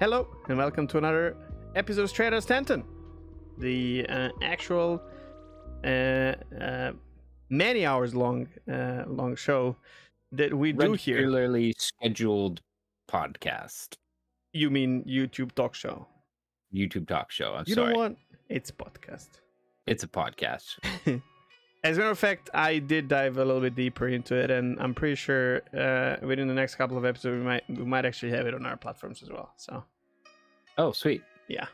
Hello, and welcome to another episode of Outta Stanton, the actual many hours long show that we do here. Regularly scheduled podcast. You mean YouTube talk show? YouTube talk show. I'm you sorry. You know what? It's a podcast. It's a podcast. As a matter of fact, I did dive a little bit deeper into it, and I'm pretty sure within the next couple of episodes we might actually have it on our platforms as well. So, oh, sweet. Yeah,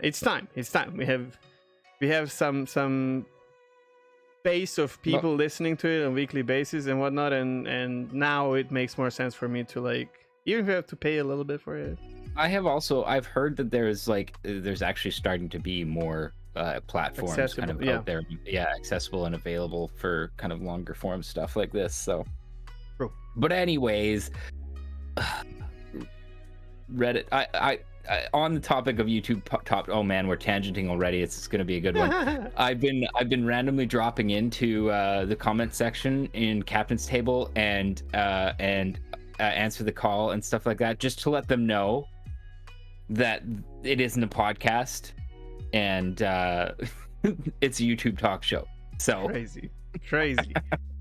it's time. It's time. We have some base of people listening to it on a weekly basis and whatnot, and now it makes more sense for me to even if you have to pay a little bit for it. I've heard that there's actually starting to be more platforms accessible, kind of out there, accessible and available for kind of longer form stuff like this. So, true. But anyways, Reddit. I on the topic of YouTube oh man, we're tangenting already. It's going to be a good one. I've been randomly dropping into the comment section in Captain's Table and answer the call and stuff like that, just to let them know that it isn't a podcast and it's a YouTube talk show. So crazy.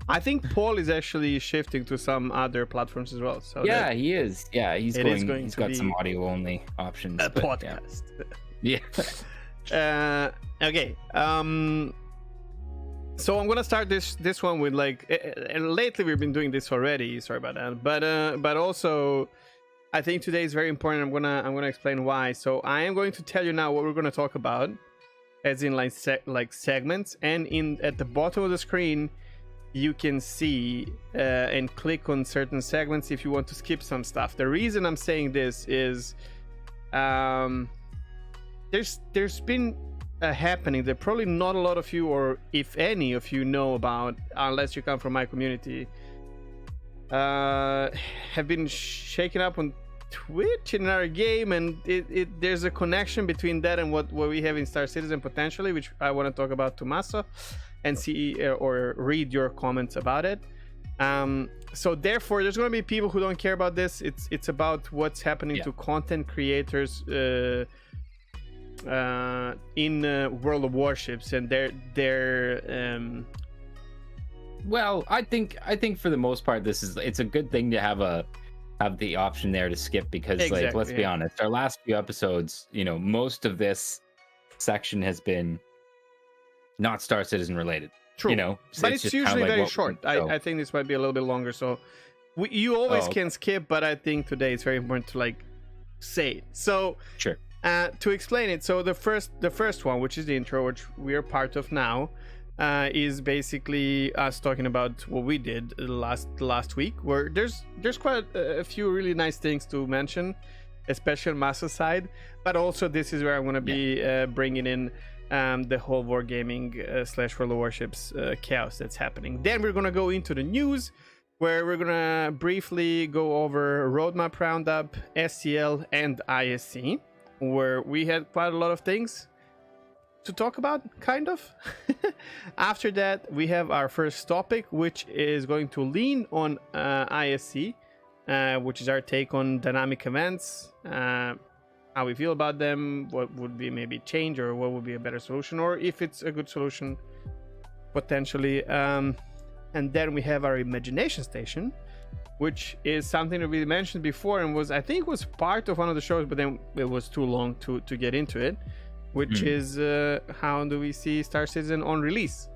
I think Paul is actually shifting to some other platforms as well. So yeah, he is. Yeah, he's got some audio only options. A podcast. Yeah. Okay. So I'm gonna start this one with and lately we've been doing this already. Sorry about that. But also, I think today is very important. I'm gonna explain why. So I am going to tell you now what we're gonna talk about, as in segments, and at the bottom of the screen, you can see and click on certain segments if you want to skip some stuff. The reason I'm saying this is, there's been happening that probably not a lot of you, or if any of you, know about, unless you come from my community, have been shaken up on Twitch in our game, and there's a connection between that and what we have in Star Citizen potentially, which I want to talk about to Maso and see or read your comments about it. So therefore, there's going to be people who don't care about this. It's about what's happening to content creators in World of Warships and their well, I think for the most part it's a good thing to have the option there to skip, because exactly, let's be honest, our last few episodes, most of this section has been not Star Citizen related. True. But it's usually very short. I think this might be a little bit longer, so you always can skip, but I think today it's very important to say it. So sure. To explain it, so the first one, which is the intro, which we are part of now, is basically us talking about what we did last week, where there's quite a few really nice things to mention, especially on Maso's side, but also this is where I'm going to be bringing in the whole Wargaming / World of Warships chaos that's happening. Then we're going to go into the news, where we're going to briefly go over Roadmap Roundup, SCL, and ISC, where we had quite a lot of things to talk about, kind of. After that, we have our first topic, which is going to lean on ISC, which is our take on dynamic events, how we feel about them, what would be maybe change, or what would be a better solution, or if it's a good solution, potentially. And then we have our imagination station, which is something that we mentioned before and was part of one of the shows, but then it was too long to get into it, which is how do we see Star Citizen on release.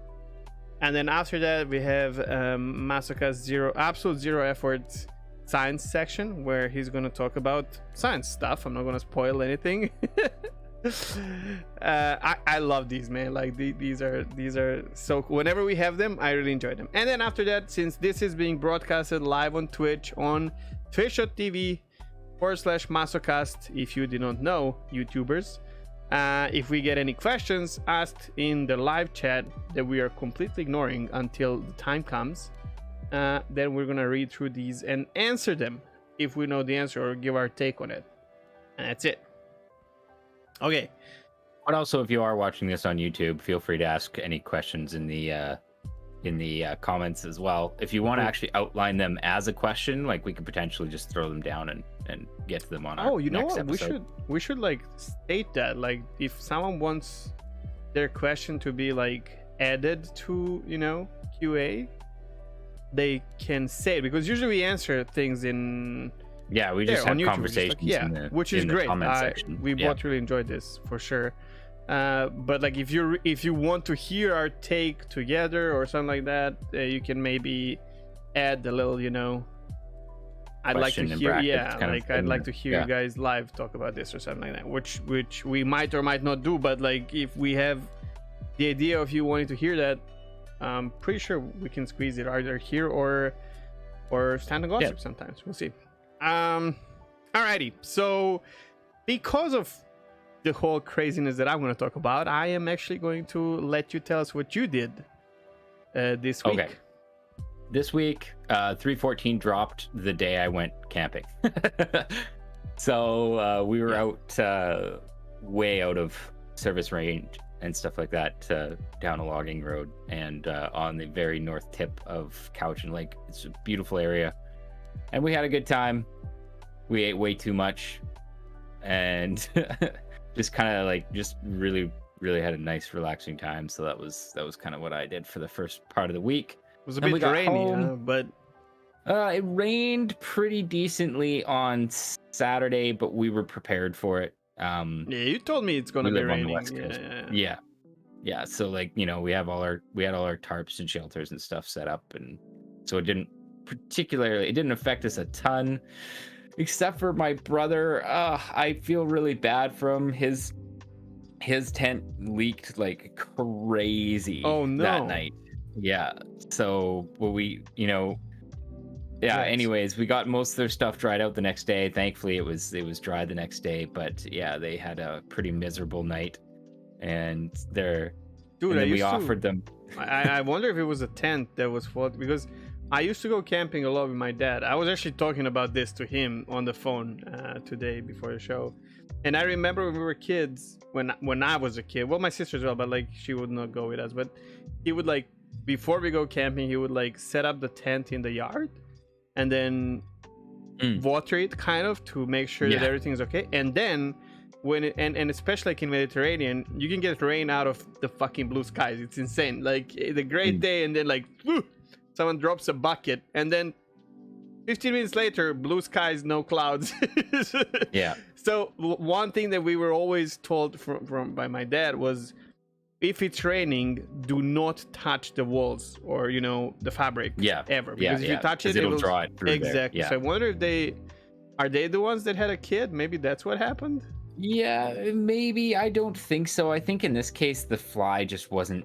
And then after that, we have Masoka's absolute zero effort science section, where he's going to talk about science stuff. I'm not going to spoil anything. I love these, man. These are so cool. Whenever we have them, I really enjoy them. And then after that, since this is being broadcasted live on Twitch, on twitch.tv/Masocast, if you did not know, YouTubers, if we get any questions asked in the live chat that we are completely ignoring until the time comes, then we're gonna read through these and answer them if we know the answer, or give our take on it. And that's it. Okay. But also, if you are watching this on YouTube, feel free to ask any questions in the comments as well. If you want to actually outline them as a question, like we could potentially just throw them down and get to them on our next episode. We should like state that, like, if someone wants their question to be like added to, you know, QA, they can say it, because usually we answer things in we just have conversations which is great. We both really enjoyed this for sure. But like if you want to hear our take together or something like that, you can maybe add a little, you know, I'd like to hear I'd like to hear you guys live talk about this or something like that, which we might or might not do. But like if we have the idea of you wanting to hear that, I'm pretty sure we can squeeze it either here or stand and gossip sometimes. We'll see. Alrighty, so because of the whole craziness that I'm going to talk about, I am actually going to let you tell us what you did this week. Okay. This week, 314 dropped the day I went camping. So we were out way out of service range and stuff like that, down a logging road and on the very north tip of Cowichan Lake. It's a beautiful area. And we had a good time. We ate way too much. And just kind of like really had a nice relaxing time. So that was kind of what I did for the first part of the week. It was a bit rainy, but it rained pretty decently on Saturday, but we were prepared for it. Yeah, you told me it's gonna be raining. Yeah. So like, you know, we had all our tarps and shelters and stuff set up, and so it didn't affect us a ton. Except for my brother, I feel really bad for him. His tent leaked like crazy that night. Yeah. So anyways, we got most of their stuff dried out the next day. Thankfully, it was dry the next day. But yeah, they had a pretty miserable night, and we offered them. I wonder if it was a tent that was fault, because I used to go camping a lot with my dad. I was actually talking about this to him on the phone today before the show. And I remember when we were kids, when I was a kid, well, my sister as well, but like she would not go with us. But he would, like, before we go camping, he would like set up the tent in the yard and then water it kind of to make sure that everything's okay. And then and especially like in Mediterranean, you can get rain out of the fucking blue skies. It's insane. Like the great day, and then like someone drops a bucket, and then 15 minutes later, blue skies, no clouds. Yeah. So one thing that we were always told from by my dad was, if it's raining, do not touch the walls or, you know, the fabric ever. Because if you touch it, it'll draw it through. Exactly. So I wonder if are they the ones that had a kid? Maybe that's what happened. Yeah, maybe. I don't think so. I think in this case, the fly just wasn't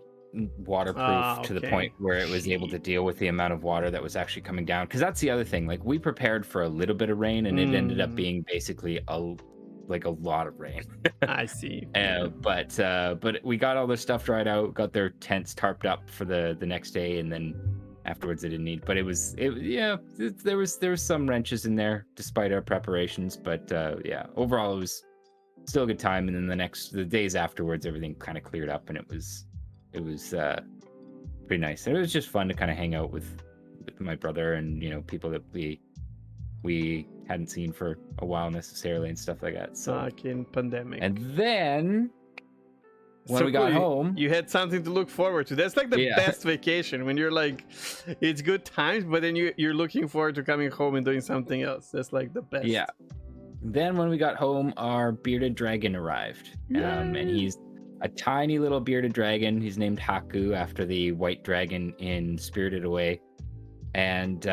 waterproof to the point where it was able to deal with the amount of water that was actually coming down. Because that's the other thing. Like, we prepared for a little bit of rain, and it ended up being basically a lot of rain. I see. But we got all their stuff dried out, got their tents tarped up for the next day, and then afterwards they didn't need. But there was some wrenches in there despite our preparations. But overall it was still a good time. And then the days afterwards, everything kind of cleared up, and it was pretty nice. And it was just fun to kind of hang out with my brother and, you know, people that we hadn't seen for a while necessarily and stuff like that. So fucking pandemic. And then when we got home, you had something to look forward to. That's like the best vacation, when you're like, it's good times, but then you're looking forward to coming home and doing something else. That's like the best. Yeah. Then when we got home, our bearded dragon arrived. And he's a tiny little bearded dragon. He's named Haku after the white dragon in Spirited Away. And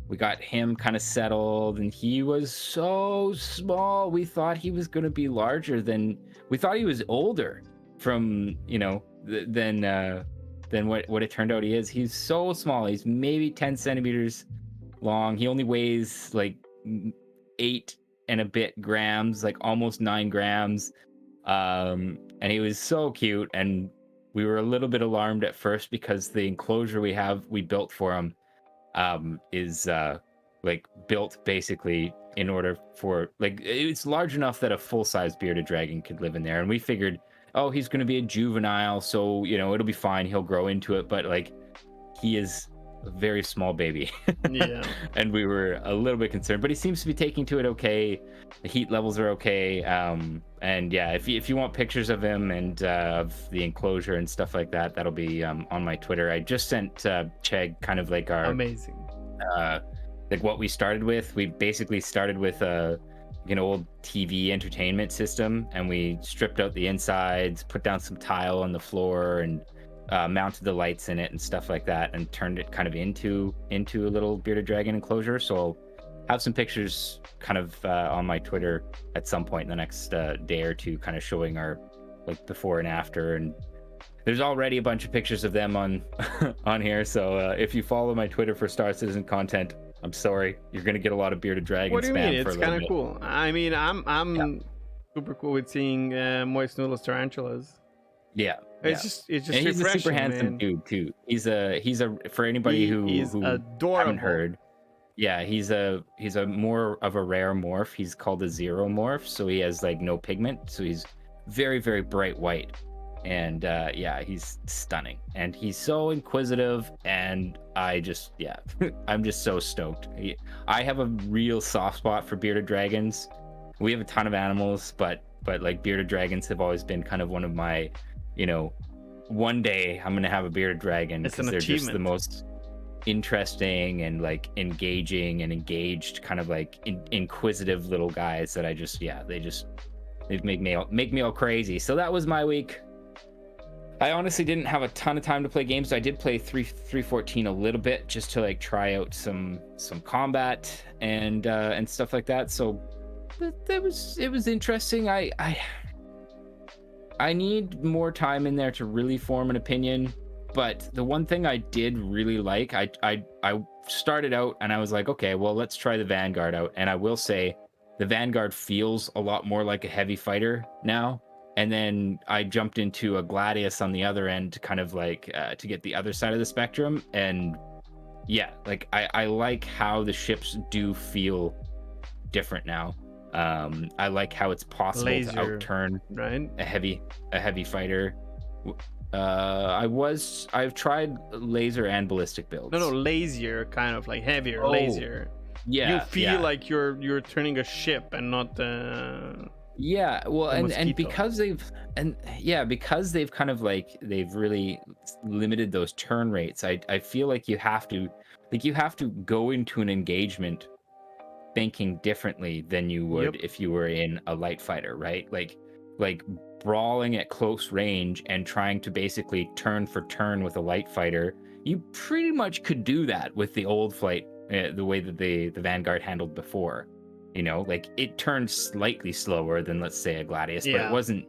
we got him kind of settled, and he was so small. We thought he was going to be larger we thought he was older from, you know, than what it turned out he is. He's so small. He's maybe 10 centimeters long. He only weighs like 8 and a bit grams, like almost 9 grams. And he was so cute, and we were a little bit alarmed at first because the enclosure we built for him is like built basically in order for, like, it's large enough that a full-size bearded dragon could live in there. And we figured oh, he's going to be a juvenile, so it'll be fine, he'll grow into it. But like, he is a very small baby. Yeah. And we were a little bit concerned, but he seems to be taking to it okay. The heat levels are okay. And yeah, if you want pictures of him and of the enclosure and stuff like that, that'll be on my Twitter. I just sent Chegg kind of like our amazing, like what we started with. We basically started with an old TV entertainment system, and we stripped out the insides, put down some tile on the floor, and mounted the lights in it and stuff like that, and turned it kind of into a little bearded dragon enclosure. So I'll have some pictures kind of on my Twitter at some point in the next day or two, kind of showing our like before and after. And there's already a bunch of pictures of them on here. So if you follow my Twitter for Star Citizen content, I'm sorry, you're gonna get a lot of bearded dragon. What do you spam mean? It's kind of cool. I mean, I'm super cool with seeing moist noodles tarantulas. Yeah. It's just and he's a super handsome man. dude too. He's a for anybody who adorable. Haven't heard. Yeah, he's a more of a rare morph. He's called a zero morph, so he has like no pigment. So he's very, very bright white, and yeah, he's stunning, and he's so inquisitive. And I'm just so stoked. I have a real soft spot for bearded dragons. We have a ton of animals, but like bearded dragons have always been kind of one of my, one day I'm gonna have a bearded dragon because they're just the most interesting and like engaging and engaged kind of like inquisitive little guys that they make me all crazy. So that was my week. I honestly didn't have a ton of time to play games. I did play 3.14 a little bit just to like try out some combat and stuff like that. So it was interesting. I need more time in there to really form an opinion. But the one thing I did really like, I started out and I was like, okay, well, let's try the Vanguard out. And I will say the Vanguard feels a lot more like a heavy fighter now. And then I jumped into a Gladius on the other end to kind of like to get the other side of the spectrum. And yeah, like I like how the ships do feel different now. I like how it's possible to outturn a heavy fighter. I've tried laser and ballistic builds. No, lazier, kind of like heavier, lazier. Yeah, you feel like you're turning a ship and not. Yeah, well, and because they've kind of like they've really limited those turn rates. I feel like you have to go into an engagement thinking differently than you would if you were in a light fighter, right? Like brawling at close range and trying to basically turn for turn with a light fighter. You pretty much could do that with the old flight, the way that the Vanguard handled before. Like it turned slightly slower than, let's say, a Gladius, but it wasn't,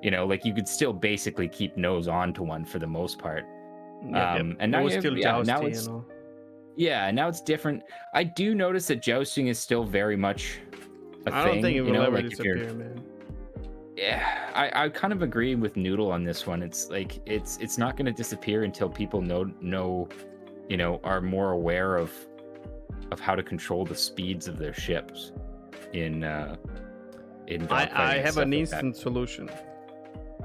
like you could still basically keep nose on to one for the most part. And now now it's different. I do notice that jousting is still very much a thing. I don't think it will ever disappear, man. Yeah, I kind of agree with Noodle on this one. It's like it's not going to disappear until people know, are more aware of how to control the speeds of their ships in I have an instant solution.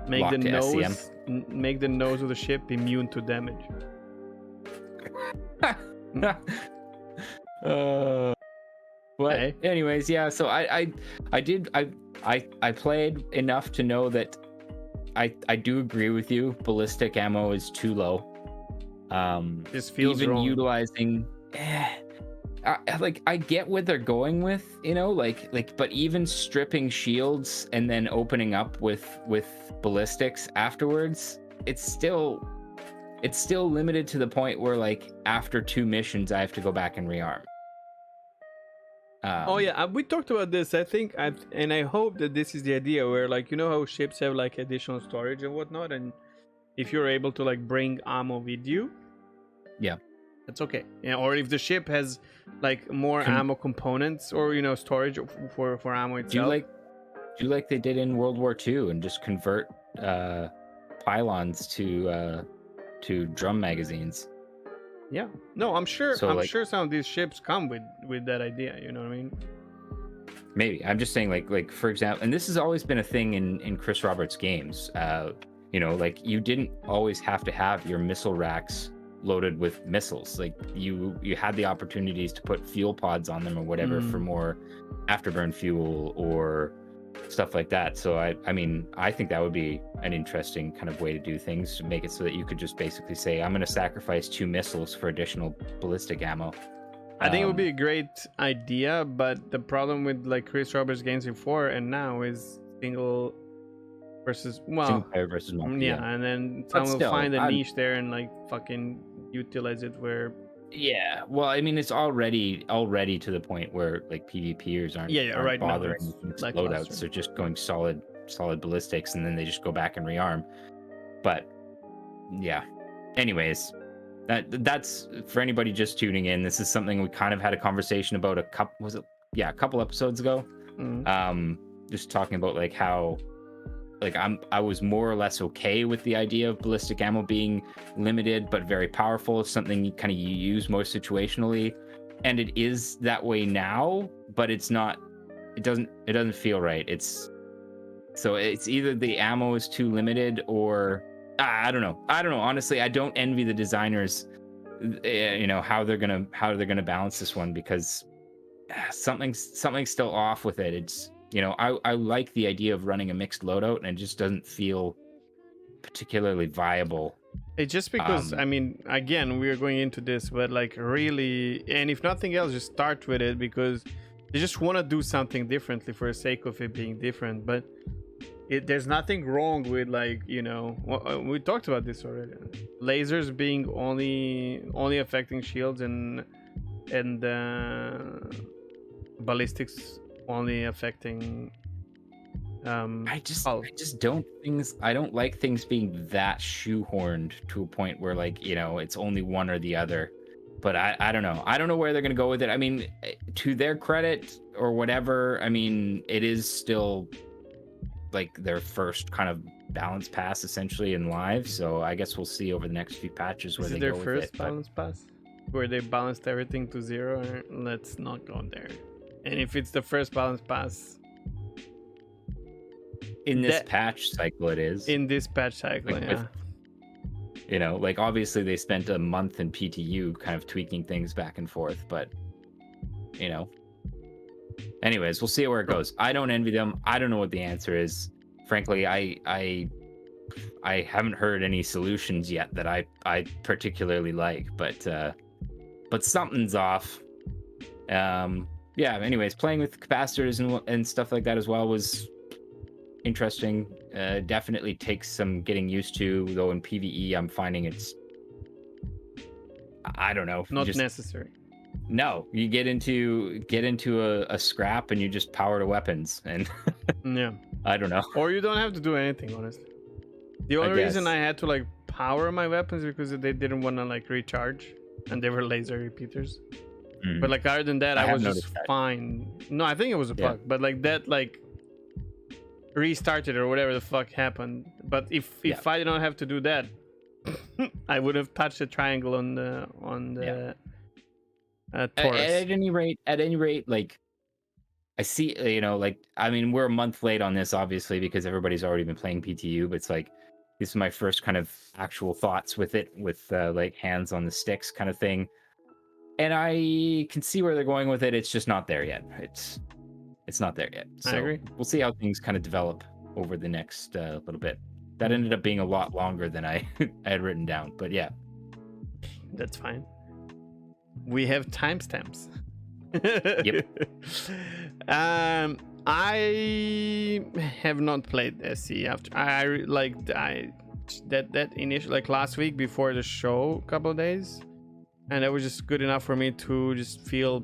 Make the nose of the ship immune to damage. But anyways, yeah, so I played enough to know that I do agree with you. Ballistic ammo is too low. This feels even wrong. Utilizing I get what they're going with, but even stripping shields and then opening up with ballistics afterwards, it's still limited to the point where like after 2 missions I have to go back and rearm. We talked about this. I think and I hope that this is the idea where, like, how ships have like additional storage and whatnot, and if you're able to like bring ammo with you, that's okay. Or if the ship has like more ammo components or storage for ammo itself. Do you like they did in World War II and just convert pylons to drum magazines? Yeah. No, I'm sure. I'm sure some of these ships come with that idea. You know what I mean? Maybe. I'm just saying, like for example, and this has always been a thing in Chris Roberts games. You know, like you didn't always have to have your missile racks loaded with missiles. Like you had the opportunities to put fuel pods on them or whatever for more afterburn fuel or stuff like that. So I mean, I think that would be an interesting kind of way to do things, to make it so that you could just basically say, I'm going to sacrifice 2 missiles for additional ballistic ammo. I think it would be a great idea, but the problem with like Chris Roberts games before and now is single player versus multi. Yeah, and then someone will find a niche there and like fucking utilize it where. Yeah, well, I mean, it's already to the point where like PvPers aren't right bothering with loadouts. They're just going solid ballistics, and then they just go back and rearm. But yeah, anyways, that's for anybody just tuning in. This is something we kind of had a conversation about a couple episodes ago. Just talking about like how like I was more or less okay with the idea of ballistic ammo being limited but very powerful. It's something you use more situationally, and it is that way now, but it's not. It doesn't feel right. It's either the ammo is too limited or I don't know. Honestly, I don't envy the designers. You know how they're gonna balance this one, because something's still off with it. It's, you know, I like the idea of running a mixed loadout, and it just doesn't feel particularly viable. It's just because, I mean, again, we're going into this, but like really, and if nothing else, just start with it, because they just want to do something differently for the sake of it being different. But there's nothing wrong with, like, you know, we talked about this already. Lasers being only affecting shields and ballistics only affecting I don't like things being that shoehorned to a point where, like, you know, it's only one or the other. But I don't know where they're gonna go with it. I mean, to their credit or whatever, I mean, it is still like their first kind of balance pass essentially in live, so I guess we'll see over the next few patches where they go with it. Is it their first balance pass where they balanced everything to 0? Let's not go there. And if it's the first balance pass in this patch cycle, it is. In this patch cycle, like, yeah. You know, like obviously they spent a month in PTU kind of tweaking things back and forth, but you know. Anyways, we'll see where it goes. I don't envy them. I don't know what the answer is. Frankly, I haven't heard any solutions yet that I particularly like, but something's off. Yeah, anyways, playing with capacitors and stuff like that as well was interesting. Definitely takes some getting used to, though in PvE I'm finding it's, I don't know, not necessary. No, you get into a scrap and you just power to weapons, and yeah, I don't know. Or you don't have to do anything, honestly. The only reason I had to like power my weapons because they didn't want to like recharge, and they were laser repeaters. But like other than that, I was just fine. No, I think it was a bug, but like that like restarted or whatever the fuck happened. But if I didn't have to do that, I would have touched the triangle on the Taurus. At any rate, like I see, you know, like, I mean, we're a month late on this, obviously, because everybody's already been playing PTU, but it's like, this is my first kind of actual thoughts with it, with like hands on the sticks kind of thing. And I can see where they're going with it. It's just not there yet. It's not there yet. So I agree. We'll see how things kind of develop over the next little bit. That ended up being a lot longer than I had written down, but yeah. That's fine. We have timestamps. Yep. I have not played SC after that initial, like last week before the show, a couple of days, and it was just good enough for me to just feel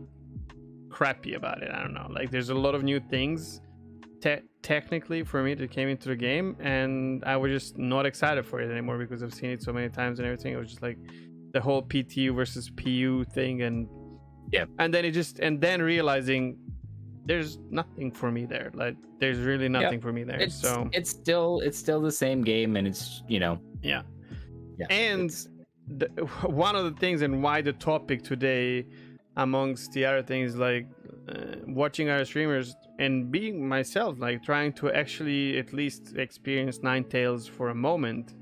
crappy about it. I don't know, like there's a lot of new things technically for me that came into the game, and I was just not excited for it anymore because I've seen it so many times and everything. It was just like the whole PTU versus PU thing, and then realizing there's nothing for me there. Like there's really nothing for me there. It's still the same game, and it's, you know, and one of the things, and why the topic today amongst the other things, like watching other streamers and being myself, like trying to actually at least experience Ninetales for a moment,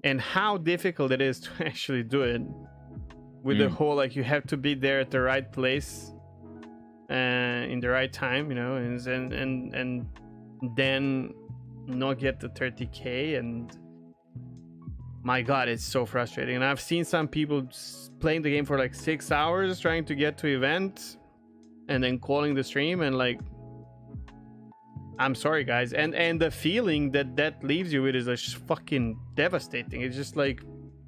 and how difficult it is to actually do it with the whole, like, you have to be there at the right place in the right time, you know, and then not get the 30k, and my god, it's so frustrating. And I've seen some people playing the game for like 6 hours trying to get to event and then calling the stream, and like, I'm sorry guys, and the feeling that leaves you with is just fucking devastating. It's just like,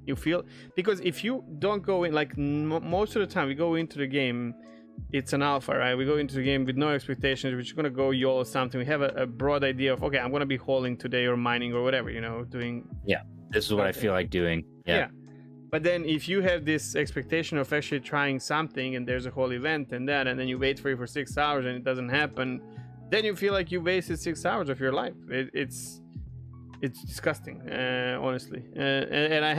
you feel, because if you don't go in, like, most of the time we go into the game, it's an alpha, right? We go into the game with no expectations. We're just gonna go YOLO something. We have a broad idea of, okay, I'm gonna be hauling today or mining or whatever, you know, doing. Yeah, this is what I feel like doing. Yeah. But then if you have this expectation of actually trying something, and there's a whole event and that, and then you wait for it for 6 hours and it doesn't happen, then you feel like you wasted 6 hours of your life. It's disgusting, honestly. And I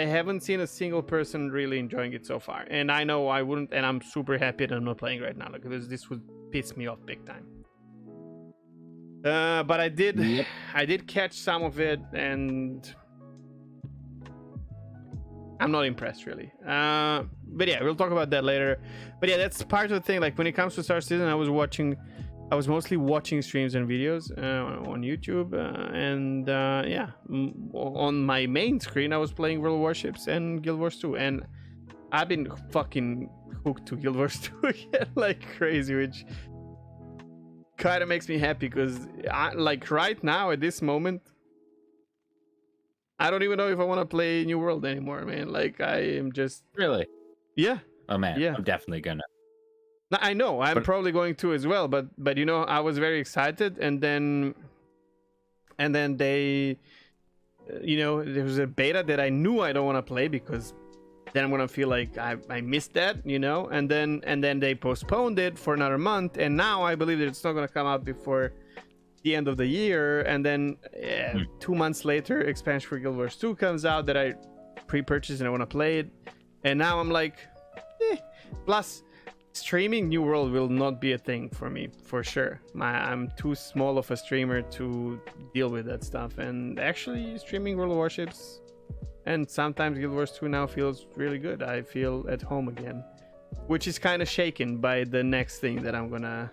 haven't seen a single person really enjoying it so far. And I know I wouldn't, and I'm super happy that I'm not playing right now, because this would piss me off big time. But I did catch some of it, and I'm not impressed really. But yeah, we'll talk about that later. But yeah, that's part of the thing. Like, when it comes to Star Citizen, I was mostly watching streams and videos on YouTube, and on my main screen I was playing World Warships and Guild Wars 2, and I've been fucking hooked to Guild Wars 2 again like crazy, which kind of makes me happy, because like right now at this moment, I don't even know if I want to play New World anymore, man. Like, I am just really, yeah. Oh man, yeah. I'm definitely gonna. I know I'm probably going to as well, but you know, I was very excited, and then they, you know, there was a beta that I knew I don't want to play, because then I'm gonna feel like I missed that, you know, and then they postponed it for another month, and now I believe that it's not gonna come out before the end of the year, and then 2 months later, expansion for Guild Wars 2 comes out that I pre-purchased and I want to play it, and now I'm like, plus. Streaming New World will not be a thing for me, for sure. I'm too small of a streamer to deal with that stuff, and actually streaming World Warships and sometimes Guild Wars 2 now feels really good. I feel at home again, which is kind of shaken by the next thing that I'm gonna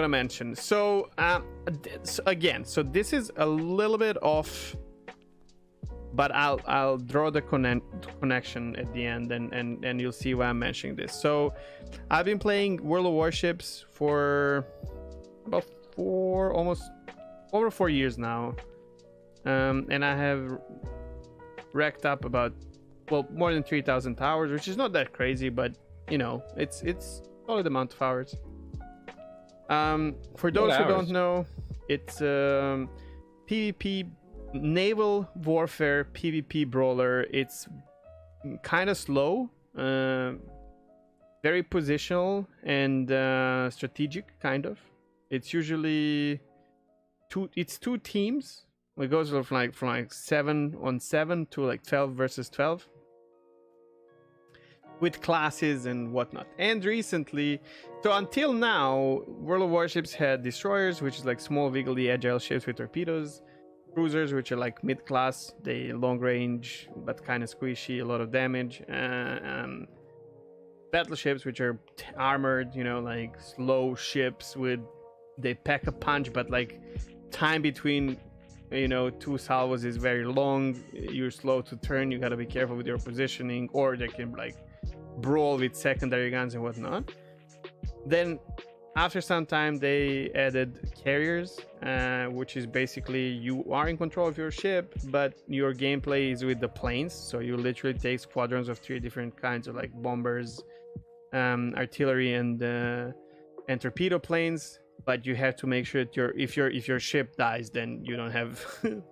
mention. So so this is a little bit off, but I'll draw the connection at the end, and you'll see why I'm mentioning this. So I've been playing World of Warships for about almost over 4 years now, and I have racked up about more than 3,000 hours, which is not that crazy, but you know, it's solid amount of hours. For those who don't know, it's PvP, naval warfare PvP brawler. It's kind of slow, very positional and strategic, kind of. It's usually two teams. It goes from like 7-on-7 to like 12 versus 12 with classes and whatnot. And recently, so until now, World of Warships had destroyers, which is like small, wiggly, agile ships with torpedoes, cruisers, which are like mid-class, they long range but kind of squishy, a lot of damage, battleships, which are armored, you know, like slow ships they pack a punch, but like time between, you know, two salvos is very long. You're slow to turn, you gotta be careful with your positioning, or they can like brawl with secondary guns and whatnot. Then after some time they added carriers, which is basically you are in control of your ship, but your gameplay is with the planes. So you literally take squadrons of 3 different kinds of like bombers, artillery, and torpedo planes. But you have to make sure that if your ship dies, then you don't have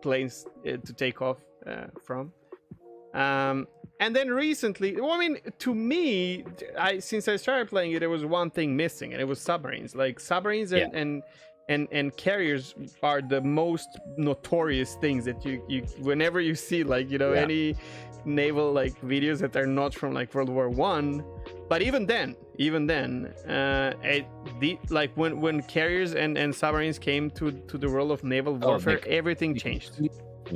planes to take off from. And then recently, well, I mean, to me, since I started playing it, there was one thing missing, and it was submarines. Like submarines and and carriers are the most notorious things that you whenever you see like any naval like videos that are not from like World War One. But even then like when carriers and submarines came to the world of naval warfare, everything changed.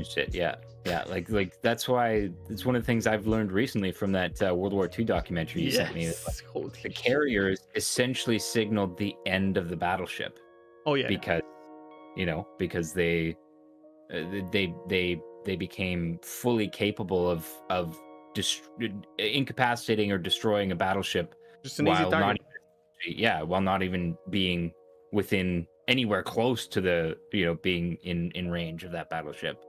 Shit, yeah, like that's why it's one of the things I've learned recently from that World War II documentary you sent me. Like, the carriers essentially signaled the end of the battleship. Oh yeah, because they became fully capable of incapacitating or destroying a battleship, just an easy target. While not even being within anywhere close to the being in range of that battleship.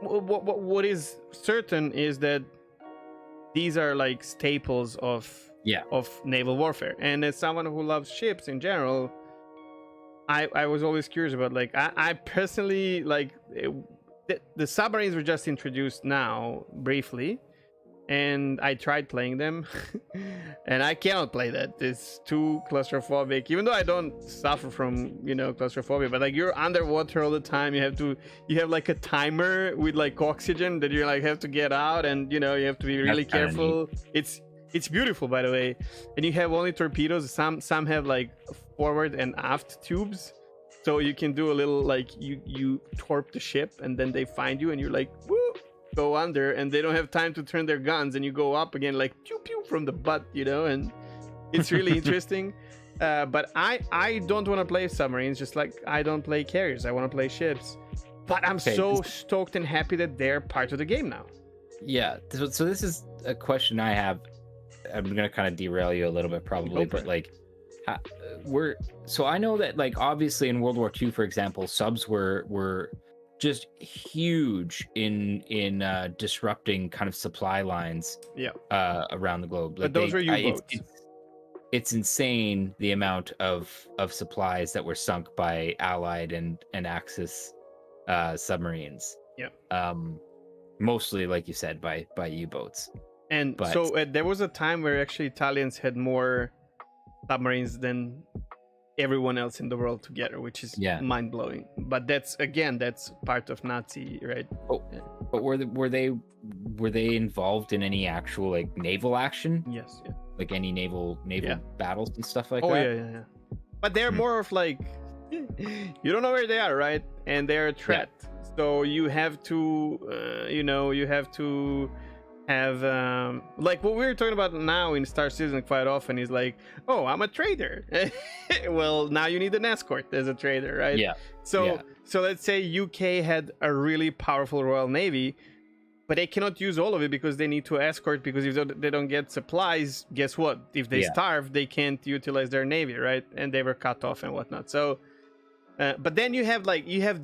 What is certain is that these are like staples of naval warfare, and as someone who loves ships in general, I was always curious about like I personally like the submarines were just introduced now briefly, and I tried playing them and I cannot play that. It's too claustrophobic, even though I don't suffer from claustrophobia, but like you're underwater all the time. You have like a timer with like oxygen that you like have to get out, and you have to be really careful. It's beautiful, by the way, and you have only torpedoes. Some have like forward and aft tubes, so you can do a little like you torp the ship and then they find you and you're like woo, go under, and they don't have time to turn their guns, and you go up again like pew pew from the butt, and it's really interesting. But I don't want to play submarines, just like I don't play carriers. I want to play ships. But I'm so stoked and happy that they're part of the game now. Yeah, so this is a question I have. I'm gonna kind of derail you a little bit probably, but like so I know that like obviously in World War II, for example, subs were just huge in disrupting kind of supply lines around the globe. Like but those were U-boats. It's insane the amount of supplies that were sunk by Allied and Axis submarines. Mostly, like you said, by U-boats. And so there was a time where actually Italians had more submarines than everyone else in the world together, which is mind-blowing. But that's part of Nazi, right? But were they involved in any actual like naval action? Yes, yeah. Like any naval battles and stuff like that? Oh yeah. But they're more of like you don't know where they are, right? And they're a threat. So you have to have like what we're talking about now in Star Citizen quite often is like, oh, I'm a trader. Well, now you need an escort as a trader, right? So let's say UK had a really powerful Royal Navy, but they cannot use all of it because they need to escort, because if they don't get supplies, guess what? If they starve, they can't utilize their navy, right? And they were cut off and whatnot. So but then you have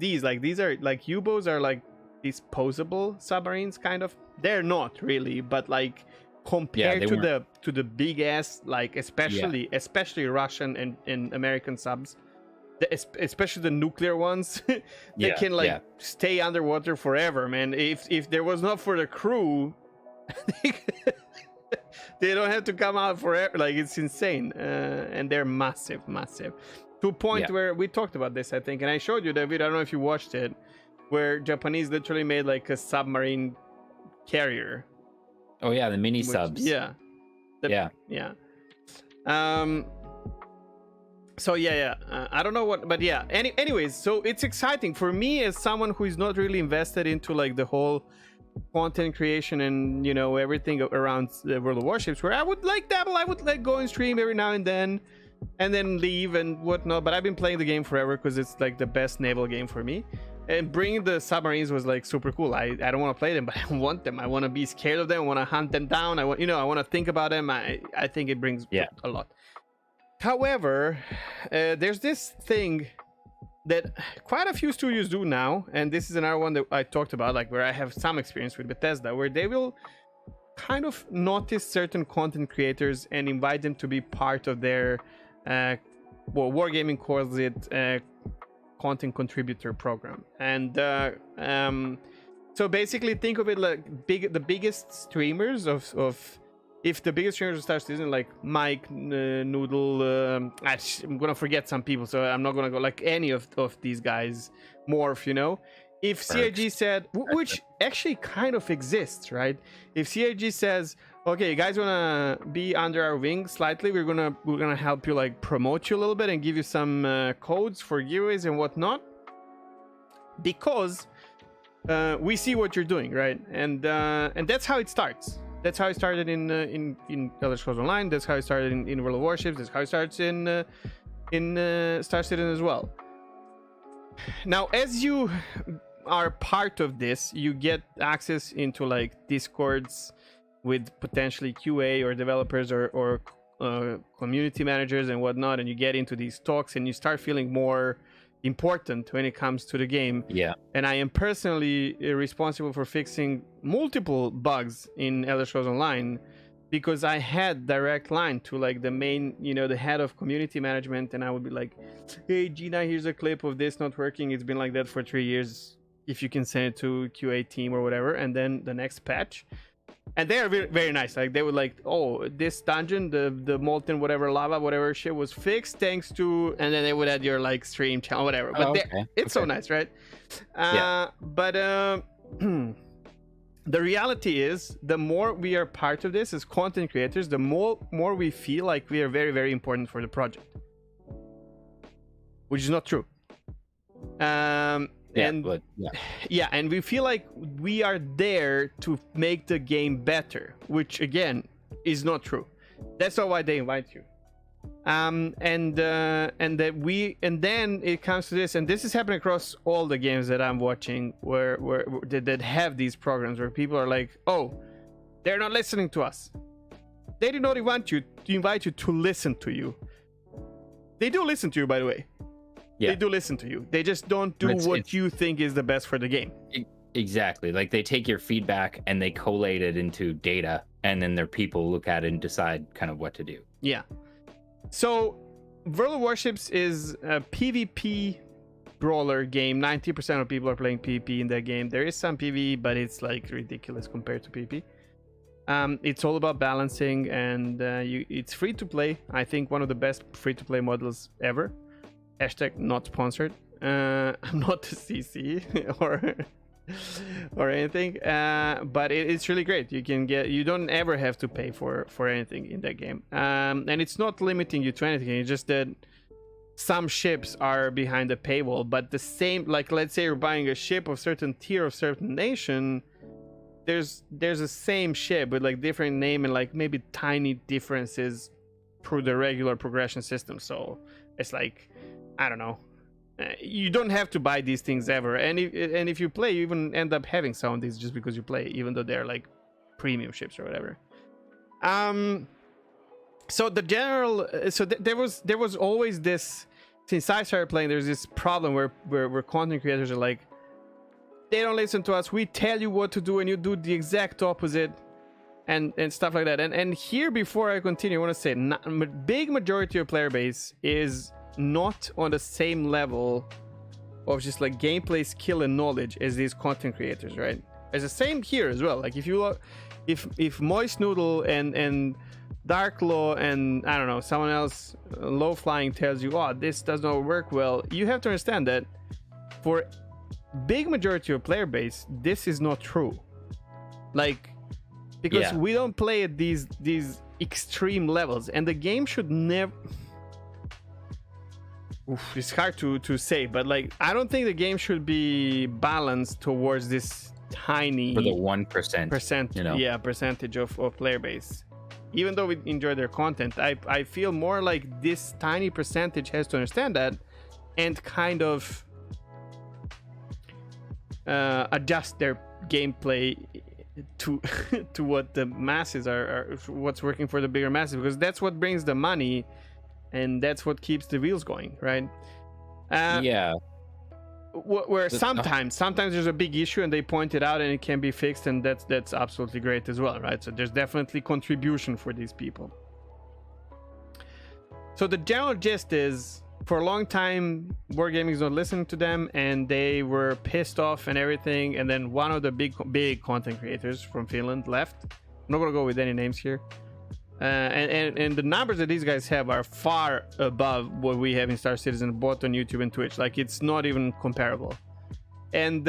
these are like U-boats are like disposable submarines, kind of. They're not really, but like compared to the big ass, like especially Russian and American subs, especially the nuclear ones, they can like stay underwater forever, man. If there was not for the crew, they don't have to come out forever. Like, it's insane. And they're massive to a point where we talked about this, I think, and I showed you, David, I don't know if you watched it, where Japanese literally made like a submarine carrier. Oh yeah, the mini subs. So I don't know what, but anyways, so it's exciting for me as someone who is not really invested into like the whole content creation and everything around the World of Warships, where I would like dabble, I would like go and stream every now and then leave and whatnot. But I've been playing the game forever because it's like the best naval game for me. And bringing the submarines was like super cool. I don't want to play them, but I want them. I want to be scared of them. I want to hunt them down. I want to think about them. I think it brings a lot. However, there's this thing that quite a few studios do now, and this is another one that I talked about, like where I have some experience with Bethesda, where they will kind of notice certain content creators and invite them to be part of their Wargaming calls it content contributor program. And so basically think of it like the biggest streamers of if the biggest strangers of Star Citizen, like Mike, Noodle, I'm gonna forget some people, so I'm not gonna go like any of these guys. Morph, you know, if CIG said, which actually kind of exists, right? If CIG says, okay, you guys wanna be under our wing slightly, we're gonna help you, like promote you a little bit and give you some codes for giveaways and whatnot, because we see what you're doing, right? And that's how it starts. That's how it started in Elder Scrolls Online. That's how it started in World of Warships. That's how it starts in Star Citizen as well. Now, as you are part of this, you get access into like Discords with potentially QA or developers or community managers and whatnot, and you get into these talks and you start feeling more important when it comes to the game. Yeah. And I am personally responsible for fixing multiple bugs in Elder Scrolls Online, because I had direct line to like the main, you know, the head of community management, and I would be like, hey Gina, here's a clip of this not working, it's been like that for 3 years, if you can send it to QA team or whatever. And then the next patch, and they are very, very nice, like they would like, oh, this dungeon, the molten whatever lava whatever shit was fixed thanks to, and then they would add your like stream channel whatever. But it's so nice, right? But the reality is, the more we are part of this as content creators, the more we feel like we are very, very important for the project, which is not true. And we feel like we are there to make the game better, which again is not true. That's not why they invite you. And then it comes to this, and this is happening across all the games that I'm watching, where that have these programs where people are like, oh, they're not listening to us. They did not invite you to listen to you. They do listen to you, by the way. They do listen to you. They just don't do what you think is the best for the game. Exactly. Like they take your feedback and they collate it into data, and then their people look at it and decide kind of what to do. Yeah. So World of Warships is a PvP brawler game. 90% of people are playing PvP in that game. There is some PvE, but it's like ridiculous compared to PvP. It's all about balancing, and it's free to play. I think one of the best free to play models ever. Hashtag not sponsored. I'm not a CC or anything, but it's really great. You don't ever have to pay for anything in that game, and it's not limiting you to anything. It's just that some ships are behind a paywall, but the same, like let's say you're buying a ship of certain tier of certain nation, there's the same ship with like different name and like maybe tiny differences through the regular progression system. So it's like, I don't know, you don't have to buy these things ever, and if you play, you even end up having some of these just because you play, even though they're like premium ships or whatever. So the general, there was always this, since I started playing, there's this problem where content creators are like, they don't listen to us, we tell you what to do and you do the exact opposite, and stuff like that. And here, before I continue, I want to say, big majority of player base is not on the same level of just like gameplay skill and knowledge as these content creators, right? It's the same here as well. Like if you look, if Moist Noodle and Dark Law and I don't know, someone else low flying tells you, oh, this does not work well, you have to understand that for big majority of player base, this is not true. Like, because we don't play at these extreme levels, and the game should never. It's hard to say, but like I don't think the game should be balanced towards this tiny, for the 1%, you know, percentage of player base. Even though we enjoy their content, I feel more like this tiny percentage has to understand that and kind of adjust their gameplay to to what the masses are what's working for the bigger masses, because that's what brings the money. And that's what keeps the wheels going, right? Where sometimes there's a big issue and they point it out and it can be fixed, and that's absolutely great as well, right? So there's definitely contribution for these people. So the general gist is, for a long time, Wargaming is not listening to them, and they were pissed off and everything. And then one of the big content creators from Finland left. I'm not gonna go with any names here. And the numbers that these guys have are far above what we have in Star Citizen, both on YouTube and Twitch. Like, it's not even comparable. And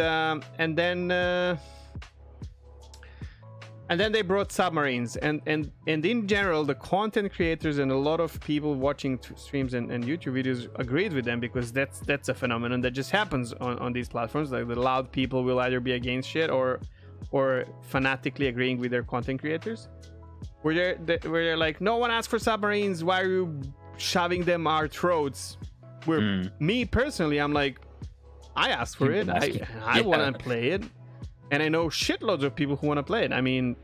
then they brought submarines, and in general, the content creators and a lot of people watching streams and YouTube videos agreed with them, because that's a phenomenon that just happens on these platforms. Like, the loud people will either be against shit or fanatically agreeing with their content creators. Where they're like, no one asked for submarines, why are you shoving them our throats? Where me personally, I'm like, I asked for it. I want to play it. And I know shitloads of people who want to play it. I mean,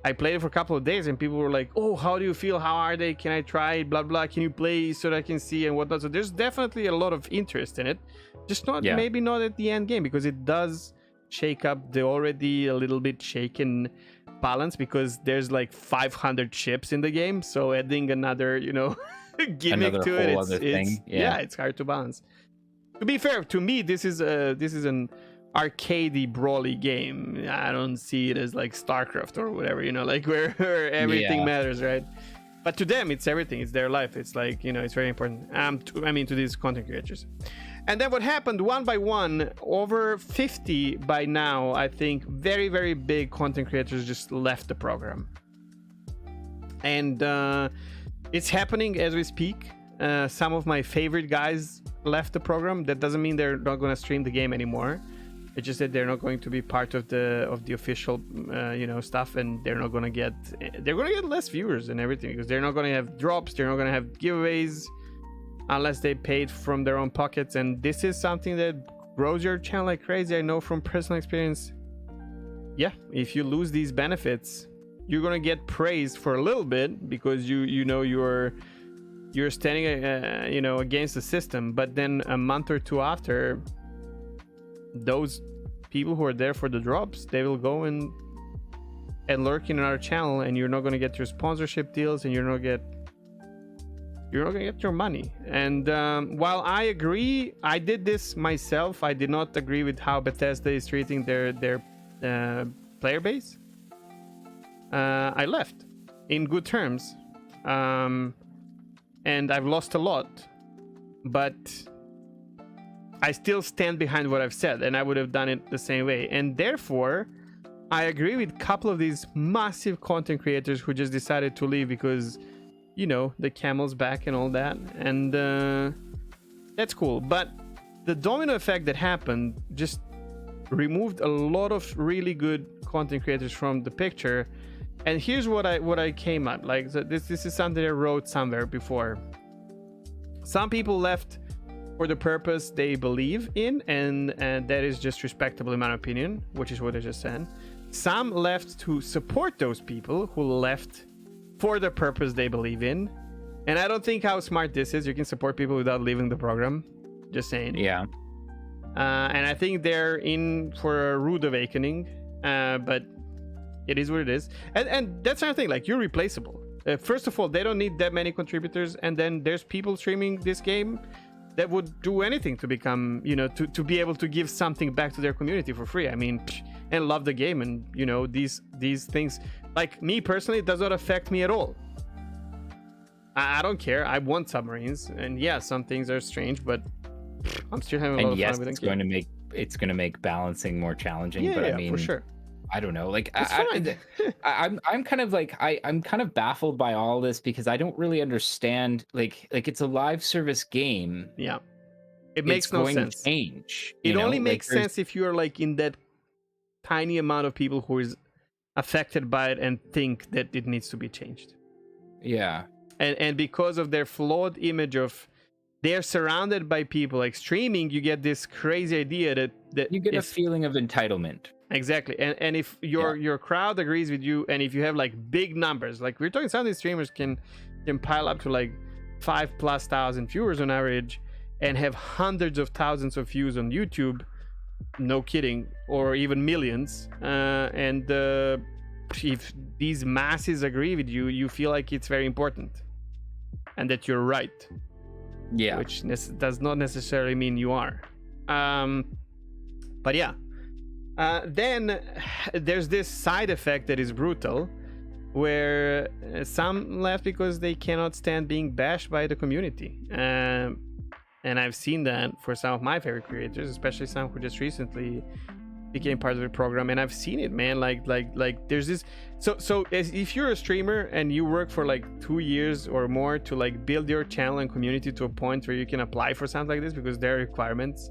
I played it for a couple of days and people were like, oh, how do you feel? How are they? Can I try it? Blah, blah. Can you play so that I can see and whatnot? So there's definitely a lot of interest in it. Just maybe not at the end game, because it does shake up the already a little bit shaken balance, because there's like 500 ships in the game. So adding another, gimmick to it, it's hard to balance. To be fair, to me, this is an arcadey brawly game. I don't see it as like StarCraft or whatever, like where everything matters, right? But to them, it's everything. It's their life. It's like, it's very important. To these content creators. And then what happened, one by one, over 50 by now, I think, very, very big content creators just left the program. And it's happening as we speak. Some of my favorite guys left the program. That doesn't mean they're not going to stream the game anymore. It's just that they're not going to be part of the official, stuff, and they're going to get less viewers and everything, because they're not going to have drops, they're not going to have giveaways unless they paid from their own pockets. And this is something that grows your channel like crazy. I know from personal experience. Yeah, if you lose these benefits, you're going to get praised for a little bit, because you're standing against the system, but then a month or two after, those people who are there for the drops, they will go and lurk in our channel, and you're not going to get your sponsorship deals, and you're not going to get your money. And while I agree, I did this myself. I did not agree with how Bethesda is treating their player base. I left in good terms, and I've lost a lot, but I still stand behind what I've said, and I would have done it the same way. And therefore, I agree with a couple of these massive content creators who just decided to leave because, the camel's back and all that. And that's cool. But the domino effect that happened just removed a lot of really good content creators from the picture. And here's what I came at. Like, this is something I wrote somewhere before. Some people left for the purpose they believe in, and that is just respectable in my opinion, which is what I just said. Some left to support those people who left for the purpose they believe in, and I don't think how smart this is. You can support people without leaving the program. Just saying. Yeah. And I think they're in for a rude awakening, but it is what it is. And that's another thing. Like, you're replaceable. First of all, they don't need that many contributors, and then there's people streaming this game that would do anything to become, to be able to give something back to their community for free. I mean, and love the game, and these things. Like, me personally, it does not affect me at all. I don't care. I want submarines, and yeah, some things are strange, but I'm still having a lot of fun with it. It's going to make balancing more challenging. But I mean, for sure. I don't know. Like, I'm kind of like, I'm kind of baffled by all this, because I don't really understand. Like it's a live service game. Yeah, it makes no sense. Change. It only makes sense if you're like in that tiny amount of people who is affected by it and think that it needs to be changed. Yeah, and because of their flawed image of, they're surrounded by people. Like, streaming, you get this crazy idea that you get a feeling of entitlement. Exactly. And if your crowd agrees with you, and if you have like big numbers, like we're talking, some of these streamers can pile up to like 5,000+ viewers on average, and have hundreds of thousands of views on YouTube, no kidding, or even millions. And if these masses agree with you, you feel like it's very important and that you're right. Yeah, which does not necessarily mean you are. But yeah. Then there's this side effect that is brutal. where some left because they cannot stand being bashed by the community. And I've seen that for some of my favorite creators, especially some who just recently became part of the program. And I've seen it, man. Like there's this. So if you're a streamer and you work for like 2 years or more to like build your channel and community to a point where you can apply for something like this because there are requirements.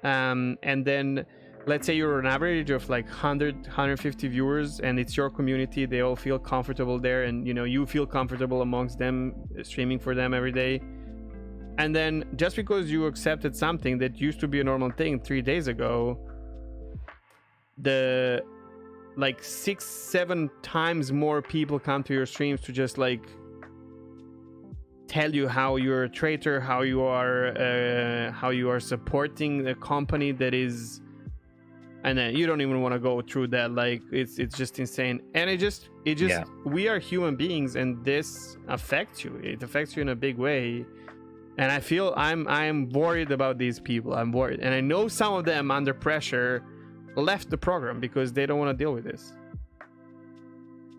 And then let's say you're an average of like 150 viewers and it's your community, they all feel comfortable there, and you feel comfortable amongst them, streaming for them every day. And then just because you accepted something that used to be a normal thing 3 days ago, the like 6-7 times more people come to your streams to just like tell you how you're a traitor, how you are supporting a company that is, and then you don't even want to go through that. Like it's just insane. And it just yeah. We are human beings, and this affects you. It affects you in a big way. And I feel I'm worried about these people. I'm worried, and I know some of them under pressure left the program because they don't want to deal with this.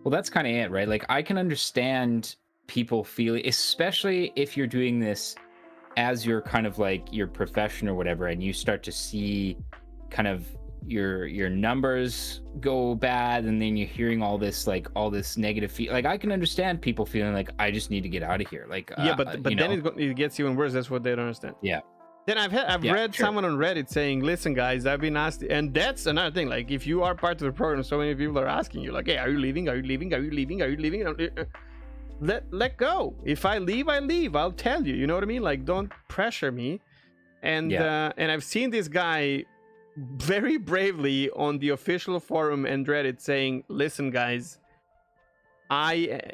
Well, that's kind of it, right? Like I can understand people feeling, especially if you're doing this as your kind of like your profession or whatever, and you start to see kind of your numbers go bad, and then you're hearing all this negative like I can understand people feeling like I just need to get out of here. Like yeah, but then it gets even worse. That's what they don't understand. Yeah. Then I've read someone on Reddit saying, listen guys, I've been asked, and that's another thing, like if you are part of the program, so many people are asking you like, hey, are you leaving, let go. If I leave, I'll tell you, you know what I mean? Like don't pressure me. And and I've seen this guy very bravely on the official forum and Reddit saying, listen guys,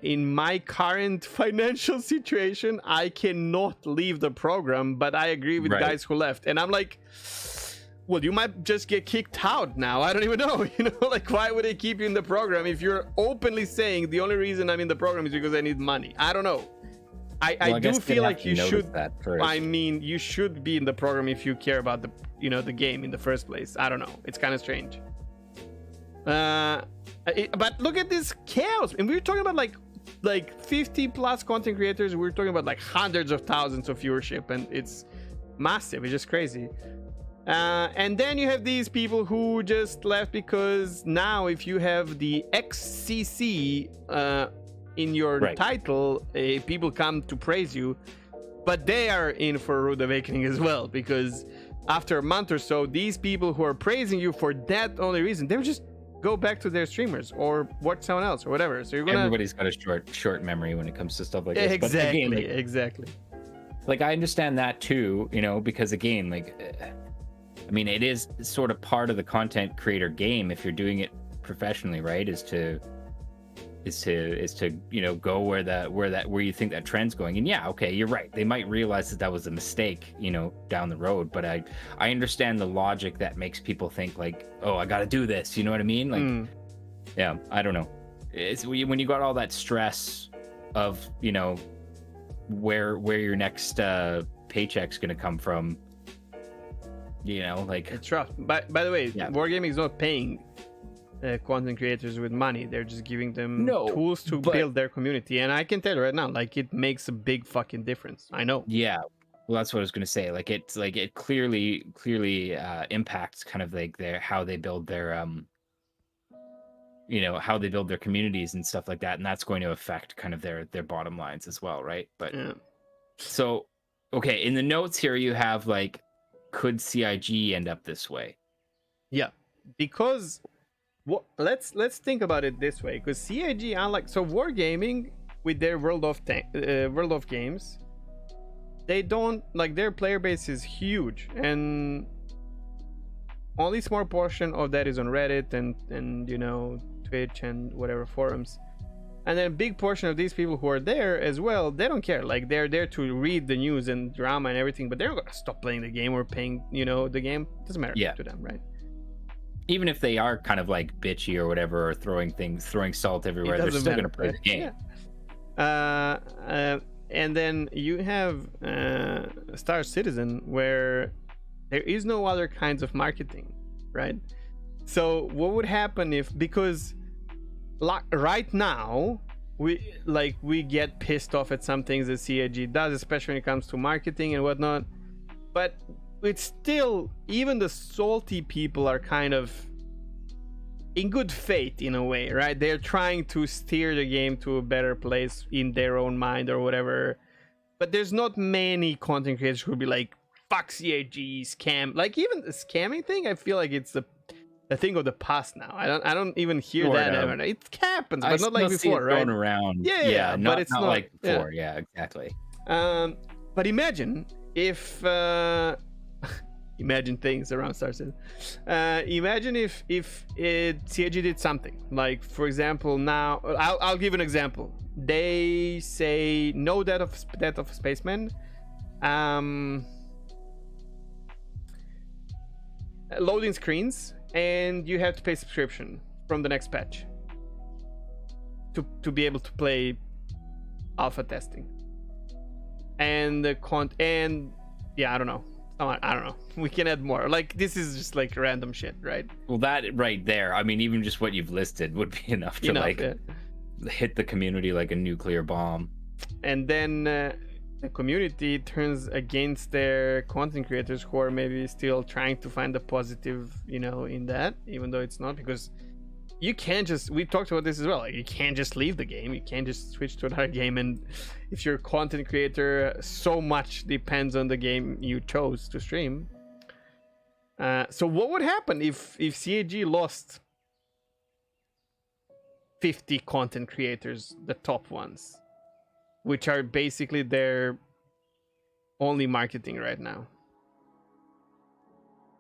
in my current financial situation, I cannot leave the program, but I agree with guys who left. And I'm like, well, you might just get kicked out now. I don't even know, like why would they keep you in the program if you're openly saying the only reason I'm in the program is because I need money? I don't know. I do feel like you should. I mean, you should be in the program if you care about the the game in the first place. I don't know. It's kind of strange. But look at this chaos, and we're talking about like 50 plus content creators. We're talking about like hundreds of thousands of viewership, and it's massive. It's just crazy. And then you have these people who just left because now if you have the XCC in your title, people come to praise you, but they are in for a rude awakening as well, because after a month or so, these people who are praising you for that only reason, they'll just go back to their streamers or watch someone else or whatever. So everybody's got a short memory when it comes to stuff like this. Exactly, but again, exactly. Like I understand that too, because again, like I mean, it is sort of part of the content creator game if you're doing it professionally, right? Is to go where you think that trend's going. And yeah, okay, you're right, they might realize that was a mistake down the road, but I understand the logic that makes people think like, oh, I gotta do this, you know what I mean? Like yeah, I don't know, it's when you got all that stress of where your next paycheck's gonna come from, like it's rough. By the way, Wargaming is not paying content creators with money. They're just giving them tools to build their community, and I can tell you right now, like it makes a big fucking difference. I know. Yeah, well, that's what I was gonna say. Like it's like it clearly impacts kind of like how they build their how they build their communities and stuff like that, and that's going to affect kind of their bottom lines as well, right? But so okay, in the notes here you have like, could CIG end up this way? Yeah, because let's think about it this way, because CIG, unlike Wargaming with their World of Games, they don't like, their player base is huge, and only small portion of that is on Reddit and Twitch and whatever forums, and then a big portion of these people who are there as well, they don't care. Like they're there to read the news and drama and everything, but they're not gonna stop playing the game or paying the game. It doesn't matter to them, right? Even if they are kind of like bitchy or whatever, or throwing salt everywhere, they're still going to play the game. Yeah. And then you have Star Citizen, where there is no other kinds of marketing, right? So what would happen because right now we get pissed off at some things that CIG does, especially when it comes to marketing and whatnot, but it's still, even the salty people are kind of in good faith in a way, right? They're trying to steer the game to a better place in their own mind or whatever, but there's not many content creators who will be like, fuck CIG, scam. Like, even the scamming thing, I feel like it's a thing of the past now. I don't even hear that ever. It happens, but not like before, right? Going around. Yeah, not, but it's not like before. Yeah, exactly. But imagine if imagine things around Star Citizen. Imagine if CIG did something like, for example, now I'll give an example. They say no death of spacemen. Loading screens, and you have to pay subscription from the next patch to be able to play alpha testing. And yeah, I don't know. We can add more. Like, this is just like random shit, right? Well, that right there, I mean, even just what you've listed would be enough to hit the community like a nuclear bomb. And then the community turns against their content creators who are maybe still trying to find the positive, in that, even though it's not, because you can't just, we talked about this as well, like, you can't just leave the game, you can't just switch to another game, and if you're a content creator, so much depends on the game you chose to stream. So what would happen if CIG lost 50 content creators, the top ones, which are basically their only marketing right now?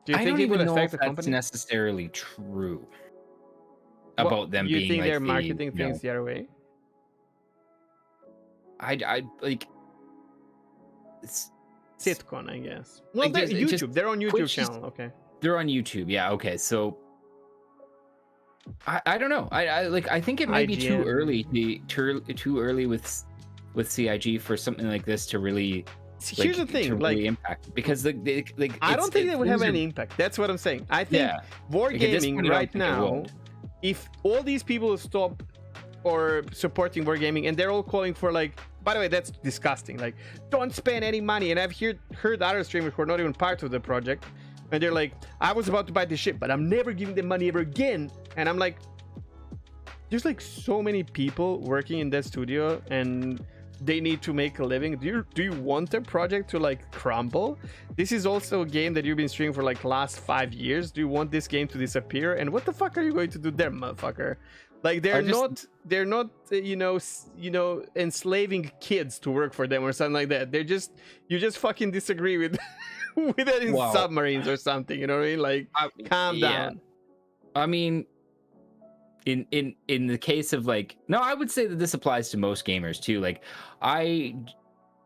Do you think it would affect the company? That's necessarily true about them being. You think they're marketing things the other way? I like. Sitcon, I guess. Well, they're YouTube. They're on YouTube channel. Okay. They're on YouTube. Yeah. Okay. So. I don't know. I think it may be too early. Too early with CIG for something like this to really. Here's the thing, really impact, because I don't think they would have any impact. That's what I'm saying. I think Wargaming right now, if all these people stop or supporting Wargaming, and they're all calling for, like, by the way, that's disgusting, like, don't spend any money. And I've heard other streamers who are not even part of the project, and they're like, I was about to buy this shit, but I'm never giving them money ever again. And I'm like, there's like so many people working in that studio, and they need to make a living. Do you want their project to like crumble? This is also a game that you've been streaming for like last 5 years. Do you want this game to disappear? And what the fuck are you going to do there, motherfucker? Like, they're not enslaving kids to work for them or something like that. You just fucking disagree with with that in submarines or something, you know what I mean? Like, calm down. I mean, in the case of, like, no, I would say that this applies to most gamers too. Like,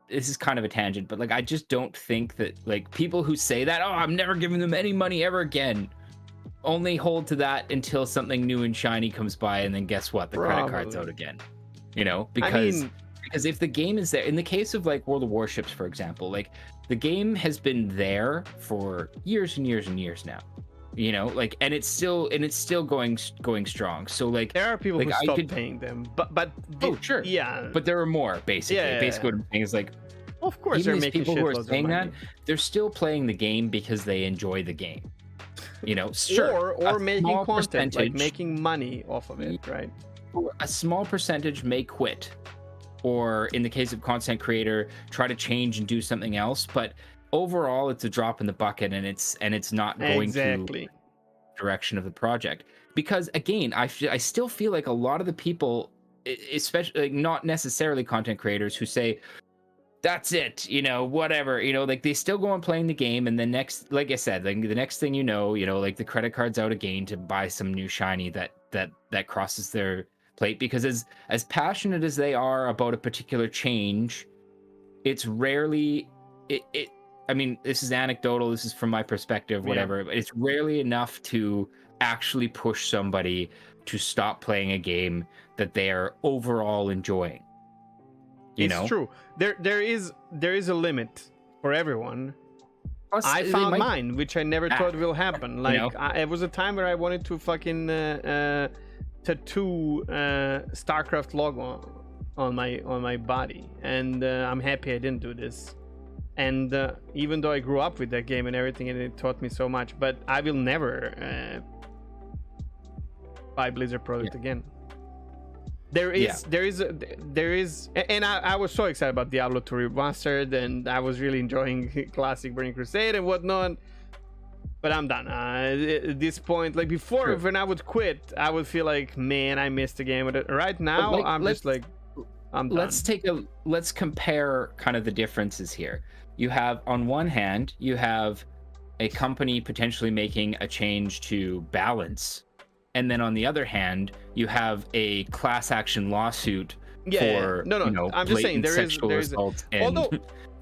this is kind of a tangent, but like, I just don't think that, like, people who say that, oh, I'm never giving them any money ever again, only hold to that until something new and shiny comes by, and then guess what? The credit card's out again. Because if the game is there, in the case of like World of Warships, for example, like, the game has been there for years and years and years now. Like, and it's still going strong. So like, there are people who stopped paying them, but sure, yeah, but there are more, basically. What I'm saying is, like, of course, even these people who are saying that, they're still playing the game because they enjoy the game. Sure, or making content, like making money off of it, right? A small percentage may quit, or in the case of content creator, try to change and do something else, but overall it's a drop in the bucket, and it's not going to the direction of the project. Because again, I still feel like a lot of the people, especially, like, not necessarily content creators, who say that's it, whatever, like, they still go on playing the game, and the next, like I said, like, the next thing like, the credit card's out again to buy some new shiny that crosses their plate. Because as passionate as they are about a particular change, it's rarely I mean, this is anecdotal, this is from my perspective, whatever, but it's rarely enough to actually push somebody to stop playing a game that they are overall enjoying. It's true. There is a limit for everyone. Plus, I found mine, which I never thought will happen. Like, it was a time where I wanted to fucking tattoo StarCraft logo on my body, and I'm happy I didn't do this. And even though I grew up with that game and everything, and it taught me so much, but I will never buy Blizzard product again. There is, and I was so excited about Diablo 2 Remastered, and I was really enjoying classic Burning Crusade and whatnot. But I'm done. At this point, like before, when I would quit, I would feel like, man, I missed the game. But right now, I'm just like, I'm done. Let's compare kind of the differences here. You have, on one hand, you have a company potentially making a change to balance. And then on the other hand, you have a class action lawsuit for I'm just saying there is assault. Although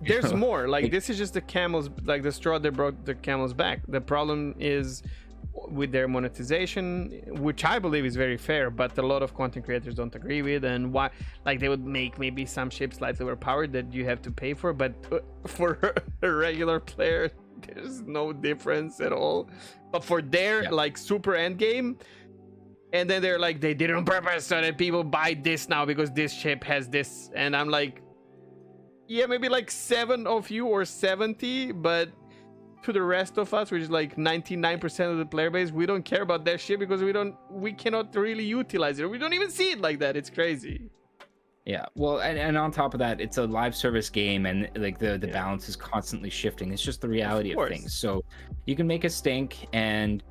there's more. Like this is just the camel's, like the straw that broke the camel's back. The problem is with their monetization, which I believe is very fair, but a lot of content creators don't agree with. And why, like they would make maybe some ships slightly overpowered that you have to pay for, but for a regular player, there's no difference at all. But for their like super end game, and then they're like, they did it on purpose so that people buy this now because this ship has this. And I'm like, yeah, maybe like 7 of you or 70, but to the rest of us, which is like 99% of the player base, we don't care about that ship because we cannot really utilize it. We don't even see it like that. It's crazy. Yeah, well, and on top of that, it's a live service game, and like the balance is constantly shifting. It's just the reality of things. So you can make a stink and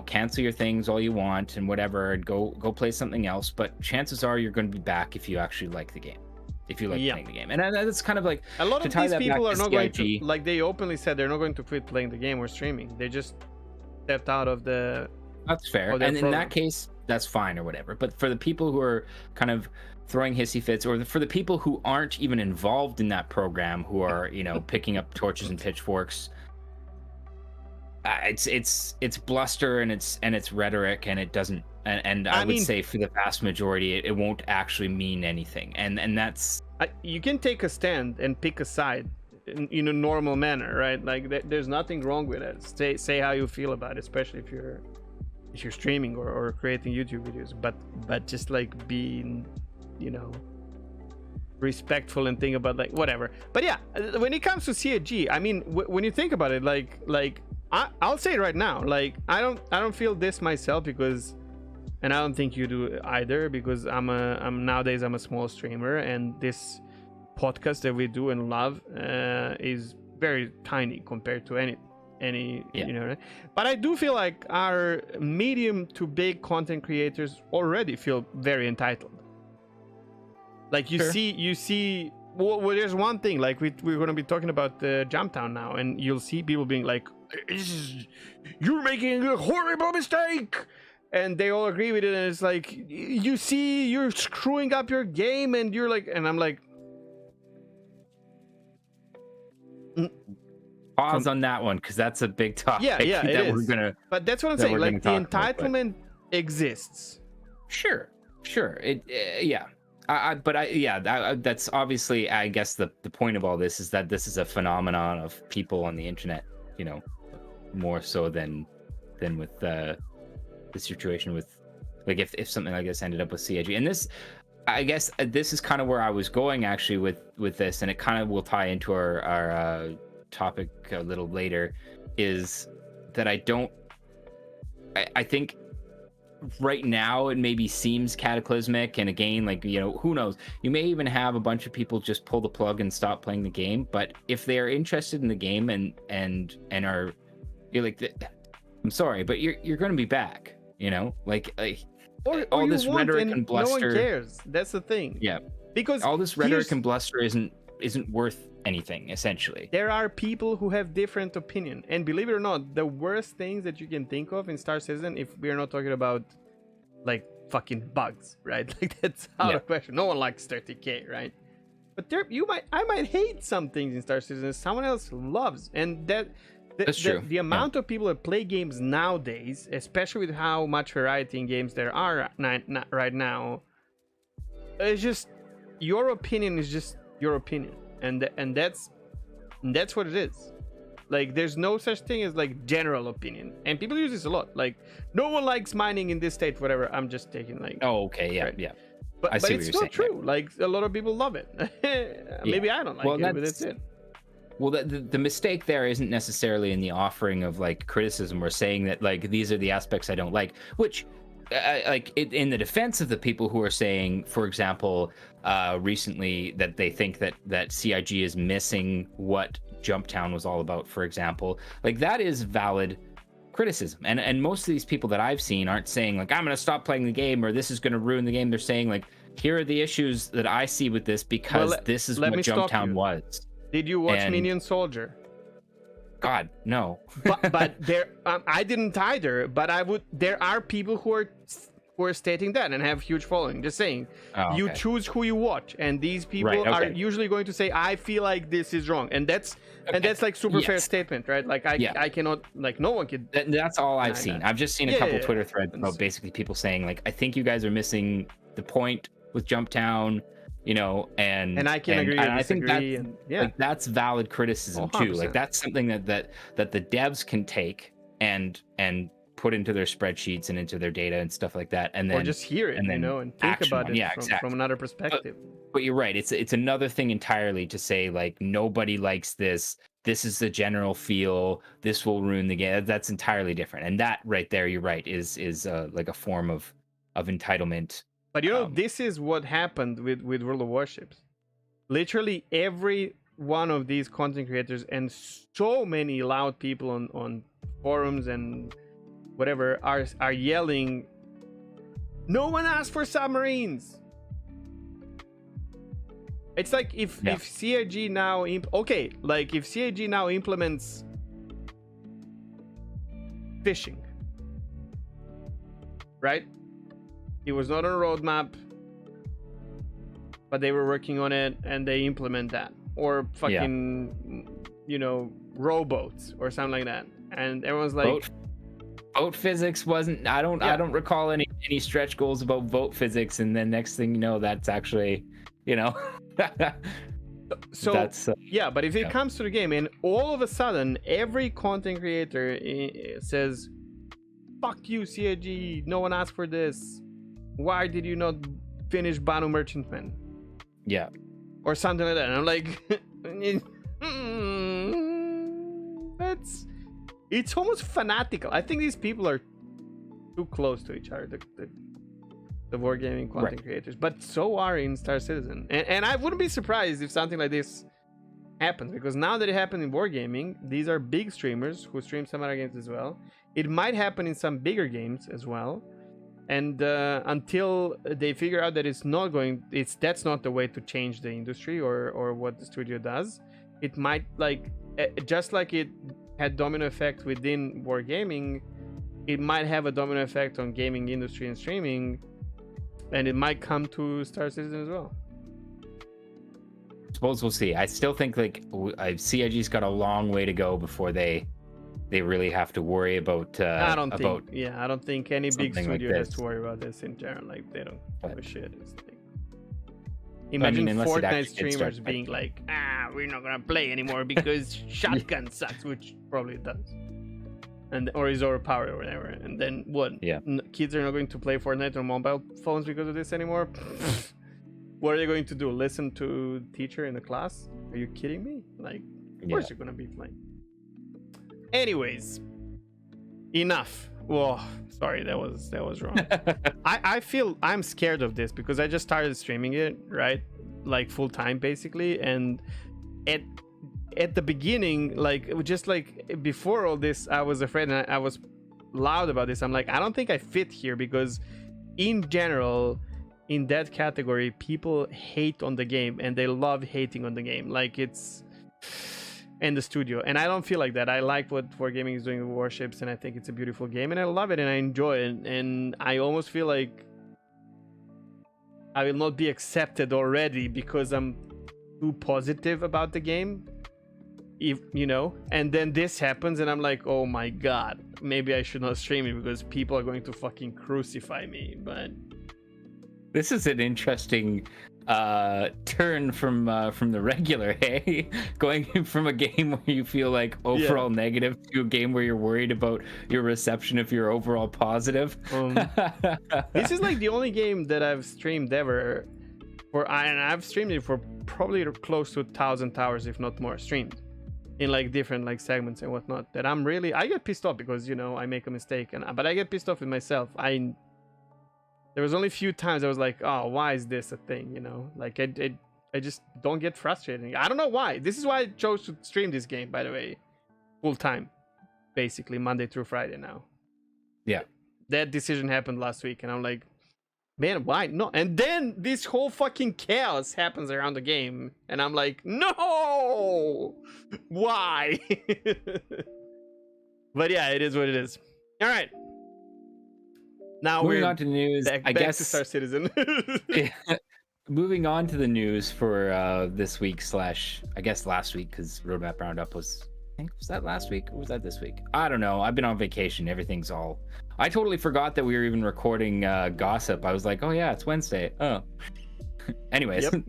cancel your things all you want and whatever, and go play something else. But chances are you're going to be back if you actually like the game, if you like playing the game. And that's kind of like, a lot of these people are not going to, like they openly said, they're not going to quit playing the game or streaming. They just stepped out of the. That's fair, and in that case, that's fine or whatever. But for the people who are kind of throwing hissy fits, or for the people who aren't even involved in that program, who are picking up torches and pitchforks, it's bluster and it's rhetoric, and it doesn't, and I would say for the vast majority it won't actually mean anything, and that's you can take a stand and pick a side in a normal manner, right? Like there's nothing wrong with it. Say how you feel about it, especially if you're streaming or creating YouTube videos, but just like being respectful and think about like whatever. But yeah, when it comes to CAG, I mean, when you think about it, like I'll say it right now, like I don't feel this myself, because, and I don't think you do either, because I'm nowadays I'm a small streamer, and this podcast that we do and love is very tiny compared to any but I do feel like our medium to big content creators already feel very entitled. Like you see well, there's one thing, like we're going to be talking about Jumptown now, and you'll see people being like, you're making a horrible mistake, and they all agree with it, and it's like, you see, you're screwing up your game, and you're like, and I'm like, pause on that one, because that's a big topic. But that's what I'm saying, like the entitlement exists. Sure that's obviously, I guess the point of all this is that this is a phenomenon of people on the internet, more so than with the situation with, like, if something like this ended up with CAG. And this, I guess this is kind of where I was going actually with this, and it kind of will tie into our topic a little later, is that I think right now it maybe seems cataclysmic, and again, like, who knows, you may even have a bunch of people just pull the plug and stop playing the game. But if they're interested in the game and are, you're like, I'm sorry, but you're going to be back, like or all this rhetoric and bluster. No one cares. That's the thing. Yeah, because all this rhetoric and bluster isn't worth anything, essentially. There are people who have different opinion, and believe it or not, the worst things that you can think of in Star Citizen, if we're not talking about like fucking bugs, right? Like that's out of question. No one likes 30k, right? But I might hate some things in Star Citizen someone else loves, and that's true. The amount of people that play games nowadays, especially with how much variety in games there are right now, it's just, your opinion is just your opinion. And that's what it is. Like, there's no such thing as like general opinion, and people use this a lot. Like, no one likes mining in this state, whatever. I'm just taking like. Oh, okay, yeah, right? yeah. But it's not true. Yeah. Like, a lot of people love it. Maybe I don't like it, but that's it. Well, the mistake there isn't necessarily in the offering of like criticism or saying that like these are the aspects I don't like, which in the defense of the people who are saying, for example, recently that they think that CIG is missing what Jumptown was all about, for example, like that is valid criticism. And most of these people that I've seen aren't saying like, I'm going to stop playing the game or this is going to ruin the game. They're saying like, here are the issues that I see with this because this is what Jumptown was. Did you watch Minion Soldier? God, no. but there, I didn't either. But I would. There are people who are stating that and have huge following. Just saying, you choose who you watch, and these people are usually going to say, "I feel like this is wrong," and that's like super fair statement, right? Like I cannot, like, no one can. That's all I've seen. I've just seen a couple Twitter threads about basically people saying like, I think you guys are missing the point with Jumptown. You know, and I can agree. And I think that's valid criticism 100%. Too. Like that's something that the devs can take and put into their spreadsheets and into their data and stuff like that, and then or just hear it, and think about it from another perspective. But you're right. It's another thing entirely to say like nobody likes this. This is the general feel. This will ruin the game. That's entirely different. And that right there, you're right, is like a form of entitlement. But this is what happened with World of Warships. Literally every one of these content creators and so many loud people on forums and whatever are yelling, no one asked for submarines. It's like if CIG now if CIG now implements fishing, right? It was not on a roadmap, but they were working on it and they implement that. Or fucking, rowboats or something like that. And everyone's like, boat physics wasn't. I don't recall any stretch goals about boat physics. And then next thing you know, that's actually, So that's but if it comes to the game, and all of a sudden every content creator says, "Fuck you, CIG! No one asked for this. Why did you not finish Banu Merchantman?" Yeah. Or something like that. And I'm like, it's almost fanatical. I think these people are too close to each other, the Wargaming content creators. But so are in Star Citizen. And I wouldn't be surprised if something like this happens, because now that it happened in Wargaming, these are big streamers who stream some other games as well. It might happen in some bigger games as well. And until they figure out that that's not the way to change the industry or what the studio does, it might, like, just like it had domino effect within Wargaming, it might have a domino effect on gaming industry and streaming, and it might come to Star Citizen as well. I suppose we'll see. I still think like CIG's got a long way to go before they really have to worry about. I don't think any big studio has to worry about this in general. Like, they don't give a shit. It's like, imagine Fortnite streamers being like, we're not gonna play anymore because shotgun sucks, which probably it does, or is overpowered or whatever. And then what? Yeah, kids are not going to play Fortnite on mobile phones because of this anymore. What are they going to do? Listen to teacher in the class? Are you kidding me? Like, of course you're gonna be playing. Anyways, enough. Whoa, sorry, that was wrong. I feel I'm scared of this because I just started streaming it, right? Like full time basically, and at the beginning, like just like before all this, I was afraid and I was loud about this. I'm like, I don't think I fit here because in general, in that category, people hate on the game and they love hating on the game. Like it's and the studio, and I don't feel like that. I like what Wargaming is doing with Warships, and I think it's a beautiful game, and I love it, and I enjoy it, and I almost feel like I will not be accepted already because I'm too positive about the game, if and then this happens, and I'm like, oh my god, maybe I should not stream it because people are going to fucking crucify me. But this is an interesting turn from the regular, hey, going from a game where you feel like overall negative to a game where you're worried about your reception if you're overall positive. This is like the only game that I've streamed ever, and I've streamed it for probably close to 1,000 hours, if not more, streamed in like different like segments and whatnot. That I get pissed off because I make a mistake, but I get pissed off with myself. There was only a few times I was like, oh, why is this a thing? Like I just don't get frustrated. I don't know why. This is why I chose to stream this game, by the way, full time, basically Monday through Friday now. Yeah. That decision happened last week, and I'm like, man, why not? And then this whole fucking chaos happens around the game, and I'm like, no, why? But yeah, it is what it is. All right. Now moving we're on to the news, back to Star Citizen. Moving on to the news for this week / I guess last week, because Roadmap Roundup was, I think, was that last week or was that this week? I don't know. I've been on vacation. Everything's all. I totally forgot that we were even recording gossip. I was like, oh yeah, it's Wednesday. Oh. Anyways, yep.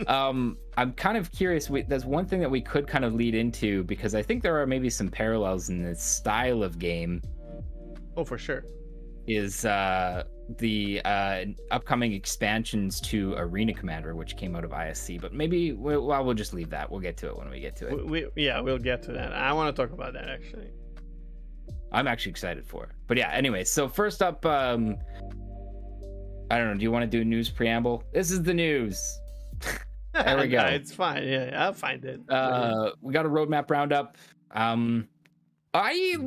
I'm kind of curious. There's one thing that we could kind of lead into, because I think there are maybe some parallels in the style of game. Oh, for sure. Is the upcoming expansions to Arena Commander, which came out of ISC. But maybe we'll just leave that. We'll get to it when we get to it. We'll get to that. I want to talk about that, actually. I'm actually excited for it. But yeah, anyway, so first up, I don't know, do you want to do a news preamble? This is the news. There we go. It's fine. Yeah, I'll find it. We got a roadmap roundup. I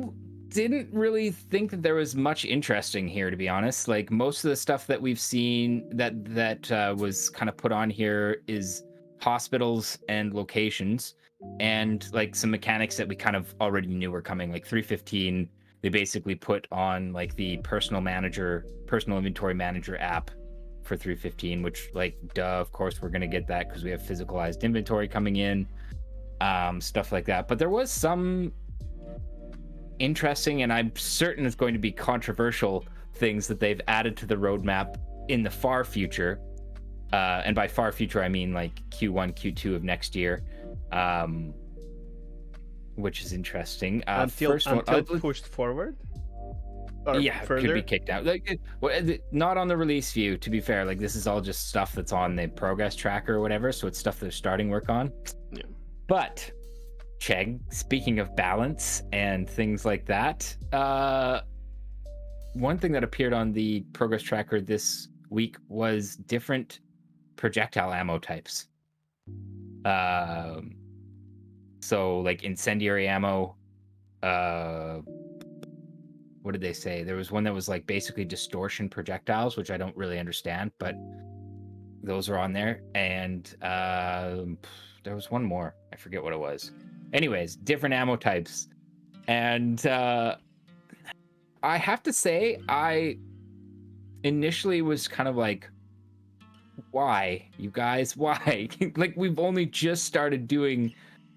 didn't really think that there was much interesting here, to be honest. Like, most of the stuff that we've seen that was kind of put on here is hospitals and locations, and like some mechanics that we kind of already knew were coming. Like 315, they basically put on like the personal inventory manager app for 315, which, like, duh, of course we're gonna get that because we have physicalized inventory coming in, stuff like that. But there was some interesting, and I'm certain it's going to be controversial, things that they've added to the roadmap in the far future, and by far future I mean like Q1, Q2 of next year, which is interesting. Until pushed forward, or yeah, further? Could be kicked out. Like, not on the release view, to be fair. Like, this is all just stuff that's on the progress tracker or whatever, so it's stuff they're starting work on. Yeah. But Chegg, speaking of balance and things like that, one thing that appeared on the progress tracker this week was different projectile ammo types. So like incendiary ammo, what did they say? There was one that was like basically distortion projectiles, which I don't really understand, but those are on there. And there was one more. I forget what it was. Anyways, different ammo types. And I have to say, I initially was kind of like, why, you guys? Why? Like, we've only just started doing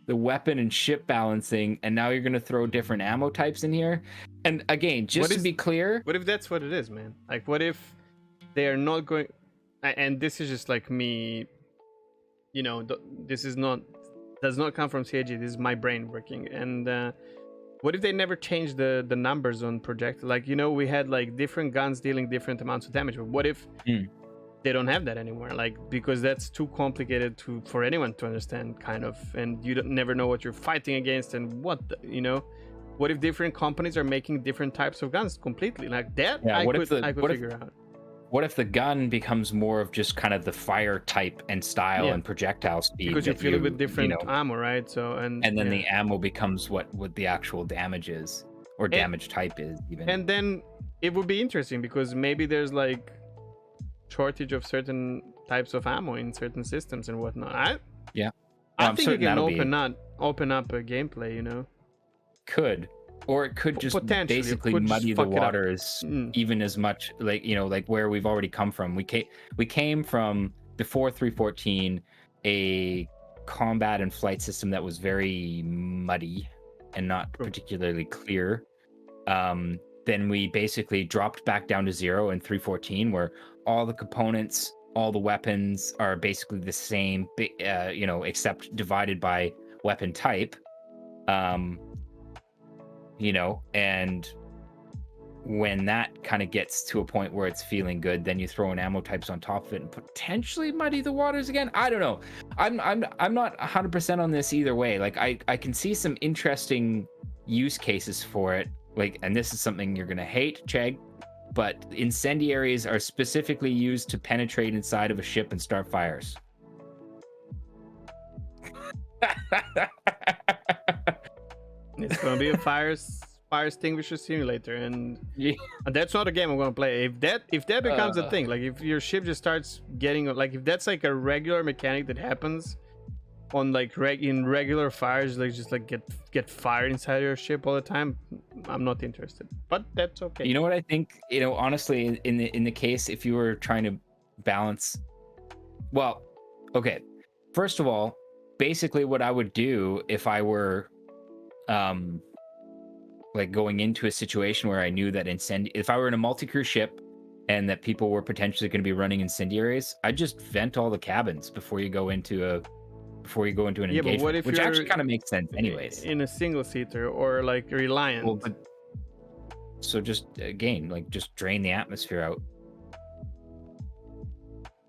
the weapon and ship balancing, and now you're going to throw different ammo types in here? And again, just to be clear... What if that's what it is, man? Like, what if they are not going... And this is just like me, this is not... does not come from CIG. This is my brain working. And what if they never change the numbers on projectile? Like, we had like different guns dealing different amounts of damage. But what if they don't have that anymore? Like, because that's too complicated for anyone to understand, kind of. And you never know what you're fighting against and what if different companies are making different types of guns completely like that? Yeah, I could figure out. What if the gun becomes more of just kind of the fire type and style and projectile speed? Because you fill it with different ammo, right? So and then the ammo becomes what the actual damage is, or damage type is even. And then it would be interesting because maybe there's like shortage of certain types of ammo in certain systems and whatnot. I think you can open up a gameplay, Could. Or it could just basically muddy the waters even as much, like, like where we've already come from. We came from, before 314, a combat and flight system that was very muddy and not particularly clear. Then we basically dropped back down to 0 in 314, where all the components all the weapons are basically the same, except divided by weapon type. And when that kind of gets to a point where it's feeling good, then you throw in ammo types on top of it and potentially muddy the waters again. I don't know. I'm not 100% on this either way. Like I can see some interesting use cases for it. Like, and this is something you're gonna hate, Chegg, but incendiaries are specifically used to penetrate inside of a ship and start fires. It's gonna be a fire extinguisher simulator, and that's not a game I'm gonna play. If that becomes a thing, like if your ship just starts getting, like if that's like a regular mechanic that happens on like in regular fires, like just like get fired inside your ship all the time, I'm not interested. But that's okay. You know what I think? Honestly, in the case if you were trying to balance, well, okay. First of all, basically what I would do if I were like going into a situation where I knew that if I were in a multi-crew ship and that people were potentially going to be running incendiaries, I'd just vent all the cabins before you go into an engagement, but what if which you're actually kind of makes sense anyways. In a single seater or like Reliant. Well, so just again, like just drain the atmosphere out.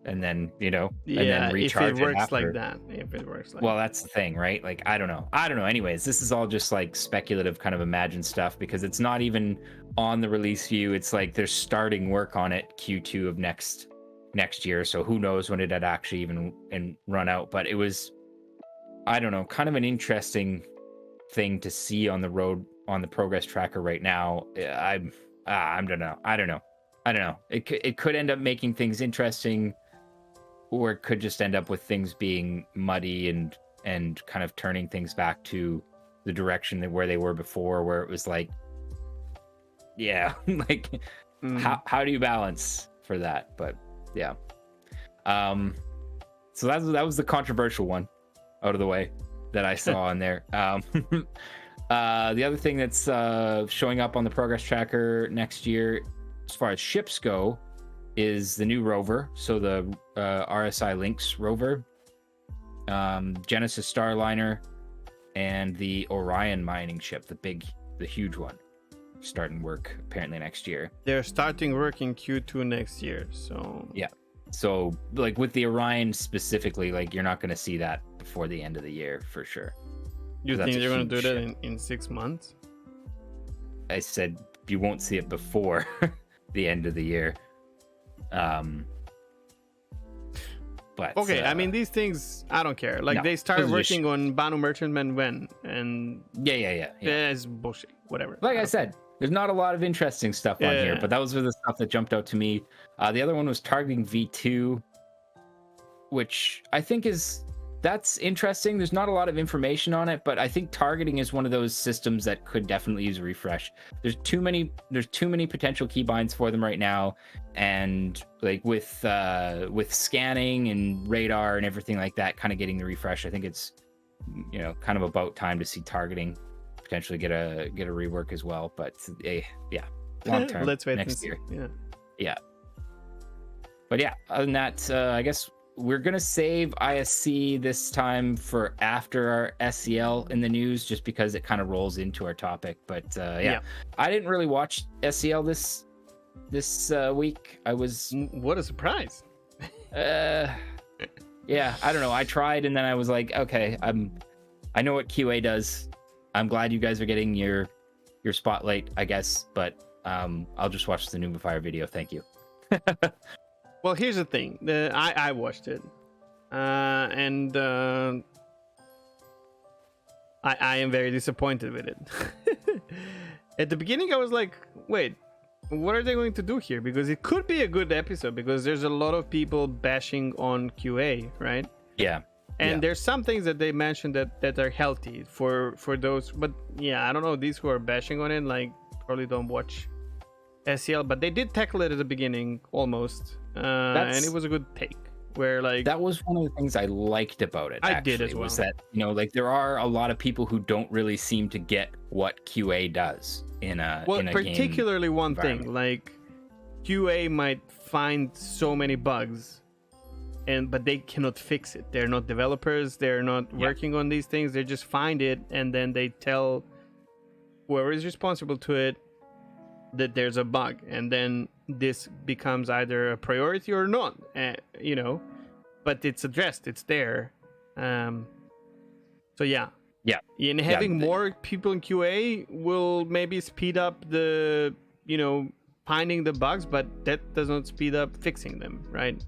And then, and then recharge if it works after. like that. If it works like well, that's the thing, right? Like, I don't know. Anyways, this is all just like speculative kind of imagined stuff because it's not even on the release view. It's like they're starting work on it Q2 of next year. So who knows when it'd actually even run out. But it was, I don't know, kind of an interesting thing to see on the road on the progress tracker right now. I don't know. It could end up making things interesting, or it could just end up with things being muddy and kind of turning things back to the direction where they were before, where it was like, like how do you balance for that? But yeah. So that was the controversial one out of the way that I saw in there. The other thing that's showing up on the progress tracker next year, as far as ships go, is the new rover. So the RSI Lynx rover, Genesis Starliner, and the Orion mining ship, the huge one, starting work apparently next year. They're starting work in Q2 next year. So yeah. So like with the Orion specifically, like you're not going to see that before the end of the year for sure. You think they're going to do that in 6 months? I said you won't see it before the end of the year. But okay, I mean these things I don't care. Like they started working on Banu Merchantman when, and yeah. It's bullshit. Whatever. Like I said, there's not a lot of interesting stuff on here, but those were the stuff that jumped out to me. The other one was targeting V2, which I think that's interesting. There's not a lot of information on it, but I think targeting is one of those systems that could definitely use a refresh. There's too many potential keybinds for them right now, and like with scanning and radar and everything like that, kind of getting the refresh. I think it's kind of about time to see targeting potentially get a rework as well. But long term. Let's wait next year. Yeah. But yeah, other than that, I guess we're going to save ISC this time for after our SCL in the news, just because it kind of rolls into our topic. But I didn't really watch SCL this week. I was... What a surprise. I don't know. I tried and then I was like, okay, I know what QA does. I'm glad you guys are getting your spotlight, I guess, but I'll just watch the Numifire video. Thank you. Well, here's the thing. I watched it, and I am very disappointed with it. At the beginning, I was like, wait, what are they going to do here? Because it could be a good episode, because there's a lot of people bashing on QA, right? Yeah. And there's some things that they mentioned that are healthy for those. But yeah, I don't know. These who are bashing on it, like, probably don't watch SCL, but they did tackle it at the beginning almost, and it was a good take. Where like that was one of the things I liked about it. I did as well. Was that like there are a lot of people who don't really seem to get what QA does in a particularly game one thing, like QA might find so many bugs but they cannot fix it. They're not developers, they're not working on these things. They just find it and then they tell whoever is responsible to it that there's a bug, and then this becomes either a priority or not, but it's addressed, it's there. So yeah, and having more people in QA will maybe speed up the finding the bugs, but that does not speed up fixing them, right?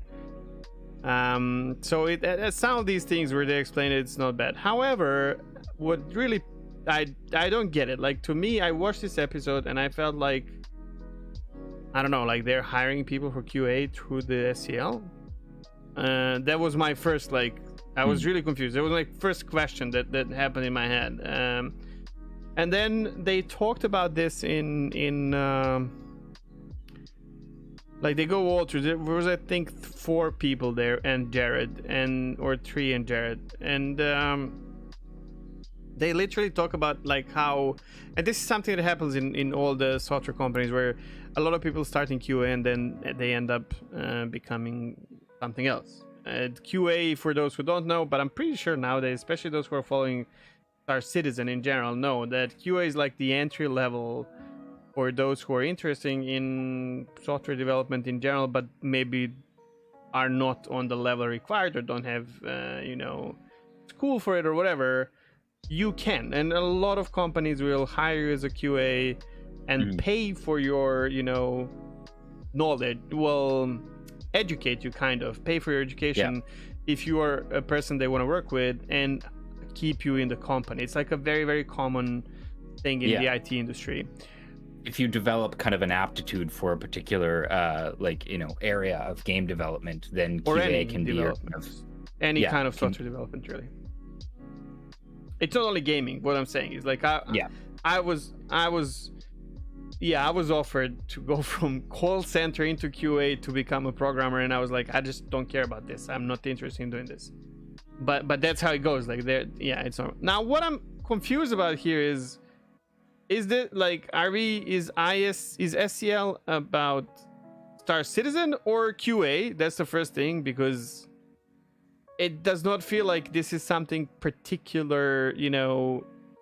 So some of these things where they explain it, it's not bad. However, what really I don't get it. Like, to me, I watched this episode and I felt like, I don't know, like they're hiring people for QA through the SCL. That was my first, like, I was really confused. That was my first question that happened in my head. And then they talked about this in like they go all through. There was, I think, 4 people there and Jared, or 3 and Jared, and they literally talk about like how, and this is something that happens in all the software companies, where a lot of people start in QA and then they end up becoming something else. QA, for those who don't know, but I'm pretty sure nowadays, especially those who are following Star Citizen in general, know that QA is like the entry level for those who are interested in software development in general, but maybe are not on the level required or don't have school for it or whatever. You can, and a lot of companies will hire you as a QA and pay for your knowledge, well, educate you, kind of pay for your education if you are a person they want to work with, and keep you in the company. It's like a very, very common thing in the IT industry. If you develop kind of an aptitude for a particular area of game development, then QA can be your any kind of software development, really. It's not only gaming. What I'm saying is, like, I was offered to go from call center into QA to become a programmer, and I was like, I just don't care about this. I'm not interested in doing this. But that's how it goes. Like, it's not. Now, what I'm confused about here is that, like, is SCL about Star Citizen or QA? That's the first thing, because it does not feel like this is something particular,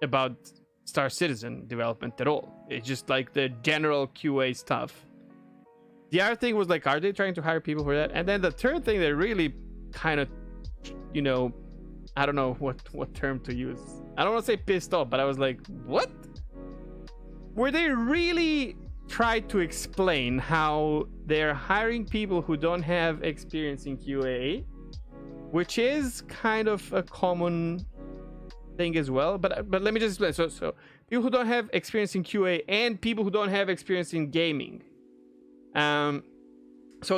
about Star Citizen development at all. It's just like the general QA stuff. The other thing was like, are they trying to hire people for that? And then the third thing that really kind of, I don't know what term to use. I don't want to say pissed off, but I was like, what? Were they really tried to explain how they're hiring people who don't have experience in QA, which is kind of a common thing as well, but let me just explain. So people who don't have experience in QA and people who don't have experience in gaming. So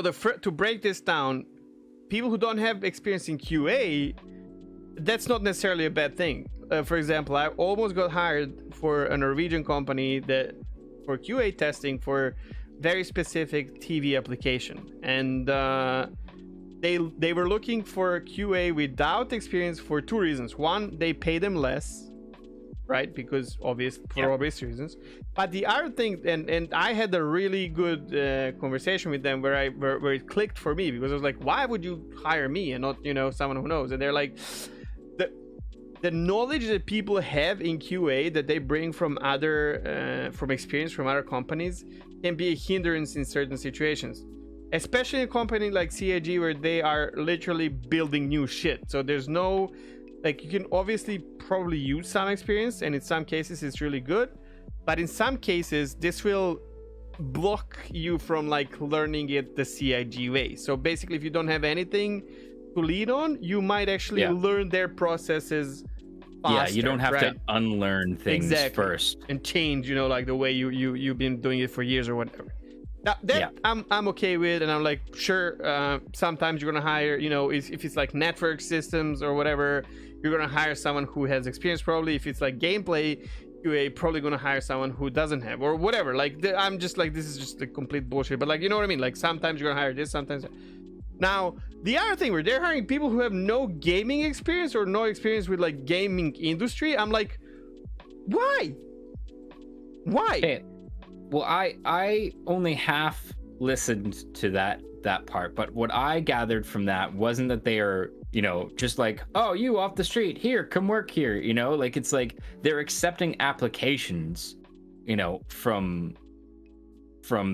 to break this down, people who don't have experience in QA, that's not necessarily a bad thing. For example, I almost got hired for a Norwegian company for QA testing for very specific TV application, and they were looking for QA without experience for 2 reasons. One, they pay them less, right? Because obvious reasons. But the other thing, and I had a really good conversation with them where it clicked for me, because I was like, why would you hire me and not someone who knows? And they're like, the knowledge that people have in QA that they bring from from experience from other companies can be a hindrance in certain situations. Especially in a company like CIG, where they are literally building new shit. So there's no, like, you can obviously probably use some experience, and in some cases it's really good, but in some cases this will block you from like learning it the CIG way. So basically, if you don't have anything to lead on, you might actually learn their processes faster. You don't have to unlearn things first and change, like the way you've been doing it for years or whatever. Now, that I'm okay with, and I'm like, sure, sometimes you're gonna hire, if it's like network systems or whatever, you're gonna hire someone who has experience. Probably if it's like gameplay QA, probably gonna hire someone who doesn't have, or whatever. Like, I'm just like, this is just the complete bullshit, but like, you know what I mean? Like, sometimes you're gonna hire this, sometimes. Now, the other thing where they're hiring people who have no gaming experience or no experience with like gaming industry, I'm like, why? Hey. Well, I only half listened to that that part. But what I gathered from that wasn't that they are, you know, just like, oh, you off the street, here, come work here, you know, like it's like they're accepting applications, you know, from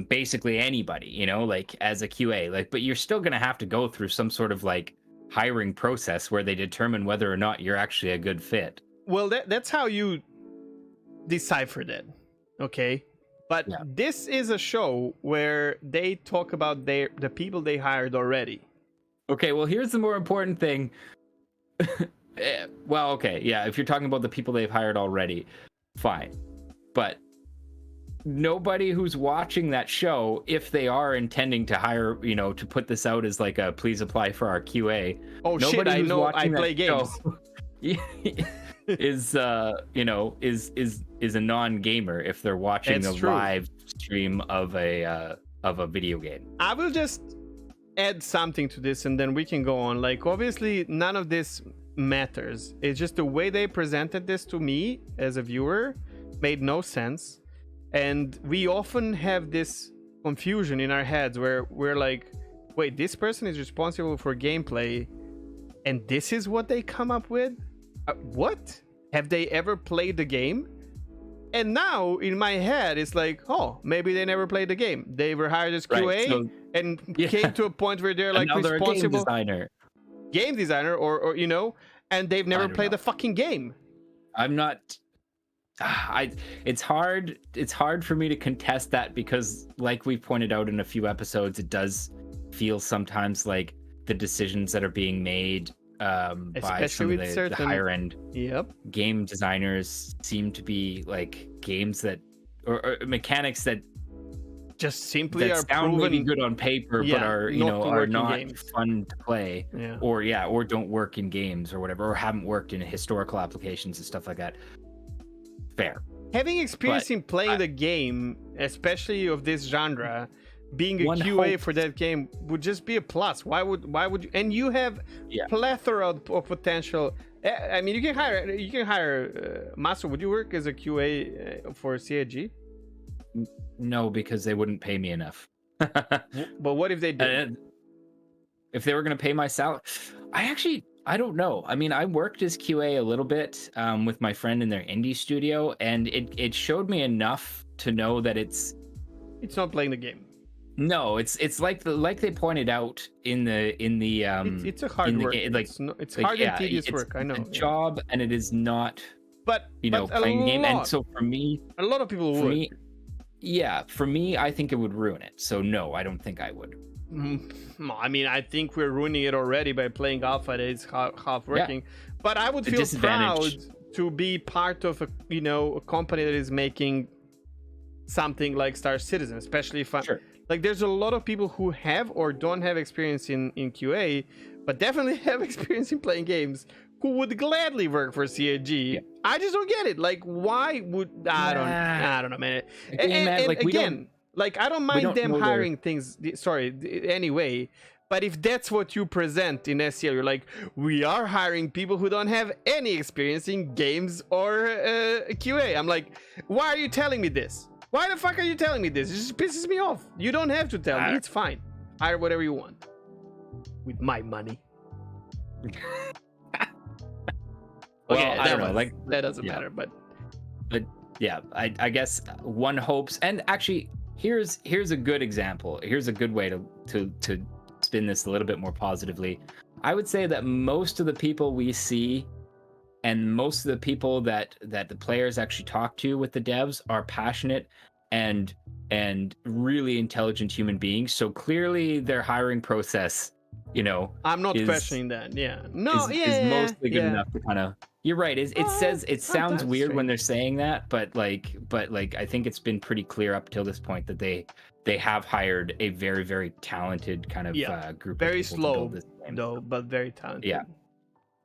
basically anybody, you know, like as a QA, like, but you're still gonna have to go through some sort of like hiring process where they determine whether or not you're actually a good fit. Well, that's how you decipher that, okay? But this is a show where they talk about the people they hired already. Okay, well, here's the more important thing. Well, okay, yeah, if you're talking about the people they've hired already, fine. But nobody who's watching that show, if they are intending to hire, you know, to put this out as like a please apply for our QA. Oh shit, I know, I play games. Is you know, is a non-gamer if they're watching That's a true. live stream of a video game. I will just add something to this and then we can go on. Like, obviously none of this matters. It's just the way they presented this to me as a viewer made no sense. And we often have this confusion in our heads where we're like, wait, this person is responsible for gameplay and this is what they come up with? What? Have they ever played the game? And now in my head, it's like, oh, maybe they never played the game. They were hired as QA Right, so, and came to a point where they're like they're responsible a game designer, or you know, and they've never played the fucking game. I'm not. It's hard for me to contest that because, like we pointed out in a few episodes, it does feel sometimes like the decisions that are being made by some of the higher end game designers seem to be like games that or mechanics that just simply are sound proven maybe good on paper, but are, you know, are not fun to play, or don't work in games or whatever, or haven't worked in historical applications and stuff like that. Fair. Having experience in playing the game, especially of this genre, being a QA for that game would just be a plus. Why would you? And you have plethora of potential. I mean, you can hire Maso. Would you work as a QA for CIG? No, because they wouldn't pay me enough. But what if they did? If they were going to pay my salary, I don't know. I mean, I worked as QA a little bit with my friend in their indie studio, and it showed me enough to know that it's not playing the game. No, it's like they pointed out in the it's a hard work. It's hard and tedious work. I know. It's a job, and it is not. But playing a game, and so for me, a lot of people would. For me, I think it would ruin it. So no, I don't think I would. I mean, I think we're ruining it already by playing alpha that is half working. But I would feel proud to be part of a company that is making something like Star Citizen, especially if like there's a lot of people who have or don't have experience in QA, but definitely have experience in playing games, who would gladly work for CIG. Yeah. I just don't get it. Like, why would I don't know, man. And like, again, like I don't mind them hiring things. Anyway. But if that's what you present in SEL, you're like, we are hiring people who don't have any experience in games or QA. I'm like, why are you telling me this? Why the fuck are you telling me this? It just pisses me off. You don't have to tell me. It's fine. Hire whatever you want. With my money. Okay, I don't know. Like, that doesn't matter, but yeah, I guess one hopes. And actually, here's a good example. Here's a good way to spin this a little bit more positively. I would say that most of the people we see and most of the people that the players actually talk to with the devs are passionate and really intelligent human beings. So clearly their hiring process, I'm not questioning that. Yeah. No, is mostly good enough to kind of. You're right. It sounds weird when they're saying that, but like I think it's been pretty clear up till this point that they have hired a very, very talented kind of group. Very of people slow to build this game. though, but very talented.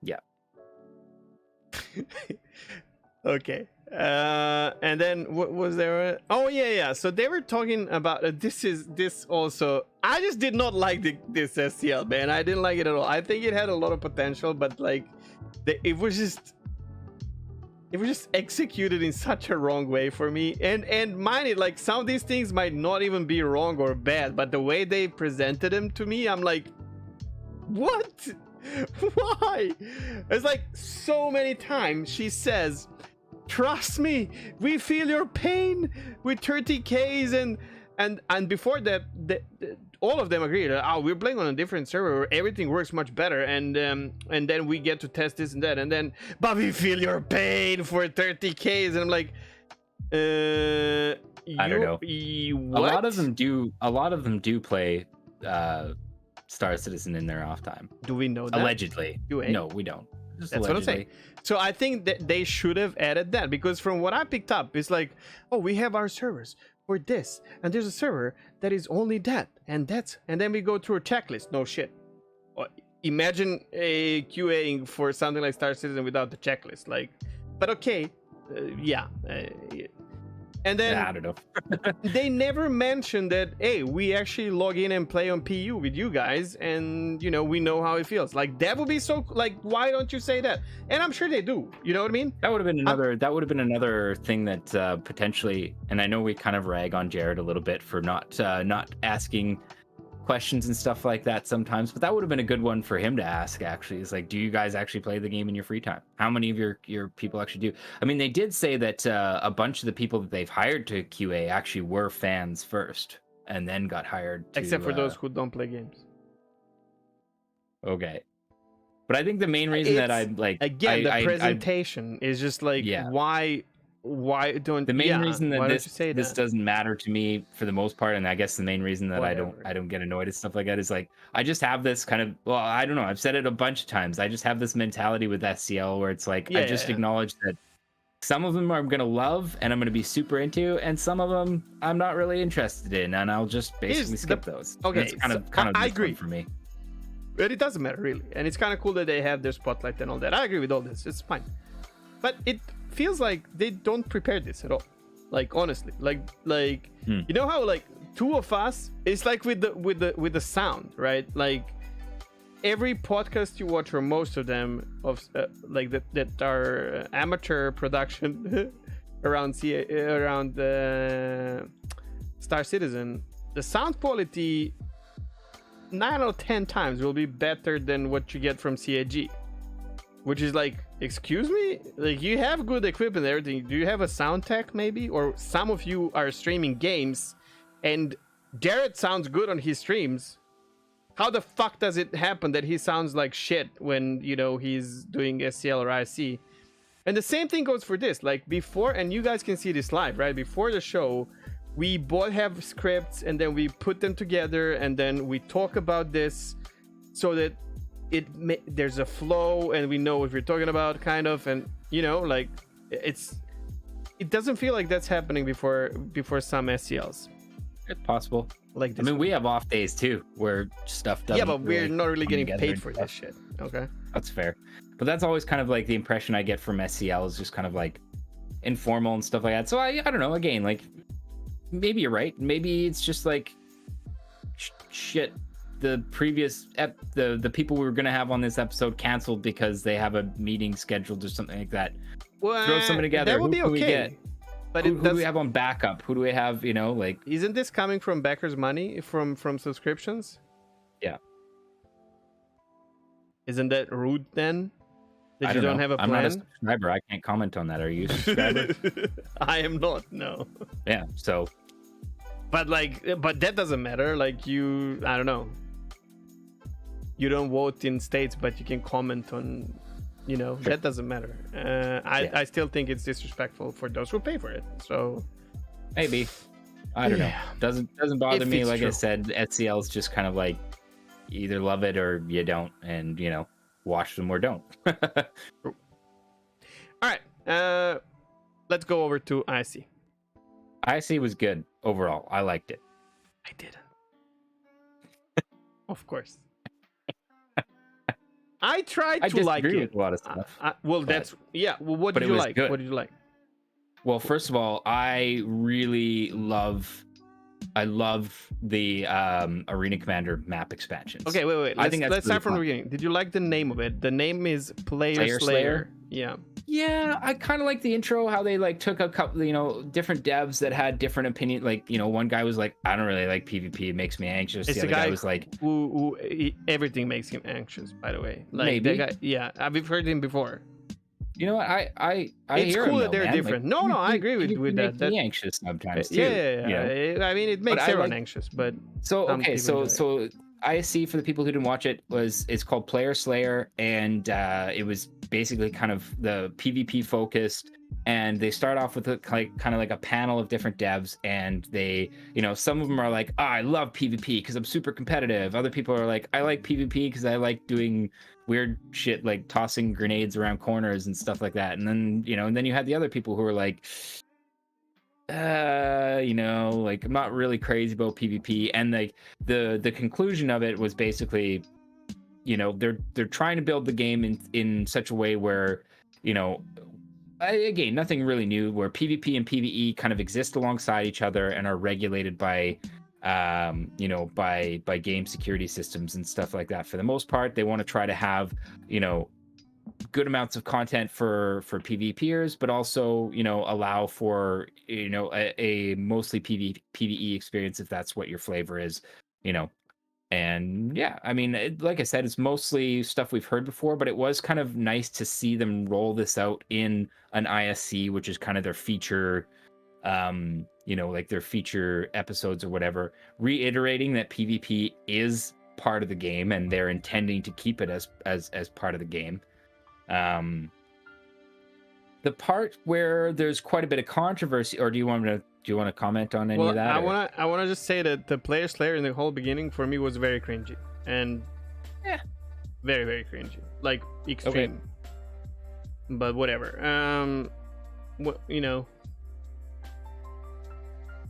Yeah. Okay. And then what was there? Oh yeah. So they were talking about this also. I just did not like this STL, man. I didn't like it at all. I think it had a lot of potential, but like it was just it was just executed in such a wrong way for me. And mind it, like some of these things might not even be wrong or bad, but the way they presented them to me, I'm like, what? Why? It's like so many times she says, trust me, we feel your pain with 30Ks, and before that, all of them agreed, oh, we're playing on a different server where everything works much better, and then we get to test this and that, and then, but we feel your pain for 30Ks, and I'm like, I don't know. What? A lot of them do play Star Citizen in their off time. Do we know that? Allegedly. No, we don't. Just That's allegedly. what I'm saying. So I think that they should have added that, because from what I picked up, it's like, oh, we have our servers for this, and there's a server that is only that, and then we go through a checklist. No shit. Imagine a QAing for something like Star Citizen without the checklist. Like, but okay, yeah. And then I don't know. they never mentioned that, hey, we actually log in and play on PU with you guys, and we know how it feels. Like, that would be so, like, why don't you say that? And I'm sure they do. You know what I mean? That would have been another thing that potentially, and I know we kind of rag on Jared a little bit for not asking questions and stuff like that sometimes, but that would have been a good one for him to ask. Actually, is like, do you guys actually play the game in your free time? How many of your people actually do? I mean, they did say that a bunch of the people that they've hired to QA actually were fans first and then got hired to, except for those who don't play games. Okay, but I think the main reason that I like, again, the presentation is just like, why don't the main reason that this that? doesn't matter to me for the most part, and I guess the main reason that I don't get annoyed at stuff like that is like, I just have this kind of, well, I don't know, I've said it a bunch of times, I just have this mentality with SCL where it's like, I just acknowledge that some of them I'm gonna love and I'm gonna be super into, and some of them I'm not really interested in, and I'll just basically skip those. Okay, it's kind of I agree for me. But it doesn't matter really, and it's kind of cool that they have their spotlight and all that. I agree with all this, it's fine, but it feels like they don't prepare this at all. Like, honestly, like you know how like two of us, it's like with the sound, right? Like every podcast you watch, or most of them, of like that are amateur production around Star Citizen, the sound quality 9 out of 10 times will be better than what you get from CAG, which is like, excuse me, like, you have good equipment and everything. Do you have a sound tech maybe? Or some of you are streaming games and Jared sounds good on his streams. How the fuck does it happen that he sounds like shit when he's doing SCL or IC? And the same thing goes for this. Like, before, and you guys can see this live, right? Before the show, we both have scripts, and then we put them together, and then we talk about this so that there's a flow and we know what we're talking about, kind of. And like, it doesn't feel like that's happening before some SCLs. It's possible. Like this, I mean, we have off days too where stuff doesn't. Yeah, but we're really not really getting paid for this shit. Okay, that's fair. But that's always kind of like the impression I get from SCL is just kind of like informal and stuff like that. So I don't know. Again, like, maybe you're right. Maybe it's just like shit. The previous the people we were gonna have on this episode canceled because they have a meeting scheduled or something like that. Well, throw something together. That would be okay. But who do we have on backup? Who do we have? Like, isn't this coming from backers' money from subscriptions? Yeah. Isn't that rude then? That you don't have a plan? I'm not a subscriber. I can't comment on that. Are you a subscriber? I am not. No. Yeah. So. But that doesn't matter. Like, I don't know. You don't vote in states, but you can comment on, sure. That doesn't matter. I still think it's disrespectful for those who pay for it. So maybe, I don't know. Doesn't bother me. Like true. I said, SCL is just kind of like, you either love it or you don't, and watch them or don't. All right, let's go over to IC. IC was good overall. I liked it. I didn't. Of course. I tried to like it. With a lot of stuff. What did you like? Good. What did you like? Well, first of all, I really love I love the Arena Commander map expansions. Okay, wait. I think Let's really start from the fun. beginning. Did you like the name of it? The name is Player Slayer. Yeah. Yeah, I kind of like the intro, how they like took a couple, different devs that had different opinion. Like, one guy was like, I don't really like PvP, it makes me anxious. It's The the other guy guy was like, everything makes him anxious, by the way. Like maybe. that guy, yeah, we've heard him before. You know what? I it's hear cool him, that they're man. different. Like, no, I agree with makes that. me anxious sometimes too. Yeah. I mean, it makes everyone anxious, but so ISC, for the people who didn't watch it, it's called Player Slayer, and it was basically kind of the PvP focused. And they start off with kind of like a panel of different devs, and they, some of them are like, I love PvP because I'm super competitive. Other people are like, I like PvP because I like doing weird shit like tossing grenades around corners and stuff like that. And then, and then you had the other people who were like, like I'm not really crazy about PvP. And like the conclusion of it was basically, they're trying to build the game in such a way where, again, nothing really new, where PvP and PvE kind of exist alongside each other and are regulated by by game security systems and stuff like that. For the most part, they want to try to have, good amounts of content for PvPers, but also, allow for, a mostly PvE experience if that's what your flavor is, And yeah, I mean, like I said, it's mostly stuff we've heard before, but it was kind of nice to see them roll this out in an ISC, which is kind of their feature, like their feature episodes or whatever, reiterating that PvP is part of the game and they're intending to keep it as part of the game. The part where there's quite a bit of controversy, or do you want to comment on any of that? I want to just say that the Player Slayer in the whole beginning for me was very cringy and very, very cringy, like extreme. Okay. But whatever.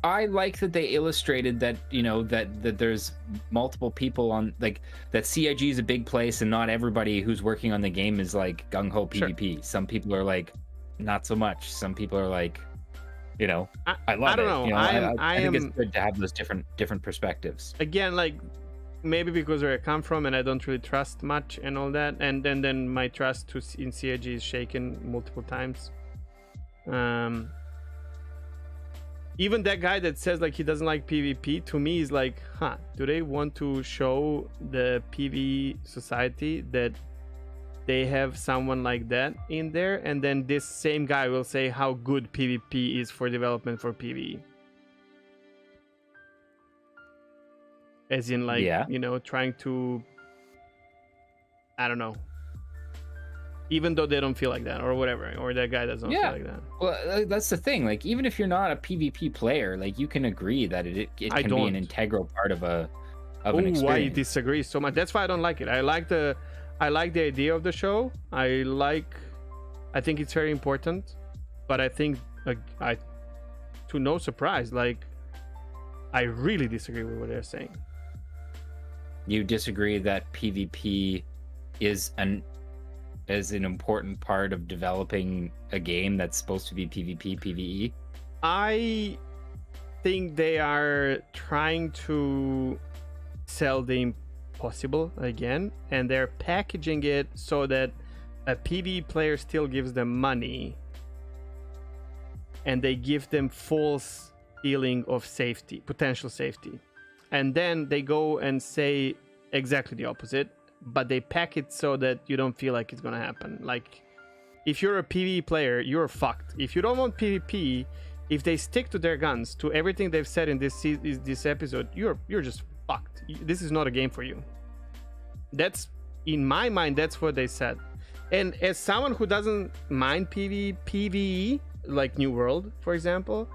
I like that they illustrated that, that there's multiple people on, like, that CIG is a big place and not everybody who's working on the game is like gung-ho PvP. Sure. Some people are like, not so much. Some people are like, I love it. I don't know. I think it's good to have those different perspectives. Again, like, maybe because where I come from and I don't really trust much and all that. And then my trust in CIG is shaken multiple times. Even that guy that says like he doesn't like PvP, to me is like, do they want to show the PvE society that they have someone like that in there? And then this same guy will say how good PvP is for development for PvE. As in like, trying to, I don't know. Even though they don't feel like that or whatever, or that guy doesn't feel like that. Well, that's the thing. Like, even if you're not a PvP player, like, you can agree that it can be an integral part of an experience. I disagree so much. That's why I don't like it. I like the idea of the show. I think it's very important, but I think to no surprise, like, I really disagree with what they're saying. You disagree that PvP is an important part of developing a game that's supposed to be PvP, PvE? I think they are trying to sell the impossible again, and they're packaging it so that a PvE player still gives them money, and they give them false feeling of safety, potential safety. And then they go and say exactly the opposite, but they pack it so that you don't feel like it's gonna happen. Like, if you're a PvE player, you're fucked. If you don't want PvP, if they stick to their guns, to everything they've said in this episode, you're just fucked. This is not a game for you. That's, in my mind, that's what they said. And as someone who doesn't mind PvE, like New World, for example,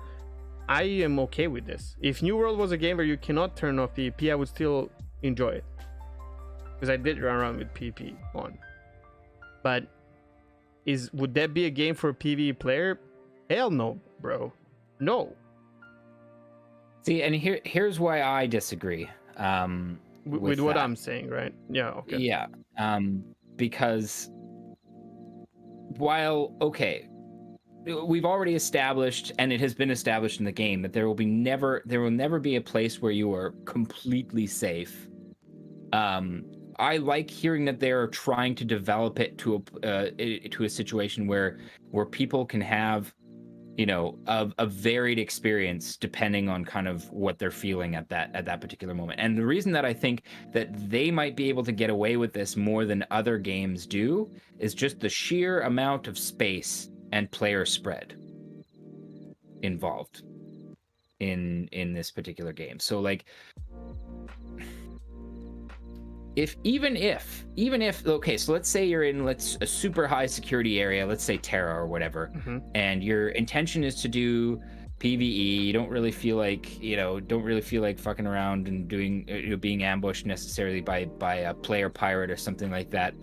I am okay with this. If New World was a game where you cannot turn off PvP, I would still enjoy it. Because I did run around with PvP on. But would that be a game for a PvE player? Hell no, bro. No. See, and here's why I disagree. With what I'm saying, right? Yeah, okay. Yeah. Because while, okay, we've already established, and it has been established in the game, that there will never be a place where you are completely safe. I like hearing that they're trying to develop it to a situation where people can have, you know, a varied experience depending on kind of what they're feeling at that particular moment. And the reason that I think that they might be able to get away with this more than other games do is just the sheer amount of space and player spread involved in this particular game. So like, even if okay, so let's say you're in a super high security area, let's say Terra or whatever, and your intention is to do PvE. You don't really feel like fucking around and doing being ambushed necessarily by a player pirate or something like that.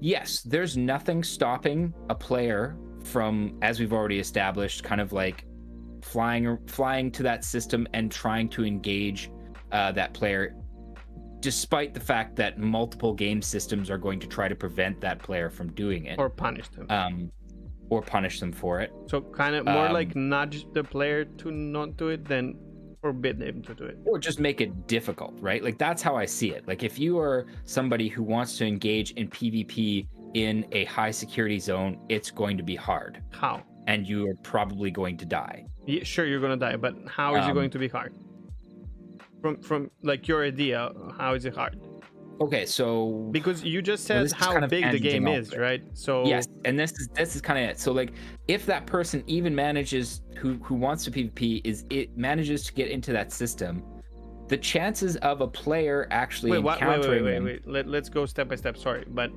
Yes, there's nothing stopping a player from, as we've already established, kind of like flying to that system and trying to engage that player, despite the fact that multiple game systems are going to try to prevent that player from doing it or punish them for it. So kind of more like nudge the player to not do it than forbid them to do it, or just make it difficult, right? Like, that's how I see it. Like, if you are somebody who wants to engage in PvP in a high security zone, it's going to be hard. How? And you are probably going to die. Yeah, sure, you're gonna die, but how is it going to be hard? From like your idea, how is it hard? Okay, so because you just said how big the game is, right? So yes, and this is kind of it. So like, if that person even manages who wants to PvP manages to get into that system, the chances of a player actually encountering wait. Let's go step by step. Sorry, but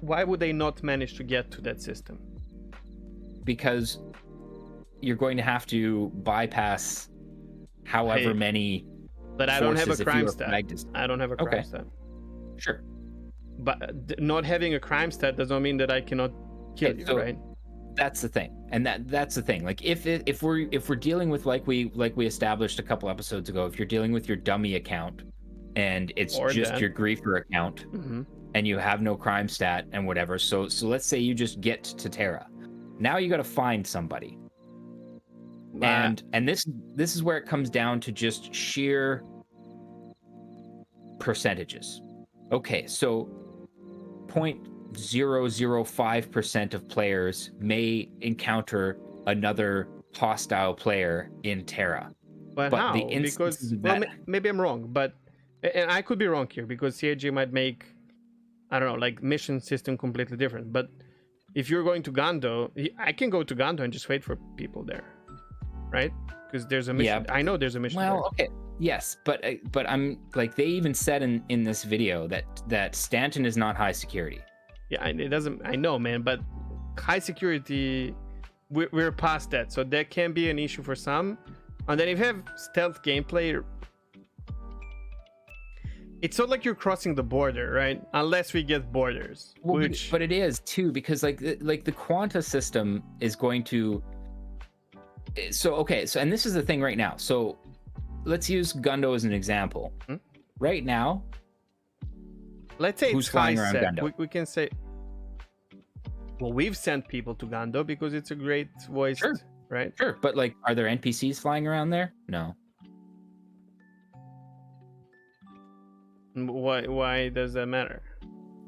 why would they not manage to get to that system? Because you're going to have to bypass however many. But I don't have a crime stat. I don't have a crime stat. Sure. But not having a crime stat does not mean that I cannot kill you, right? That's the thing, and that's the thing. Like, if we're dealing with, like we established a couple episodes ago, if you're dealing with your dummy account and it's just your griefer account, and you have no crime stat and whatever, so let's say you just get to Terra, now you got to find somebody. And this is where it comes down to just sheer percentages. Okay, so 0.005% of players may encounter another hostile player in Terra. But how? Because maybe I'm wrong, but and I could be wrong here, because CIG might make, I don't know, like mission system completely different. But if you're going to Gando, I can go to Gando and just wait for people there. Right? Because there's a mission. Yeah. I know there's a mission. Well, okay. Yes, but I'm like, they even said in this video that Stanton is not high security. Yeah, it doesn't. I know, man, but high security, we're past that, so that can be an issue for some. And then if you have stealth gameplay, it's not like you're crossing the border, right? Unless we get borders. Well, but it is too, because like the Quanta system is going to. So okay, so and this is the thing right now. So let's use Gundo as an example. Right now, let's say who's flying around Gundo? We can say, well, we've sent people to Gundo because it's a great voice, right? Sure, but like, are there NPCs flying around there? No. Why does that matter?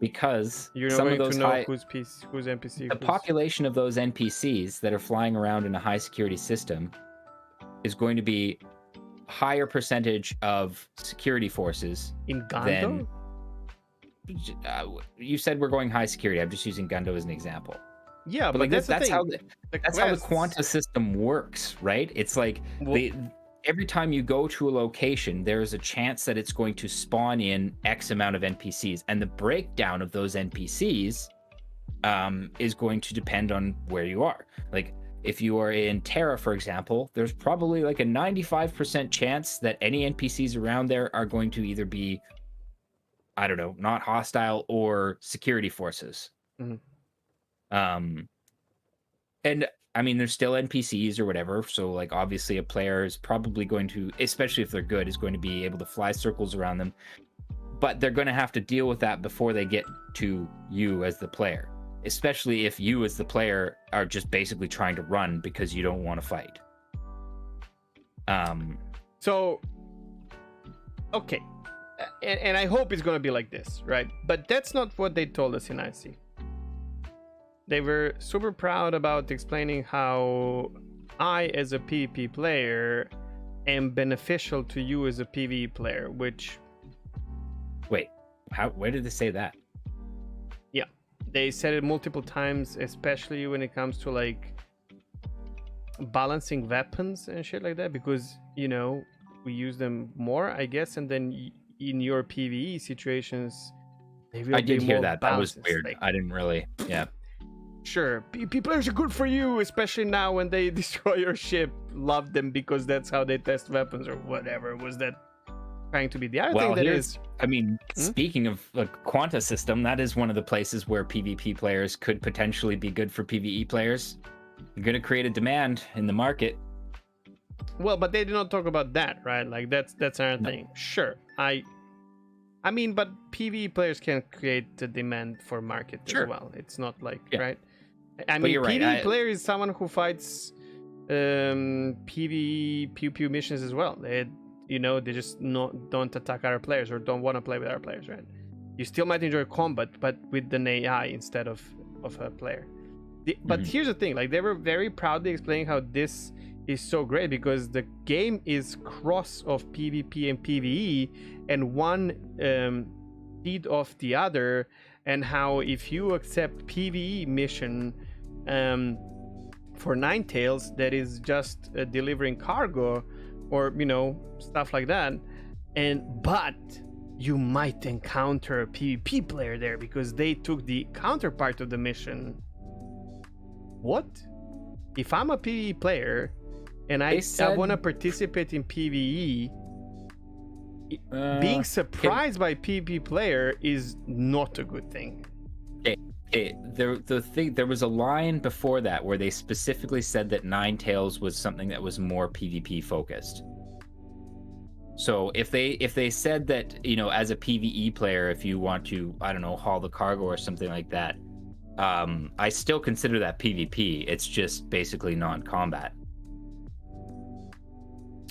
Because you're not going to know who's NPC. The population of those NPCs that are flying around in a high security system is going to be higher percentage of security forces in Gando. You said we're going high security. I'm just using Gando as an example. Yeah, but like that's how the Quanta system works, right? It's like every time you go to a location, there's a chance that it's going to spawn in X amount of NPCs, and the breakdown of those NPCs is going to depend on where you are. Like, if you are in Terra, for example, there's probably like a 95% chance that any NPCs around there are going to either be, I don't know, not hostile or security forces. And I mean, there's still NPCs or whatever, so like, obviously a player is probably going to, especially if they're good, is going to be able to fly circles around them, but they're going to have to deal with that before they get to you as the player. especially if you as the player are just basically trying to run because you don't want to fight. So, okay, and I hope it's gonna be like this, right? But that's not what they told us in IC. They were super proud about explaining how I, as a PvP player, am beneficial to you as a PvE player, which... Wait, where did they say that? Yeah, they said it multiple times, especially when it comes to like balancing weapons and shit like that, because, you know, we use them more, I guess, and then in your PvE situations, they will I did be hear more that. balanced. That was weird. Like, I didn't really, yeah. Sure, PvP players are good for you, especially now when they destroy your ship. Love them because that's how they test weapons or whatever. Was that trying to be the other thing that is? I mean, speaking of a Quanta system, that is one of the places where PvP players could potentially be good for PvE players. You're going to create a demand in the market. Well, but they did not talk about that, right? Like that's another thing. Sure, I mean, but PvE players can create the demand for market as well. It's not like right. I mean, PvE player is someone who fights PvE pew missions as well. They just don't attack other players or don't want to play with other players, right? You still might enjoy combat, but with an AI instead of a player. But here's the thing: like they were very proudly explaining how this is so great because the game is cross of PvP and PvE, and one feed off the other, and how if you accept PvE mission for Ninetales that is just delivering cargo or stuff like that, but you might encounter a PvP player there because they took the counterpart of the mission. What if I'm a PvE player and I want to participate in PvE? Being surprised by PvP player is not a good thing. There was a line before that where they specifically said that Ninetales was something that was more PvP focused. So if they said that, as a PvE player, if you want to, I don't know, haul the cargo or something like that, I still consider that PvP. It's just basically non-combat.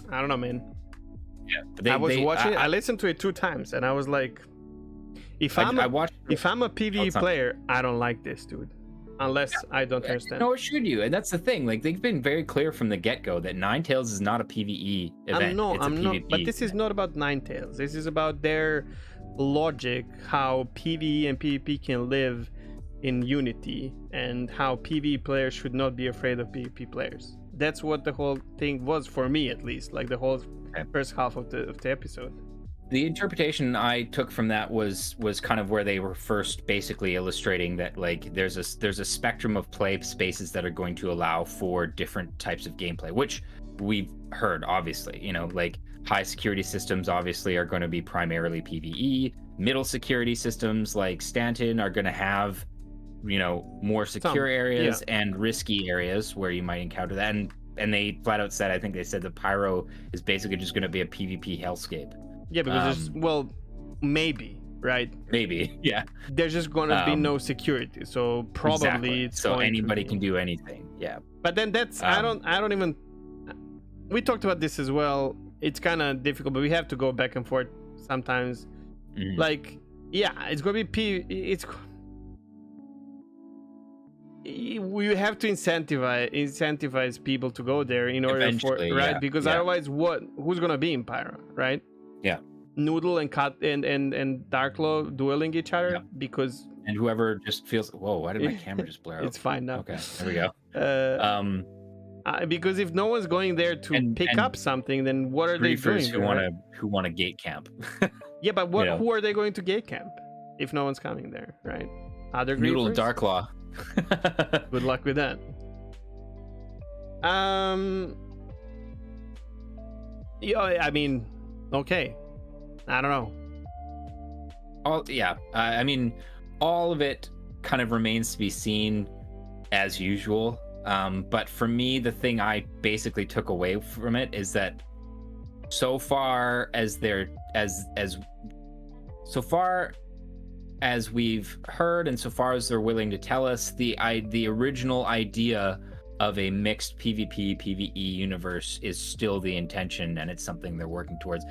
I don't know, man. Yeah, I listened to it 2 times, and I was like, if I'm a PvE player, I don't like this, dude. Unless I don't understand. Nor should you. And that's the thing. Like, they've been very clear from the get-go that Ninetales is not a PvE event. I'm not. But this is not about Ninetales. This is about their logic, how PvE and PvP can live in unity, and how PvE players should not be afraid of PvP players. That's what the whole thing was for me, at least. Like the whole first half of the episode. The interpretation I took from that was kind of where they were first basically illustrating that like there's a spectrum of play spaces that are going to allow for different types of gameplay, which we've heard, obviously. Like high security systems obviously are going to be primarily PvE. Middle security systems like Stanton are going to have more secure areas and risky areas where you might encounter that. And they flat out said, I think they said the Pyro is basically just going to be a PvP hellscape. Yeah, because maybe, right? Maybe, yeah. There's just going to be no security, so probably it's so anybody can do anything. Yeah. But then that's I don't even. We talked about this as well. It's kind of difficult, but we have to go back and forth sometimes. Like, yeah, it's going to be we have to incentivize people to go there in order because otherwise who's gonna be in Pyro, right? Yeah, Noodle and Cut and Darklaw dueling each other because whoever just feels why did my camera just blare out? It's fine now. Okay, there we go. Because if no one's going there to pick up something, then what are they doing? Who want to gate camp? Yeah, but who are they going to gate camp if no one's coming there, right? Other Noodle and Darklaw. Good luck with that. Yeah, I mean, okay. I don't know. I mean, all of it kind of remains to be seen as usual. But for me, the thing I basically took away from it is that so far as as we've heard, and so far as they're willing to tell us, the original idea of a mixed PvP PvE universe is still the intention, and it's something they're working towards.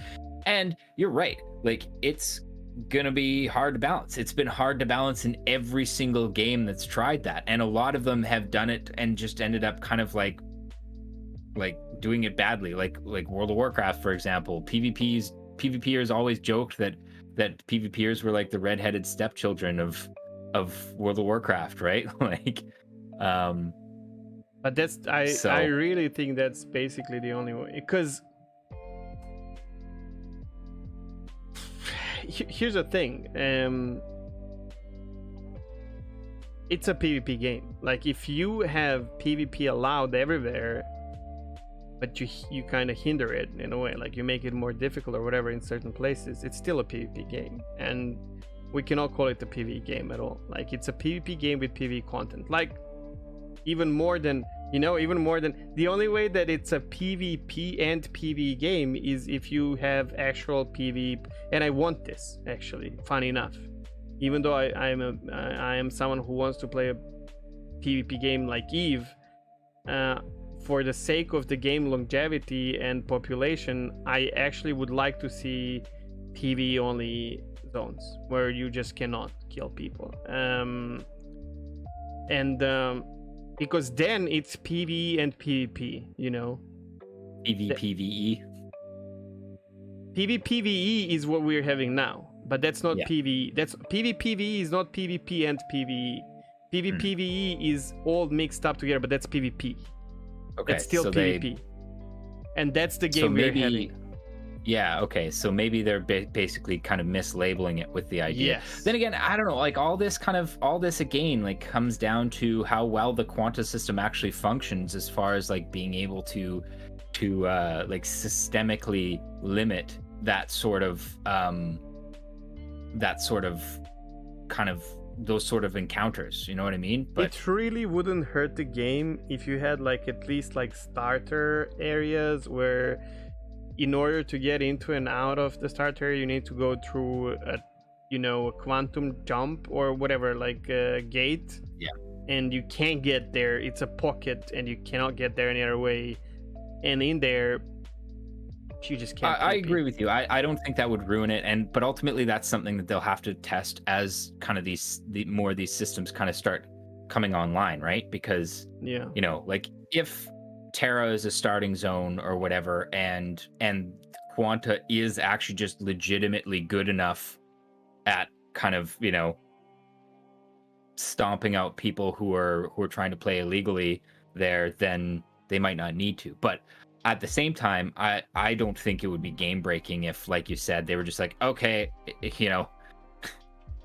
And you're right, like it's gonna be hard to balance. It's been hard to balance in every single game that's tried that, and a lot of them have done it and just ended up kind of like doing it badly, like World of Warcraft, for example. PvPers always joked that PvPers were like the redheaded stepchildren of World of Warcraft, right? Like but that's I really think that's basically the only way, because here's the thing, it's a PvP game. Like if you have PvP allowed everywhere, but you kind of hinder it in a way, like you make it more difficult or whatever in certain places, it's still a PvP game, and we cannot call it a PvE game at all. Like it's a PvP game with PvE content. Like even more than the only way that it's a PvP and PvE game is if you have actual PvE. And I want this, actually, funny enough, even though I am someone who wants to play a PvP game like Eve, for the sake of the game longevity and population, I actually would like to see PvE only zones where you just cannot kill people, because then it's PvE and PvP, you know. PvPvE. PvPvE is what we're having now, but that's not PvE. That's PvPvE is not PvP and PvE. PvPvE is all mixed up together, but that's PvP. Okay, it's still so PvP, and that's the game we're having. Yeah, okay, so maybe they're basically kind of mislabeling it with the idea. Yes. Then again, I don't know, like all this again, like comes down to how well the quanta system actually functions, as far as like being able to like systemically limit that sort of kind of those sort of encounters, you know what I mean? But it really wouldn't hurt the game if you had like at least like starter areas where, in order to get into and out of the starter area, you need to go through a quantum jump or whatever, like a gate. Yeah. And you can't get there. It's a pocket, and you cannot get there any other way. And in there, you just can't. I agree with you. I don't think that would ruin it, but ultimately that's something that they'll have to test as kind of more of these systems kind of start coming online, right? Because like if Terra is a starting zone or whatever, and Quanta is actually just legitimately good enough at kind of stomping out people who are trying to play illegally there, then they might not need to. But at the same time, I don't think it would be game breaking if, like you said, they were just like, okay,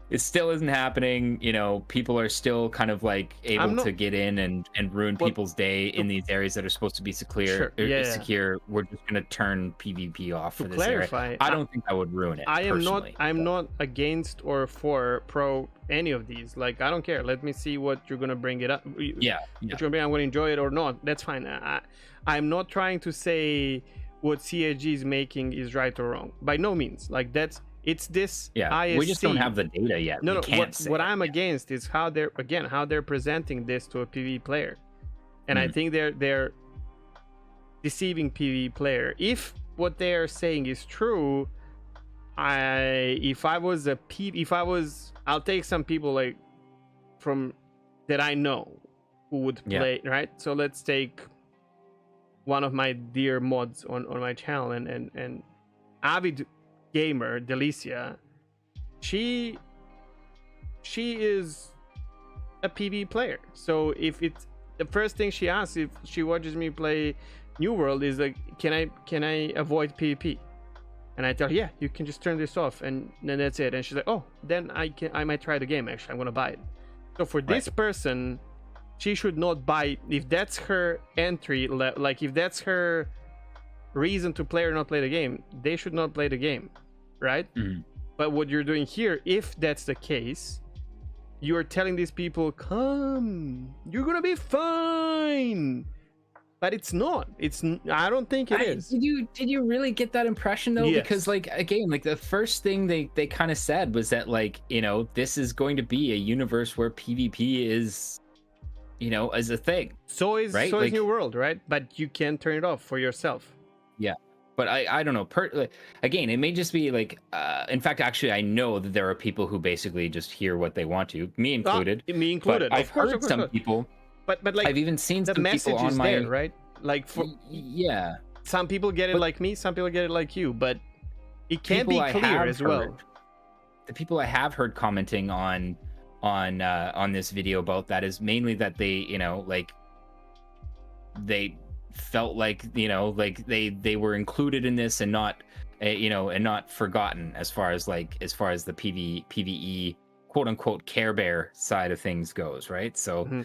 it still isn't happening. People are still kind of like able to get in and ruin people's day in these areas that are supposed to be secure. We're just going to turn PvP off for this area. I don't think that would ruin it. I'm not against or for pro any of these. Like, I don't care. Let me see what you're going to bring it up. What you're going to bring, I'm going to enjoy it or not. That's fine. I'm not trying to say what CIG is making is right or wrong. By no means. Like, it's this ISC. We just don't have the data yet. No. What I'm against is how they're presenting this to a PvE player, and I think they're deceiving PvE player. If what they are saying is true, I'll take some people like from that I know who would play, right? So let's take one of my dear mods on my channel and avid gamer Delicia. She is a PvE player, so if it's the first thing she asks if she watches me play New World is like, can I avoid PvP? And I tell her, yeah, you can just turn this off, and then that's it. And she's like, oh, then I might try the game. Actually, I'm gonna buy it. So for this person, she should not buy. If that's her entry, like if that's her reason to play or not play the game, they should not play the game, right? But what you're doing here, if that's the case, you're telling these people, come, you're gonna be fine. but it's not. I don't think it is. Did you really get that impression though? Yes. Because like again, like the first thing they kind of said was that like, you know, this is going to be a universe where PvP is, you know, as a thing. So is right? is New World, right? But you can turn it off for yourself. Yeah. But I don't know. Again, it may just be like. In fact, actually, I know that there are people who basically just hear what they want to, me included. Me included. But I've heard some people. But like I've even seen the some message people on is my. there, right? Like for yeah. Some people get it like me. Some people get it like you. But it can't be clear as well. The people I have heard commenting on this video about that is mainly that they, you know, like they felt like, you know, like they were included in this and not you know, and not forgotten as far as the PvE quote unquote Care Bear side of things goes, right? So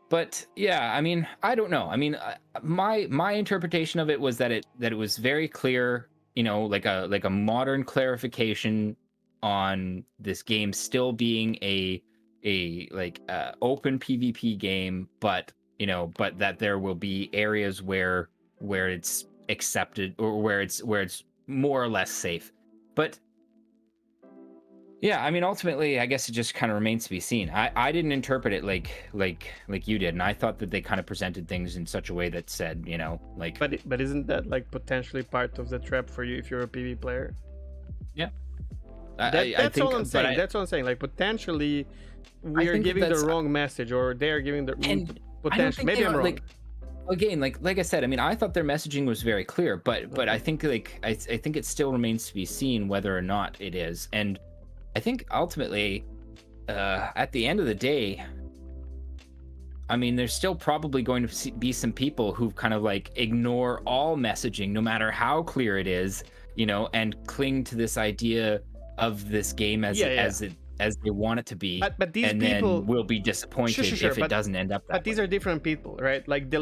but yeah, I mean, I don't know. I mean, my interpretation of it was that it was very clear, you know, like a modern clarification on this game still being a open PvP game, but you know, but that there will be areas where it's accepted or where it's more or less safe. But yeah, I mean, ultimately, I guess it just kind of remains to be seen. I didn't interpret it like you did, and I thought that they kind of presented things in such a way that said, you know, like. But isn't that like potentially part of the trap for you if you're a PvP player? Yeah. That's all I'm saying. That's all I'm saying. Like potentially, we are giving the wrong message, or they are giving the potential. Maybe I'm wrong. Like, again, like I said, I mean, I thought their messaging was very clear, but I think like I think it still remains to be seen whether or not it is. And I think ultimately, at the end of the day, I mean, there's still probably going to be some people who kind of like ignore all messaging, no matter how clear it is, you know, and cling to this idea of this game as they want it to be. But these and people then will be disappointed if it doesn't end up that But these are different people, right? Like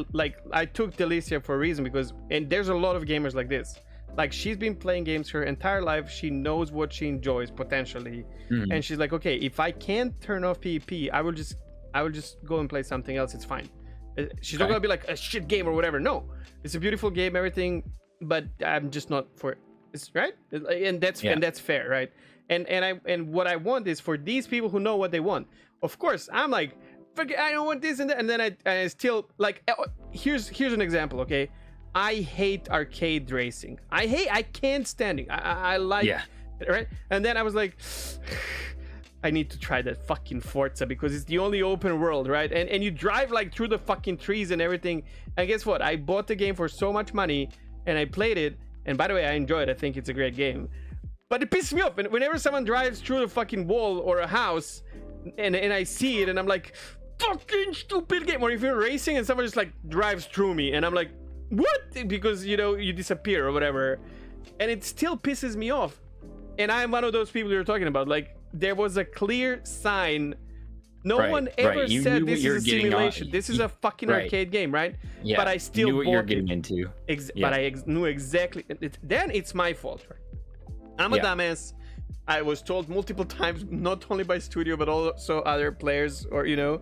I took Delicia for a reason because, and there's a lot of gamers like this. Like she's been playing games her entire life. She knows what she enjoys potentially, and she's like, okay, if I can't turn off PvP, I will just go and play something else. It's fine. She's not gonna be like a shit game or whatever. No, it's a beautiful game, everything, but I'm just not for it. It's right, and that's fair, right? And what I want is for these people who know what they want. Of course, I'm like, I don't want this and that, and then I still like. Here's an example, okay? I hate arcade racing. I can't stand it. I like right? And then I was like, I need to try that fucking Forza because it's the only open world, right? And you drive like through the fucking trees and everything. And guess what? I bought the game for so much money and I played it. And by the way, I enjoy it. I think it's a great game. But it pisses me off. And whenever someone drives through the fucking wall or a house and I see it and I'm like, fucking stupid game. Or if you're racing and someone just like drives through me and I'm like, what? Because, you know, you disappear or whatever. And it still pisses me off. And I'm one of those people you're talking about. Like, there was a clear sign. No one ever said this is a simulation. This is a fucking arcade game, right? Yeah, but I still knew what you're getting into. But I knew exactly. Then it's my fault, right? I'm a dumbass. I was told multiple times, not only by studio, but also other players, or, you know,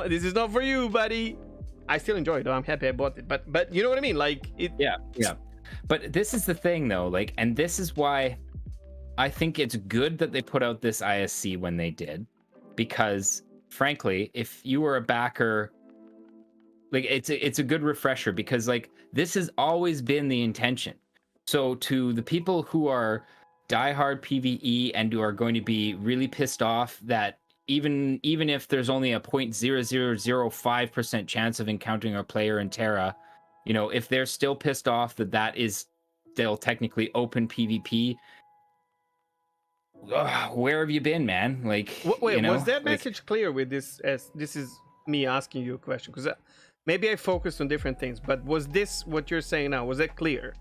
this is not for you, buddy. I still enjoy it, though. I'm happy I bought it. But you know what I mean? Like, it. Yeah. But this is the thing, though. Like, and this is why I think it's good that they put out this ISC when they did. Because, frankly, if you were a backer, like, it's a good refresher. Because, like, this has always been the intention. So, to the people who are diehard PvE and who are going to be really pissed off that even if there's only a 0.0005% chance of encountering a player in Terra, you know, if they're still pissed off that is still technically open PvP, where have you been, man? Like, wait, you know, was that message clear with this? As this is me asking you a question, because maybe I focused on different things, but was this what you're saying now? Was that clear?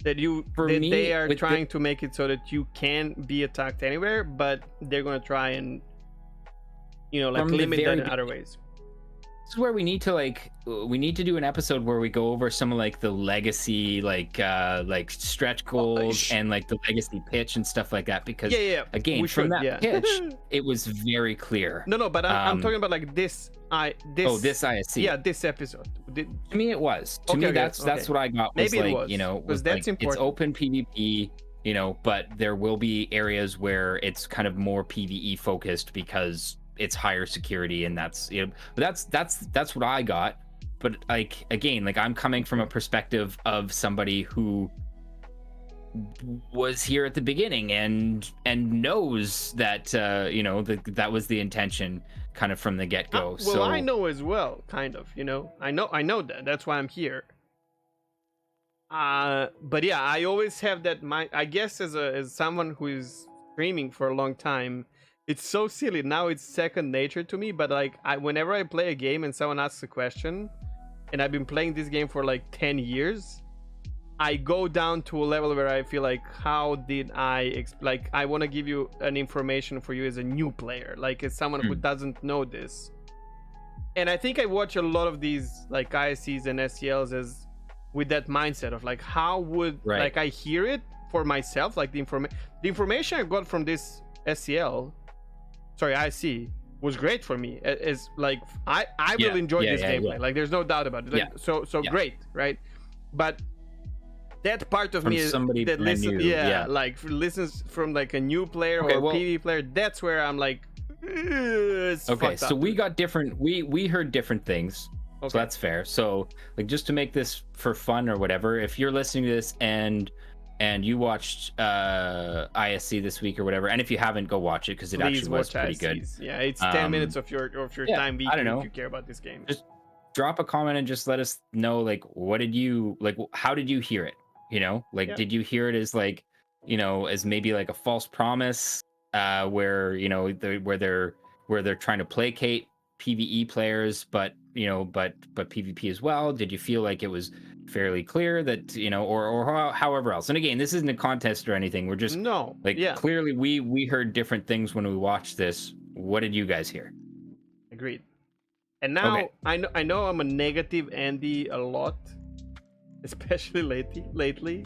That they are trying to make it so that you can be attacked anywhere, but they're going to try and, you know, like limit that in other ways. This is where we need to do an episode where we go over some of like the legacy, like stretch goals and like the legacy pitch and stuff like that. Because again, from that pitch, it was very clear. No, but I'm talking about like this This ISC. Yeah, this episode. To me, it was. To me, that's what I got. Was Maybe like, it was. you know, Because that's like, important. it's open PvP, you know, but there will be areas where it's kind of more PvE focused because it's higher security, and that's, you know, but that's what I got. But like, again, like, I'm coming from a perspective of somebody who was here at the beginning and knows that you know, that was the intention kind of from the get-go. Well, so I know as well, kind of, you know. I know that. That's why I'm here. But yeah, I always have that mind. I guess as someone who is streaming for a long time, it's so silly. Now it's second nature to me, but like, whenever I play a game and someone asks a question, and I've been playing this game for like 10 years, I go down to a level where I feel like, how did I like, I want to give you an information for you as a new player, like as someone who doesn't know this. And I think I watch a lot of these like ISCs and SCLs as with that mindset of like, how would like I hear it for myself, like the information I got from this ISC was great for me. As like, I will enjoy this gameplay. Like, there's no doubt about it. Like, so great, right? But that part of from me somebody that listens, new, like listens from like a new player or PvP player. That's where I'm like, okay. So we got different. We heard different things. Okay. So that's fair. So like, just to make this for fun or whatever, if you're listening to this and you watched ISC this week or whatever, and if you haven't, go watch it, because it actually was pretty good. Yeah, it's 10 minutes of your time. I don't know if you care about this game. Just drop a comment and just let us know, like, what did you like? How did you hear it? You know, like, did you hear it as like, you know, as maybe like a false promise, where, you know, where they're trying to placate PvE players, but, you know, but PvP as well? Did you feel like it was fairly clear that, you know, or however else? And again, this isn't a contest or anything. We're just clearly we heard different things when we watched this. What did you guys hear? Agreed. And now I know I'm a negative Andy a lot, especially lately,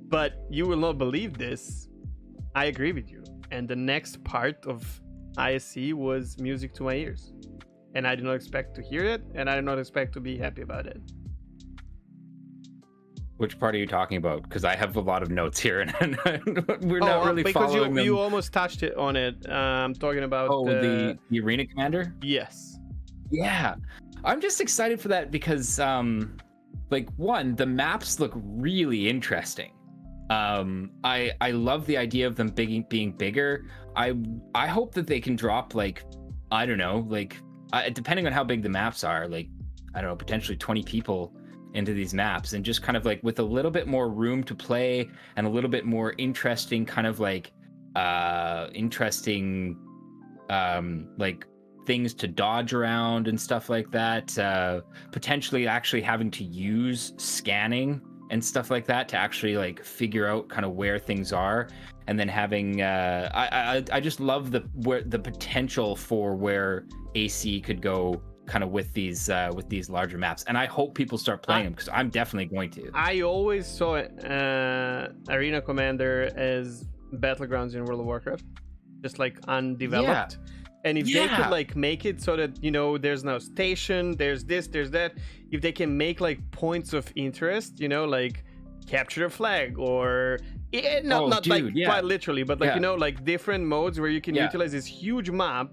but you will not believe this. I agree with you. And the next part of ISC was music to my ears, and I did not expect to hear it, and I did not expect to be happy about it. Which part are you talking about? Because I have a lot of notes here, and we're not really following them. You almost touched it on it. I'm talking about the arena commander. Yes. Yeah, I'm just excited for that because like, one, the maps look really interesting. I love the idea of them being bigger. I hope that they can drop, like, I don't know, like, depending on how big the maps are, like, I don't know, potentially 20 people into these maps, and just kind of like with a little bit more room to play and a little bit more interesting kind of like like things to dodge around and stuff like that, potentially actually having to use scanning and stuff like that to actually like figure out kind of where things are, and then having I just love the potential for where AC could go kind of with these larger maps, and I hope people start playing them, because I'm definitely going to. I always saw Arena Commander as Battlegrounds in World of Warcraft, just like undeveloped. And if they could like make it so that, you know, there's no station, there's this, there's that, if they can make like points of interest, you know, like capture a flag, or not quite literally, but like, you know, like different modes where you can utilize this huge map.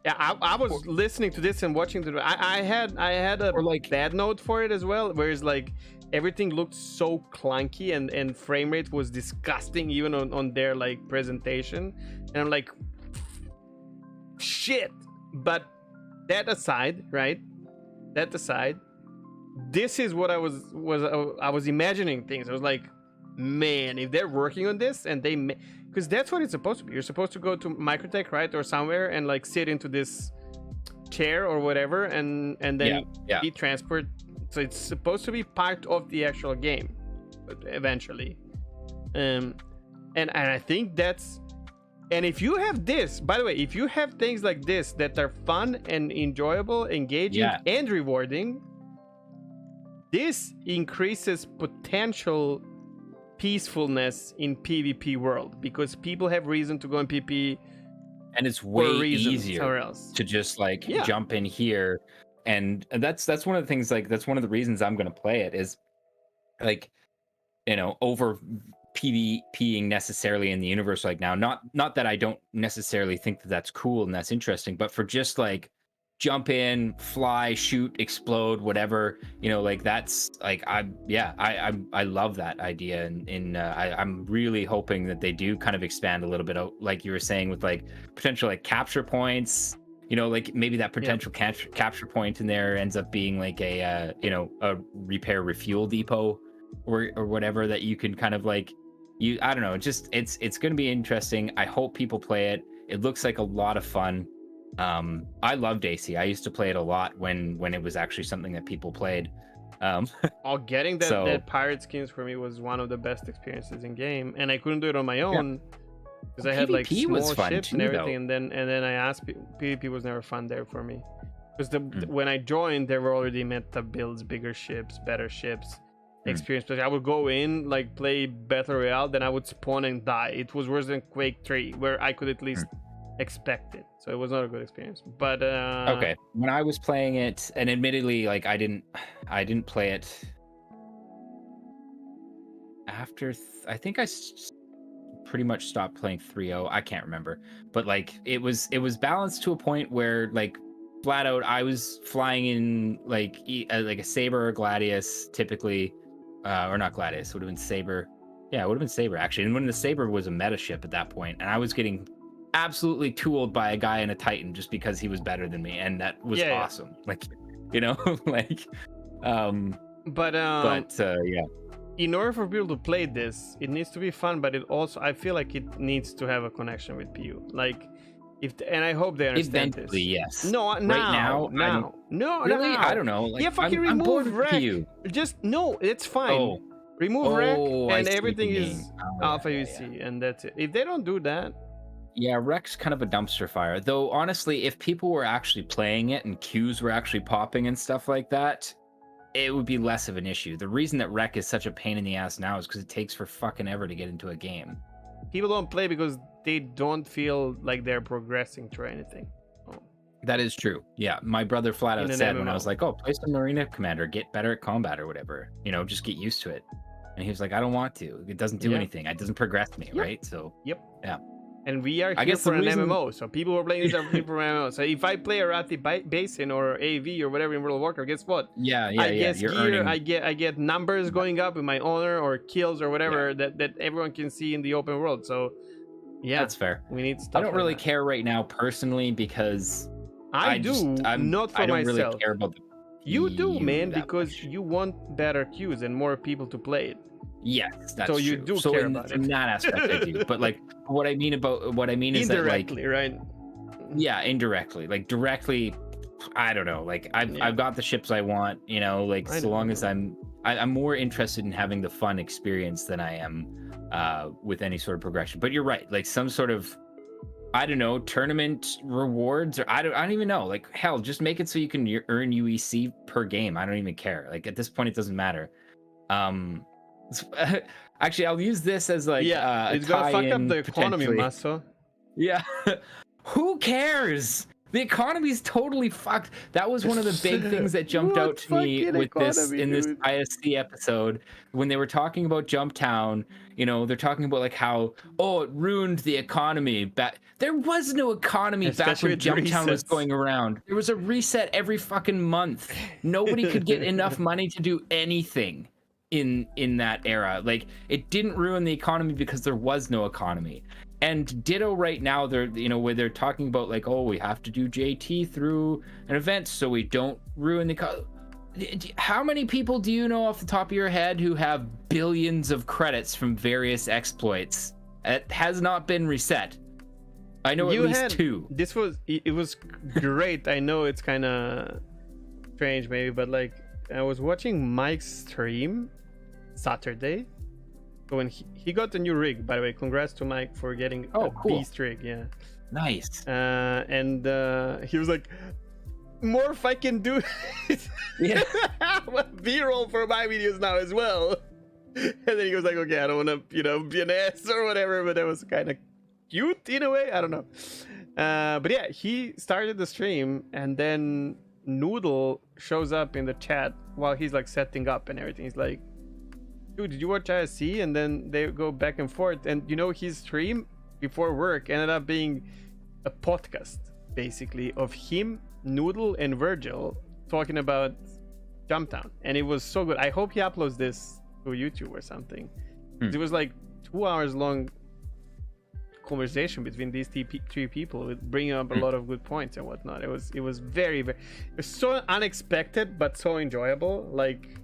Yeah, I was listening to this and watching I had a like bad note for it as well, whereas like everything looked so clunky and frame rate was disgusting even on their like presentation, and I'm like, shit. But that aside, this is what I was imagining things. I was like, man, if they're working on this, and because that's what it's supposed to be. You're supposed to go to Microtech, right, or somewhere, and like sit into this chair or whatever, and then be transported. So it's supposed to be part of the actual game, eventually. And I think that's. And if you have this, by the way, if you have things like this that are fun and enjoyable, engaging, and rewarding, this increases potential peacefulness in PvP world, because people have reason to go in PvP and it's for way a reason easier somewhere else. to just like Yeah. jump in here, and that's one of the things, like that's one of the reasons I'm going to play it, is like, you know, over PvPing necessarily in the universe like now. Not that I don't necessarily think that that's cool and that's interesting, but for just like jump in, fly, shoot, explode, whatever, you know, like that's like I love that idea, and I'm really hoping that they do kind of expand a little bit, like you were saying, with like potential like capture points, you know, like maybe that potential capture point in there ends up being like a you know, a repair refuel depot or whatever, that you can kind of like, I don't know, just it's going to be interesting. I hope people play it. It looks like a lot of fun. I loved AC. I used to play it a lot when it was actually something that people played. Getting that pirate skins for me was one of the best experiences in game, and I couldn't do it on my own because I had like small ships and everything. And then I asked, PvP was never fun there for me, because when I joined, there were already meta builds, bigger ships, better ships, experience. But I would go in, like play Battle Royale, then I would spawn and die. It was worse than Quake 3, where I could at least expect it. So it was not a good experience. But okay, when I was playing it, and admittedly, like I didn't play it after I think I pretty much stopped playing 3.0. I can't remember, but like it was balanced to a point where like flat out I was flying in like a Saber or Gladius typically, or not Gladius, it would have been Saber. Yeah, it would have been Saber actually. And when the Saber was a meta ship at that point, and I was getting absolutely tooled by a guy in a Titan just because he was better than me, and that was awesome. Like, you know, like but yeah, in order for people to play this, it needs to be fun, but it also, I feel like it needs to have a connection with PU. Like, and I hope they understand eventually, this. yes. No, now, no, really, now. I don't know. Like, fucking I'm remove bored Rec. PU. Just no, it's fine. Remove Rec, and everything is Alpha UC, and that's it. If they don't do that. Yeah, Rec's kind of a dumpster fire. Though, honestly, if people were actually playing it and queues were actually popping and stuff like that, it would be less of an issue. The reason that Rec is such a pain in the ass now is because it takes for fucking ever to get into a game. People don't play because they don't feel like they're progressing through anything. That is true. Yeah, my brother flat out said when I was like, "Oh, play some Marina Commander, get better at combat or whatever. You know, just get used to it." And he was like, "I don't want to. It doesn't do anything. It doesn't progress me, right?" So. Yeah. And we are here for an MMO, so people who are playing this are here for an MMO. So if I play Arathi Basin or AV or whatever in World of Warcraft, guess what? I get gear, earning... I get numbers going up with my honor or kills or whatever that everyone can see in the open world. So yeah, that's fair. We need stuff. I don't really care right now personally, because I don't myself. Really care about you do, man, because you want better queues and more people to play it. Yes, that's so you true. do so care in, about in it. that aspect I do. But like what I mean is indirectly, that, like, right? Yeah, indirectly. Like directly, I don't know. Like I've got the ships I want, you know, like so long as I'm more interested in having the fun experience than I am with any sort of progression. But you're right, like some sort of, I don't know, tournament rewards, or I don't even know. Like hell, just make it so you can earn UEC per game. I don't even care. Like at this point, it doesn't matter. Actually, I'll use this as like it's gonna fuck up the economy, Maso. Yeah. Who cares? The economy's totally fucked. That was one of the big things that jumped out to me with this ISC episode when they were talking about Jumptown. You know, they're talking about like how it ruined the economy. There was no economy back when Jumptown was going around. There was a reset every fucking month. Nobody could get enough money to do anything in that era. Like, it didn't ruin the economy because there was no economy. And ditto right now, they're, you know, where they're talking about like, we have to do JT through an event so we don't ruin the how many people do you know off the top of your head who have billions of credits from various exploits? It has not been reset. I know at least 2. It was great. I know it's kind of strange maybe, but like I was watching Mike's stream Saturday. When he got a new rig, by the way, congrats to Mike for getting a cool beast rig. Yeah, nice. And he was like, more if I can do it. Yeah. B-roll for my videos now as well. And then he was like, okay, I don't want to, be an ass or whatever, but that was kind of cute in a way. I don't know. But yeah, he started the stream, and then Noodle shows up in the chat while he's like setting up and everything. He's like, dude, did you watch ISC? And then they go back and forth. And you know, his stream before work ended up being a podcast, basically, of him, Noodle, and Virgil talking about Jumptown. And it was so good. I hope he uploads this to YouTube or something. It was like 2 hours long conversation between these three people, with bringing up a lot of good points and whatnot. It was very, very, it was so unexpected but so enjoyable, like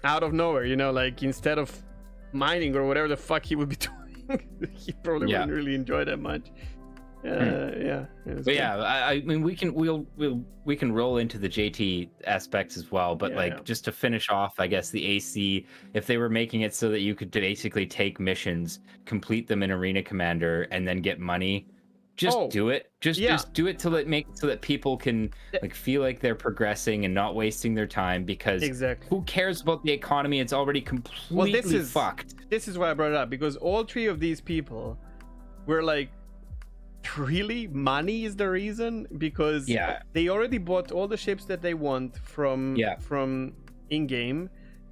out of nowhere, you know, like instead of mining or whatever the fuck he would be doing, he probably wouldn't really enjoy that much. Yeah, but yeah, I mean, we can roll into the JT aspects as well, but just to finish off, I guess the AC, if they were making it so that you could basically take missions, complete them in Arena Commander, and then get money, just do it. Just do it till it makes so that people can like feel like they're progressing and not wasting their time, because who cares about the economy? It's already completely fucked. This is why I brought it up, because all three of these people were like, really, money is the reason, because they already bought all the ships that they want from in-game,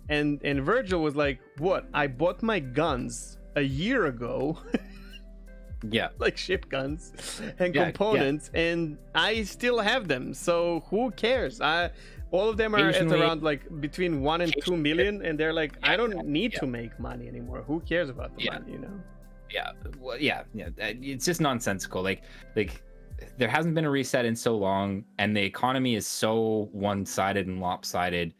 and Virgil was like, what, I bought my guns a year ago, like ship guns and components, and I still have them, so who cares? All of them are at around like between 1 and 2 million, and they're like, I don't need to make money anymore. Who cares about the money, you know? It's just nonsensical. Like there hasn't been a reset in so long, and the economy is so one-sided and lopsided,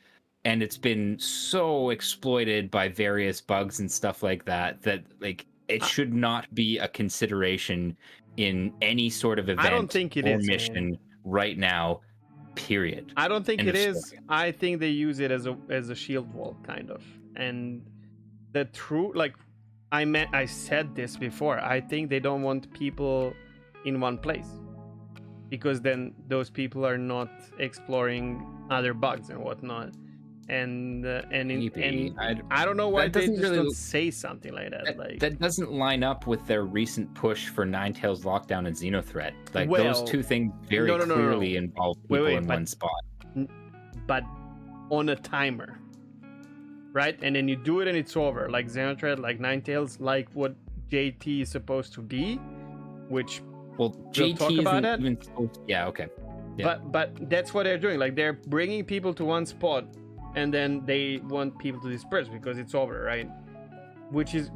and it's been so exploited by various bugs and stuff like that like it should not be a consideration in any sort of event. I don't think it is, mission, man. Right now, period. I don't think it is. I think they use it as a shield wall, kind of. And the true, like, I said this before, I think they don't want people in one place, because then those people are not exploring other bugs and whatnot. And I don't know why they just don't say something like that. Like, that doesn't line up with their recent push for Ninetales Lockdown and Xenothreat. Like, those two things very clearly involve people in one spot. But on a timer, right? And then you do it and it's over. Like Xenothreat, like Ninetales, like what JT is supposed to be, which JT talk about it. But that's what they're doing. Like, they're bringing people to one spot, and then they want people to disperse because it's over, right? Which is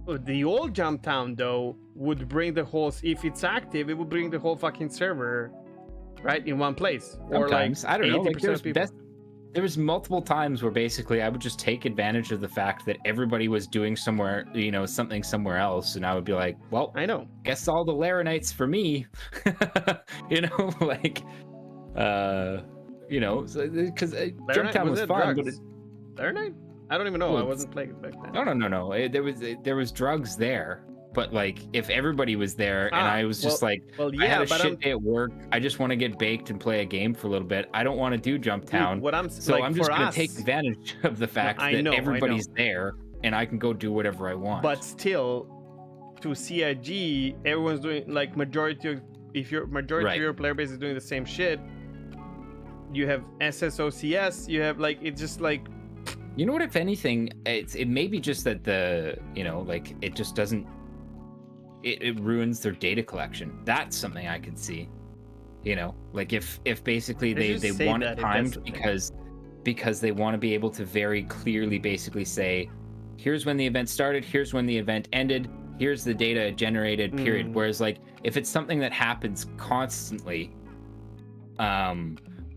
the old Jumptown, though, would bring the whole, if it's active, it would bring the whole fucking server, right, in one place. Sometimes, or like, I don't know, like people. There was multiple times where basically I would just take advantage of the fact that everybody was doing somewhere, something somewhere else, and I would be like, well, I know, guess all the Laranites for me, because Jumptown was fun, but Laranite? I don't even know. I wasn't playing it back then. No. There was drugs there, but like if everybody was there and I was just I had a shit day at work, I just want to get baked and play a game for a little bit. I don't want to do Jumptown. Dude, I'm just going to take advantage of the fact that everybody's there and I can go do whatever I want. But still, to CIG, everyone's doing like majority of your player base is doing the same shit. You have SSOCS, you have like, it's just like, you know what, if anything, it may be just that it just doesn't, it ruins their data collection. That's something I could see, like if basically they want it timed because they want to be able to very clearly basically say, here's when the event started, here's when the event ended, here's the data generated, period. Whereas like if it's something that happens constantly,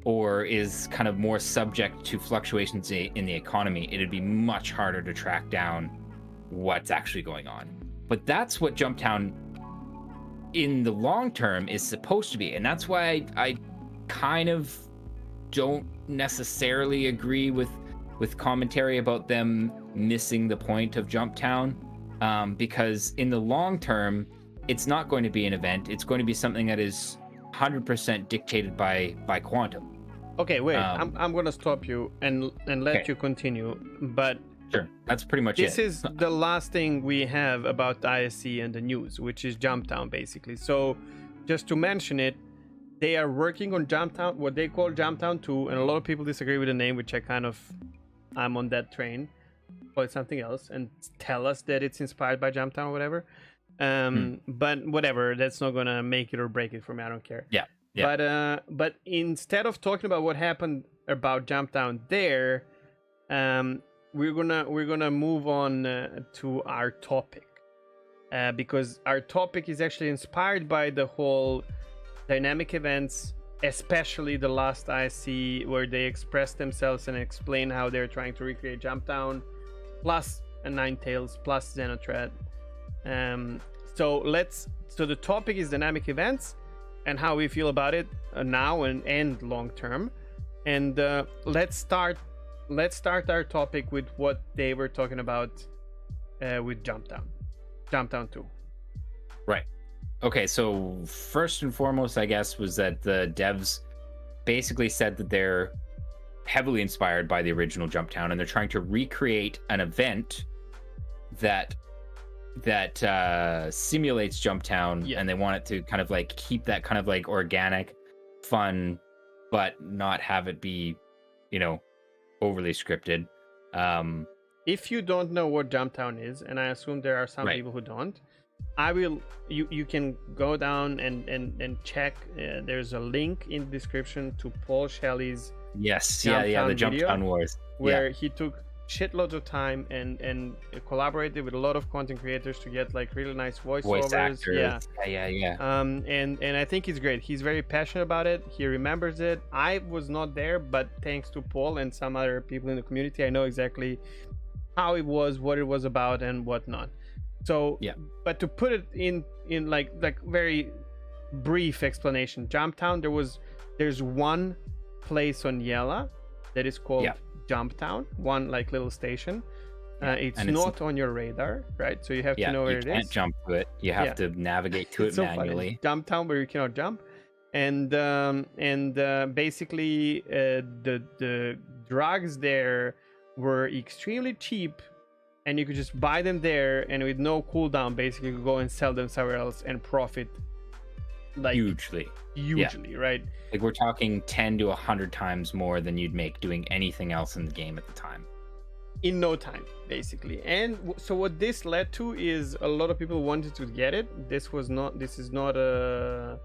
or is kind of more subject to fluctuations in the economy, it'd be much harder to track down what's actually going on. But that's what Jumptown in the long term is supposed to be. And that's why I kind of don't necessarily agree with commentary about them missing the point of Jumptown, because in the long term, it's not going to be an event. It's going to be something that is 100% dictated by Quantum. Okay, wait. I'm gonna stop you and let you continue. But Sure. That's pretty much This it. is the last thing we have about ISC and the news, which is Jumptown, basically. So, just to mention it, they are working on Jumptown, what they call Jumptown 2, and a lot of people disagree with the name, which I'm on that train. Call it something else and tell us that it's inspired by Jumptown or whatever. But whatever, that's not gonna make it or break it for me. I don't care. Yeah. But instead of talking about what happened about Jumptown there, we're gonna move on to our topic, because our topic is actually inspired by the whole dynamic events, especially the last IC where they expressed themselves and explain how they're trying to recreate Jumptown, plus a Ninetales, plus Xenothreat. So the topic is dynamic events and how we feel about it now and long term. And let's start our topic with what they were talking about with Jumptown 2. Right. Okay, so first and foremost, I guess, was that the devs basically said that they're heavily inspired by the original Jumptown, and they're trying to recreate an event that simulates Jumptown, and they want it to kind of like keep that kind of like organic, fun, but not have it be, overly scripted. If you don't know what Jumptown is, and I assume there are some people who don't, you can go down and check. There's a link in the description to Paul Shelley's the Jumptown Wars, where he took shitloads of time and collaborated with a lot of content creators to get like really nice voice actors. Yeah. And I think he's great. He's very passionate about it. He remembers it. I was not there, but thanks to Paul and some other people in the community, I know exactly how it was, what it was about, and whatnot. So but to put it in like very brief explanation, Jumptown, there's one place on Yella that is called Jumptown, one like little station. It's not on your radar, right? So you have to know where it is. You can't jump to it. You have to navigate to it manually. Jumptown, where you cannot jump, and basically the drugs there were extremely cheap, and you could just buy them there, and with no cooldown, basically you could go and sell them somewhere else and profit like hugely, right? Like we're talking 10 to 100 times more than you'd make doing anything else in the game at the time. In no time, basically. And so what this led to is a lot of people wanted to get it. This is not a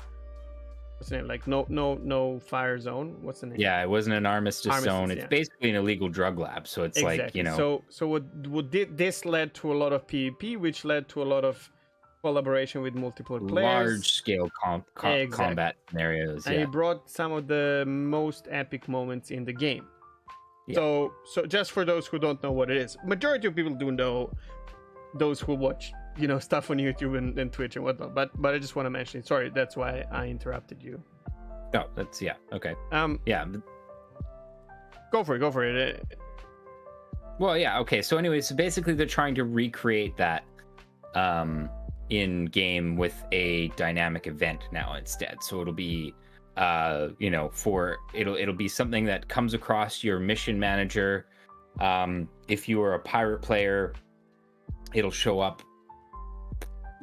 what's the name? Like no fire zone. What's the name? Yeah, it wasn't an armistice zone. It's basically an illegal drug lab. So it's exactly. So what did this led to a lot of PvP, which led to a lot of collaboration with multiple players, large scale combat scenarios, and it brought some of the most epic moments in the game. So just for those who don't know what it is, majority of people do know, those who watch stuff on YouTube and Twitch and whatnot, but I just want to mention it. Sorry, that's why I interrupted you. No, that's okay. Go for it. Well, okay, so anyway, so basically they're trying to recreate that in game with a dynamic event now instead. So it'll be it'll be something that comes across your mission manager. If you are a pirate player, it'll show up,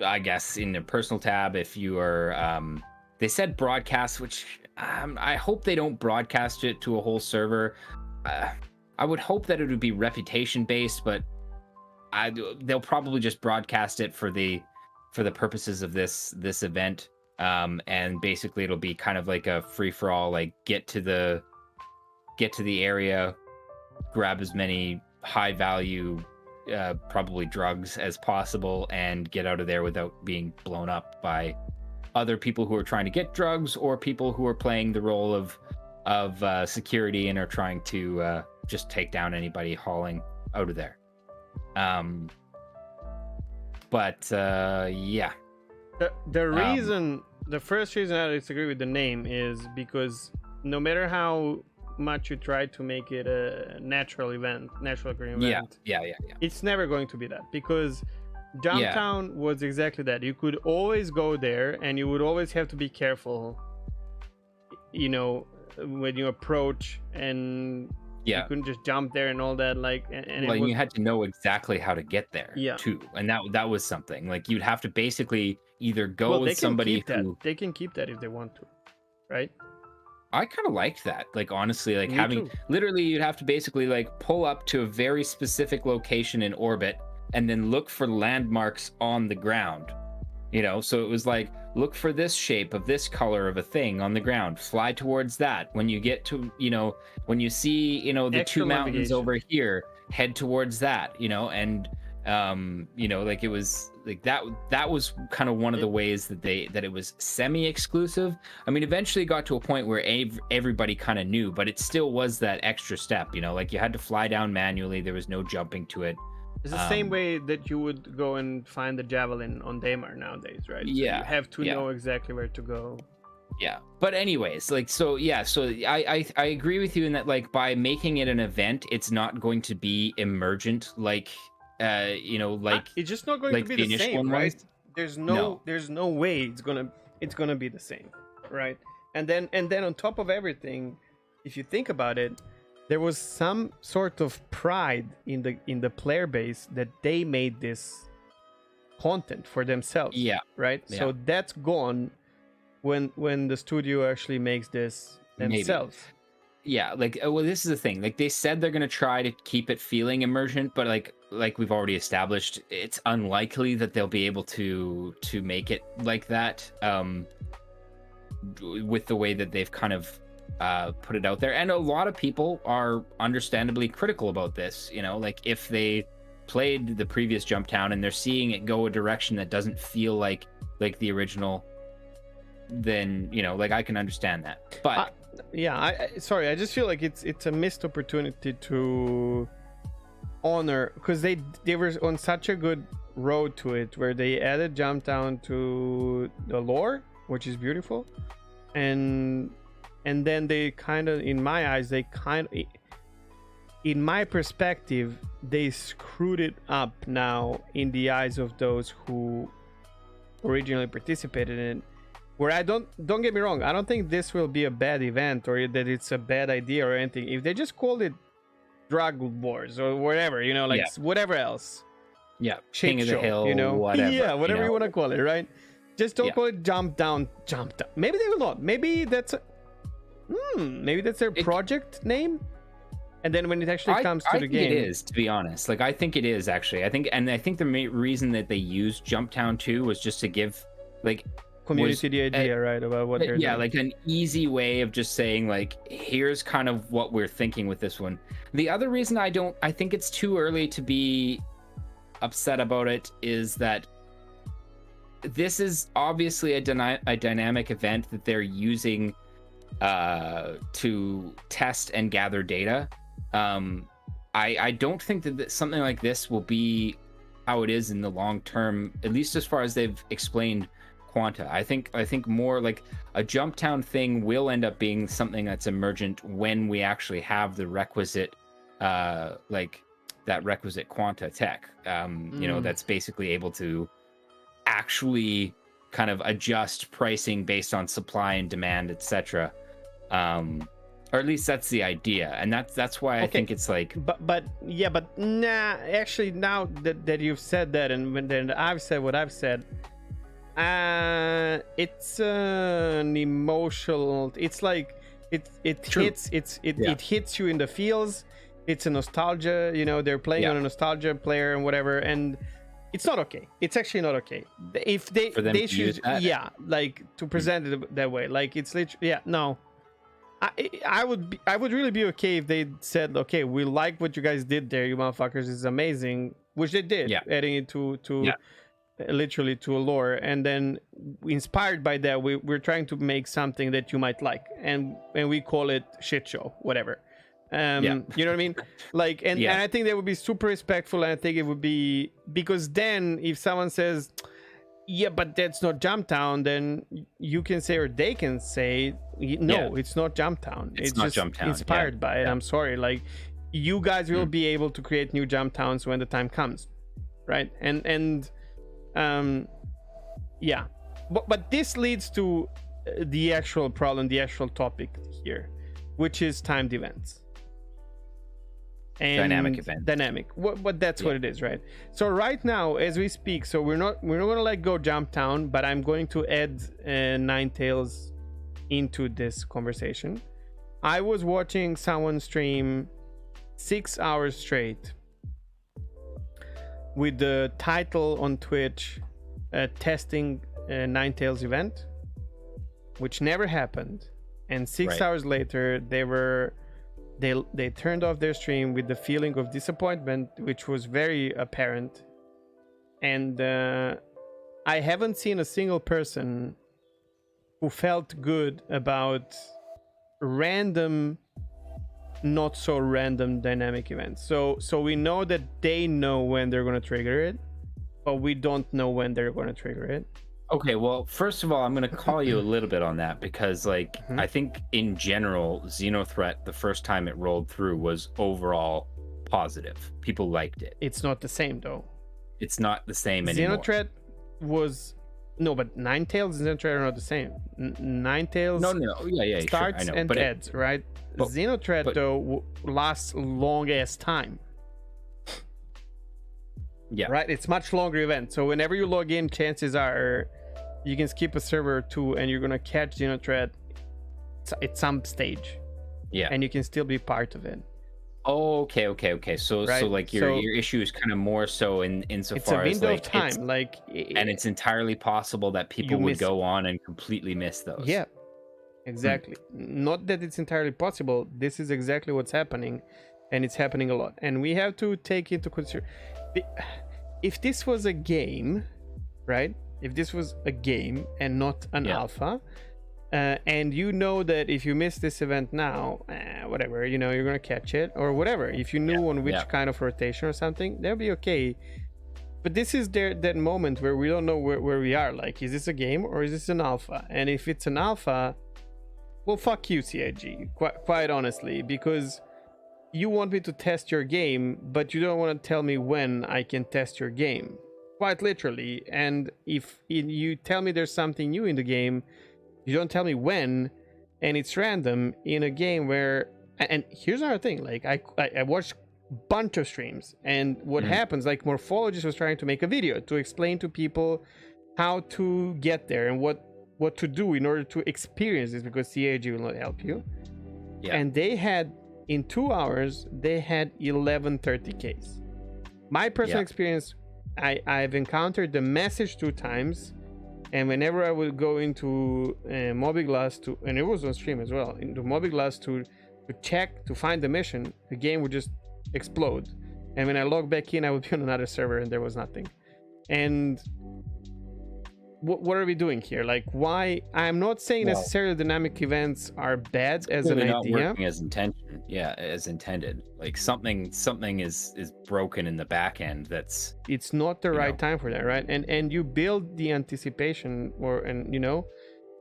I guess, in a personal tab. If you are they said broadcast, which I hope they don't broadcast it to a whole server. I would hope that it would be reputation based, but they'll probably just broadcast it for the purposes of this event. And basically it'll be kind of like a free-for-all, like get to the area, grab as many high value probably drugs as possible, and get out of there without being blown up by other people who are trying to get drugs, or people who are playing the role of security and are trying to just take down anybody hauling out of there. The first reason I disagree with the name is because no matter how much you try to make it a natural event, it's never going to be that, because Jumptown was exactly that. You could always go there, and you would always have to be careful, when you approach, and Yeah. You couldn't just jump there and all that. Like, and Well, you had to know exactly how to get there, Yeah. too, and that was something. Like, you'd have to basically either go well, they with can somebody keep that. who They can keep that if they want to, right? I kind of liked that. Like, honestly, like Me having too. literally, you'd have to basically like pull up to a very specific location in orbit and then look for landmarks on the ground. You know, so it was like, look for this shape of this color of a thing on the ground, fly towards that. When you get to, you know, when you see, you know, the Extra two mountains navigation. over here, head towards that, you know, and you know, like it was like that was kind of one of the ways that it was semi-exclusive. I mean, eventually it got to a point where everybody kind of knew, but it still was that extra step, you know, like you had to fly down manually, there was no jumping to it. It's the same way that you would go and find the javelin on Daymar nowadays, right? So Yeah, you have to yeah. know exactly where to go. Yeah, but anyways, like, so yeah, so I agree with you in that, like, by making it an event, it's not going to be emergent like you know, like It's just not going like to be the the initial same, one right? was. There's No. no way it's gonna be the same, right? And then on top of everything, if you think about it, there was some sort of pride in the player base that they made this content for themselves. Yeah. Right. Yeah. So that's gone when the studio actually makes this themselves. Yeah, like, well, this is the thing. Like, they said they're gonna try to keep it feeling emergent, but like we've already established, it's unlikely that they'll be able to make it like that. With the way that they've kind of put it out there, and a lot of people are understandably critical about this. You know, like if they played the previous Jumptown and they're seeing it go a direction that doesn't feel like the original, then, you know, like, I can understand that. But sorry, I just feel like it's a missed opportunity to honor, because they were on such a good road to it, where they added Jumptown to the lore, which is beautiful, and then they kind of, in my eyes, in my perspective, they screwed it up now in the eyes of those who originally participated in it. Where I don't get me wrong, I don't think this will be a bad event or that it's a bad idea or anything. If they just called it Drug Wars or whatever, you know, like whatever else. Yeah, Shit King of the show, Hill, you know, whatever. yeah, whatever you want to call it, right? Just don't Yeah. call it Jumptown. Maybe they will not. Maybe that's their project name. And then when it actually comes to the game, it is, to be honest. Like, I think it is, actually. I think the reason that they used Jumptown 2 was just to give, like, community the idea, right, about what they're doing. like an easy way of just saying, like, here's kind of what we're thinking with this one. The other reason I think it's too early to be upset about it is that this is obviously a dynamic event that they're using to test and gather data. I don't think that something like this will be how it is in the long term, at least as far as they've explained Quanta. I think more like a Jumptown thing will end up being something that's emergent when we actually have the requisite like that requisite Quanta tech, you know, that's basically able to actually kind of adjust pricing based on supply and demand, etc. Or at least that's the idea, and that's why I think it's like. But nah. Actually, now that you've said that, and then I've said what I've said, it's an emotional. It's like it hits you in the feels. It's a nostalgia. You know, they're playing on a nostalgia player and whatever, and it's not okay. It's actually not okay. If they should, like, to present it that way, like, it's literally, no. I would really be okay if they said, okay, we like what you guys did there, you motherfuckers, it's amazing, which they did, adding it to literally to a lore, and then inspired by that, we're trying to make something that you might like, and we call it shit show, whatever. You know what I mean? Like, and I think they would be super respectful, and I think it would be, because then if someone says, yeah, but that's not Jumptown, then you can say, or they can say, no, it's not Jumptown. It's not just Jumptown. Inspired by it. I'm sorry. Like, you guys will be able to create new Jumptowns when the time comes, right? And but this leads to the actual problem, the actual topic here, which is timed events. And dynamic. What that's what it is, right? So right now, as we speak, so we're not gonna let go Jumptown, but I'm going to add Ninetales into this conversation. I was watching someone stream 6 hours straight with the title on Twitch, testing Ninetales event, which never happened, and 6 hours later they turned off their stream with the feeling of disappointment, which was very apparent. And I haven't seen a single person who felt good about random, not so random dynamic events. So we know that they know when they're going to trigger it, but we don't know when they're going to trigger it. Okay, well, first of all, I'm going to call you a little bit on that because, like, I think in general, Xenothreat, the first time it rolled through, was overall positive. People liked it. It's not the same, though. It's not the same anymore. Xenothreat was... No, but Ninetales and Xenothreat are not the same. Ninetales starts sure, I know. and ends, right? Xenothreat, though, lasts long-ass time. Yeah. Right? It's much longer event. So whenever you log in, chances are you can skip a server or two and you're going to catch Xenothreat at some stage. Yeah. And you can still be part of it. Oh, okay. So like your issue is kind of more so insofar as like it's a window of time, and it's entirely possible that people would go on and completely miss those. Yeah. Exactly. Not that it's entirely possible. This is exactly what's happening, and it's happening a lot. And we have to take into consideration, if this was a game, right? If this was a game and not an alpha, and you know that if you miss this event now, whatever, you know, you're gonna catch it or whatever. If you knew on which kind of rotation or something, that'd be okay. But this is that moment where we don't know where we are. Like, is this a game or is this an alpha? And if it's an alpha, well, fuck you, CIG, quite honestly, because you want me to test your game, but you don't want to tell me when I can test your game, quite literally. And if you tell me there's something new in the game, you don't tell me when, and it's random in a game where... And here's another thing, like I watched a bunch of streams, and what happens, like Morphologist was trying to make a video to explain to people how to get there and what to do in order to experience this, because CAG will not help you. And they had, in 2 hours, they had 1130Ks. My personal experience, I've encountered the message 2 times, and whenever I would go into Mobiglass and it was on stream as well, into Mobiglass to check, to find the mission, the game would just explode. And when I log back in, I would be on another server and there was nothing. And what are we doing here? Like, why? I'm not saying necessarily dynamic events are bad as an idea. Not working as intention. Yeah, as intended. Like something is broken in the back end. It's not the right time for that, right? And you build the anticipation the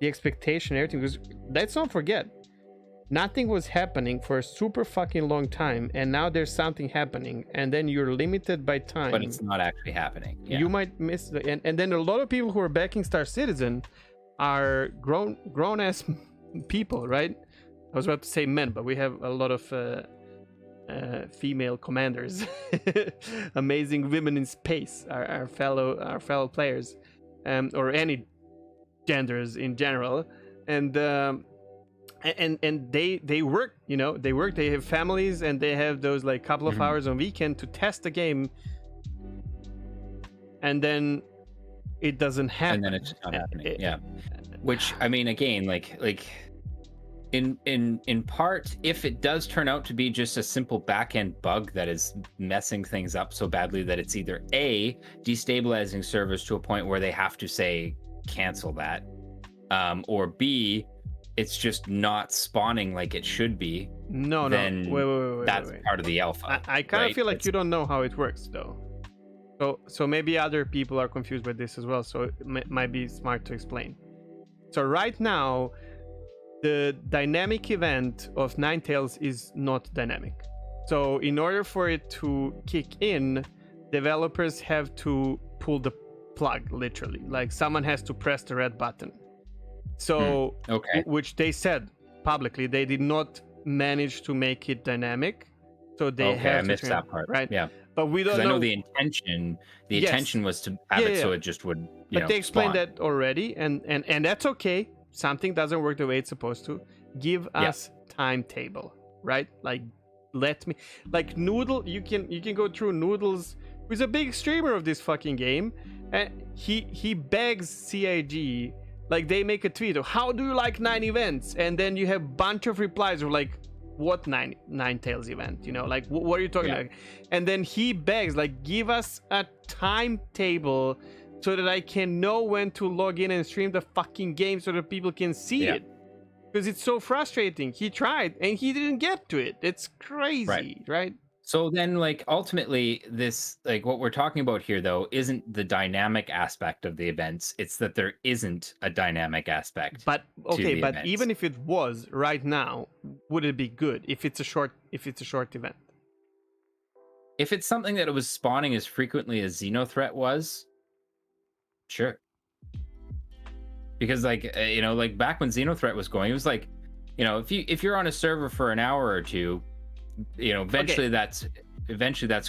expectation, everything. Because let's not forget, nothing was happening for a super fucking long time, and now there's something happening, and then you're limited by time. But it's not actually happening. Yeah. You might miss and then a lot of people who are backing Star Citizen are grown ass people, right? I was about to say men, but we have a lot of female commanders, amazing women in space, our fellow players, or any genders in general, and they work, they have families, and they have those like couple of hours on weekend to test the game, and then it doesn't happen, and then it's not happening. Which, I mean, again, like in part, if it does turn out to be just a simple back-end bug that is messing things up so badly that it's either A, destabilizing servers to a point where they have to say cancel that, or B, it's just not spawning like it should be. Then wait, that's part of the alpha. I kind of feel like you don't know how it works, though. So maybe other people are confused by this as well, so it might be smart to explain. So right now, the dynamic event of Ninetales is not dynamic. So in order for it to kick in, developers have to pull the plug, literally. Like, someone has to press the red button. So, which they said publicly, they did not manage to make it dynamic. so they Okay, have I to missed train, that part. right? Yeah, But we because don't I know know. the intention. The Yes. intention was to have Yeah, it so yeah. it just would, But they explained spawn. that already, and that's okay. Something doesn't work the way it's supposed to. Give Yeah. us timetable, right? Like, let me, like Noodle. You can go through Noodles, who's a big streamer of this fucking game, and he begs CIG, like they make a tweet of how do you like 9 events, and then you have a bunch of replies of like, what nine tails event, like what are you talking about? And then he begs, like, give us a timetable so that I can know when to log in and stream the fucking game so that people can see it, because it's so frustrating. He tried and he didn't get to it. It's crazy, right? So then, like, ultimately, this, like, what we're talking about here, though, isn't the dynamic aspect of the events. It's that there isn't a dynamic aspect. But okay, but events. even if it was right now, would it be good if it's a short event? If it's something that it was spawning as frequently as Xenothreat was, sure. Because, like, like back when Xenothreat was going, it was like, if you're on a server for an hour or two, eventually that's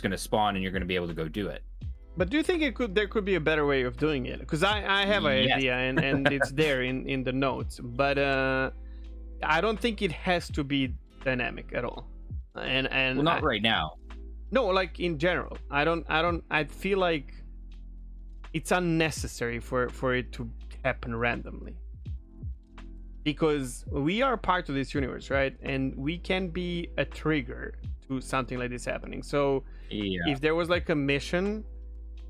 going to spawn and you're going to be able to go do it. But do you think there could be a better way of doing it? Because I have an idea and it's there in the notes, but I don't think it has to be dynamic at all. And well, not right now. No, like in general, I feel like it's unnecessary for it to happen randomly. Because we are part of this universe, right? And we can be a trigger to something like this happening. So if there was like a mission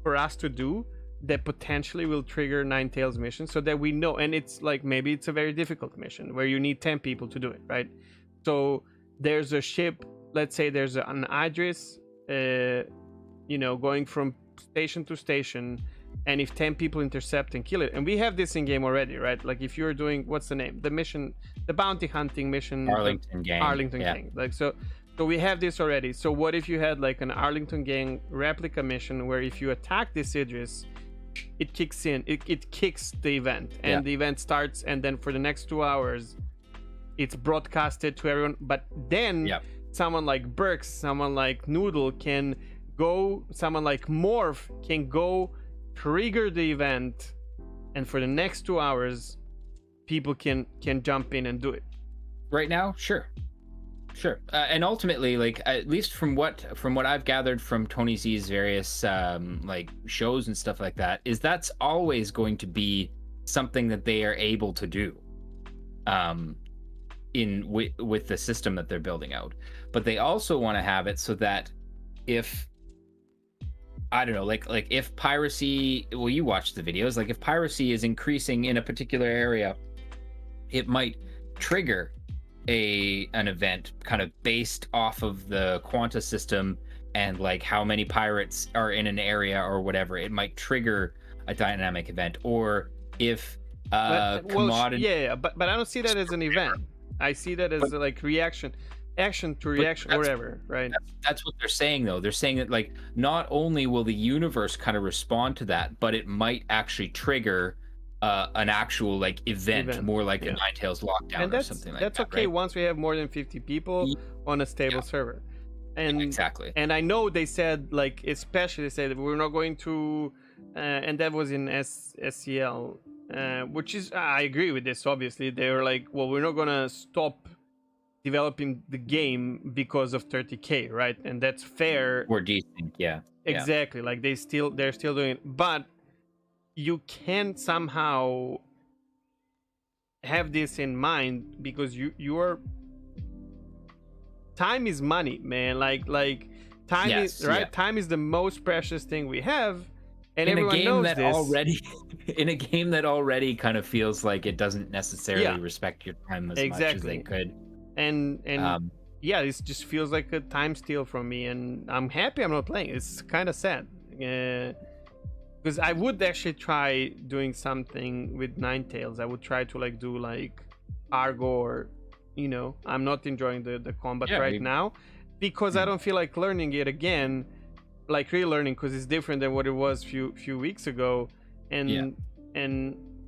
for us to do that potentially will trigger Ninetales mission, so that we know, and it's like maybe it's a very difficult mission where you need 10 people to do it, right? So there's a ship, let's say there's an Idris, going from station to station, and if 10 people intercept and kill it, and we have this in game already, right? Like if you're doing, what's the name, the mission, the bounty hunting mission, Arlington Gang. Like so we have this already. So what if you had like an Arlington Gang replica mission where if you attack this Idris, it kicks in, it kicks the event, and the event starts, and then for the next 2 hours it's broadcasted to everyone. But then someone like Burks, someone like Noodle can go, someone like Morph can go trigger the event, and for the next 2 hours people can jump in and do it. Right now, sure. And ultimately, like, at least from what I've gathered from Tony Z's various like shows and stuff like that, is that's always going to be something that they are able to do with the system that they're building out. But they also want to have it so that if, I don't know, like if piracy, well, you watch the videos, like if piracy is increasing in a particular area, it might trigger an event kind of based off of the quanta system and like how many pirates are in an area or whatever. It might trigger a dynamic event. Or if commodity, but I don't see that as an event. I see that as like action to reaction or whatever, right? That's what they're saying, though. They're saying that, like, not only will the universe kind of respond to that, but it might actually trigger an actual like event. More like a Ninetales lockdown, and or something like that. That's okay, right? Once we have more than 50 people on a stable server. And exactly. And I know they said, like, especially they said that we're not going to and that was in SCL, which is, I agree with this. Obviously they were like, well, we're not gonna stop developing the game because of 30k, right? And that's fair. Or decent, exactly. Like they're still doing it, but you can somehow have this in mind, because your time is money, man. Like time is right. Time is the most precious thing we have, and in everyone a game knows that this. already in a game that already kind of feels like it doesn't necessarily respect your time as much as they could. And this just feels like a time steal from me, and I'm happy I'm not playing. It's kind of sad, because I would actually try doing something with Ninetales. I would try to like do like Argo, or I'm not enjoying the combat now, because I don't feel like learning it again, like relearning, because it's different than what it was few weeks ago, and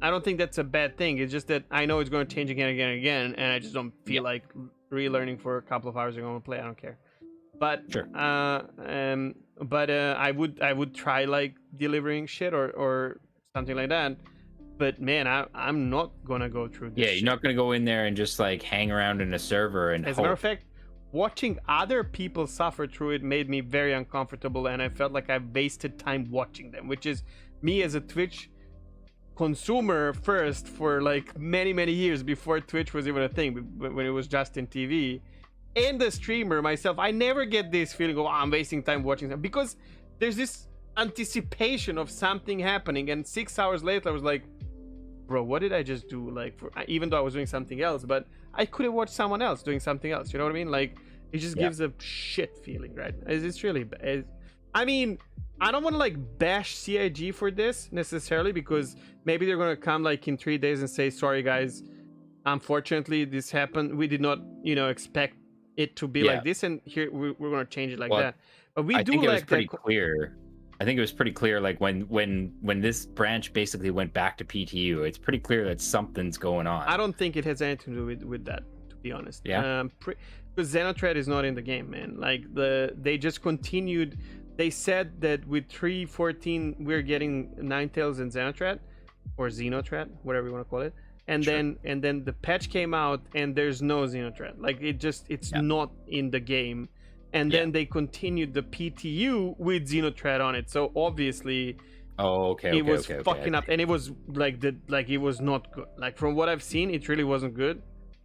I don't think that's a bad thing. It's just that I know it's going to change again, and I just don't feel like relearning for a couple of hours. I'm going to play. I don't care. but Sure. I would try like delivering shit or something like that. But man, I'm not gonna go through this. Yeah, you're not gonna go in there and just like hang around in a server and As a hope. matter of fact, watching other people suffer through it made me very uncomfortable, and I felt like I wasted time watching them, which is me as a Twitch consumer first for like many years before Twitch was even a thing, when it was just in TV. And the streamer myself, I never get this feeling of, oh, I'm wasting time watching them, because there's this anticipation of something happening, and 6 hours later I was like, bro, what did I just do? Like, even though I was doing something else, but I could have watched someone else doing something else. You know what I mean? Like, it just gives a shit feeling, right? It's really bad. I mean, I don't want to like bash CIG for this necessarily, because maybe they're gonna come like in 3 days and say, sorry guys, unfortunately this happened. We did not, expect it to be like this, and here we're gonna change it like that. But I think it was pretty clear. I think it was pretty clear, like when this branch basically went back to PTU, it's pretty clear that something's going on. I don't think it has anything to do with that, to be honest. Yeah. Because Xenothread is not in the game, man. Like they just continued. They said that with 3.14 we're getting Ninetales and Xenothread, or Xenothread, whatever you want to call it. And then the patch came out and there's no Xenothread. Like it's not in the game. And then they continued the PTU with Xenothread on it. So obviously, it was fucking up, and it was it was not good. Like from what I've seen, it really wasn't good,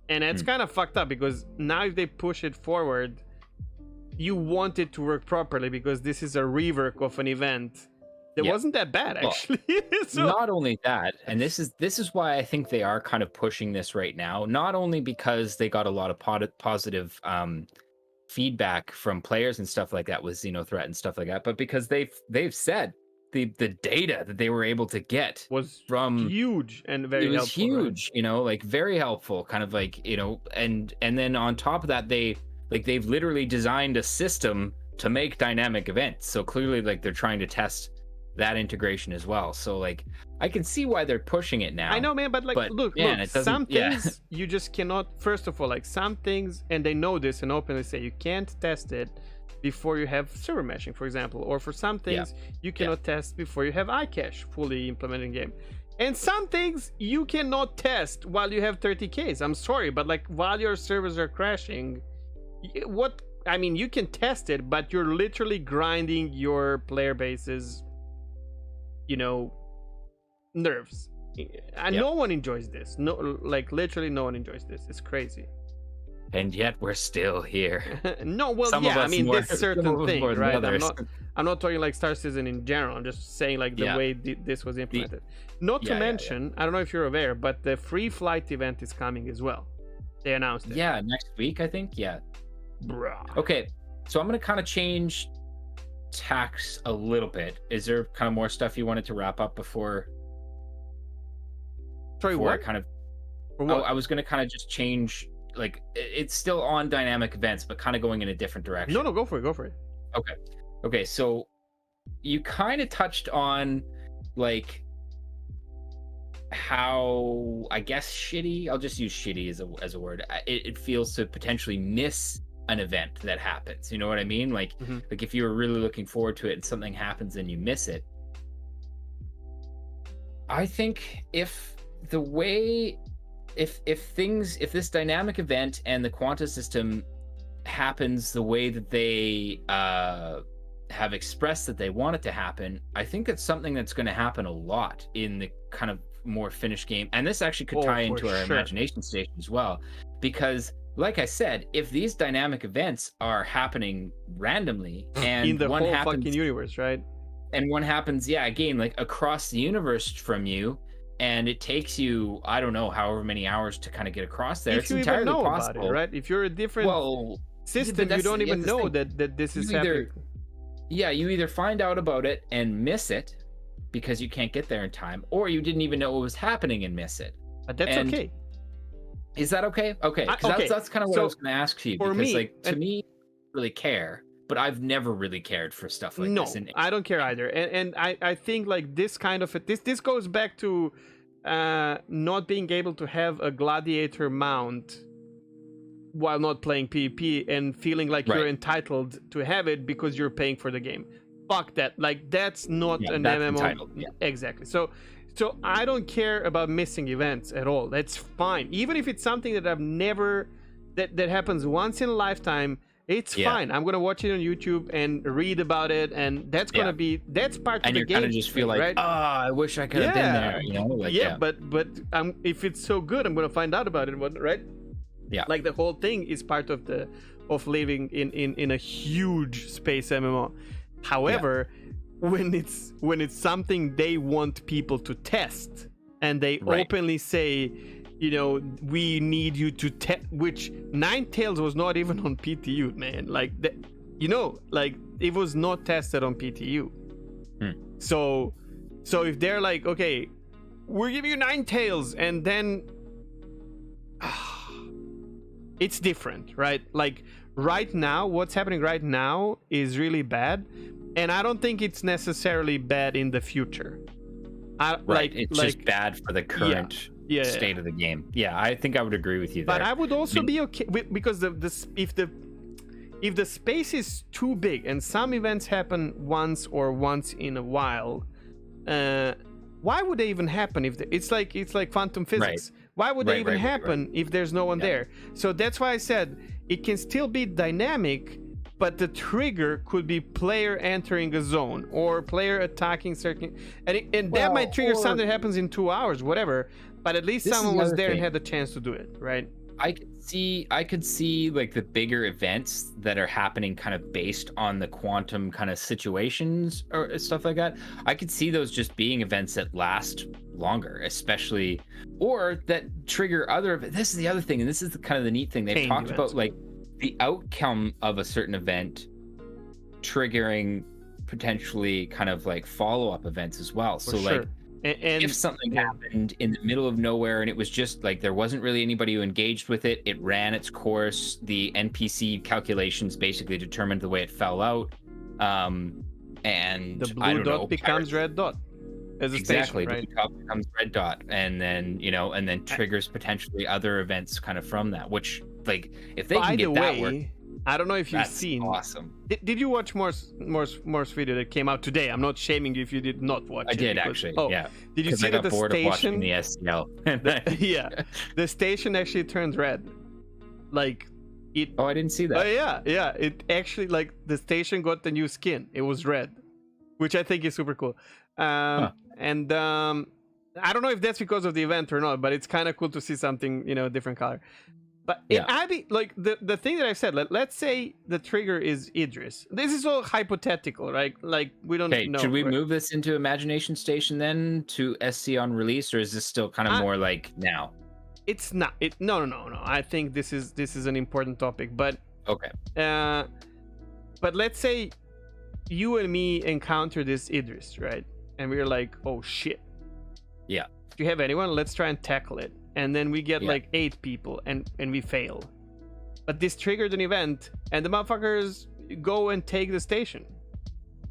and it's kind of fucked up, because now if they push it forward, you want it to work properly, because this is a rework of an event that wasn't that bad actually. So, not only that, and this is why I think they are kind of pushing this right now. Not only because they got a lot of positive feedback from players and stuff like that with Xenothreat and stuff like that, but because they've said the data that they were able to get was from huge and very helpful. It was huge, right? Like very helpful, kind of like, and then on top of that, they've literally designed a system to make dynamic events. So clearly, like, they're trying to test that integration as well. So like, I can see why they're pushing it now. I know, man, but look, some things you just cannot. First of all, like some things, and they know this and openly say you can't test it before you have server meshing, for example, or for some things you cannot test before you have iCache fully implemented in game. And some things you cannot test while you have 30Ks. I'm sorry, but like while your servers are crashing, you can test it, but you're literally grinding your player base's nerves. And no one enjoys this. No, like literally no one enjoys this. It's crazy. And yet we're still here. No, well, this certain thing, right? I'm not talking like Star Citizen in general. I'm just saying like the way this was implemented. Not to mention, I don't know if you're aware, but the free flight event is coming as well. They announced it. Yeah, next week, I think. Yeah. Bruh. Okay, so I'm gonna kind of change tax a little bit. Is there kind of more stuff you wanted to wrap up before? Sorry, what? I was gonna kind of just change. Like, it's still on dynamic events, but kind of going in a different direction. No, go for it. Okay. So you kind of touched on like how, I guess, shitty. I'll just use shitty as a word. It feels to potentially miss an event that happens. You know what I mean? Like, like if you were really looking forward to it and something happens and you miss it. I think if this dynamic event and the quanta system happens the way that they have expressed that they want it to happen, I think it's something that's going to happen a lot in the kind of more finished game. And this actually could tie into our imagination station as well, because like I said, if these dynamic events are happening randomly and in the one whole happens, fucking universe, right? And one happens, again, like across the universe from you, and it takes you, I don't know, however many hours to kind of get across there. If you even know about it, right? If you're a different system, you don't even know that this is happening. Yeah, you either find out about it and miss it because you can't get there in time, or you didn't even know what was happening and miss it. But that's okay. Is that okay? Okay, because that's kind of what I was going to ask you. Because me, like, to me, I don't really care, but I've never really cared for stuff like this. No, I don't care either. And I think like this kind of this goes back to not being able to have a gladiator mount while not playing PvP and feeling like Right. you're entitled to have it because you're paying for the game. Fuck that. Like, that's not an that's MMO. entitled, yeah. Exactly. So I don't care about missing events at all. That's fine. Even if it's something that I've never that happens once in a lifetime, it's fine. I'm gonna watch it on YouTube and read about it, and that's gonna be part and of the you game. kind of just feel like, right? I wish I could have been there. You know, like but if it's so good, I'm gonna find out about it, right? Yeah. Like, the whole thing is part of living in a huge space MMO. However, when it's something they want people to test, and they openly say, you know, we need you to test, which Ninetales was not even on PTU, man. Like, you know, like, it was not tested on PTU. So if they're like, okay, we're giving you Ninetales, and then it's different, right? Like, right now, what's happening right now is really bad, and I don't think it's necessarily bad in the future. It's just bad for the current state of the game. Yeah, I think I would agree with you there. But I would also be okay because if the space is too big and some events happen once in a while, why would they even happen if it's like quantum physics? Why would they even happen if there's no one there? So that's why I said it can still be dynamic, but the trigger could be player entering a zone or player attacking certain, and that might trigger something that happens in 2 hours, whatever. But at least someone was there and had the chance to do it, right? I could see like the bigger events that are happening kind of based on the quantum kind of situations or stuff like that. I could see those just being events that last longer, especially, or that trigger other. This is the other thing, and this is kind of the neat thing. They've talked about like the outcome of a certain event triggering potentially kind of like follow-up events as well. So like, and if something happened in the middle of nowhere and it was just like there wasn't really anybody who engaged with it, it ran its course, the NPC calculations basically determined the way it fell out, and the blue dot becomes red dot as a station, right? The blue dot becomes red dot, and then triggers potentially other events kind of from that, which, like, if they can get that work, I don't know if you've seen. Awesome. Did you watch Morse video that came out today? I'm not shaming you if you did not watch it. I did actually. Yeah. Did you see that the station? The SCL. Yeah, the station actually turns red. Like it. Oh, I didn't see that. Yeah. It actually, like, the station got the new skin. It was red, which I think is super cool. And I don't know if that's because of the event or not, but it's kind of cool to see something, different color. But like the thing that I said, let's say the trigger is Idris. This is all hypothetical, right? Like, we don't know. Should we move this into Imagination Station then to SC on release, or is this still kind of more like now? It's not. No. I think this is an important topic, but okay. But let's say you and me encounter this Idris, right? And we're like, oh shit. Yeah. Do you have anyone? Let's try and tackle it. And then we get like 8 people and we fail. But this triggered an event and the motherfuckers go and take the station.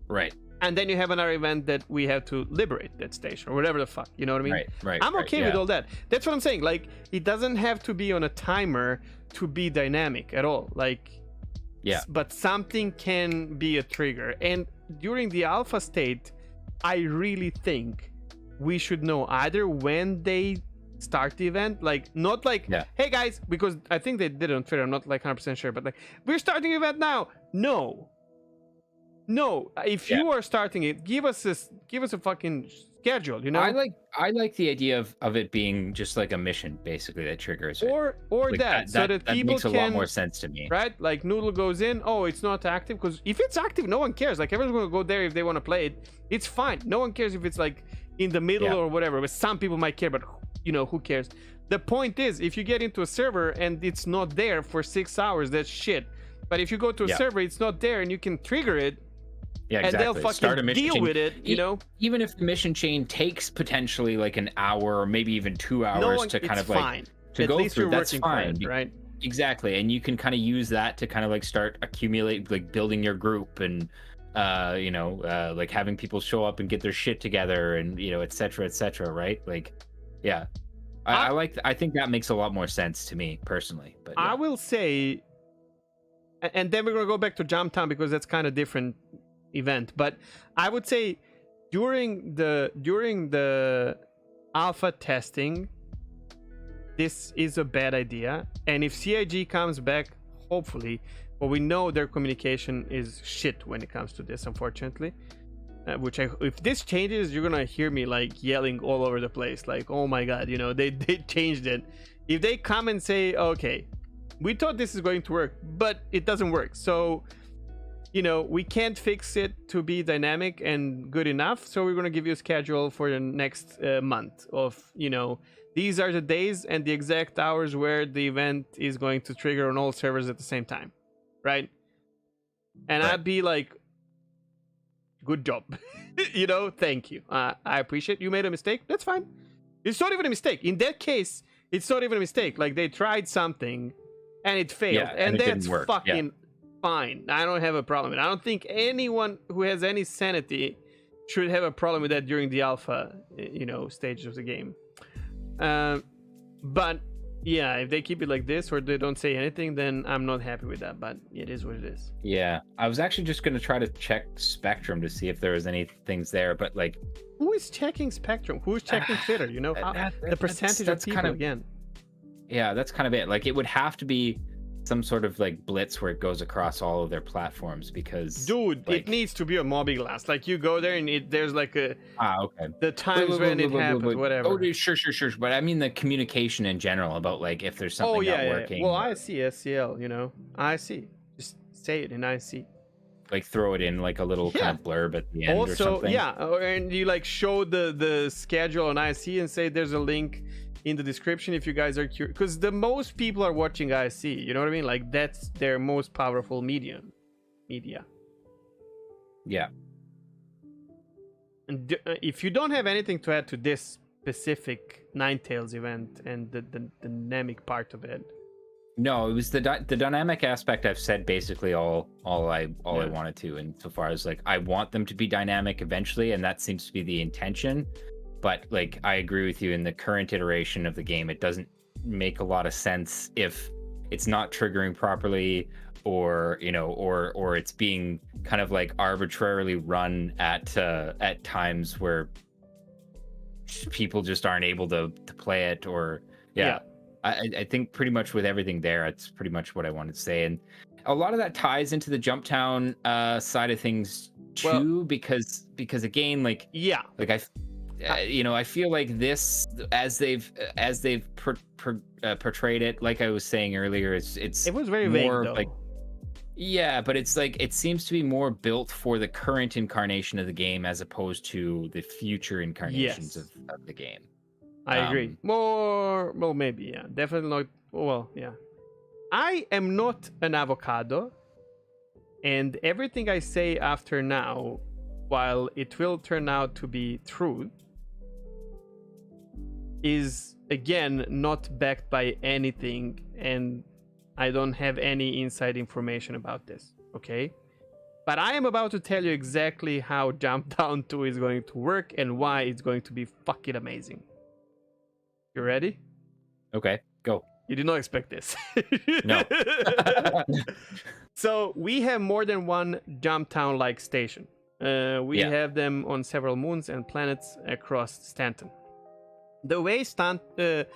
Right. And then you have another event that we have to liberate that station or whatever the fuck. You know what I mean? Right. I'm okay with all that. That's what I'm saying. Like, it doesn't have to be on a timer to be dynamic at all. Like, but something can be a trigger. And during the alpha state, I really think we should know either when they start the event, like, not like, hey guys, because I think they did it on Twitter, I'm not like 100% sure, but like, we're starting the event now. No, if you are starting it, give us a fucking schedule, I like the idea of it being just like a mission basically that triggers it. or like that so that people makes a lot more sense to me, right? Like, Noodle goes in, oh, it's not active, because if it's active, no one cares. Like, everyone's gonna go there if they want to play it. It's fine. No one cares if it's like in the middle or whatever, but some people might care, but who cares? The point is, if you get into a server and it's not there for 6 hours, that's shit. But if you go to a server, it's not there, and you can trigger it, and they'll fucking deal with it, even if the mission chain takes potentially like an hour or maybe even 2 hours to kind of like to go through, that's fine, right? Exactly. And you can kind of use that to kind of like start accumulate, like building your group and like having people show up and get their shit together and et cetera, right? Like, I think that makes a lot more sense to me personally. But yeah. I will say, and then we're gonna go back to Jumptown because that's kind of different event. But I would say during the alpha testing, this is a bad idea. And if CIG comes back, hopefully, but we know their communication is shit when it comes to this, unfortunately. If this changes, you're gonna hear me like yelling all over the place, like, oh my god, they changed it. If they come and say, okay, we thought this is going to work, but it doesn't work, so we can't fix it to be dynamic and good enough, so we're gonna give you a schedule for the next month of these are the days and the exact hours where the event is going to trigger on all servers at the same time, right? And I'd be like, good job. Thank you. I appreciate you made a mistake. That's fine. It's not even a mistake. In that case, it's not even a mistake. Like, they tried something and it failed. And that's fucking fine. I don't have a problem with it. I don't think anyone who has any sanity should have a problem with that during the alpha, stage of the game. But yeah, if they keep it like this or they don't say anything, then I'm not happy with that, but it is what it is. Yeah, I was actually just going to try to check Spectrum to see if there was any things there, but like... Who is checking Spectrum? Who's checking Twitter? The percentage of people, again. Yeah, that's kind of it. Like, it would have to be some sort of like blitz where it goes across all of their platforms, because... Dude, it needs to be a Mobbyglass. Like, you go there and there's like a... okay. The times when it happens, whatever. Oh, sure. But I mean the communication in general about like if there's something not working. Yeah. Well, I see SCL, I see. Just say it in IC. Like throw it in like a little kind of blurb at the end or something. Yeah, and you like show the schedule on IC and say there's a link in the description if you guys are curious, because the most people are watching IC, you know what I mean? Like, that's their most powerful media. Yeah. And if you don't have anything to add to this specific Ninetales event and the dynamic part of it. No, it was the dynamic aspect. I've said basically all I wanted to, and so far as like I want them to be dynamic eventually, and that seems to be the intention. But like, I agree with you, in the current iteration of the game, it doesn't make a lot of sense if it's not triggering properly, or or it's being kind of like arbitrarily run at times where people just aren't able to play it, or I think pretty much with everything there, it's pretty much what I wanted to say. And a lot of that ties into the Jumptown side of things too, because again, like I feel like this, as they've portrayed it, like I was saying earlier, it was very more vague, though. Like, yeah, but it's like, it seems to be more built for the current incarnation of the game as opposed to the future incarnations of the game. I agree. Well, maybe, yeah. Definitely not. Well, yeah. I am not an avocado, and everything I say after now, while it will turn out to be true, is again not backed by anything, and I don't have any inside information about this, okay? But I am about to tell you exactly how Jumptown 2 is going to work and why it's going to be fucking amazing. You ready? Okay, go. You did not expect this. No. So we have more than one Jumptown-like station. We have them on several moons and planets across Stanton. The way the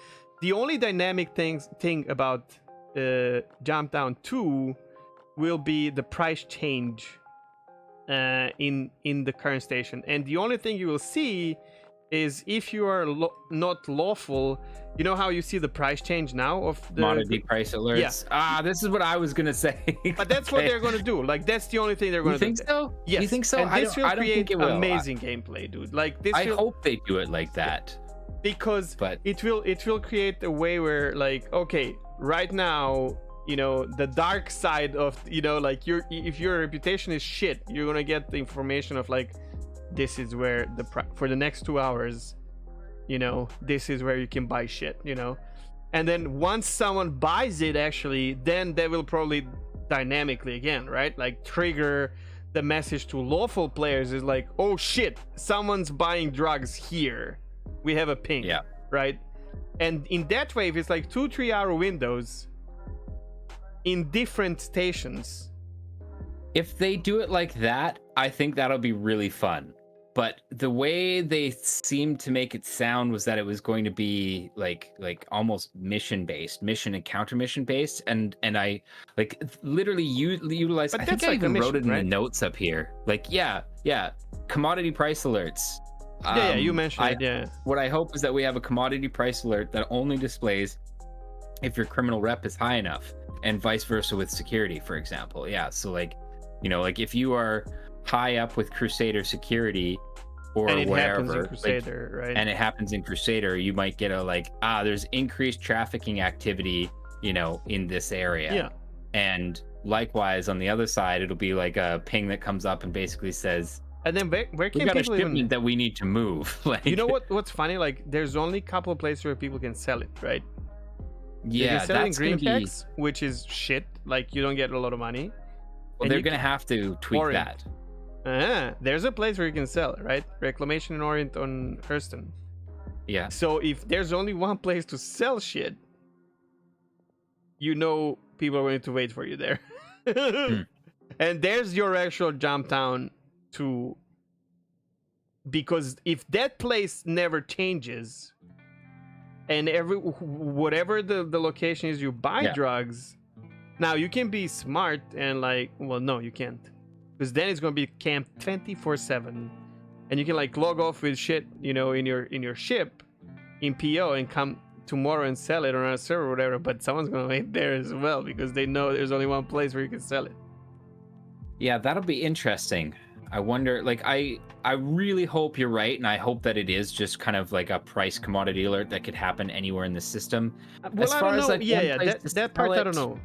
only dynamic thing about Jumptown 2 will be the price change in the current station, and the only thing you will see is if you are not lawful. You know how you see the price change now of the commodity price alerts? Yeah. This is what I was gonna say. But that's what they're gonna do. Like, that's the only thing they're gonna do. You think so? Yes. You think so? And this will create amazing gameplay, gameplay, dude. Like, this. I hope they do it like that. Because it will create a way where, like, okay, right now, the dark side of, like, if your reputation is shit, you're gonna get the information of like, this is where for the next 2 hours, this is where you can buy shit, and then once someone buys it, actually, then they will probably dynamically again, right, like, trigger the message to lawful players is like, oh shit, someone's buying drugs here, we have a ping, right? And in that way, if it's like 2-3 hour windows in different stations. If they do it like that, I think that'll be really fun. But the way they seemed to make it sound was that it was going to be like almost mission and counter mission based, and I like literally utilize. But I think that's I like a even wrote mission, it in right? the notes up here. Like yeah, commodity price alerts. Yeah, you mentioned it. Yeah. What I hope is that we have a commodity price alert that only displays if your criminal rep is high enough, and vice versa with security, for example. Yeah, so like, you know, like if you are high up with Crusader security or And it whatever, happens in Crusader, like, right? and it happens in Crusader, you might get a like, there's increased trafficking activity, you know, in this area. Yeah. And likewise on the other side, it'll be like a ping that comes up and basically says, And then where we can got a people shipment even... that we need to move. Like, You know what's funny? Like, there's only a couple of places where people can sell it, right? They yeah, can sell it in that's gonna green be. packs, which is shit. Like, you don't get a lot of money. Well, and they're you gonna have to tweak Orient. that. There's a place where you can sell it, right? Reclamation in Orient on Hurston. Yeah. So if there's only one place to sell shit, you know people are going to wait for you there. And there's your actual Jumptown to... Because if that place never changes, and whatever the location is you buy drugs, now you can be smart and like, well, no, you can't. Because then it's going to be camped 24/7. And you can like log off with shit, you know, in your ship, in PO, and come tomorrow and sell it on a server or whatever. But someone's going to wait there as well because they know there's only one place where you can sell it. Yeah, that'll be interesting. I wonder, like, I really hope you're right, and I hope that it is just kind of like a price commodity alert that could happen anywhere in the system. Well, as I far don't as know. like Yeah, one place to that part sell I don't it- know.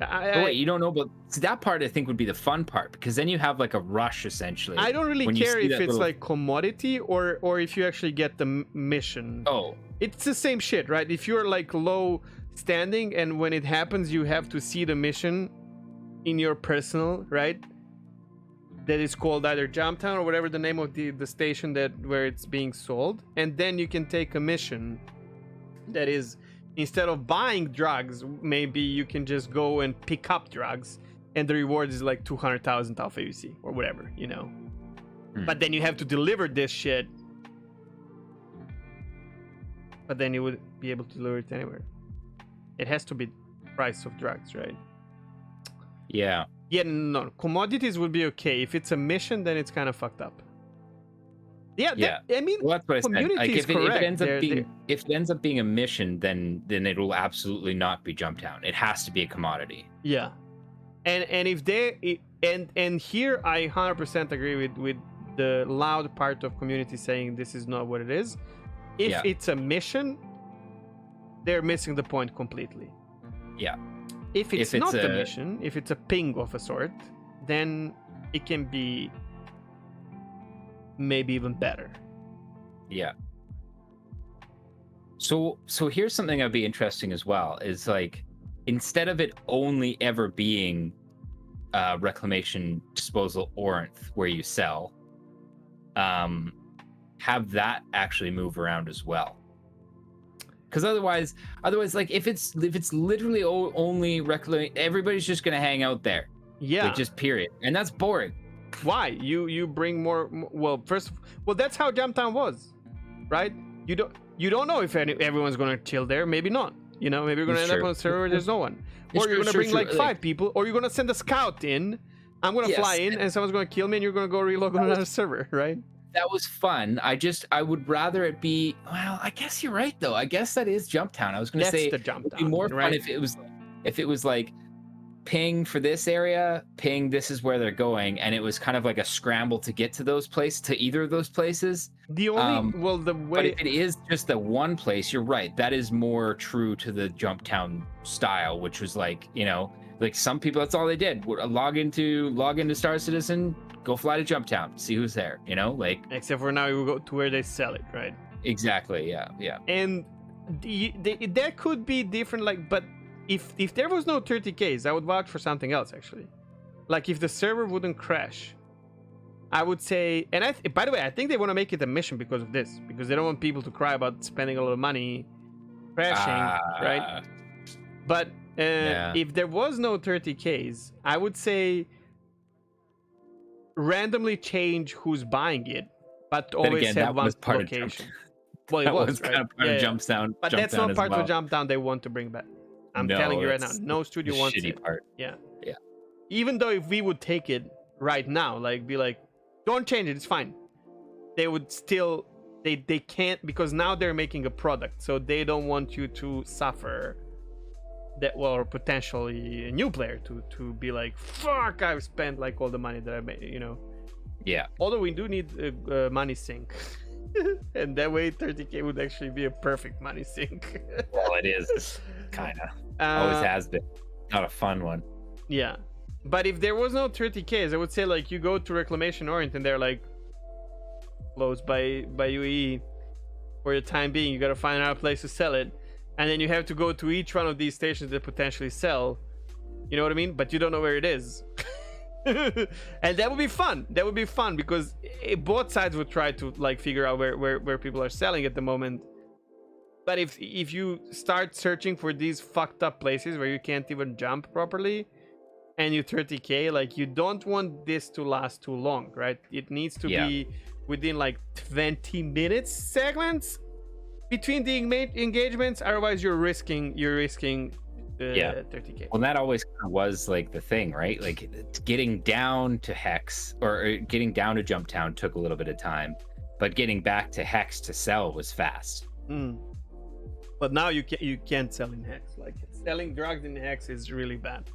Oh wait, you don't know about that part? I think would be the fun part, because then you have like a rush essentially. I don't really when you care see if that it's little- like commodity or if you actually get the mission. Oh, It's the same shit, right? If you're like low standing and when it happens you have to see the mission in your personal, right? That is called either Jumptown or whatever the name of the station where it's being sold, and then you can take a mission that is, instead of buying drugs, maybe you can just go and pick up drugs, and the reward is like 200,000 alpha UC or whatever, you know. But then you have to deliver this shit. But then you would be able to deliver it anywhere. It has to be price of drugs, right? yeah. Yeah, no. Commodities would be okay. If it's a mission, then it's kind of fucked up. Yeah, Yeah. I mean, Well, that's what I said. community Like, is if it correct. ends up They're- being if it ends up being a mission, then it will absolutely not be Jumptown. It has to be a commodity. Yeah, and if they and here I 100% agree with the loud part of community saying this is not what it is. If Yeah. it's a mission, they're missing the point completely. Yeah. If it's If not it's a a- mission, if it's a ping of a sort, then it can be maybe even better. Yeah. So here's something that'd be interesting as well, is like, instead of it only ever being reclamation, disposal, Orinth where you sell, have that actually move around as well. Because otherwise, like if it's literally only reclaim, everybody's just gonna hang out there. Yeah. Like, just period, and that's boring. Why? You bring more. Well, that's how Jumptown was, right? You don't know if everyone's gonna chill there. Maybe not. You know, maybe you're gonna It's end up true. on a server where there's no one, It's or you're true, gonna true, bring true. like 5 people, or you're gonna send a scout in. I'm gonna Yes. fly in, and someone's gonna kill me, and you're gonna go relog on another server, right? That was fun. I would rather it be. Well, I guess you're right though. I guess that is Jumptown. I was gonna That's say the it'd be Jumptown, more right? fun if it was like ping for this area, ping this is where they're going, and it was kind of like a scramble to get to those places, to either of those places. The only the But way if it is just the one place, you're right. That is more true to the Jumptown style, which was like, you know, like some people, that's all they did. Would log into Star Citizen, go fly to Jumptown, see who's there, you know, like. except for now you go to where they sell it, right? Exactly. Yeah. And that could be different, like, but if there was no 30Ks, I would vouch for something else actually. Like if the server wouldn't crash, I would say, and by the way, I think they want to make it a mission because of this, because they don't want people to cry about spending a lot of money crashing, right? But if there was no 30Ks, I would say randomly change who's buying it, but always have one location. Well, it was right? kind of part of Jumptown. But that's not part of Jumptown they want to bring back. I'm telling you right now, no studio wants it. Part. Yeah. Yeah. Even though if we would take it right now, like be like, don't change it, it's fine. They would still, they can't, because now they're making a product, so they don't want you to suffer that, well, or potentially a new player to be like, fuck, I've spent like all the money that I made, you know. Yeah. Although we do need a money sink. And that way 30K would actually be a perfect money sink. Well, it is kind of always has been. Not a fun one. Yeah, but if there was no 30Ks, I would say like you go to Reclamation Orient and they're like closed by UAE for the time being. You got to find another place to sell it, and then you have to go to each one of these stations that potentially sell. You know what I mean? But you don't know where it is. And that would be fun. That would be fun because both sides would try to like figure out where people are selling at the moment. But if you start searching for these fucked up places where you can't even jump properly, and you 30K, like you don't want this to last too long, right? It needs to be within like 20 minutes segments between the engagements. Otherwise, you're risking 30K. Well, that always kind of was like the thing, right? Like getting down to Hex or getting down to Jumptown took a little bit of time, but getting back to Hex to sell was fast. But now you can't sell in Hex. Like selling drugs in Hex is really bad.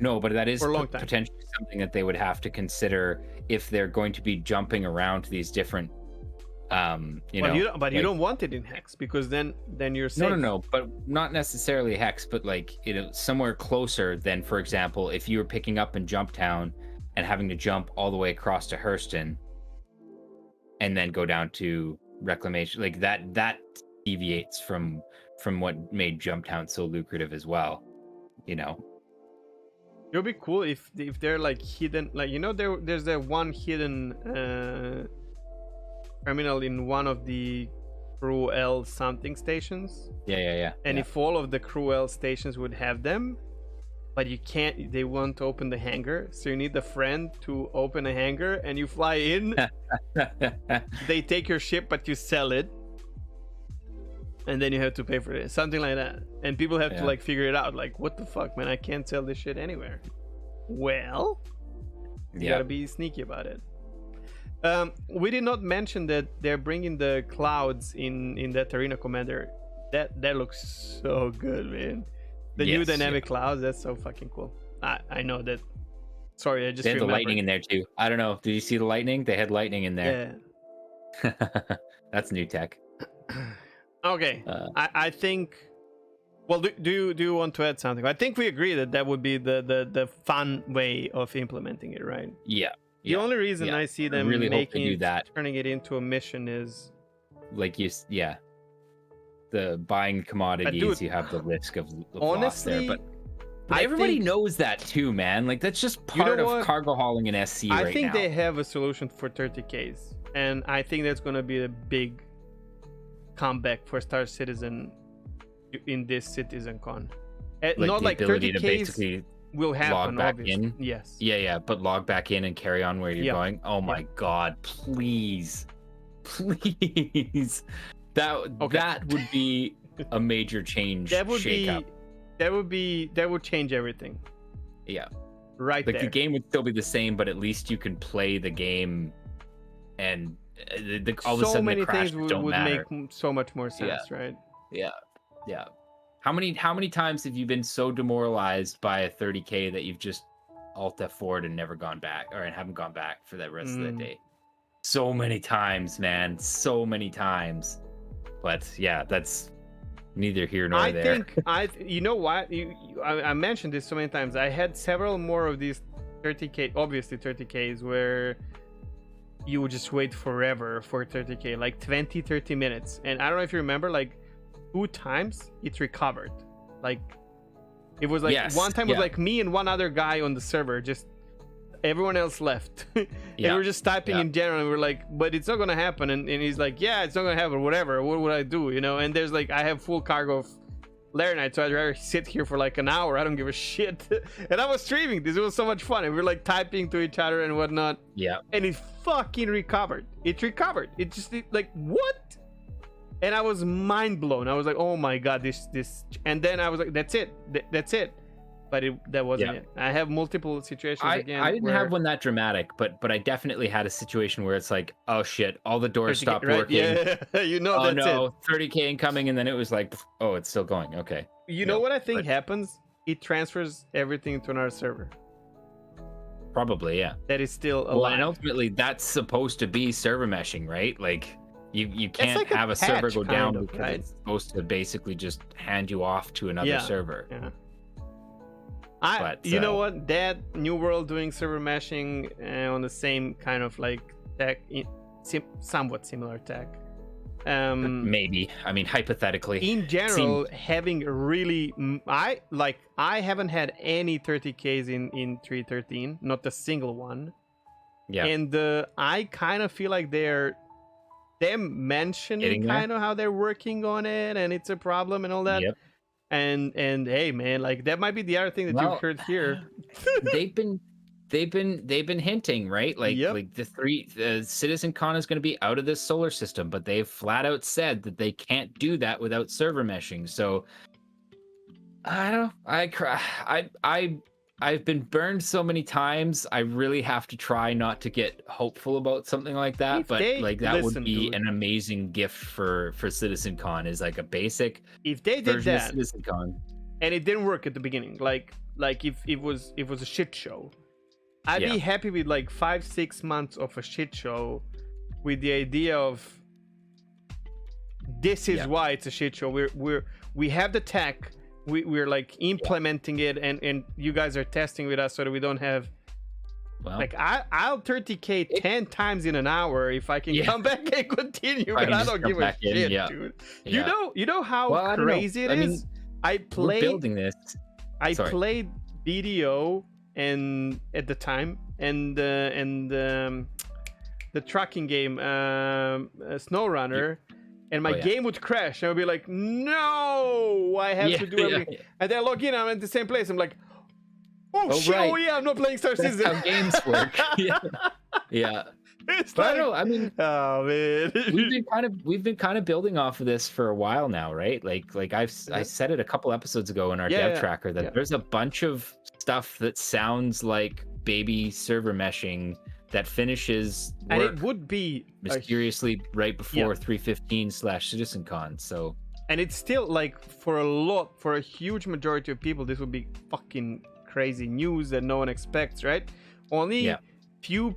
No, but that is for a long time. Potentially something that they would have to consider if they're going to be jumping around to these different you don't want it in Hex because then you're safe. No, but not necessarily Hex, but like somewhere closer than, for example, if you were picking up in Jumptown and having to jump all the way across to Hurston and then go down to Reclamation, like that deviates from what made Jumptown so lucrative as well, you know. It would be cool if they're like hidden, like, you know, there's that one hidden terminal in one of the Crew L something stations. Yeah. And if all of the Crew L stations would have them, but you can't, they won't open the hangar, so you need a friend to open a hangar, and you fly in. They take your ship, but you sell it, and then you have to pay for it, something like that. And people have to like figure it out, like, what the fuck, man, I can't sell this shit anywhere. Well, you gotta be sneaky about it. We did not mention that they're bringing the clouds in that Arena Commander. That looks so good, man. The new dynamic clouds, that's so fucking cool. I know that. Sorry, I just remembered. They had the lightning in there too. I don't know. Did you see the lightning? They had lightning in there. Yeah. That's new tech. Okay. I think. Well, do you want to add something? I think we agree that would be the fun way of implementing it, right? Yeah. The only reason I see them really making it, turning it into a mission is like the buying commodities, you have the risk of loss there, but everybody knows that too, man. Like that's just part of cargo hauling in SC right now. I think they have a solution for 30Ks, and I think that's going to be a big comeback for Star Citizen in this CitizenCon. Not like 30Ks will happen, obviously. Yes. Yeah, but log back in and carry on where you're going. Oh my god, please. That would be a major change. That would change everything. Yeah. Right. Like there. the game would still be the same, but at least you can play the game, and all of a sudden the crashes don't matter. Make so much more sense, right? Yeah. How many times have you been so demoralized by a 30K that you've just alt F4'd and never gone back, or haven't gone back for that rest of the day? So many times, man. So many times. But yeah, that's neither here nor there. You know what? I mentioned this so many times. I had several more of these 30K, obviously 30Ks, where you would just wait forever for 30K, like 30 minutes. And I don't know if you remember, like 2 times it recovered. Like it was like one time was like me and one other guy on the server just everyone else left. And we're just typing in general, and we're like, but it's not gonna happen. And he's like, yeah, it's not gonna happen. Whatever. What would I do? You know? And there's like, I have full cargo of Laranite, so I'd rather sit here for like an hour. I don't give a shit. And I was streaming this. It was so much fun. And we're like typing to each other and whatnot. Yeah. And it fucking recovered. It recovered. It just like, what? And I was mind blown. I was like, oh my god, this. And then I was like, that's it. That's it. But that wasn't it. I have multiple situations again. I didn't have one that dramatic, but I definitely had a situation where it's like, oh shit, all the doors stopped working. Yeah, you know, oh that's no, it. 30k incoming, and then it was like, oh, it's still going. Okay. You know what I think happens? It transfers everything to another server. Probably, yeah. That is still alive. Well, and ultimately, that's supposed to be server meshing, right? Like, you can't like have a server go down of, because right? it's supposed to basically just hand you off to another server. Yeah. But, you know what? That New World doing server meshing on the same kind of like tech, somewhat similar tech. Maybe. I mean, hypothetically. In general, having really, I haven't had any 30Ks in 3.13, not a single one. Yeah. And I kind of feel like them mentioning kind of how they're working on it, and it's a problem and all that. Yep. And hey man, like that might be the other thing that you've heard here. they've been hinting, right? Like the Citizen Con is going to be out of this solar system, but they've flat out said that they can't do that without server meshing. So I don't know. I've been burned so many times. I really have to try not to get hopeful about something like that. That would be an amazing gift for Citizen Con, is like a basic. If they did that, Citizen Con, and it didn't work at the beginning, like if it was a shit show, I'd be happy with like 5-6 months of a shit show, with the idea of this is why it's a shit show. We have the tech. We're like implementing it, and you guys are testing with us so that we don't have like I'll 30k 10 times in an hour if I can come back and continue, but I don't give a shit, dude. You know how crazy it is? I played building this. I played BDO and at the time and the trucking game SnowRunner. And my game would crash. And I would be like, no, I have to do everything. And then I log in, I'm in the same place. I'm like, shit, I'm not playing Star Citizen. That's how games work. Yeah. It's but I don't know. I mean, oh man, we've been kind of building off of this for a while now, right? Like I said it a couple episodes ago in our dev tracker that there's a bunch of stuff that sounds like baby server meshing that finishes work, and it would be mysteriously right before 315/Citizen Con. So, and it's still like for a huge majority of people, this would be fucking crazy news that no one expects, right? Only few,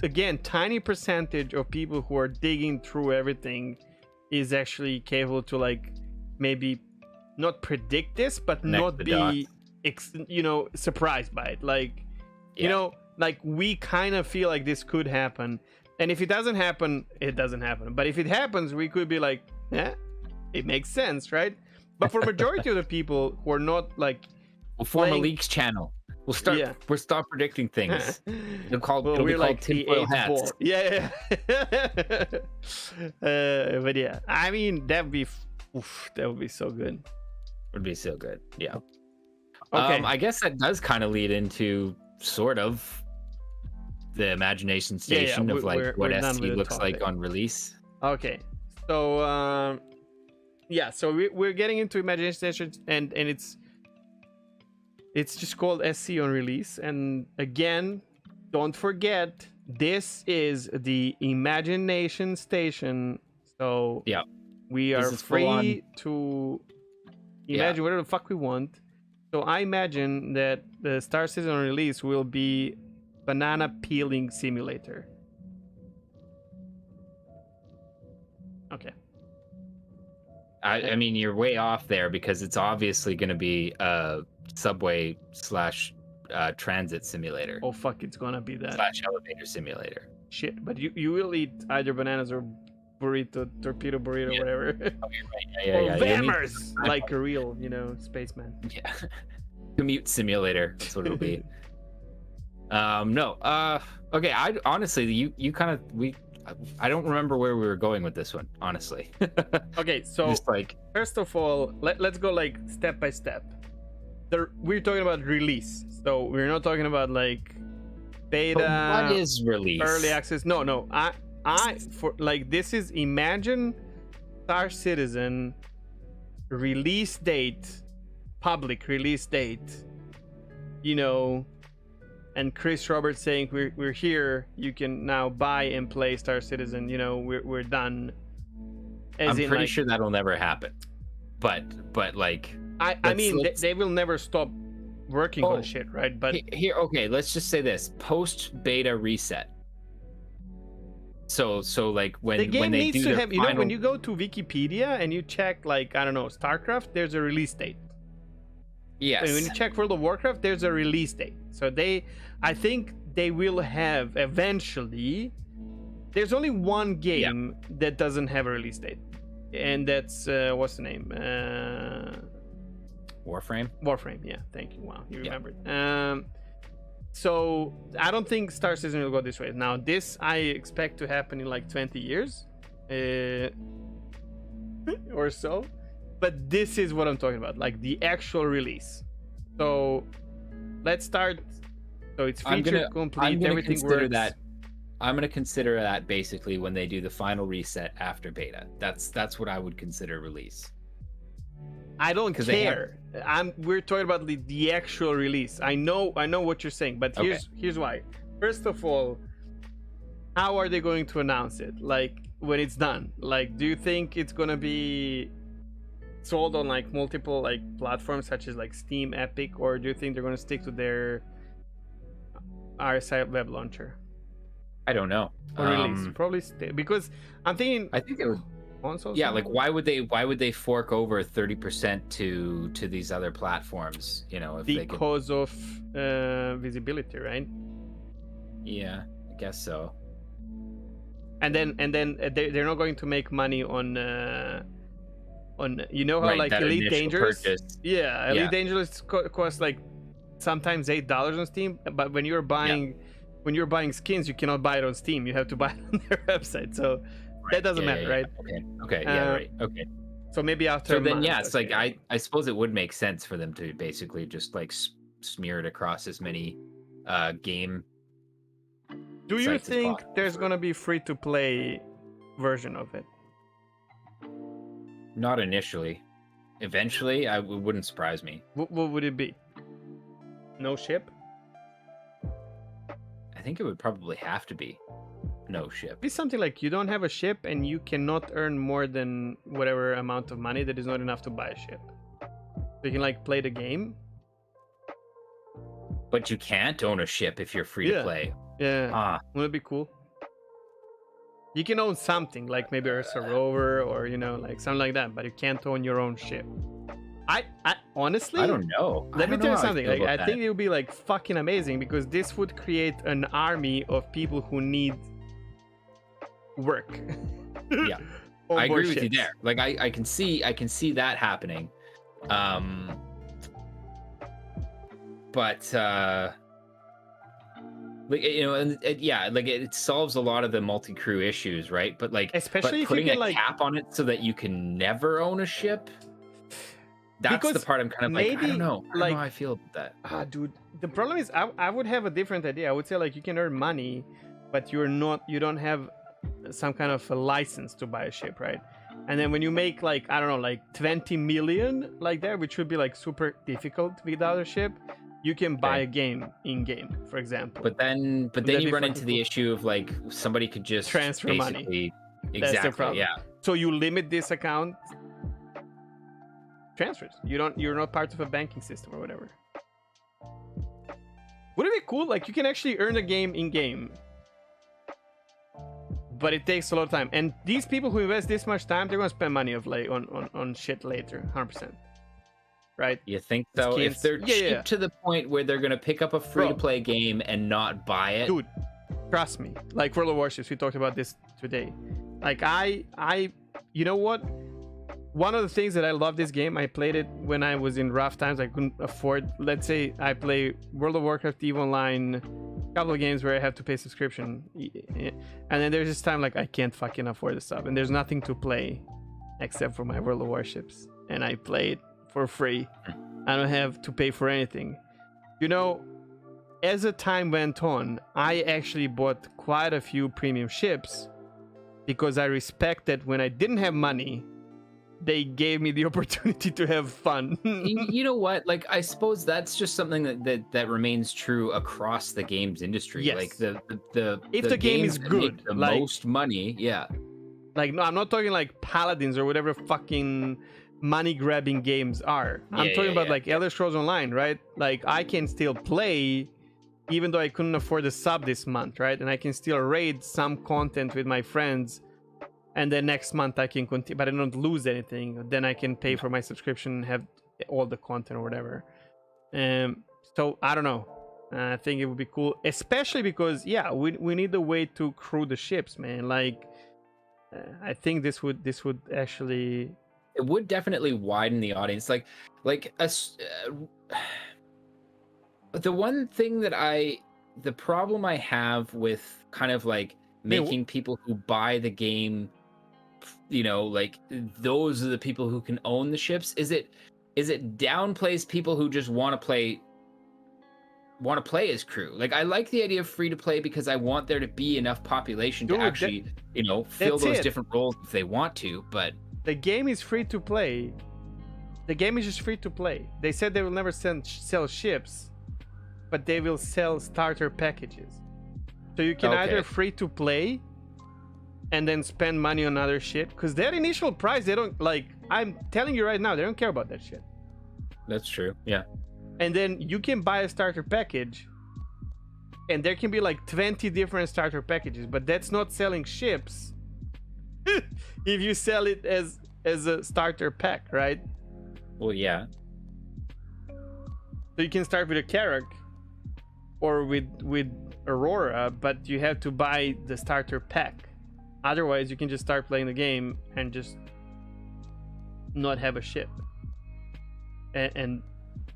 again, tiny percentage of people who are digging through everything is actually capable to like maybe not predict this, but not be surprised by it. Like like we kind of feel like this could happen, and if it doesn't happen, it doesn't happen. But if it happens, we could be like, it makes sense, right? But for majority of the people who are not like, we'll form a leaks channel. We'll stop predicting things. It'll be called tinfoil hats. But yeah, I mean that would be so good. Would be so good. Yeah. Okay. I guess that does kind of lead into sort of the imagination station of like what SC looks like on release. Okay, so so we're getting into imagination station, and it's just called SC on release. And again, don't forget, this is the imagination station, so we are free to imagine whatever the fuck we want. So I imagine that the Star Citizen on release will be banana peeling simulator. Okay. I mean, you're way off there, because it's obviously going to be a subway / transit simulator. Oh fuck, it's gonna be that / elevator simulator. Shit, but you will eat either bananas or torpedo burrito, whatever. Oh, you're right. Vammers, like a real, spaceman. Yeah. Commute simulator. That's what it'll be. No. Okay. I honestly, you kind of I don't remember where we were going with this one, honestly. Okay, so Just like, first of all, let's go like step by step. We're talking about release, so we're not talking about like beta. but what is release? Early access? No. I for like this is imagine Star Citizen release date, public release date. You know. And Chris Roberts saying we're here. You can now buy and play Star Citizen. You know we're done. I'm pretty sure that'll never happen. But like I mean they will never stop working on shit, right? But here, okay, let's just say this: post beta reset. So like when the game when they needs do to their have final... when you go to Wikipedia and you check like I don't know StarCraft, there's a release date. Yes. And when you check World of Warcraft, there's a release date. So I think they will have eventually. There's only one game that doesn't have a release date, and that's what's the name? Warframe. Warframe. Yeah, thank you. Wow, you remembered. So I don't think Star Citizen will go this way. Now this I expect to happen in like 20 years, or so. But this is what I'm talking about, like the actual release. So let's start. So it's feature complete. Everything works. I'm gonna consider that basically when they do the final reset after beta. That's what I would consider release. I don't care. We're talking about the actual release. I know what you're saying, but here's why. First of all, how are they going to announce it? Like when it's done? Like, do you think it's gonna be sold on like multiple like platforms such as like Steam, Epic, or do you think they're going to stick to their RSI web launcher? I don't know. Or release probably because I'm thinking. I think it would. Consoles. Yeah, like why would they fork over 30% to these other platforms? You know, if because they could... of visibility, right? Yeah, I guess so. And then they're not going to make money on you know how like Elite Dangerous, Elite Dangerous costs like sometimes $8 on Steam, but when you're buying skins, you cannot buy it on Steam. You have to buy it on their website. So that doesn't matter, right? Okay. Okay. So maybe after. So then, it's like I suppose it would make sense for them to basically just like smear it across as many game. Do you think there's gonna be free to play version of it? Not initially. Eventually, it wouldn't surprise me. What would it be? No ship? I think it would probably have to be no ship. It'd be something like you don't have a ship and you cannot earn more than whatever amount of money that is not enough to buy a ship. So you can like play the game. But you can't own a ship if you're free to play. Yeah. Wouldn't it be cool? You can own something like maybe a rover or like something like that, but you can't own your own ship. I honestly, I don't know. Let me tell you something. Like I think it would be like fucking amazing because this would create an army of people who need work. Yeah, I agree with you there. Like I can see that happening. But like and like it solves a lot of the multi-crew issues, right? But like especially putting if you can, a cap on it so that you can never own a ship. That's the part I'm kind of like, I don't know how I feel about that. Dude, the problem is I would have a different idea. I would say like you can earn money, but you don't have some kind of a license to buy a ship, right? And then when you make like, I don't know, like 20 million like that, which would be like super difficult without a ship, you can buy a game in-game, for example. But then you run into the issue of like somebody could just transfer money. Exactly. That's the problem. Yeah. So you limit this account transfers. You're not part of a banking system or whatever. Would it be cool? Like you can actually earn a game in-game, but it takes a lot of time. And these people who invest this much time, they're gonna spend money on shit later, 100%. Right? You think so? Skins. If they're cheap to the point where they're gonna pick up a free-to-play game and not buy it, dude, trust me. Like World of Warships, we talked about this today. Like you know what? One of the things that I love this game, I played it when I was in rough times. I couldn't afford. Let's say I play World of Warcraft EVE Online couple of games where I have to pay subscription, and then there's this time like I can't fucking afford the sub, and there's nothing to play except for my World of Warships, and I play it for free. I don't have to pay for anything. You know, as the time went on, I actually bought quite a few premium ships because I respect that when I didn't have money, they gave me the opportunity to have fun. You know what? Like, I suppose that's just something that remains true across the games industry. Yes. Like If the game is games that good, make the like- most money, yeah. Like, no, I'm not talking like Paladins or whatever fucking money-grabbing games are. I'm talking about like Elder Scrolls Online, right? Like, I can still play even though I couldn't afford the sub this month, right? And I can still raid some content with my friends, and then next month I can continue, but I don't lose anything. Then I can pay for my subscription and have all the content or whatever. So I don't know. I think it would be cool, especially because we need a way to crew the ships, man. Like, I think this would actually. It would definitely widen the audience. Like the one thing the problem I have with kind of like making people who buy the game, you know, like those are the people who can own the ships, is it downplays people who just want to play as crew. Like, I like the idea of free to play because I want there to be enough population to actually, you know, fill those different roles if they want to, but the game is free to play. The game is just free to play. They said they will never sell ships, but they will sell starter packages. So you can either free to play and then spend money on other shit, because their initial price, they don't, like, I'm telling you right now, they don't care about that shit. That's true. Yeah. And then you can buy a starter package, and there can be like 20 different starter packages, but that's not selling ships if you sell it as a starter pack, right? Well, yeah. So you can start with a Carrack or with Aurora, but you have to buy the starter pack. Otherwise, you can just start playing the game and just not have a ship. And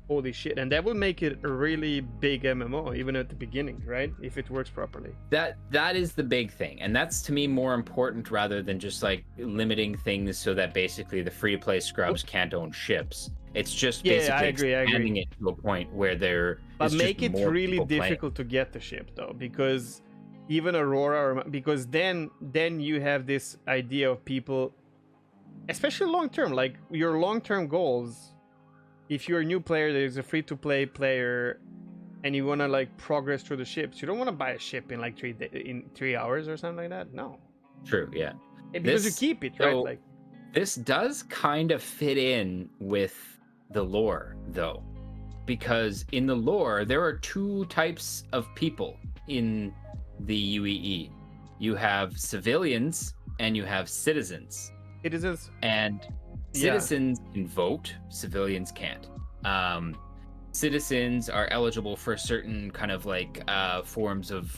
holy shit, and that would make it a really big MMO even at the beginning, right? If it works properly. That is the big thing, and that's to me more important rather than just like limiting things so that basically the free to play scrubs can't own ships. It's just basically expanding it to a point where they're. But make it really difficult to get the ship though, because even Aurora, because then you have this idea of people, especially long term, like your long term goals. If you're a new player that is a free-to-play player and you want to like progress through the ships, you don't want to buy a ship in like 3 hours or something like that. No. True. Yeah. Because you keep it, right? Like, this does kind of fit in with the lore, though, because in the lore there are two types of people in the UEE. You have civilians and you have citizens. Citizens. And citizens can vote, civilians can't. Citizens are eligible for certain kind of like forms of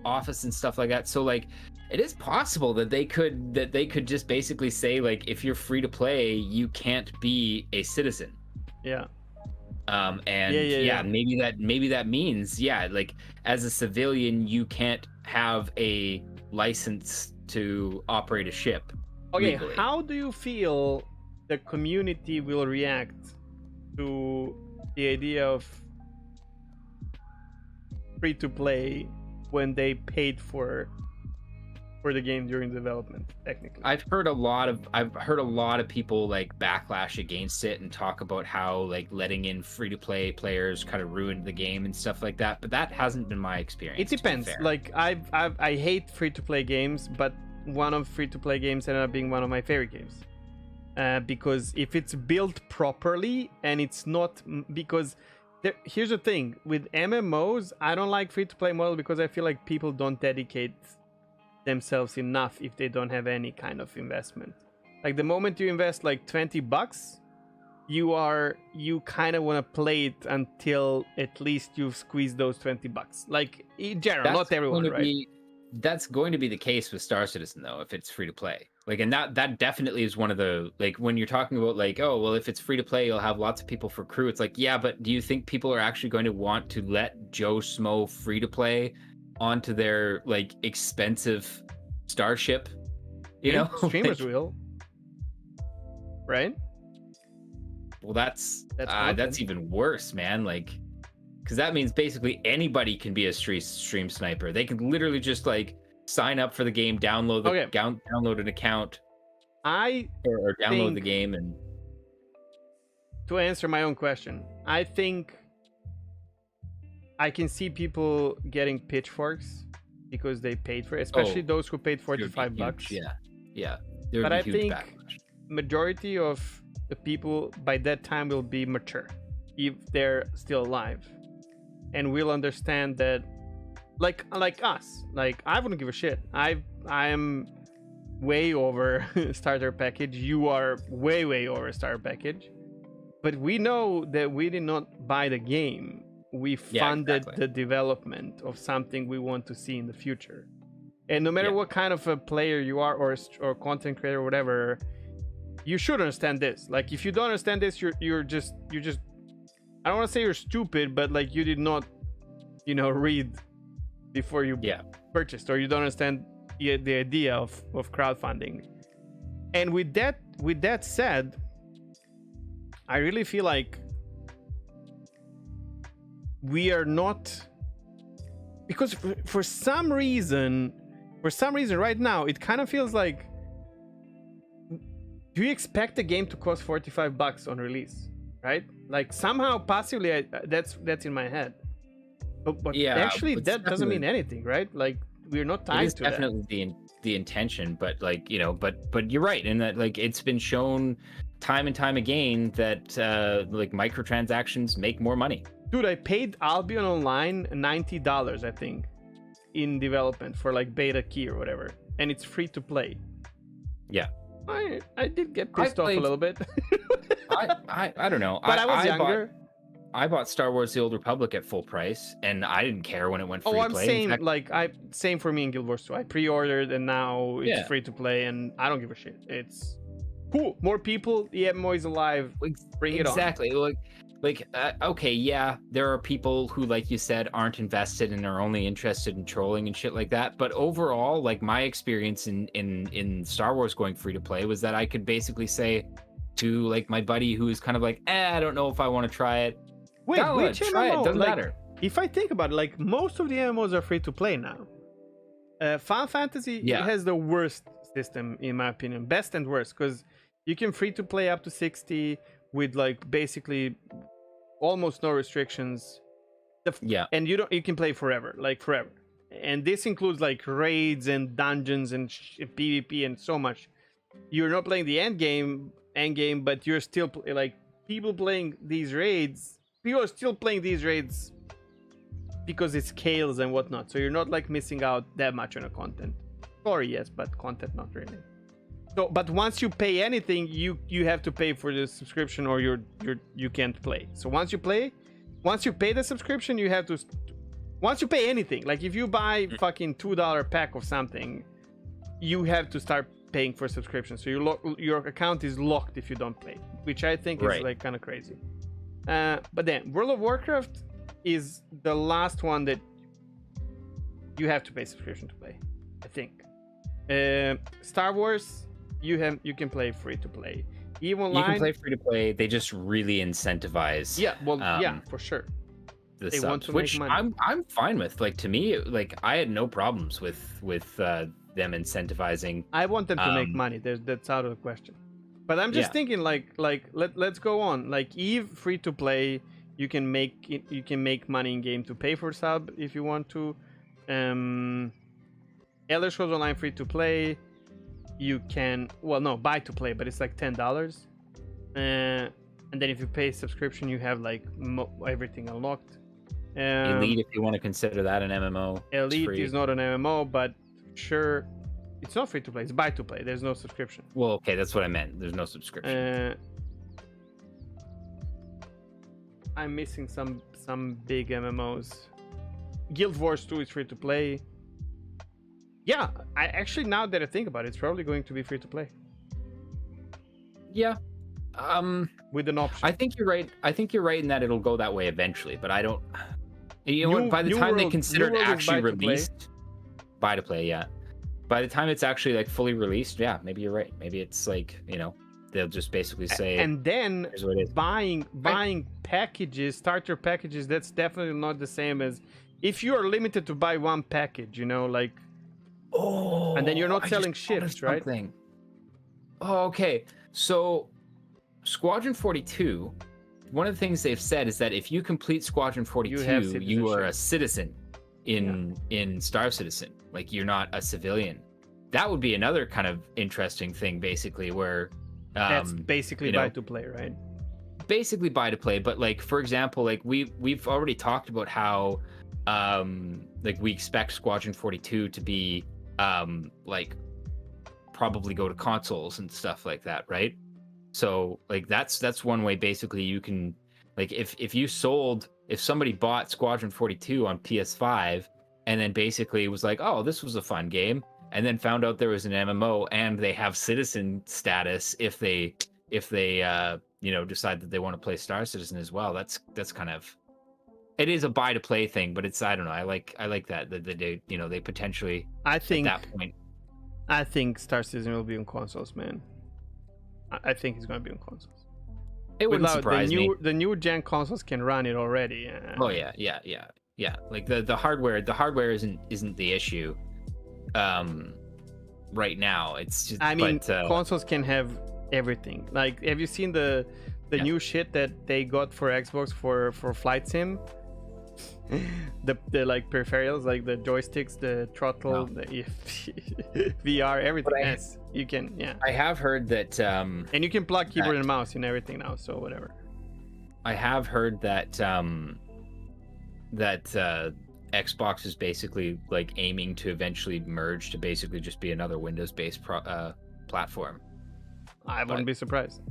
office and stuff like that. So like it is possible that they could just basically say like, if you're free to play, you can't be a citizen. Yeah. Maybe that means like as a civilian you can't have a license to operate a ship. Okay, legally. How do you feel the community will react to the idea of free to play when they paid for the game during development? Technically, I've heard a lot of people like backlash against it and talk about how like letting in free to play players kind of ruined the game and stuff like that. But that hasn't been my experience. It depends. Like I hate free to play games, but one of free to play games ended up being one of my favorite games. Because if it's built properly and it's not, because here's the thing with MMOs, I don't like free to play model because I feel like people don't dedicate themselves enough if they don't have any kind of investment. Like the moment you invest like $20, you kind of want to play it until at least you've squeezed those $20. Like in general, not everyone, right? That's going to be the case with Star Citizen though, if it's free to play. Like, and that definitely is one of the, like, when you're talking about like, oh well, if it's free to play, you'll have lots of people for crew. It's like, yeah, but do you think people are actually going to want to let Joe Smo free to play onto their like expensive starship? You know, streamers like, will, right? well, that's content. even worse, man. Like, because that means basically anybody can be a stream sniper. They can literally just like sign up for the game, download download an account, or download the game. And to answer my own question, I think I can see people getting pitchforks because they paid for it, especially those who paid $45. Yeah. But I think majority of the people by that time will be mature, if they're still alive, and will understand that, like us. Like, I wouldn't give a shit. I am way over starter package. You are way over starter package. But we know that we did not buy the game. We funded the development of something we want to see in the future. And no matter what kind of a player you are, or content creator or whatever, you should understand this. Like, if you don't understand this, you're just I don't want to say you're stupid, but like, you did not, read before you purchased, or you don't understand the idea of crowdfunding. And with that said, I really feel like we are not, because for some reason right now it kind of feels like, do you expect the game to cost $45 on release, right? Like, somehow passively that's in my head, but actually that doesn't mean anything, right? Like, we're not tied to that. It's definitely the intention, but like, but you're right in that, like, it's been shown time and time again that like microtransactions make more money. Dude, I paid Albion Online $90, I think, in development for like beta key or whatever, and it's free to play. Yeah, I did get pissed off a little bit. I don't know, but I was younger. I bought Star Wars: The Old Republic at full price, and I didn't care when it went free to play. I'm saying, same for me in Guild Wars 2. I pre-ordered, and now it's free to play, and I don't give a shit. It's cool. More people, the MMO is alive. Bring it on. Exactly. Okay, yeah, there are people who, like you said, aren't invested and are only interested in trolling and shit like that. But overall, like, my experience in Star Wars going free to play was that I could basically say to like my buddy who is kind of like, I don't know if I want to try it. Wait, which try MMO? It doesn't matter. If I think about it, like, most of the MMOs are free to play now. Final Fantasy has the worst system, in my opinion, best and worst, because you can free to play up to 60 with like basically almost no restrictions. And you can play forever. And this includes like raids and dungeons and PvP and so much. You're not playing the end game, but you're still like, people playing these raids. People are still playing these raids because it scales and whatnot. So you're not like missing out that much on the content. Story, yes, but content not really. So, but once you pay anything, you have to pay for the subscription, or you can't play. So once you pay the subscription, you have to. Once you pay anything, like if you buy fucking $2 pack of something, you have to start paying for subscription. So your account is locked if you don't play, which I think is like kind of crazy. But then World of Warcraft is the last one that you have to pay subscription to play, I think. Star Wars, you can play free to play. EVE Online, you can play free to play. They just really incentivize. Yeah, well, for sure. The they subs, want to which make money. I'm fine with. Like, to me, like, I had no problems with them incentivizing. I want them to make money. That's out of the question. But I'm just thinking, let's go on. Like, EVE free to play, you can make money in game to pay for sub if you want to. Elder Scrolls Online free to play, you can buy to play, but it's like $10. And then if you pay subscription, you have like everything unlocked. Elite, if you want to consider that an MMO. Elite is not an MMO, but sure, it's not free to play. It's buy to play. There's no subscription. Well, okay, that's what I meant. There's no subscription. I'm missing some big MMOs. Guild Wars 2 is free to play. Yeah, I actually, now that I think about it, it's probably going to be free to play Yeah. with an option. I think you're right. I think you're right in that it'll go that way eventually, but I don't. You know what? By the time they consider it actually released, buy to play, yeah. By the time it's actually like fully released, yeah, maybe you're right. Maybe it's like, you know, they'll just basically say, and then here's what it is. buying packages, starter packages. That's definitely not the same as if you are limited to buy one package. You know, like. Oh. And then you're not selling shifts, right? Oh, okay. So, Squadron 42. One of the things they've said is that if you complete Squadron 42, you are a citizen in Star Citizen. Like, you're not a civilian. That would be another kind of interesting thing, basically, where that's basically buy to play, right? Basically buy to play, but like, for example, like we've already talked about how like we expect Squadron 42 to be like probably go to consoles and stuff like that, right? So like that's one way basically you can, like, if somebody bought Squadron 42 on PS5 and then basically was like, oh, this was a fun game, and then found out there was an MMO and they have citizen status if they you know, decide that they want to play Star Citizen as well. That's kind of, it is a buy to play thing, but it's, I don't know, I like that they, you know, they potentially, I think at that point, I think Star Citizen will be on consoles, man. I think it's going to be on consoles. It wouldn't surprise me. The new gen consoles can run it already. Oh yeah. Like the hardware isn't the issue. Right now, it's just. I mean, consoles can have everything. Like, have you seen the new shit that they got for Xbox for Flight Sim? the like peripherals, like the joysticks, the throttle, the VR, everything. Yes, you can. Yeah, I have heard that. And you can plug keyboard and mouse in everything now. So whatever. I have heard that Xbox is basically like aiming to eventually merge to basically just be another Windows-based platform. I wouldn't be surprised.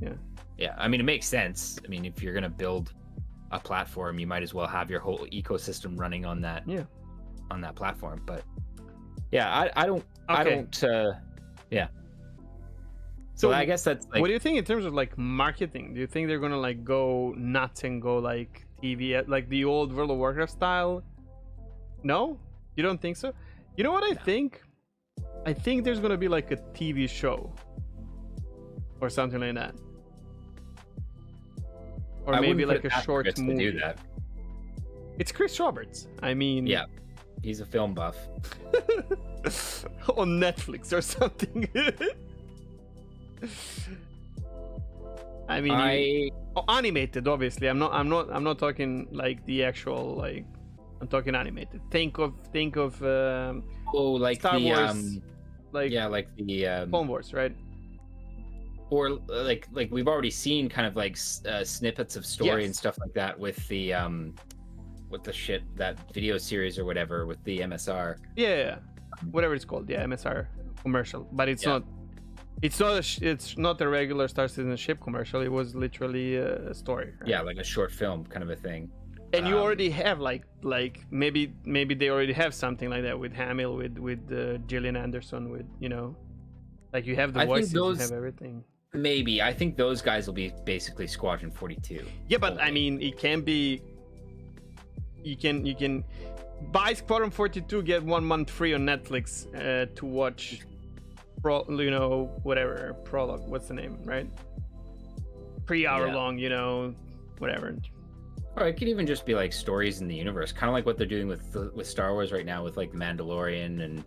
Yeah. I mean, it makes sense. I mean, if you're gonna build a platform, you might as well have your whole ecosystem running on that. Yeah. On that platform, but yeah, I don't. Yeah. So I guess that's. Like, what do you think in terms of like marketing? Do you think they're gonna like go nuts and go like TV at like the old World of Warcraft style? No, you don't think so? You know what I think? I think there's gonna be like a TV show or something like that, or maybe like a short movie. To do that. It's Chris Roberts. I mean, yeah, he's a film buff. On Netflix or something. I mean, animated. Obviously, I'm not talking like the actual like. I'm talking animated. Think of like Star the Wars, like the Clone Wars, right? Or like we've already seen kind of like snippets of story and stuff like that with the shit, that video series or whatever with the MSR. Yeah, whatever it's called. Yeah, MSR commercial, but it's not. It's not a regular Star Citizen ship commercial. It was literally a story. Right? Yeah, like a short film kind of a thing. And you already have like maybe they already have something like that with Hamill, with Gillian Anderson, with, you know, like you have the voices, you have everything. Maybe I think those guys will be basically Squadron 42. Yeah, but I mean, it can be. You can buy Squadron 42, get 1 month free on Netflix to watch. Whatever prologue. What's the name, right? 3 hour long, whatever. Or it could even just be like stories in the universe, kind of like what they're doing with Star Wars right now, with like Mandalorian and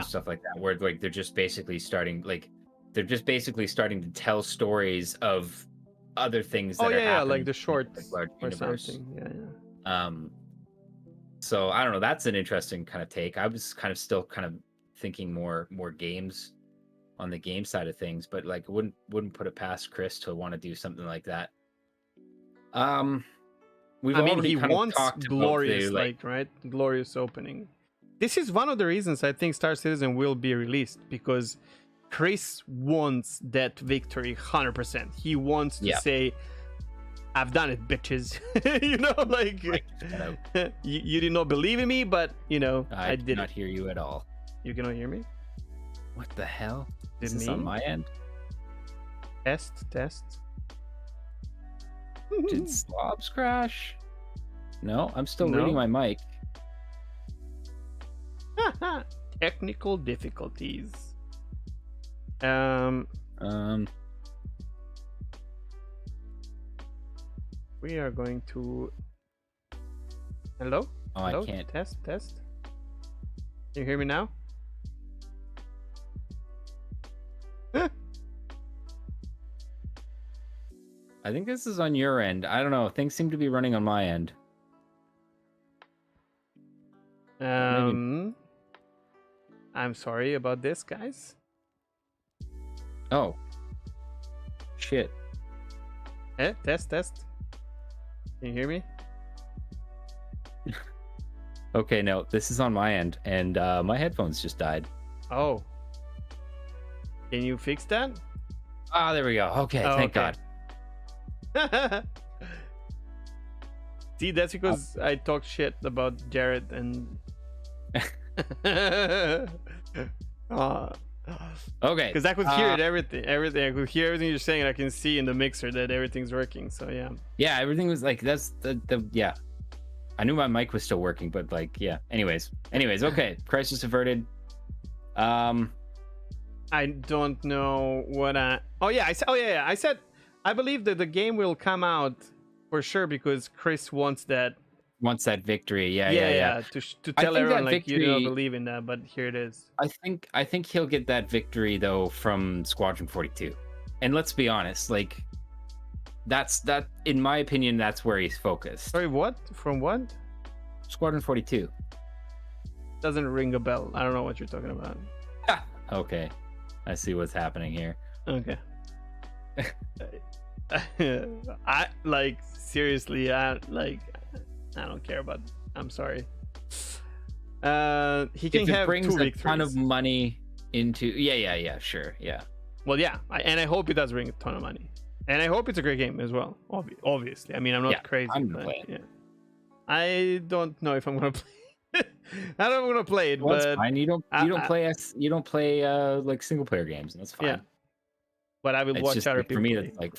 stuff like that, where like they're just basically starting to tell stories of other things that are happening, like the short like or something. So I don't know. That's an interesting kind of take. I was still kind of thinking more games on the game side of things, but like wouldn't put it past Chris to want to do something like that. He wants glorious, right? Glorious opening. This is one of the reasons I think Star Citizen will be released, because Chris wants that victory 100%. He wants to say, "I've done it, bitches." You did not believe in me, but I did not hear you at all. You cannot hear me? What the hell? Did Is this me? on my end? Test. Did Slobs crash? No, I'm still No. reading my mic. Technical difficulties. We are going to. Hello? Oh, Hello? I can't. Test. Can you hear me now? I think this is on your end. I don't know. Things seem to be running on my end. I'm sorry about this, guys. Oh. Shit. Test. Can you hear me? Okay, no, this is on my end, and my headphones just died. Oh. Can you fix that? Ah, there we go. Okay, Oh, thank okay. God. See, that's because I talked shit about Jared and. Okay. Because I could hear everything. I could hear everything you're saying. And I can see in the mixer that everything's working. So yeah. Yeah, everything was like that's the yeah. I knew my mic was still working, but like yeah. Anyways, okay. Crisis averted. I don't know what I. Oh yeah, I said I believe that the game will come out for sure because Chris wants that. Wants that victory. Yeah. To tell everyone like victory, you don't believe in that, but here it is. I think he'll get that victory though from Squadron 42. And let's be honest, like that in my opinion that's where he's focused. Sorry, what? From what? Squadron 42. Doesn't ring a bell. I don't know what you're talking about. Okay. I see what's happening here. Okay. I like seriously. I don't care about. I'm sorry. He can If have it brings 2 a victories. ton of money into sure, yeah. Well, yeah, and I hope it does bring a ton of money, and I hope it's a great game as well. Obviously, I mean, I'm not crazy. I'm gonna but, play it. yeah. I don't know if I'm gonna play. I don't want to play it, Well, but that's fine. You don't play like single player games, and that's fine. Yeah. But I will It's watch just other like, people. for me play. that's like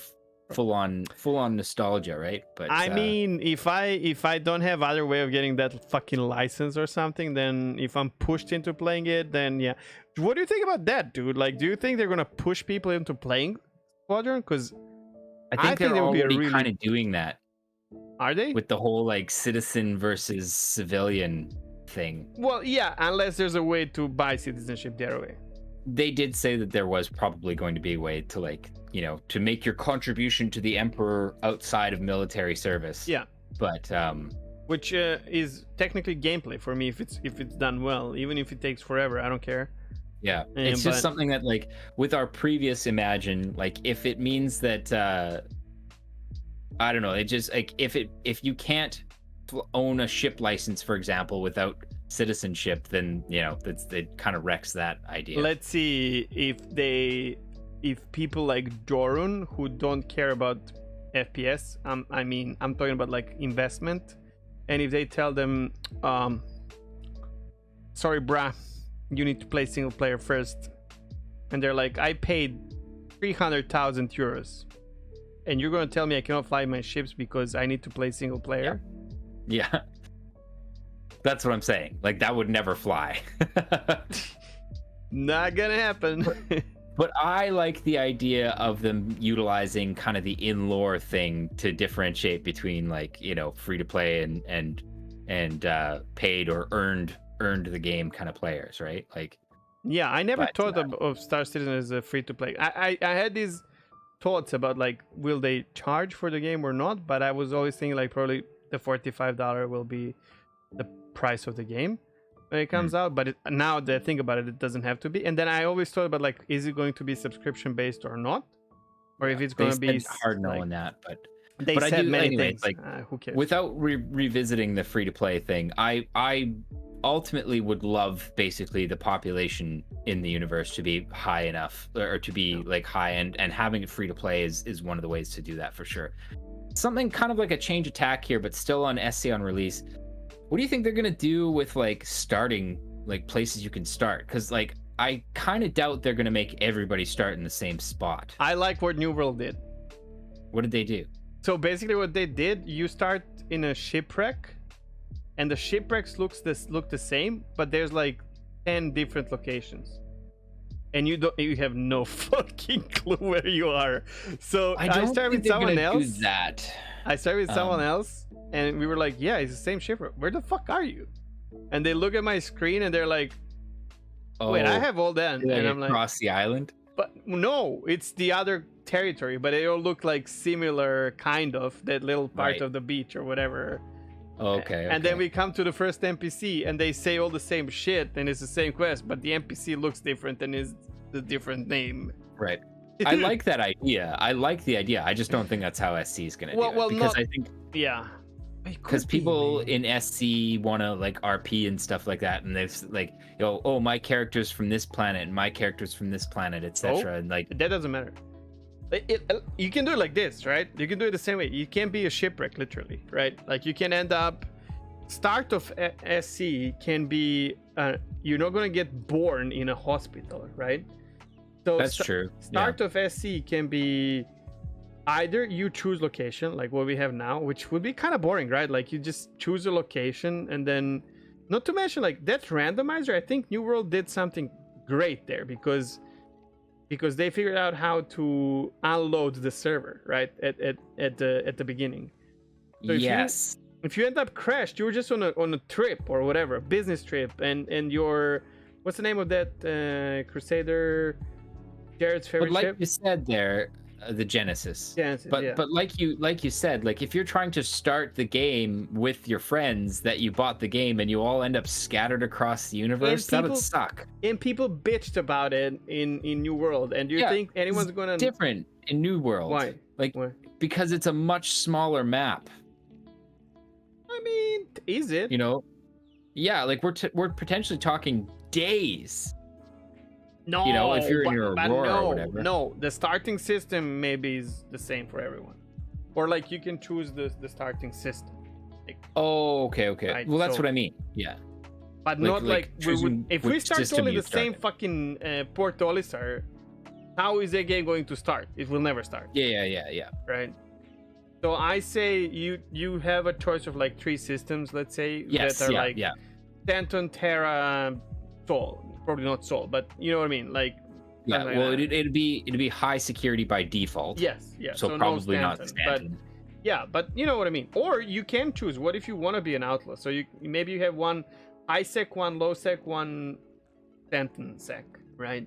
full on nostalgia, right? But I mean, if I don't have other way of getting that fucking license or something, then if I'm pushed into playing it, then yeah. What do you think about that, dude? Like, do you think they're gonna push people into playing Squadron? Because I think there they're would be a already really- kind of doing that are they? with the whole like citizen versus civilian thing. Well, yeah, unless there's a way to buy citizenship the other way. They did say that there was probably going to be a way to like, to make your contribution to the emperor outside of military service. Yeah. But which is technically gameplay for me if it's done well, even if it takes forever. I don't care. yeah, it's just something that like with our previous Imagine, like if it means that I don't know, it just like if you can't own a ship license, for example, without citizenship, then it kind of wrecks that idea. Let's see if people like Dorun who don't care about FPS, I mean, I'm talking about like investment, and if they tell them, sorry, brah, you need to play single player first, and they're like, I paid 300,000 euros, and you're gonna tell me I cannot fly my ships because I need to play single player? Yeah. That's what I'm saying. Like that would never fly. Not gonna happen. But I like the idea of them utilizing kind of the in-lore thing to differentiate between like, free to play and paid or earned the game kind of players, right? Like yeah, I never thought of Star Citizen as a free to play. I had these thoughts about like, will they charge for the game or not? But I was always thinking like probably the $45 will be the price of the game when it comes out, but now that I think about it, it doesn't have to be. And then I always thought about like, is it going to be subscription based or not, or if it's going to be hard knowing that. But they but said many anyways, things. like Who cares? without revisiting the free to play thing, I ultimately would love basically the population in the universe to be high enough, or to be like high end, and having it free to play is one of the ways to do that for sure. Something kind of like a change attack here, but still on SC on release. What do you think they're gonna do with like starting like places you can start, because like I kind of doubt they're gonna make everybody start in the same spot. I like what New World did. What did they do? So basically, what they did, you start in a shipwreck, and the shipwrecks look the same, but there's like 10 different locations, and you have no fucking clue where you are. So I started with someone else. Do that. I started with someone else, and we were like, "Yeah, it's the same shipwreck. Where the fuck are you?" And they look at my screen, and they're like, "Wait, I have all that." And I'm like, across the island. But no, it's the other territory, but they all look like similar, kind of, that little part of the beach or whatever. Okay. And then we come to the first NPC, and they say all the same shit, and it's the same quest, but the NPC looks different and is the different name. Right. I like that idea. I like the idea. I just don't think that's how SC is going to do it. Because I think... Yeah. Because people in SC want to like RP and stuff like that, and they've like, oh, my character's from this planet, and my character's from this planet, etc. And like that doesn't matter. You can do it like this, right? You can do it the same way. You can be a shipwreck, literally, right? Like you can end up. Start of SC can be you're not gonna get born in a hospital, right? So that's true. Start of SC can be. Either you choose location like what we have now, which would be kind of boring, right? Like you just choose a location, and then not to mention like that randomizer. I think New World did something great there because they figured out how to unload the server right at the beginning. So if you end up crashed, you were just on a trip or whatever, a business trip, and your what's the name of that Crusader, Jared's favorite ship? Like you said there. The Genesis. But like you said, like if you're trying to start the game with your friends that you bought the game and you all end up scattered across the universe, that would suck. And people bitched about it in New World. And do you think anyone's gonna different in New World? Why? Why? Because it's a much smaller map. I mean, is it? Yeah, like we're potentially talking days. No, if you're in your Aurora or whatever. No, the starting system maybe is the same for everyone, or like you can choose the starting system. Like, okay. Right? Well, that's what I mean. Yeah, but not like we would. If we start only the same fucking Port Olisar, how is the game going to start? It will never start. Yeah. Right. So I say you have a choice of like 3 systems, let's say, that are like Stanton, Terra, Sol. Probably not Sol, but you know what I mean. Like it'd be high security by default. Yes. So probably not Stanton. But you know what I mean. Or you can choose. What if you want to be an outlaw? So maybe you have one high sec, one low sec, one Stanton sec, right?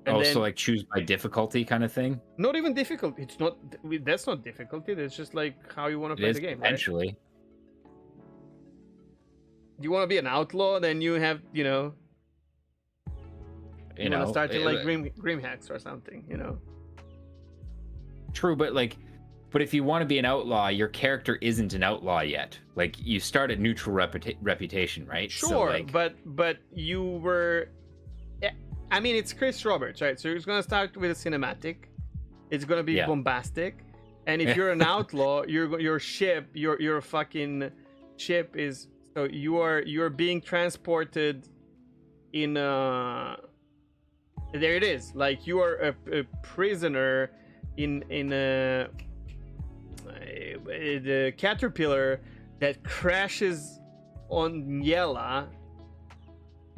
And so like choose by difficulty kind of thing. Not even difficult. It's not. That's not difficulty. That's just like how you want to play the game. Potentially. Right? You want to be an outlaw, then you have You want to start in like Grim Hacks or something, True, but if you want to be an outlaw, your character isn't an outlaw yet. Like you start at neutral reputation, right? Sure, so, but you were. I mean, it's Chris Roberts, right? So he's gonna start with a cinematic. It's gonna be bombastic, and if you're an outlaw, your fucking ship is. So you're being transported in there it is, like you are a prisoner in the caterpillar that crashes on Yella,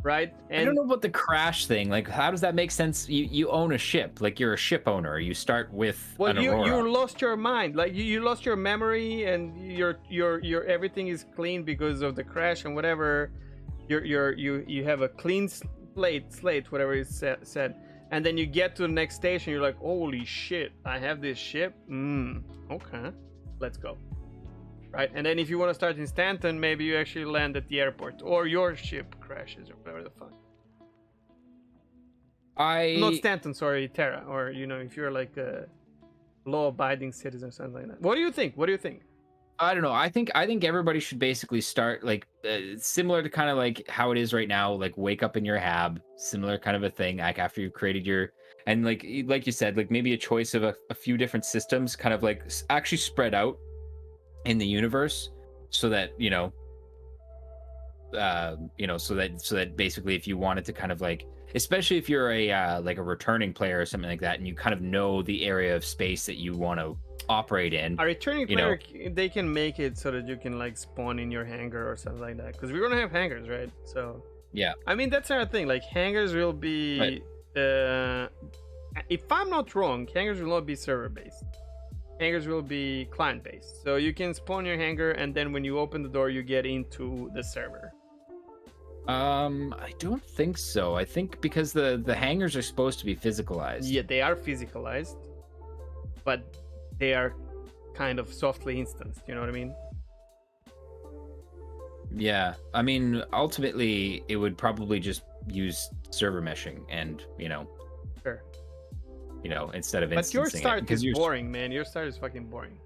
right? And I don't know about the crash thing. Like, how does that make sense? You own a ship, like you're a ship owner. You start with an Aurora. You lost your mind, like you lost your memory, and your everything is clean because of the crash and whatever. You have a clean slate, whatever is said, and then you get to the next station. You're like, holy shit, I have this ship. Okay, let's go. Right, and then if you want to start in Stanton, maybe you actually land at the airport, or your ship crashes, or whatever the fuck. Not Stanton, sorry, Terra, or if you're like a law-abiding citizen, something like that. What do you think? I don't know. I think everybody should basically start like similar to kind of like how it is right now. Like wake up in your hab, similar kind of a thing. Like after you've created and like you said, like maybe a choice of a few different systems, kind of like actually spread out in the universe, so that you know, so that basically if you wanted to kind of like, especially if you're a like a returning player or something like that, and you kind of know the area of space that you want to operate in. A returning player, they can make it so that you can like spawn in your hangar or something like that, because we're gonna have hangars, right? So yeah, I mean that's our thing. Like hangars will be, if I'm not wrong, hangars will not be server based. Hangars will be client based. So you can spawn your hangar, and then when you open the door, you get into the server. I don't think so. I think because the hangars are supposed to be physicalized. Yeah, they are physicalized, but they are kind of softly instanced. You know what I mean? Yeah, I mean, ultimately, it would probably just use server meshing, and Sure. Instead of but instancing your start because is boring, man. Your start is fucking boring.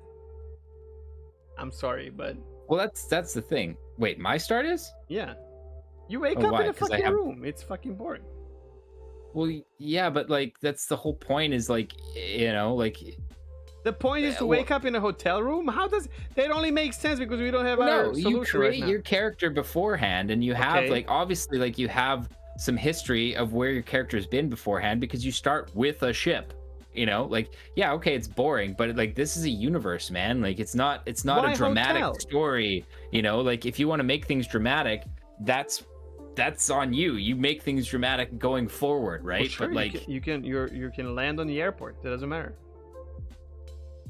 I'm sorry, but well, that's the thing. Wait, my start is? Yeah. You wake Oh, up why? in a 'Cause I fucking have- room. It's fucking boring. Well, yeah, but like that's the whole point. Is like like The point is to wake up in a hotel room. How does that only make sense because we don't have our no, solution you create right now. your character beforehand, and you have Okay. like obviously like you have some history of where your character has been beforehand because you start with a ship. Like yeah, okay, it's boring, but like this is a universe, man. Like it's not Why a dramatic hotel? story. Like if you want to make things dramatic, that's on you. You make things dramatic going forward, right? Well, sure, but like you can land on the airport. That doesn't matter.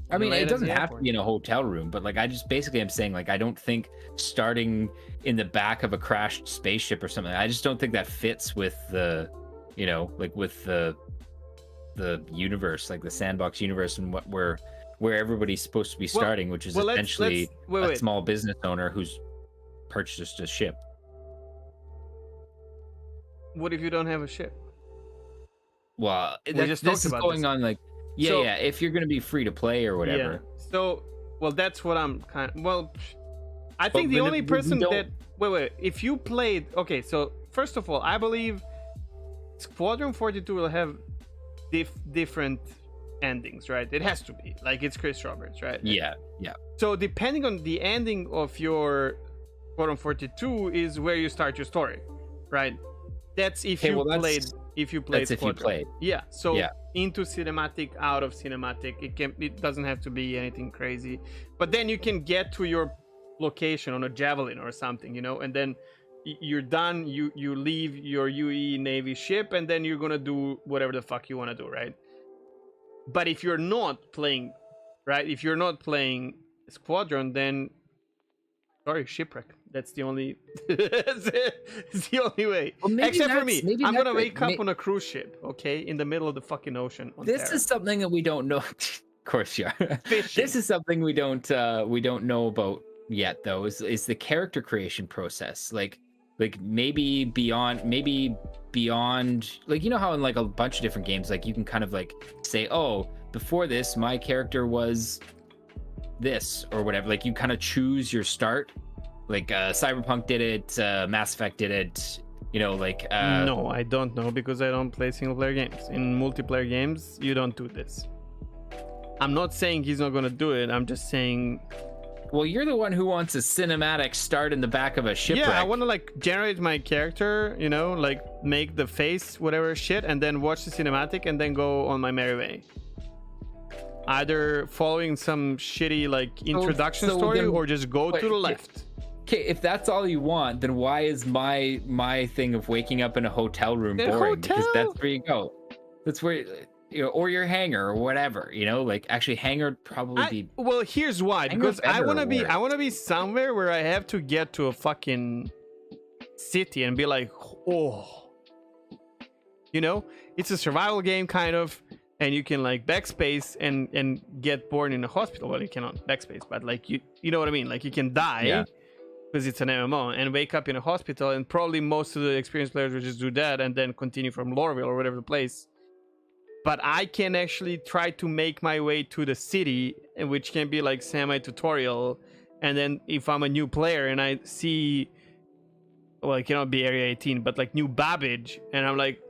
I mean, land it at doesn't the have to airport. be in a hotel room, but like I just basically am saying like I don't think starting in the back of a crashed spaceship or something. I just don't think that fits with the, like with the universe, like the sandbox universe, and where everybody's supposed to be starting, which is well, let's- essentially wait. a small business owner who's purchased a ship. What if you don't have a ship? Well, We that, just this talked is about going this. on like So- yeah. If you're gonna be free to play or whatever. Yeah. So, well, that's what I'm kind of. Well, I think the but only we person don't- that. Wait. If you played. Okay, so first of all, I believe Squadron 42 will have different endings, right? It has to be. Like, it's Chris Roberts, right? Yeah. So, depending on the ending of your Squadron 42 is where you start your story, right? That's if Okay, you well, played. that's- If you played That's if you Squadron. played. Yeah. So Yeah. into cinematic, out of cinematic. It doesn't have to be anything crazy, but then you can get to your location on a javelin or something, and then you're done. You leave your UE Navy ship, and then you're gonna do whatever the fuck you want to do, right? But if you're not playing, right? If you're not playing Squadron, then sorry, shipwreck. That's the only. It's the only way. Well, maybe Except for that's- me, maybe I'm that's gonna it. wake up on a cruise ship, okay, in the middle of the fucking ocean. On This Terra. is something that we don't know. Of course, yeah. Fishing. This is something we don't know about yet, though. Is the character creation process like maybe beyond like how in like a bunch of different games like you can kind of like say, oh, before this my character was this or whatever. Like you kind of choose your start. Like Cyberpunk did it, Mass Effect did it. No, I don't know because I don't play single player games. In multiplayer games, you don't do this. I'm not saying he's not gonna do it. I'm just saying. Well, you're the one who wants a cinematic start in the back of a shipwreck. Yeah, I want to like generate my character, like make the face, whatever shit, and then watch the cinematic and then go on my merry way. Either following some shitty like introduction so story then- or just go wait, to the yeah. left. Okay, if that's all you want, then why is my thing of waking up in a hotel room A boring? Because hotel? that's where you go. That's where or your hangar or whatever. Like actually hangar would probably be. Well, here's why. Hangar Because I better want to be work. I want to be somewhere where I have to get to a fucking city and be like, oh, it's a survival game kind of, and you can like backspace and get born in a hospital. Well, you cannot backspace, but like you know what I mean. Like you can die. Yeah. Because it's an MMO and wake up in a hospital, and probably most of the experienced players will just do that and then continue from Lorville or whatever place. But I can actually try to make my way to the city, which can be like semi-tutorial. And then if I'm a new player and I see, well, it cannot be Area 18, but like New Babbage, and I'm like,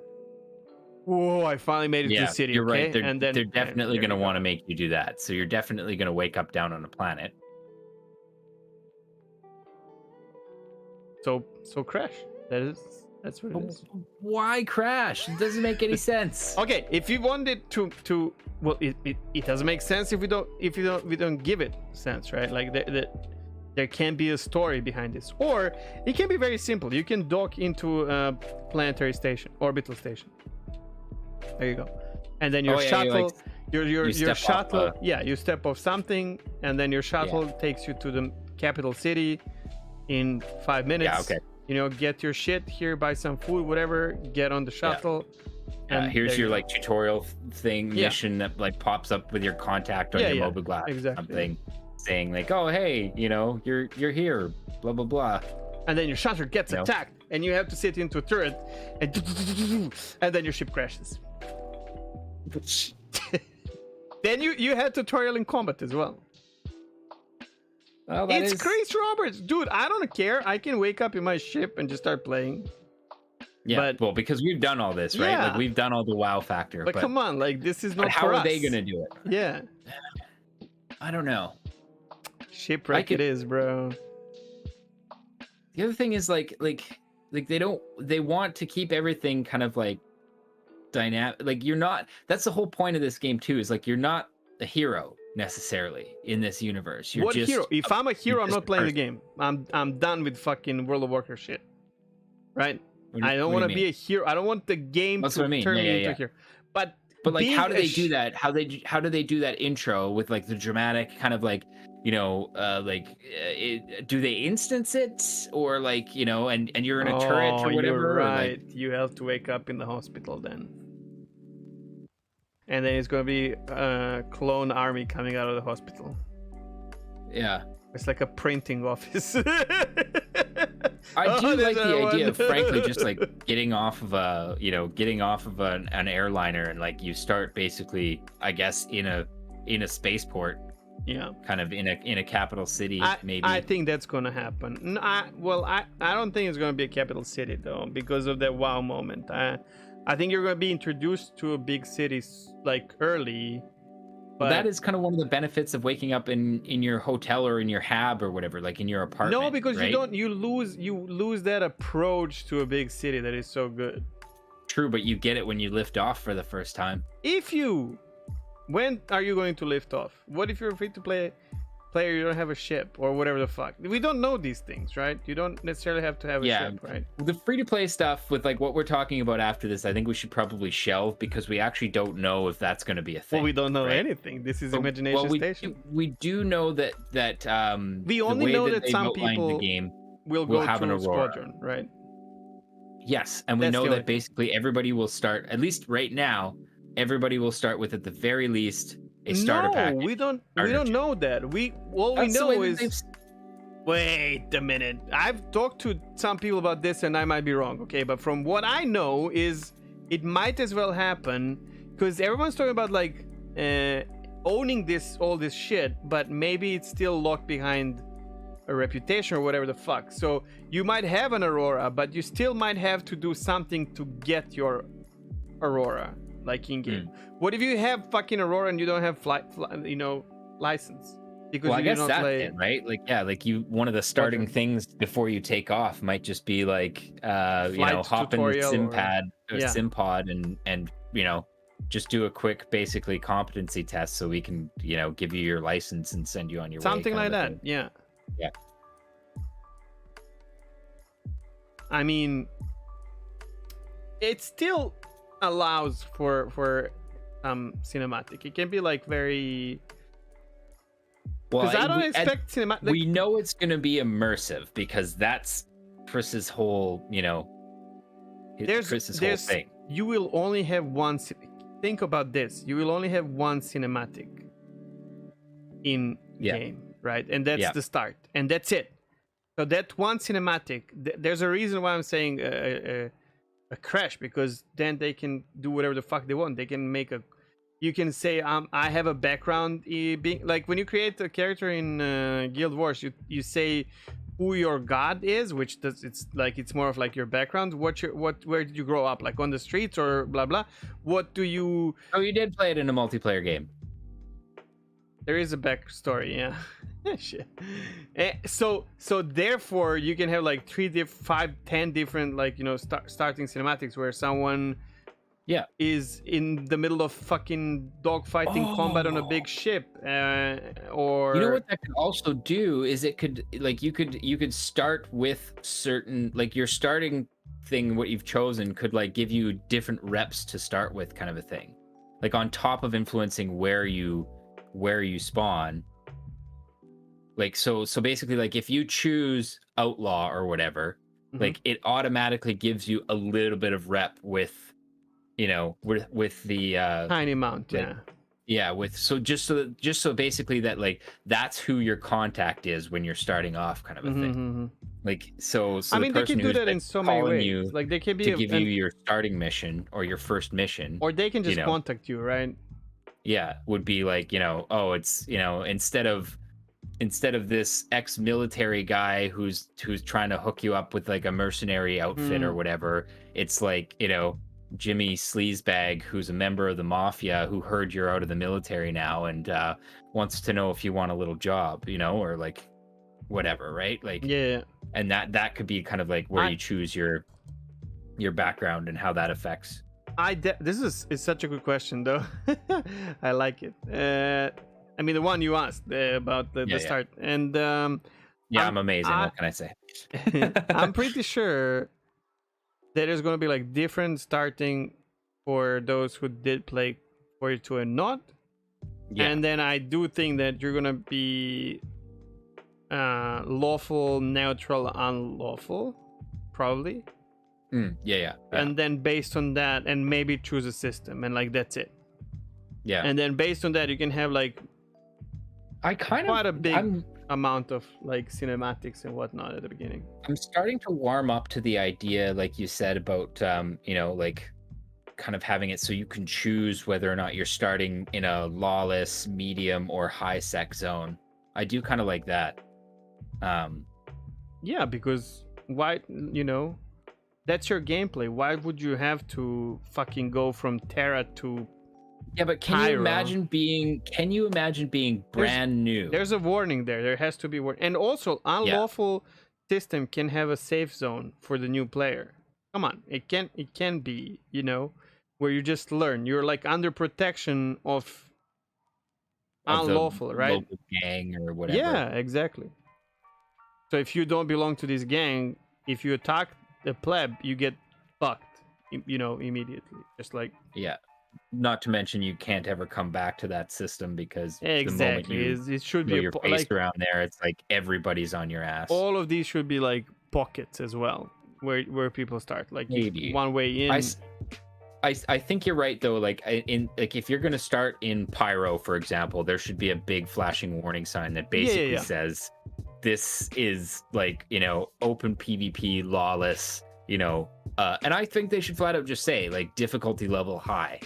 whoa, I finally made it to the city. You're okay? right. They're, and then they're definitely there going to we go. want to make you do that. So you're definitely going to wake up down on a planet. So crash. That's what it is. Why crash? It doesn't make any sense. Okay, if you want it to well, it doesn't make sense if we don't give it sense, right? Like there can be a story behind this, or it can be very simple. You can dock into a planetary station, orbital station. There you go, and then your shuttle, your shuttle, you step off something, and then your shuttle takes you to the capital city in 5 minutes. Yeah, okay. You know, get your shit here, buy some food, whatever, get on the shuttle. And here's your like tutorial thing mission that like pops up with your contact on your mobile glass, something saying like, oh hey, you know, you're here, blah blah blah. And then your shuttle gets attacked, and you have to sit into a turret, and then your ship crashes. Then you had tutorial in combat as well. Well, it's Chris Roberts, dude. I don't care. I can wake up in my ship and just start playing. Yeah, well, because we've done all this, right? Like we've done all the wow factor. But come on, like this is not. How for are us. they gonna do it? Yeah. I don't know. Shipwreck it is, bro. The other thing is like they want to keep everything kind of like dynamic. Like you're not. That's the whole point of this game too. Is like you're not a hero necessarily in this universe. You're what just hero? If I'm a hero, I'm not playing the game. I'm done with fucking World of Warcraft shit. Right? I don't want to be a hero. I don't want the game to turn me into a hero. But like, how do they do that? How do they do that intro with like the dramatic kind of like, you know, do they instance it or like, you know, and you're in a turret or whatever? You're right. Like... You have to wake up in the hospital then. And then it's going to be a clone army coming out of the hospital. Yeah. It's like a printing office. I do like the idea of, frankly, just like getting off of an airliner and like you start basically, I guess, in a spaceport. Yeah. Kind of in a capital city, maybe. I think that's going to happen. I don't think it's going to be a capital city though, because of that wow moment. I think you're going to be introduced to a big city like early. But that is kind of one of the benefits of waking up in your hotel or in your hab or whatever, like in your apartment. No, because right? you lose that approach to a big city that is so good. True, but you get it when you lift off for the first time. When are you going to lift off? What if you're a free-to-play player, you don't have a ship or whatever the fuck? We don't know these things, right? You don't necessarily have to have a ship, right? The free-to-play stuff with like what we're talking about after this, I think we should probably shelve because we actually don't know if that's going to be a thing. Well, we don't know anything. This is Imagination Station. We do know that we only know that some people the game will go have an to Aurora. Squadron, right? Yes, and we know that basically everybody will start, at least right now, everybody will start with at the very least a starter package. We don't know that. All we know is wait a minute. I've talked to some people about this and I might be wrong, okay? But from what I know is it might as well happen because everyone's talking about like owning all this shit, but maybe it's still locked behind a reputation or whatever the fuck. So you might have an Aurora, but you still might have to do something to get your Aurora. Like in game. What if you have fucking Aurora and you don't have license? Because I guess that's it, right? Like, like one of the starting things before you take off might just be like, hop in the sim pod and just do a quick, basically competency test so we can, give you your license and send you on your way. Something like that. Yeah. Yeah. I mean, it still allows for cinematic. It can be like very because I don't expect cinematic. We know it's going to be immersive because that's Chris's whole Chris's whole thing. You will only have one. Think about this. You will only have one cinematic in game, right? And that's the start, and that's it. So that one cinematic. There's a reason why I'm saying a crash, because then they can do whatever the fuck they want. They can make you can say I have a background being like when you create a character in Guild Wars, you say who your god is, which it's more of like your background. Where did you grow up, like on the streets or blah blah. What do you? Oh, you did play it in a multiplayer game. There is a backstory, yeah. Shit. So therefore you can have like 5, 10 different like starting cinematics where someone is in the middle of fucking dogfighting combat on a big ship, or you know what that could also do is it could like you could start with certain like your starting thing, what you've chosen could like give you different reps to start with, kind of a thing, like on top of influencing where you spawn. Like so basically, like if you choose outlaw or whatever, like it automatically gives you a little bit of rep with with the tiny amount, with so basically that like that's who your contact is when you're starting off, kind of a thing. Like so I the mean, they person can do who's, that like, in so many calling ways. you Like they can be to give you your starting mission or your first mission, or they can just contact you, right? Would be like, oh, it's instead of this ex-military guy who's trying to hook you up with like a mercenary outfit or whatever, it's like, Jimmy Sleazebag, who's a member of the mafia, who heard you're out of the military now and wants to know if you want a little job, or like whatever, right? Like, and that could be kind of like where you choose your background and how that affects. This is such a good question, though. I like it. I mean, the one you asked about the start, and I'm amazing. What can I say? I'm pretty sure that there's going to be like different starting for those who did play 42 and not. And then I do think that you're going to be lawful, neutral, unlawful, probably. And then based on that, and maybe choose a system, and like that's it. And then based on that, you can have like quite a big amount of like cinematics and whatnot at the beginning. I'm starting to warm up to the idea, like you said, about like kind of having it so you can choose whether or not you're starting in a lawless, medium, or high sec zone. I do kind of like that. Because why, that's your gameplay. Why would you have to fucking go from Terra to but can you imagine being brand new? There's a warning there. There has to be warning. And also, unlawful system can have a safe zone for the new player. Come on, it can be, where you just learn. You're like under protection of unlawful, right? Local gang or whatever. Yeah, exactly. So if you don't belong to this gang, if you attack the pleb, you get fucked, immediately. Just like Not to mention you can't ever come back to that system because exactly the moment it should be your face around there, it's like everybody's on your ass. All of these should be like pockets as well, where people start, like maybe one way in. I think you're right though. Like if you're gonna start in Pyro, for example, there should be a big flashing warning sign that basically says this is like open PvP, lawless. And I think they should flat out just say like difficulty level high,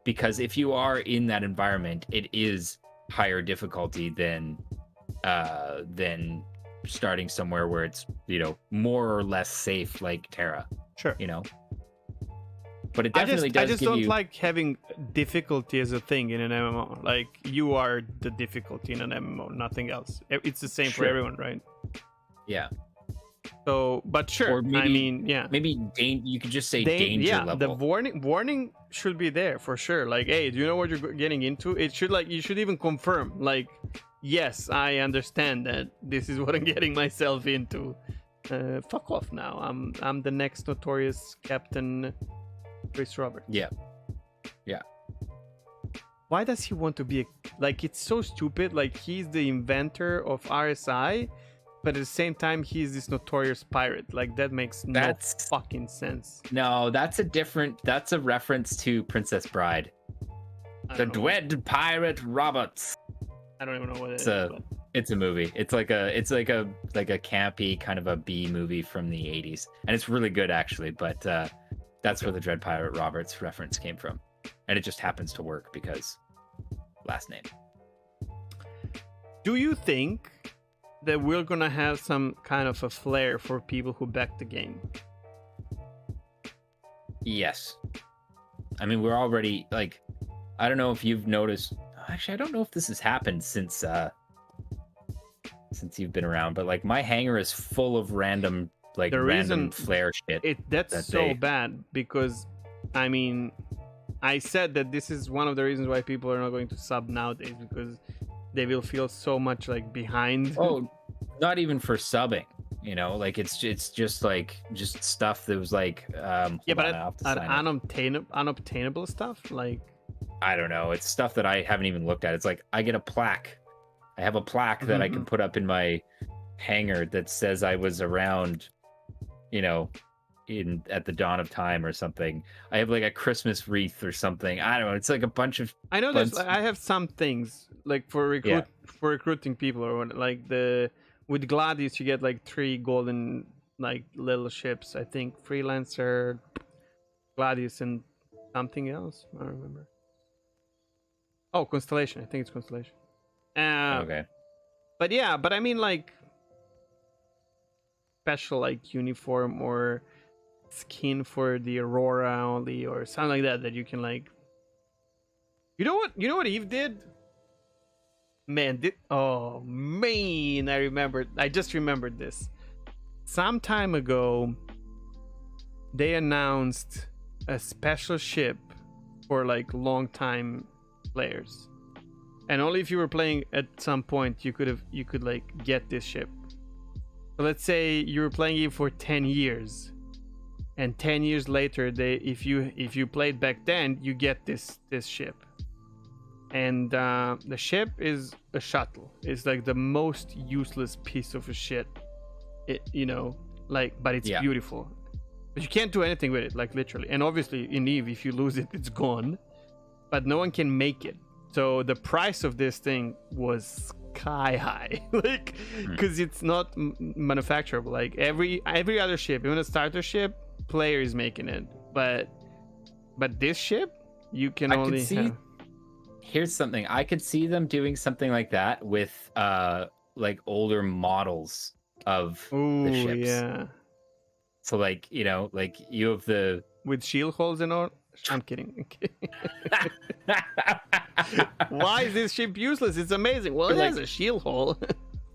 because if you are in that environment, it is higher difficulty than starting somewhere where it's more or less safe, like Terra. Sure. But it definitely does. I just don't like having difficulty as a thing in an MMO. Like you are the difficulty in an MMO, nothing else. It's the same for everyone, right? Yeah. So, but sure. Or maybe, maybe you could just say danger level. The warning should be there for sure. Like, hey, do you know what you're getting into? It should you should even confirm. Like, yes, I understand that this is what I'm getting myself into. Fuck off now. I'm the next notorious Captain Chris Roberts. Yeah. Why does he want to be it's so stupid. Like, he's the inventor of RSI. But at the same time, he's this notorious pirate. Like, that makes no fucking sense. No, that's a reference to Princess Bride. The Dread Pirate Roberts. I don't even know what it is. It's a movie. It's like a campy kind of a B movie from the 80s. And it's really good, actually. But that's where the Dread Pirate Roberts reference came from. And it just happens to work because last name. Do you think that we're gonna have some kind of a flair for people who back the game? Yes. I mean, we're already like, I don't know if you've noticed. actually, I don't know if this has happened since you've been around, but like my hangar is full of random random flare shit. That's so bad because, I mean, I said that this is one of the reasons why people are not going to sub nowadays, because they will feel so much like behind. Oh, not even for subbing, you know, like it's just like stuff that was like unobtainable stuff, like I don't know, it's stuff that I haven't even looked at. It's like I have a plaque that I can put up in my hangar that says I was around, you know, at the dawn of time or something. I have like a Christmas wreath or something. I don't know. It's like a bunch of. I know there's. I have some things like for recruiting people, or like with Gladius you get like 3 golden like little ships. I think Freelancer, Gladius, and something else. I don't remember. Oh, Constellation. I think it's Constellation. Okay. But yeah, I mean like special like uniform or skin for the Aurora only or something like that you can like. You know what Eve did? Man, I just remembered this. Some time ago they announced a special ship for like long time players. And only if you were playing at some point you could like get this ship. So let's say you were playing it for 10 years. And 10 years later, if you played back then, you get this ship. And the ship is a shuttle. It's like the most useless piece of shit. But it's beautiful. But you can't do anything with it, like literally. And obviously in Eve, if you lose it, it's gone. But no one can make it. So the price of this thing was sky high, like because it's not manufacturable. Like every other ship, even a starter ship, player is making it, but this ship you can only see. Here's something I could see them doing something like that with like older models of the ships. Yeah. So like, you know, like you have the with shield holes and all. I'm kidding. Why is this ship useless? It's amazing. Well, it has a shield hole.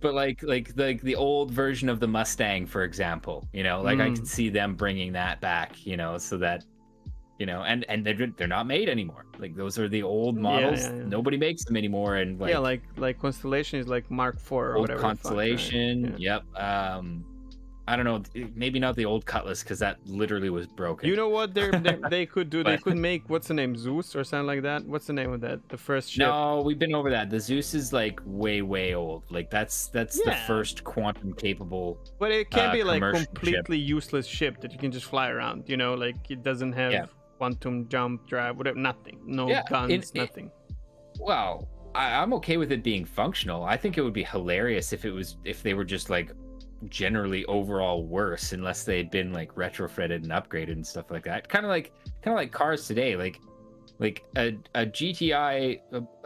But like the old version of the Mustang, for example, you know, like I could see them bringing that back, you know, so that, you know, and they're not made anymore. Like those are the old models. Yeah. Nobody makes them anymore. And like Constellation is like Mark IV or old whatever. Constellation. Right? Yep. I don't know, maybe not the old Cutlass because that literally was broken. You know what they could do? They could make, what's the name, Zeus or something like that? What's the name of that? The first ship? No, we've been over that. The Zeus is like way old. Like that's the first quantum capable. But it can be like completely useless ship that you can just fly around. You know, like it doesn't have quantum jump drive, whatever. Nothing. No guns. Nothing. Well, I'm okay with it being functional. I think it would be hilarious if they were just like generally overall worse, unless they had been like retrofitted and upgraded and stuff like that. Kind of like cars today, like a GTI,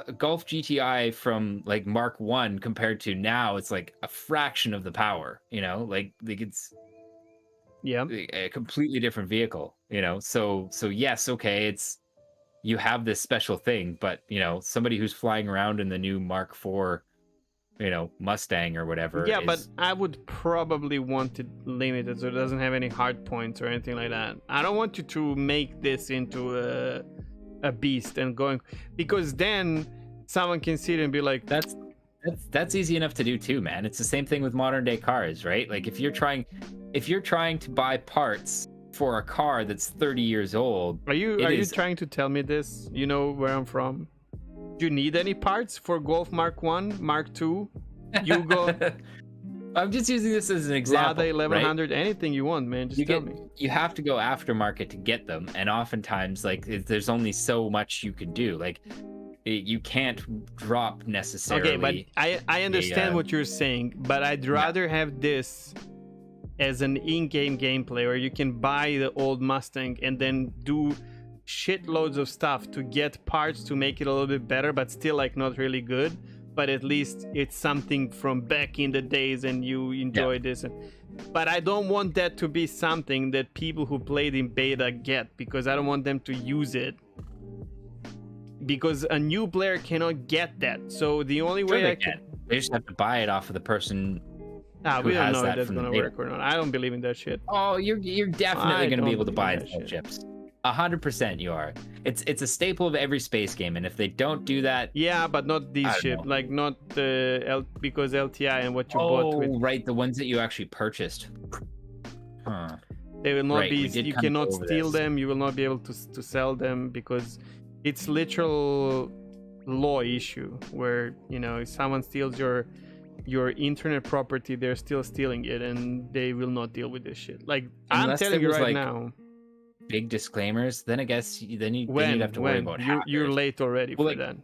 a Golf GTI from like Mark 1 compared to now, it's like a fraction of the power, you know, like it's a completely different vehicle, you know. So yes, okay, it's, you have this special thing, but you know, somebody who's flying around in the new Mark 4, you know, Mustang or whatever. Yeah, but I would probably want it limited so it doesn't have any hard points or anything like that. I don't want you to make this into a beast and going, because then someone can see it and be like, that's easy enough to do too, man. It's the same thing with modern day cars, right? Like if you're trying to buy parts for a car that's 30 years old, are you trying to tell me this? You know where I'm from. Do you need any parts for Golf Mark 1, Mark 2? You go. I'm just using this as an example. Lada 1100, right? Anything you want, man. Just tell me. You have to go aftermarket to get them, and oftentimes, like, there's only so much you can do. Like, you can't drop necessarily. Okay, but I understand what you're saying, but I'd rather have this as an in-game gameplay where you can buy the old Mustang and then do shitloads of stuff to get parts to make it a little bit better, but still like not really good, but at least it's something from back in the days and you enjoy this. But I don't want that to be something that people who played in beta get, because I don't want them to use it because a new player cannot get that. So the only way I can... They just have to buy it off of the person. We don't know if that's gonna work or not. I don't believe in that shit. Oh, you're definitely gonna be able to buy inside ships. 100% you are. It's a staple of every space game, and if they don't do that, but not these ships, like not the because LTI and what you bought with. Right, the ones that you actually purchased. They will not be. You cannot steal them. You will not be able to sell them because it's literal law issue where if someone steals your internet property, they're still stealing it, and they will not deal with this shit. Like I'm telling you right now. Big disclaimers, then I guess you'd have to worry about you're late already for that.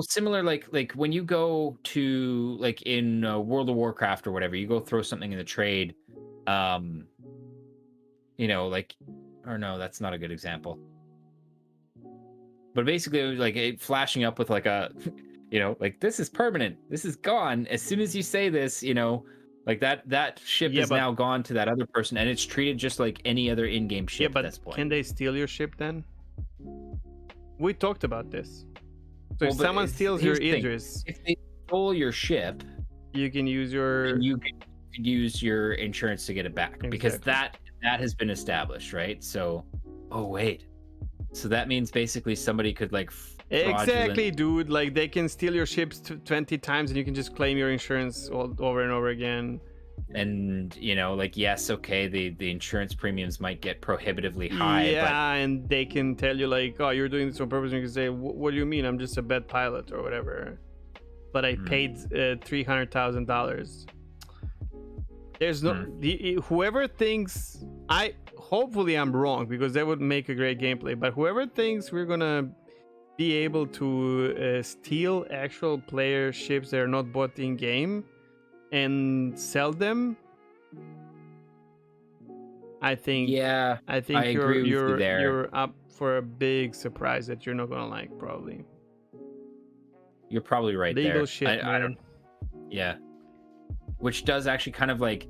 Similar like when you go to like in World of Warcraft or whatever, you go throw something in the trade, or no, that's not a good example. But basically, it was like flashing up with like a, like this is permanent, this is gone. As soon as you say this, like that ship is now gone to that other person, and it's treated just like any other in-game ship at this point. Can they steal your ship then? We talked about this. So if someone steals your Idris, if they stole your ship, you can use your insurance to get it back, because that has been established, right? So, so that means basically somebody could like exactly, dude. Like they can steal your ships 20 times, and you can just claim your insurance all over and over again. And yes, okay, the insurance premiums might get prohibitively high. And they can tell you like, oh, you're doing this on purpose. And you can say, what do you mean? I'm just a bad pilot or whatever. But I paid $300,000. There's no whoever thinks hopefully I'm wrong, because that would make a great gameplay. But whoever thinks we're gonna be able to steal actual player ships that are not bought in game and sell them, I think you're up for a big surprise that you're not gonna like. Probably you're probably right. Legal there shit, I don't, which does actually kind of like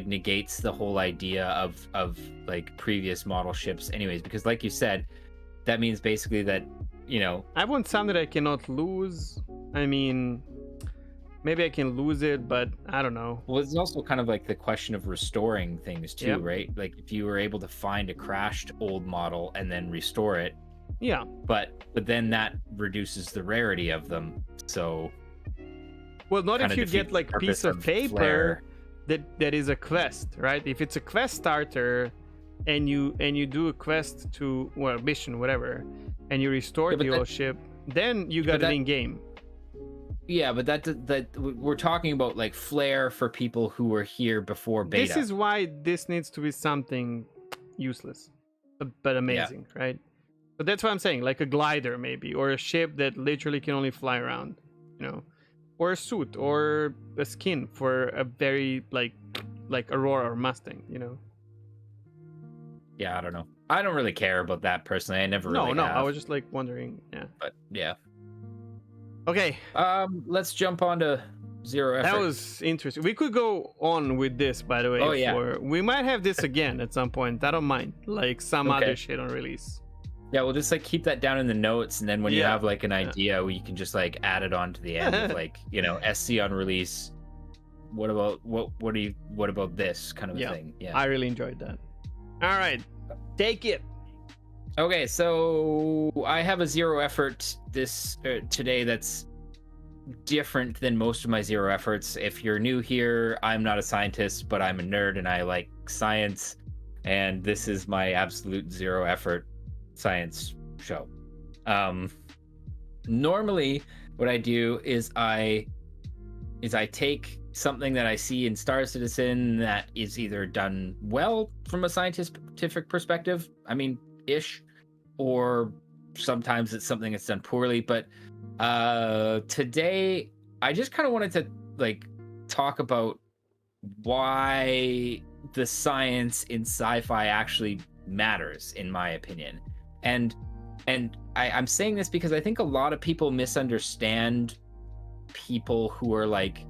negates the whole idea of like previous model ships anyways, because like you said, that means basically that I want some that I cannot lose. I mean, maybe I can lose it, but I don't know. Well, it's also kind of like the question of restoring things too, right? Like if you were able to find a crashed old model and then restore it, but then that reduces the rarity of them. So not if you get like piece of paper that is a quest, right? If it's a quest starter and you do a quest to mission, whatever, and you restore the old ship, then you got it in game. Yeah, but that we're talking about like flair for people who were here before beta. This is why this needs to be something useless but amazing, right? So that's what I'm saying, like a glider maybe, or a ship that literally can only fly around, or a suit or a skin for a very like Aurora or Mustang, Yeah, I don't know. I don't really care about that personally. I never really have. I was just like wondering. But yeah. Okay. Let's jump on to Zero Effort. That was interesting. We could go on with this, by the way. Oh, yeah. We might have this again at some point. I don't mind. Like some other shit on release. Yeah, we'll just like keep that down in the notes, and then when you have like an idea, you can just like add it on to the end of like, SC on release. What about this kind of a thing? Yeah. I really enjoyed that. All right. Take it. Okay, so I have a Zero Effort today that's different than most of my Zero Efforts. If you're new here, I'm not a scientist, but I'm a nerd and I like science, and this is my absolute Zero Effort science show. Normally what I do is I take something that I see in Star Citizen that is either done well from a scientific perspective, ish, or sometimes it's something that's done poorly. But today I just kind of wanted to like talk about why the science in sci-fi actually matters, in my opinion. And I'm saying this because I think a lot of people misunderstand people who are like,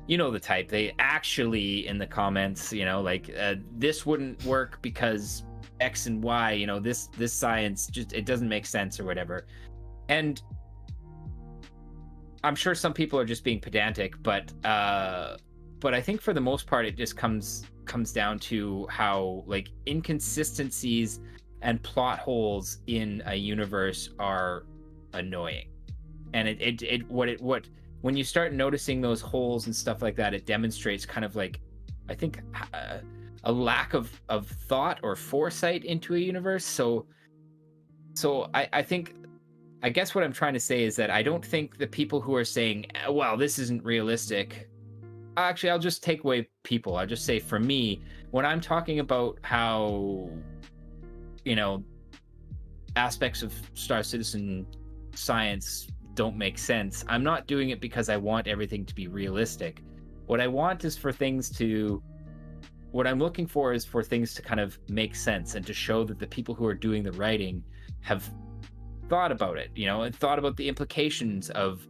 the type, they actually in the comments, this wouldn't work because X and Y, this science just, it doesn't make sense or whatever. And I'm sure some people are just being pedantic, but I think for the most part it just comes down to how like inconsistencies and plot holes in a universe are annoying. And what when you start noticing those holes and stuff like that, it demonstrates kind of like, I think, a lack of thought or foresight into a universe. So I think, I guess what I'm trying to say is that I don't think the people who are saying, well, this isn't realistic, actually, I'll just take away people. I'll just say, for me, when I'm talking about how, you know, aspects of Star Citizen science don't make sense, I'm not doing it because I want everything to be realistic. What I want is for things to, what I'm looking for is for things to kind of make sense and to show that the people who are doing the writing have thought about it, you know, and thought about the implications of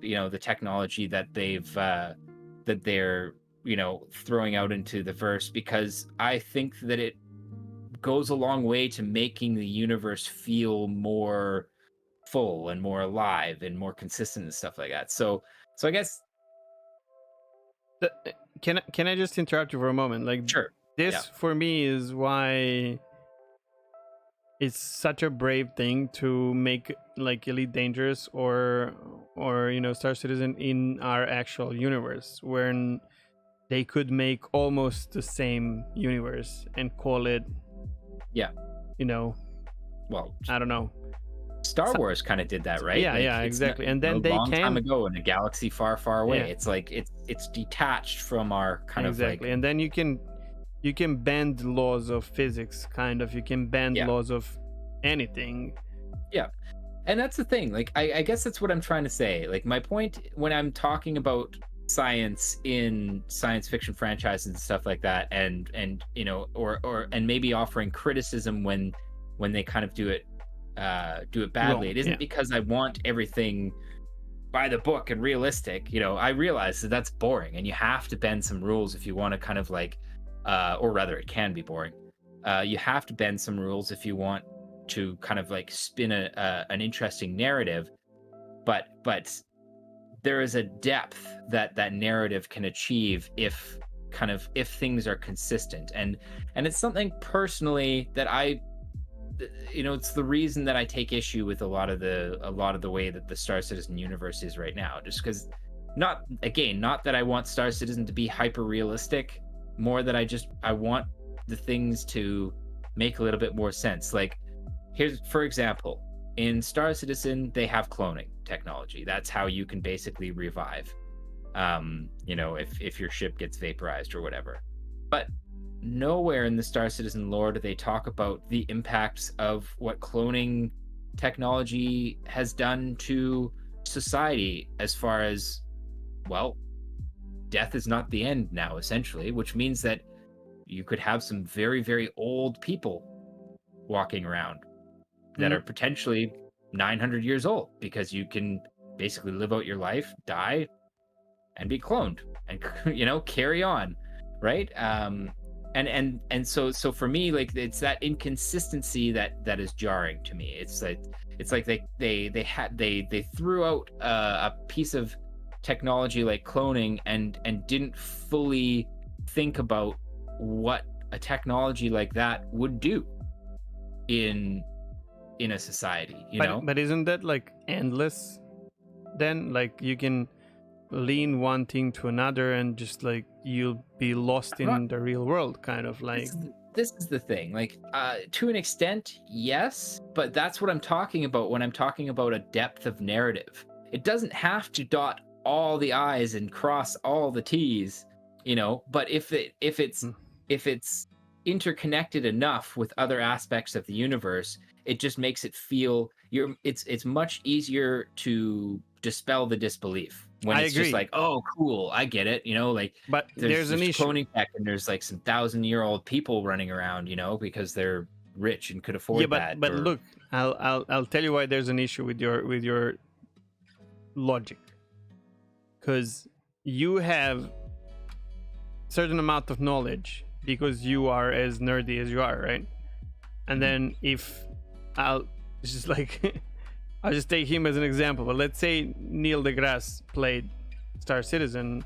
you know, the technology that they're you know, throwing out into the verse, because I think that it goes a long way to making the universe feel more full and more alive and more consistent and stuff like that. So I guess can I just interrupt you for a moment? Like, sure. This for me is why it's such a brave thing to make like Elite Dangerous or you know, Star Citizen in our actual universe, when they could make almost the same universe and call it, you know, well, I don't know. Star Wars kind of did that, right? Yeah, like, yeah, exactly. And then they long can time ago in a galaxy far, far away. Yeah. It's like it's detached from our kind of like, and then you can bend laws of physics, kind of. You can bend laws of anything. Yeah. And that's the thing. Like, I guess that's what I'm trying to say. Like, my point when I'm talking about science in science fiction franchises and stuff like that, and you know, or maybe offering criticism when they kind of do it badly, it isn't because I want everything by the book and realistic. You know, I realize that that's boring, and you have to bend some rules if you want to kind of like, or rather, it can be boring. You have to bend some rules if you want to kind of like spin an interesting narrative, but there is a depth that narrative can achieve if things are consistent, and it's something personally that I, you know, it's the reason that I take issue with a lot of the way that the Star Citizen universe is right now, just because not that I want Star Citizen to be hyper realistic, more that I want the things to make a little bit more sense. Like, here's, for example, in Star Citizen, they have cloning technology. That's how you can basically revive, you know, if your ship gets vaporized or whatever. But nowhere in the Star Citizen lore do they talk about the impacts of what cloning technology has done to society, as far as, well, death is not the end now, essentially, which means that you could have some very, very old people walking around that are potentially 900 years old, because you can basically live out your life, die, and be cloned, and, you know, carry on, right? And so for me, like, it's that inconsistency that is jarring to me. It's like they threw out a piece of technology like cloning and didn't fully think about what a technology like that would do in a society, you know? But isn't that like endless then? Like, you can lean one thing to another and just like you'll be lost in the real world, kind of like. This is the thing, like, to an extent, yes, but that's what I'm talking about when I'm talking about a depth of narrative. It doesn't have to dot all the I's and cross all the T's, you know, but if it's interconnected enough with other aspects of the universe, it just makes it feel it's much easier to dispel the disbelief when it's just like, oh, cool, I get it, you know, like, but there's an issue. Cloning tech, and there's like some 1,000-year-old people running around, you know, because they're rich and could afford that. But look, I'll tell you why there's an issue with your logic, because you have certain amount of knowledge because you are as nerdy as you are, right? And then if it's just like I'll just take him as an example. But let's say Neil deGrasse played Star Citizen,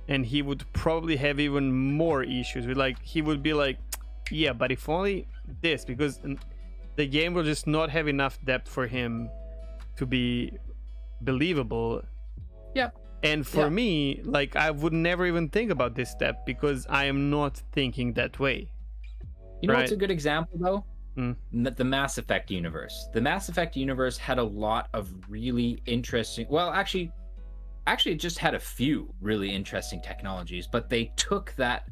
and he would probably have even more issues with, like, he would be like, yeah, but if only this, because the game will just not have enough depth for him to be believable. Yep. And for me, like, I would never even think about this step because I am not thinking that way. You know right? what's a good example though? The Mass Effect universe. The Mass Effect universe had a lot of really interesting, well, actually it just had a few really interesting technologies, but they took that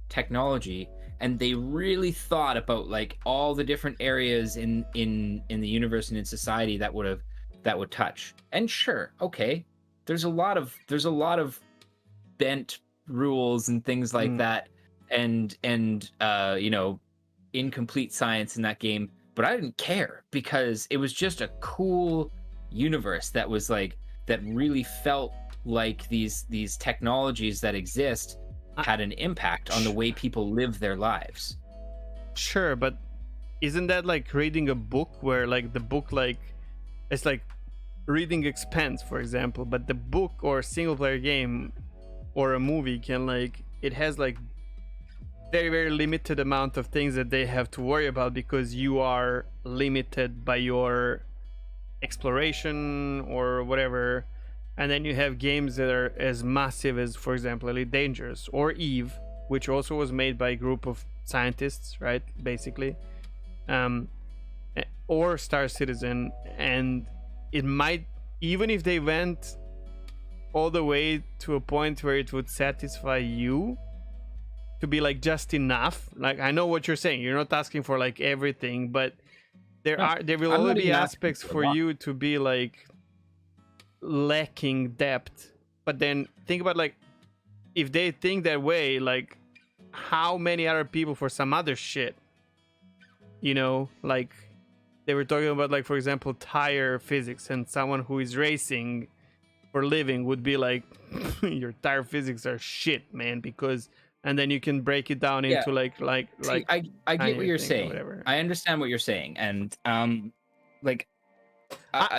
technology and they really thought about like all the different areas in the universe and in society that would touch. And sure, okay, there's a lot of bent rules and things like that, and you know, incomplete science in that game, but I didn't care because it was just a cool universe that was like, that really felt like these technologies that exist had an impact on the way people live their lives. Sure, but isn't that like reading a book where like the book, like, it's like reading Expanse, for example, but the book or single player game or a movie can, like, it has like very, very limited amount of things that they have to worry about because you are limited by your exploration or whatever. And then you have games that are as massive as, for example, Elite Dangerous or Eve, which also was made by a group of scientists, right? Basically, or Star Citizen. And it might, even if they went all the way to a point where it would satisfy you, to be like just enough. Like, I know what you're saying. You're not asking for like everything, but there will only be aspects for you to be like lacking depth. But then think about, like, if they think that way, like, how many other people for some other shit, you know, like they were talking about, like, for example, tire physics, and someone who is racing for a living would be like, your tire physics are shit, man, because, and then you can break it down into See, I get what you're saying. I understand what you're saying, and like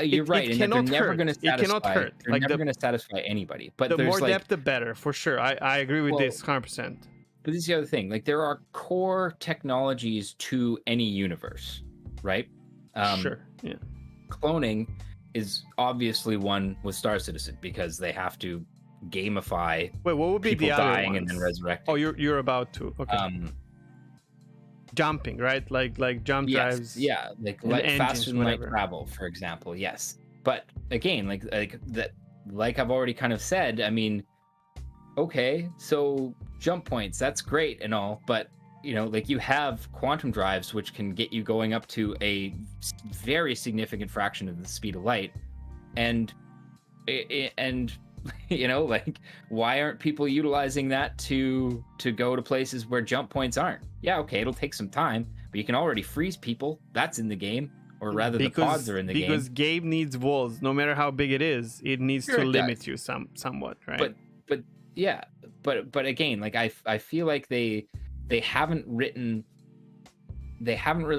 you're right. It and cannot they're never hurt. going to satisfy. It cannot hurt. They're like, never going to satisfy anybody. But the there's more like, depth, the better, for sure. I agree with this 100%. But this is the other thing. Like, there are core technologies to any universe, right? Sure. Yeah. Cloning is obviously one with Star Citizen because they have to gamify. Wait, what would be people the other dying ones? and then resurrecting? Oh, you're about to. Okay. Jumping, right? Like jump drives. Yeah, like faster than light travel, for example. Yes, but again, like that, like I've already kind of said. I mean, okay, so jump points, that's great and all, but you know, like, you have quantum drives which can get you going up to a very significant fraction of the speed of light, and you know, like, why aren't people utilizing that to go to places where jump points aren't? Yeah, okay, it'll take some time, but you can already freeze people. That's in the game, or rather, the pods are in the game. Because game needs walls, no matter how big it is. It needs to limit you somewhat, right? But yeah, but again, like, I feel like they haven't really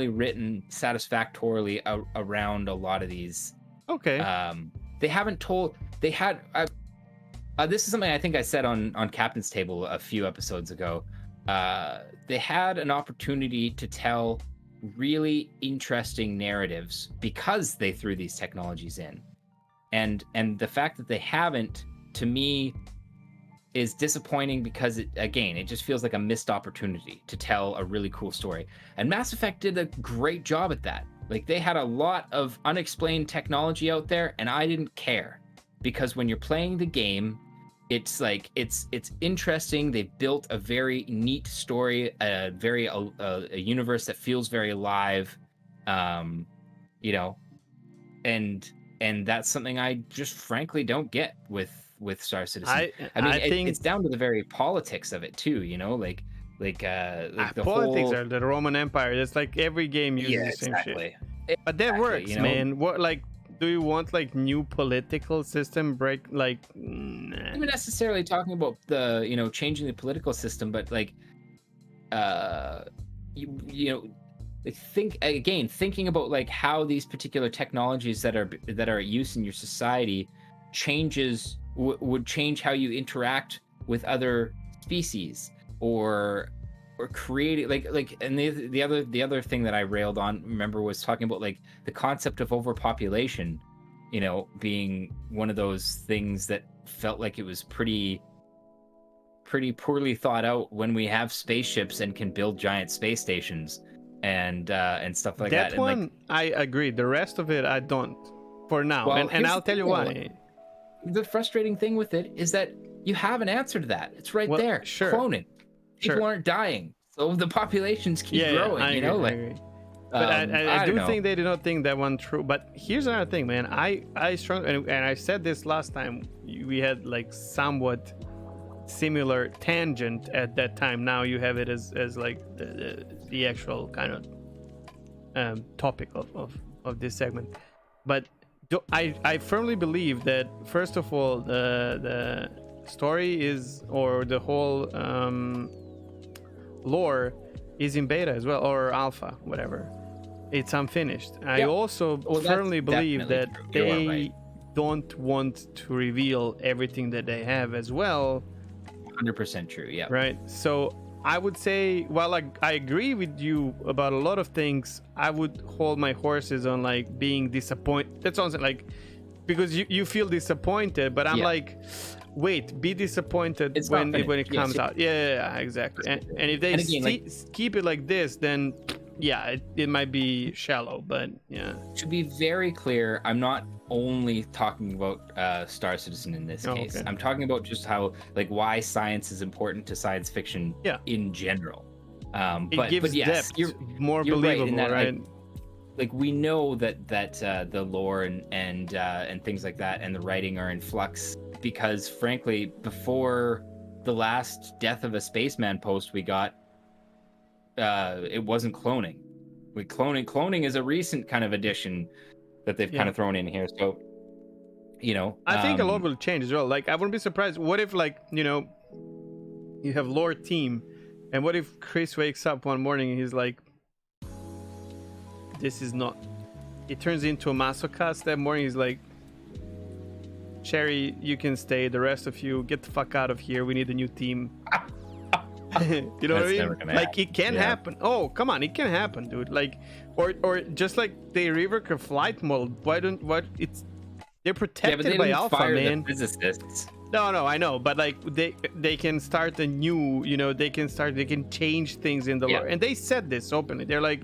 written satisfactorily around a lot of these. Okay. They haven't told. They had. This is something I think I said on Captain's Table a few episodes ago. They had an opportunity to tell really interesting narratives because they threw these technologies in, and the fact that they haven't, to me, is disappointing because it just feels like a missed opportunity to tell a really cool story. And Mass Effect did a great job at that. Like, they had a lot of unexplained technology out there, and I didn't care, because when you're playing the game, it's like it's interesting. They built a very neat story, a universe that feels very alive, you know, and that's something I just frankly don't get with Star Citizen. I think it's down to the very politics of it too, you know, like the politics whole... are the Roman Empire. It's like every game uses the same shit. But that works, you know? Man. What, like, do you want like new political system break? Like, nah. I'm not necessarily talking about the, you know, changing the political system, but like, you know, thinking about like how these particular technologies that are at use in your society would change how you interact with other species, or creating and the other thing that I railed on, remember, was talking about like the concept of overpopulation, being one of those things that felt like it was pretty poorly thought out when we have spaceships and can build giant space stations and stuff like that. That one, I agree. The rest of it, I don't for now. Well, and I'll tell you why. The frustrating thing with it is that you have an answer to that. It's right there. Sure. Cloning. People aren't dying, so the populations keep growing. I agree. But I do think they did not think that one through. But here's another thing, man. I strongly, and I said this last time, we had like somewhat similar tangent at that time. Now you have it as like the actual kind of topic of this segment. But I firmly believe that, first of all, the story is, or the whole lore is in beta as well, or alpha, whatever. It's unfinished. I also firmly believe that they don't want to reveal everything that they have as well. 100% true. Yeah. Right. So I would say, while I agree with you about a lot of things, I would hold my horses on like being disappointed. That's also like, because you feel disappointed, but I'm like, wait, be disappointed when it comes out. Yeah, exactly. And if they keep it like this, then it might be shallow, but yeah. To be very clear, I'm not only talking about Star Citizen in this case. Okay. I'm talking about just how, like, why science is important to science fiction in general. It gives depth. You're more believable, right? Like we know that the lore and things like that and the writing are in flux, because frankly, before the last Death of a Spaceman post we got, it wasn't cloning. Cloning is a recent kind of addition that they've kind of thrown in here. So, I think a lot will change as well. Like, I wouldn't be surprised. What if, like, you have lore team, and what if Chris wakes up one morning and he's like, this is not. It turns into a Maso cast that morning. He's like, Sherry, you can stay. The rest of you, get the fuck out of here. We need a new team. You know what I mean? Like, it can happen. Oh, come on, it can happen, dude. Like, or just like the Reworker flight mode. They're protected by Alpha, man. Physicists. No, I know, but like they can start a new. They can change things in the lore, and they said this openly. They're like,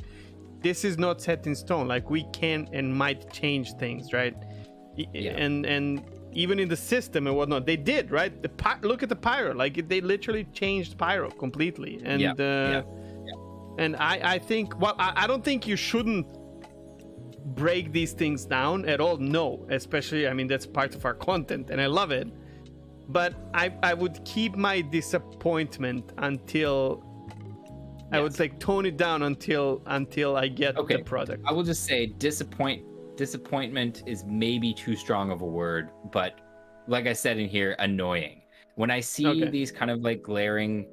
this is not set in stone. Like, we can and might change things, right? And even in the system and whatnot, they did, right? Look at the Pyro. Like, they literally changed Pyro completely. And and I think, well, I don't think you shouldn't break these things down at all. No, especially, I mean, that's part of our content, and I love it. But I would keep my disappointment until I would like tone it down until I get the product. I will just say disappointment is maybe too strong of a word, but like I said in here, annoying. When I see these kind of like glaring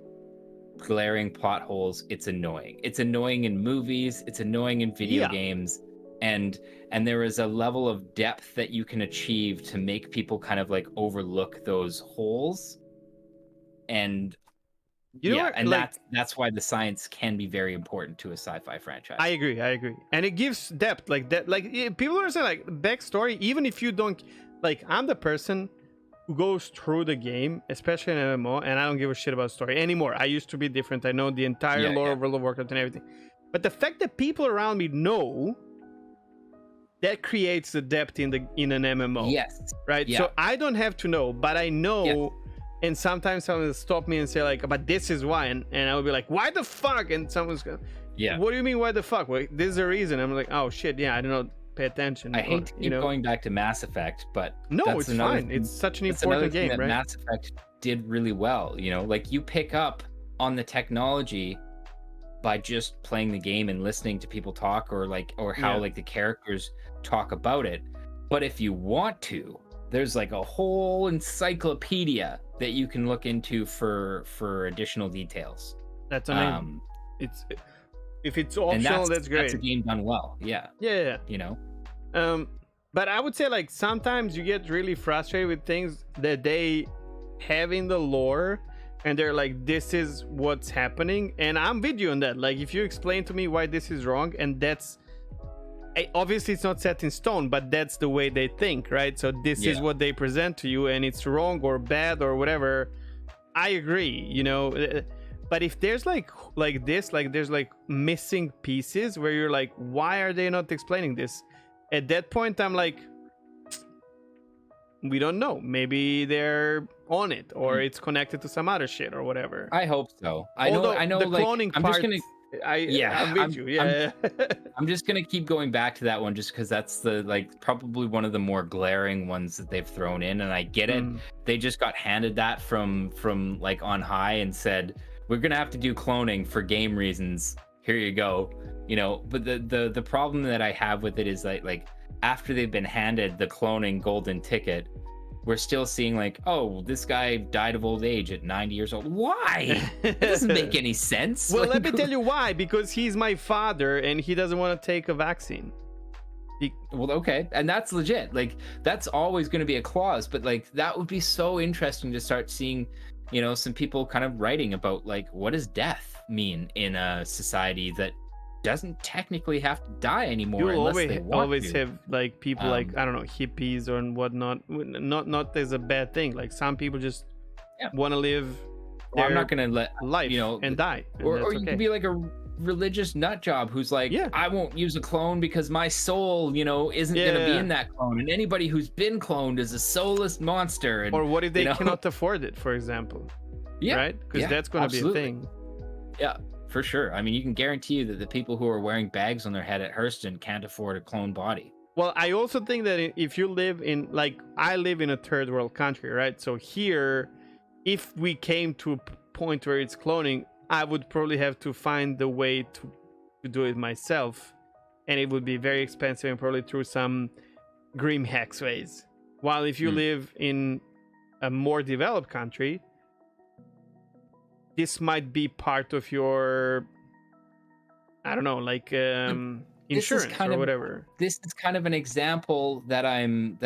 plot holes, it's annoying. It's annoying in movies, it's annoying in video games, and there is a level of depth that you can achieve to make people kind of like overlook those holes. And that's why the science can be very important to a sci-fi franchise. I agree, and it gives depth like that. Like, people are saying, like, backstory. Even if you don't, like, I'm the person who goes through the game, especially in MMO, and I don't give a shit about story anymore. I used to be different. I know the entire lore of World of Warcraft and everything. But the fact that people around me know, that creates the depth in an MMO. Yes. Right. Yeah. So I don't have to know, but I know. Yes. And sometimes someone will stop me and say, like, but this is why. And I would be like, why the fuck? And someone's going, what do you mean, why the fuck? Well, there's a reason. I'm like, oh, shit, I did not pay attention. I hate to keep going back to Mass Effect, but no, it's fine. It's such an important game, right? Mass Effect did really well. Like, you pick up on the technology by just playing the game and listening to people talk, or how like the characters talk about it. But if you want to, there's like a whole encyclopedia that you can look into for additional details. That's amazing. If it's And optional, that's great. That's a game done well. Yeah. Yeah. You know. But I would say like sometimes you get really frustrated with things that they have in the lore, and they're like, this is what's happening, and I'm with you on that. Like, if you explain to me why this is wrong, and that's obviously it's not set in stone, but that's the way they think, right? So this is what they present to you, and it's wrong or bad or whatever. I agree, you know. But if there's like this, like there's like missing pieces where you're like, why are they not explaining this? At that point, I'm like, we don't know. Maybe they're on it, or it's connected to some other shit or whatever. I hope so. I know. The like, cloning I'm part, just gonna. I'm with you. Yeah. I'm just gonna keep going back to that one, just because that's the like probably one of the more glaring ones that they've thrown in, and I get it. They just got handed that from like on high and said, we're gonna have to do cloning for game reasons. Here you go. You know, but the problem that I have with it is like after they've been handed the cloning golden ticket, we're still seeing like, oh, this guy died of old age at 90 years old. Why? That doesn't make any sense. Well, like, let me tell you why. Because he's my father and he doesn't want to take a vaccine. Well, okay, and that's legit. Like, that's always going to be a clause, but like that would be so interesting to start seeing, you know, some people kind of writing about like, what does death mean in a society that doesn't technically have to die anymore unless they want always to. have like people like, I don't know, hippies or whatnot. Not as a bad thing. Like some people just want to live Well, I'm not gonna let life, you know, and die. And or you could be like a religious nut job who's like, I won't use a clone because my soul, you know, isn't gonna be in that clone, and anybody who's been cloned is a soulless monster. And, or what if they cannot afford it, for example? Right? Because that's gonna be a thing. Yeah, for sure. I mean, you can guarantee you that the people who are wearing bags on their head at Hurston can't afford a clone body. Well, I also think that if you live in, like, I live in a third world country, right? So here, if we came to a point where it's cloning, I would probably have to find the way to do it myself. And it would be very expensive and probably through some grim hacks ways. While if you live in a more developed country, this might be part of your, I don't know, like insurance or whatever. This is kind of an example that I'm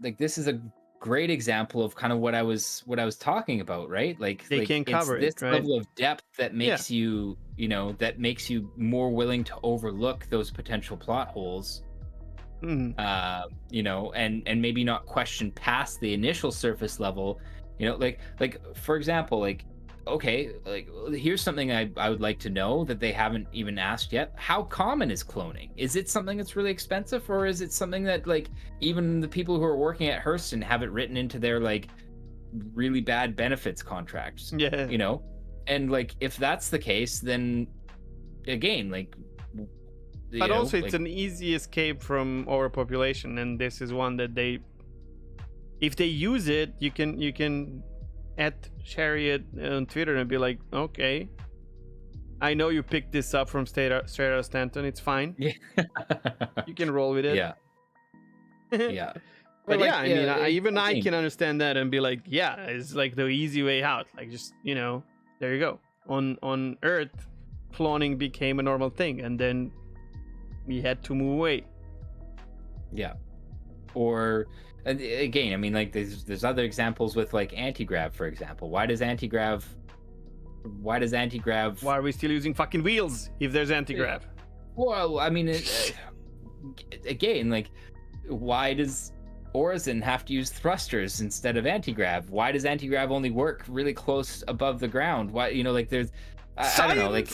like, this is a great example of kind of what I was talking about, right? Like they can't cover it, right? level of depth that makes you, you know, that makes you more willing to overlook those potential plot holes. You know, and maybe not question past the initial surface level, you know, like for example, like, okay, like here's something I would like to know that they haven't even asked yet. How common is cloning? Is it something that's really expensive, or is it something that like even the people who are working at Hurston have it written into their like really bad benefits contracts? Yeah, you know, and like if that's the case, then again, like, but also it's an easy escape from overpopulation, and this is one that they, if they use it, you can at Chariot on Twitter and be like, okay, I know you picked this up from straight out of Stanton, it's fine. Yeah. You can roll with it. Yeah. Yeah. But like, I mean, I can understand that and be like, yeah, it's like the easy way out. Like, just, you know, there you go. On Earth, cloning became a normal thing, and then we had to move away. Yeah. Or again, I mean, like there's other examples with like anti-grav, for example. Why does anti-grav? Why are we still using fucking wheels if there's anti-grav? Well, I mean, again, like, why does Orison have to use thrusters instead of anti-grav? Why does anti-grav only work really close above the ground? Why, you know, like there's, I don't know, like,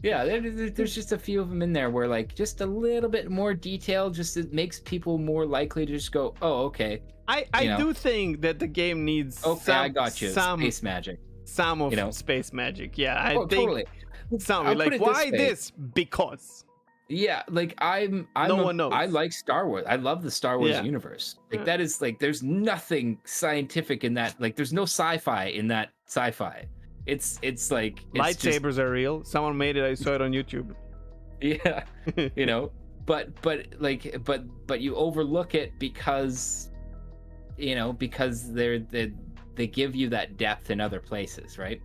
yeah, there's just a few of them in there where like just a little bit more detail, just it makes people more likely to just go, oh, okay. I do think that the game needs I got you. Space magic. Some of space magic. Yeah, I think totally. Some like, why this? Because. Yeah, like no one knows. I like Star Wars. I love the Star Wars universe. Like that is like, there's nothing scientific in that. Like there's no sci-fi in that sci-fi. It's like lightsabers are real. Someone made it. I saw it on YouTube. Yeah, you know, but you overlook it because, you know, because they give you that depth in other places, right?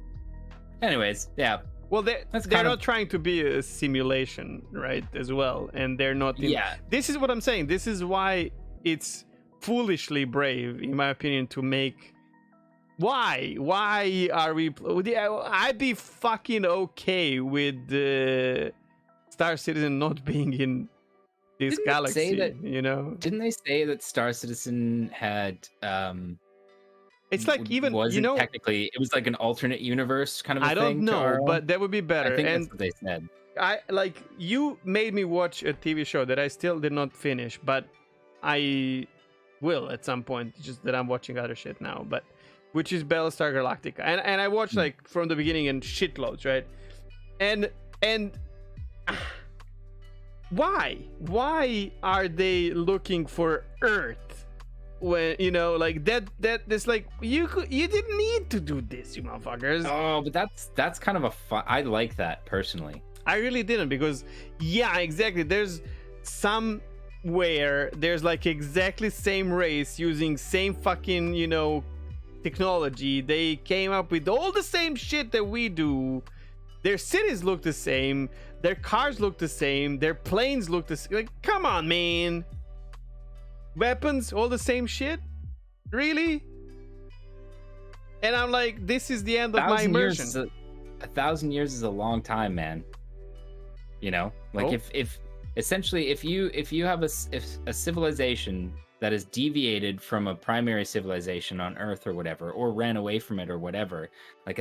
Anyways, yeah. Well, they're not trying to be a simulation, right? As well, and they're not. Yeah. This is what I'm saying. This is why it's foolishly brave, in my opinion, to make. Why? Why are we? I'd be fucking okay with Star Citizen not being in this galaxy. Didn't they say that Star Citizen had? It's like even technically it was like an alternate universe kind of. I don't know, but that would be better. I think that's what they said. You made me watch a TV show that I still did not finish, but I will at some point. Just that I'm watching other shit now, but which is Battlestar Galactica, and I watched like from the beginning and shitloads, right? And why are they looking for Earth? When like that's like you didn't need to do this, you motherfuckers. Oh, but that's kind of a fun. I like that personally. I really didn't, because exactly. There's somewhere there's like exactly same race using same fucking technology. They came up with all the same shit that we do. Their cities look the same. Their cars look the same. Their planes look the same. Like, come on, man. Weapons, all the same shit? Really? And I'm like, this is the end of my immersion. 1,000 years is a long time, man. If essentially if you have a civilization that has deviated from a primary civilization on Earth or whatever, or ran away from it or whatever, look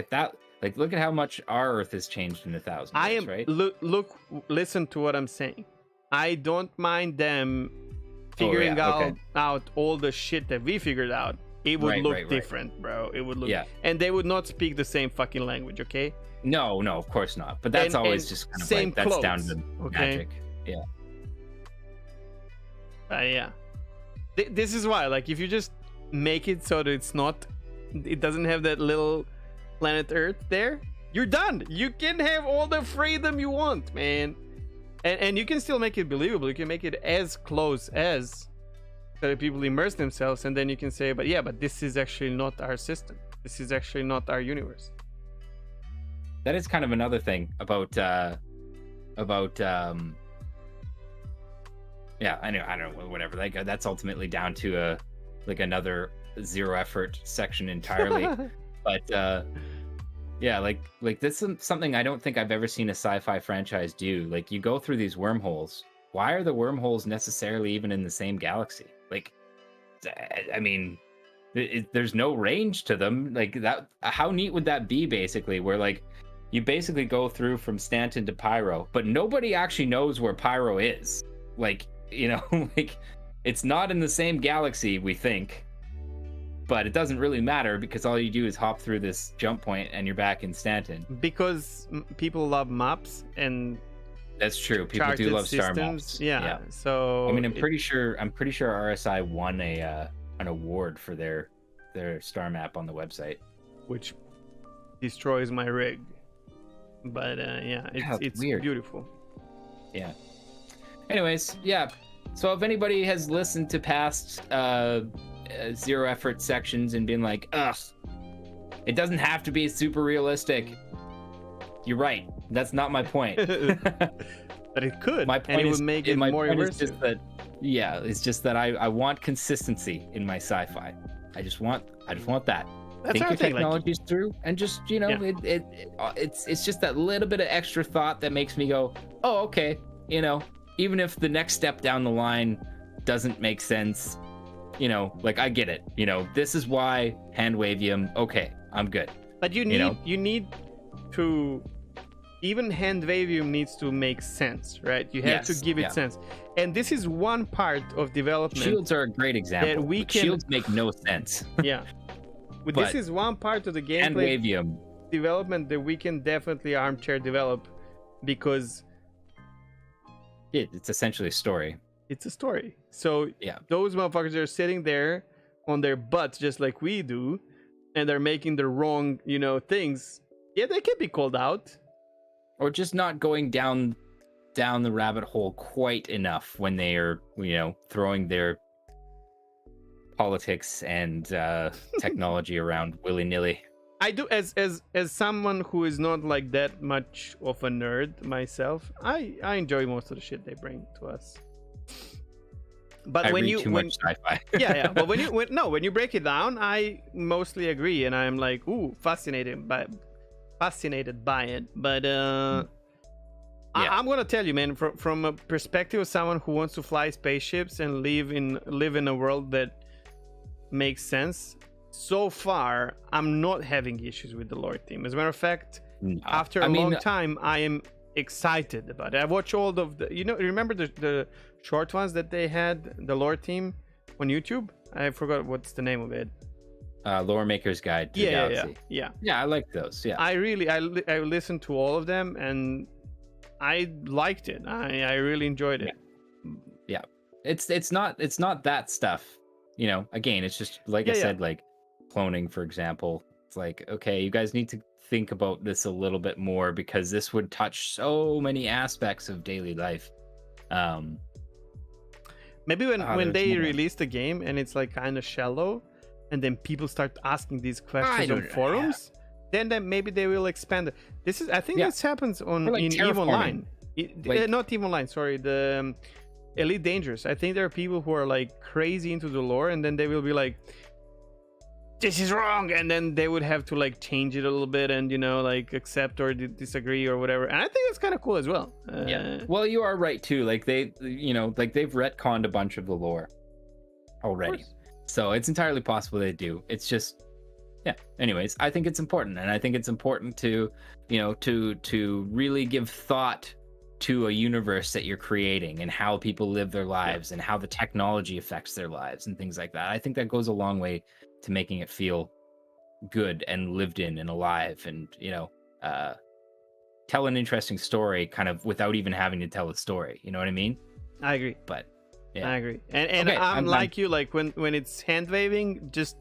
at how much our Earth has changed in 1,000 years, right? Listen to what I'm saying. I don't mind them figuring out all the shit that we figured out. It would look different, bro. It would look, and they would not speak the same fucking language, okay? No, of course not. But that's always just kind of same like that's clothes, down to magic. Yeah. This is why, like, if you just make it so that it doesn't have that little planet Earth there, you're done. You can have all the freedom you want, man. And you can still make it believable. You can make it as close as so that people immerse themselves, and then you can say, but this is actually not our system. This is actually not our universe. That is kind of another thing about I don't know, whatever. Like, that's ultimately down to another zero effort section entirely. But like this is something I don't think I've ever seen a sci-fi franchise do. Like, you go through these wormholes. Why are the wormholes necessarily even in the same galaxy? Like, I mean, there's no range to them. Like, that, how neat would that be, basically, where like you basically go through from Stanton to Pyro, but nobody actually knows where Pyro is. Like, like, it's not in the same galaxy, we think. But it doesn't really matter, because all you do is hop through this jump point and you're back in Stanton. Because people love maps, and that's true. People do love star maps. Yeah. So I mean, I'm pretty sure RSI won an award for their star map on the website, which destroys my rig. But it's weird. Beautiful. Yeah. Anyways, yeah. So if anybody has listened to past zero effort sections and been like, ugh, it doesn't have to be super realistic, you're right. That's not my point. But it could. My point would make it more immersive. It's just that I want consistency in my sci-fi. I just want that. That's think your thing, technologies through, and just it's just that little bit of extra thought that makes me go, oh, okay, even if the next step down the line doesn't make sense, like, I get it. This is why hand wavium. Okay, I'm good. But you need to, even hand wavium needs to make sense, right? You have to give it sense. And this is one part of development. Shields are a great example. Shields make no sense. Yeah. But this is one part of the gameplay development that we can definitely armchair develop, because it's essentially a story. It's a story. So those motherfuckers are sitting there on their butts just like we do, and they're making the wrong, things. Yeah, they can be called out. Or just not going down the rabbit hole quite enough when they are, throwing their politics and technology around willy-nilly. I do, as someone who is not like that much of a nerd myself, I enjoy most of the shit they bring to us. But I when read you too much sci-fi. yeah, but when you break it down, I mostly agree, and I'm like, ooh, fascinated by it. But I'm gonna tell you, man, from a perspective of someone who wants to fly spaceships and live in a world that makes sense. So far, I'm not having issues with the lore theme. As a matter of fact, after a long time, I am excited about it. I watch all of the, remember the short ones that they had, the lore team on YouTube? I forgot what's the name of it. Lore Maker's Guide to the Galaxy. Yeah, I like those. Yeah, I listened to all of them and I liked it. I really enjoyed it. Yeah. It's not that stuff. Again, it's just like I said, like cloning, for example. It's like, okay, you guys need to think about this a little bit more because this would touch so many aspects of daily life. Maybe when they release the game and it's like kind of shallow, and then people start asking these questions on forums, then maybe they will expand it. I think this happens in EVE Online. Not EVE Online, sorry, the Elite Dangerous. I think there are people who are like crazy into the lore, and then they will be like, this is wrong, and then they would have to like change it a little bit and like accept or disagree or whatever. And I think it's kind of cool as well. Well, you are right too. Like they've retconned a bunch of the lore already, so it's entirely possible they do. It's just anyways, I think it's important, and I think it's important to to really give thought to a universe that you're creating and how people live their lives and how the technology affects their lives and things like that. I think that goes a long way to making it feel good and lived in and alive, and tell an interesting story kind of without even having to tell a story. You know what I mean? I agree. But I agree. And okay, I'm like you, like when it's hand waving, just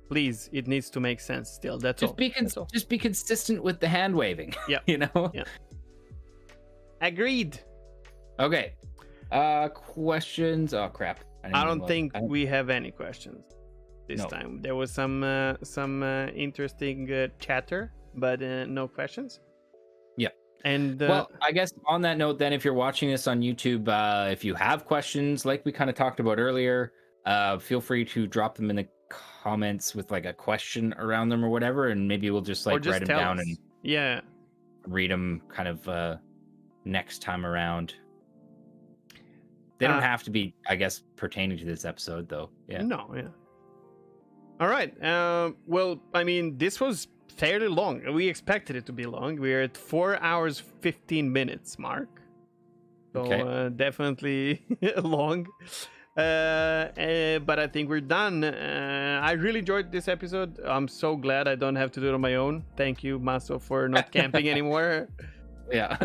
please, it needs to make sense still. That's all. Just be consistent with the hand waving. Yeah. Yeah. Agreed. Okay. Questions. Oh crap. I don't think we have any questions this time. There was some interesting chatter, but no questions. Yeah. And well, I guess on that note, then, if you're watching this on YouTube, if you have questions, like we kind of talked about earlier, feel free to drop them in the comments with like a question around them or whatever, and maybe we'll just write them down and read them kind of next time around. They don't have to be, I guess, pertaining to this episode, though. Yeah. No. Yeah. All right. Well, I mean, this was fairly long. We expected it to be long. We're at 4 hours 15 minutes, Mark. So definitely long. But I think we're done. I really enjoyed this episode. I'm so glad I don't have to do it on my own. Thank you, Maso, for not camping anymore. If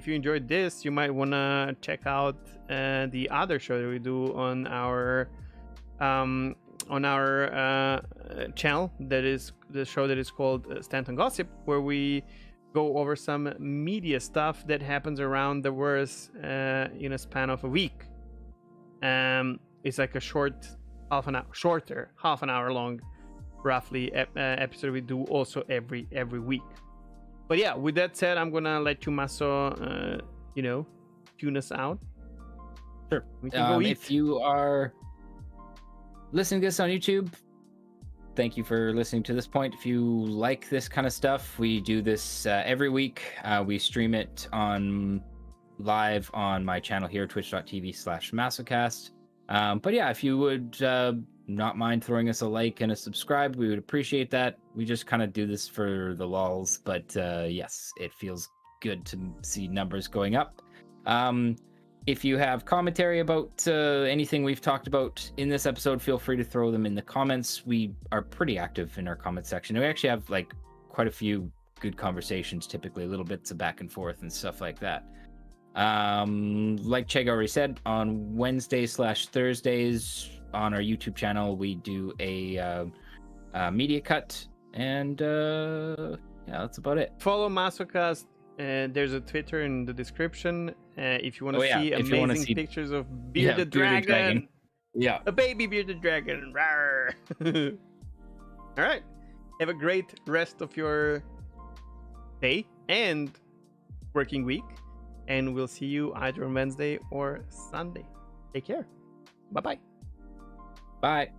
you enjoyed this, you might want to check out the other show that we do on our channel. That is the show that is called Stanton Gossip, where we go over some media stuff that happens around the world in a span of a week. It's like a shorter half an hour long roughly episode we do also every week. But yeah, with that said, I'm gonna let you, Maso, tune us out. Sure. We can go eat. If you are listening to this on YouTube, thank you for listening to this point. If you like this kind of stuff, we do this every week. We stream it live on my channel here, twitch.tv/Masocast. But yeah, if you would not mind throwing us a like and a subscribe, we would appreciate that. We just kind of do this for the lulz, but yes, it feels good to see numbers going up. If you have commentary about anything we've talked about in this episode, feel free to throw them in the comments. We are pretty active in our comment section. We actually have like quite a few good conversations, typically little bits of back and forth and stuff like that. Like Chegg already said, on Wednesdays/Thursdays on our YouTube channel, we do a media cut, and that's about it. Follow Masocast. There's a Twitter in the description. If you want to see amazing pictures of Bearded Dragon. Yeah. A baby bearded dragon. Rawr. All right. Have a great rest of your day and working week. And we'll see you either on Wednesday or Sunday. Take care. Bye-bye. Bye.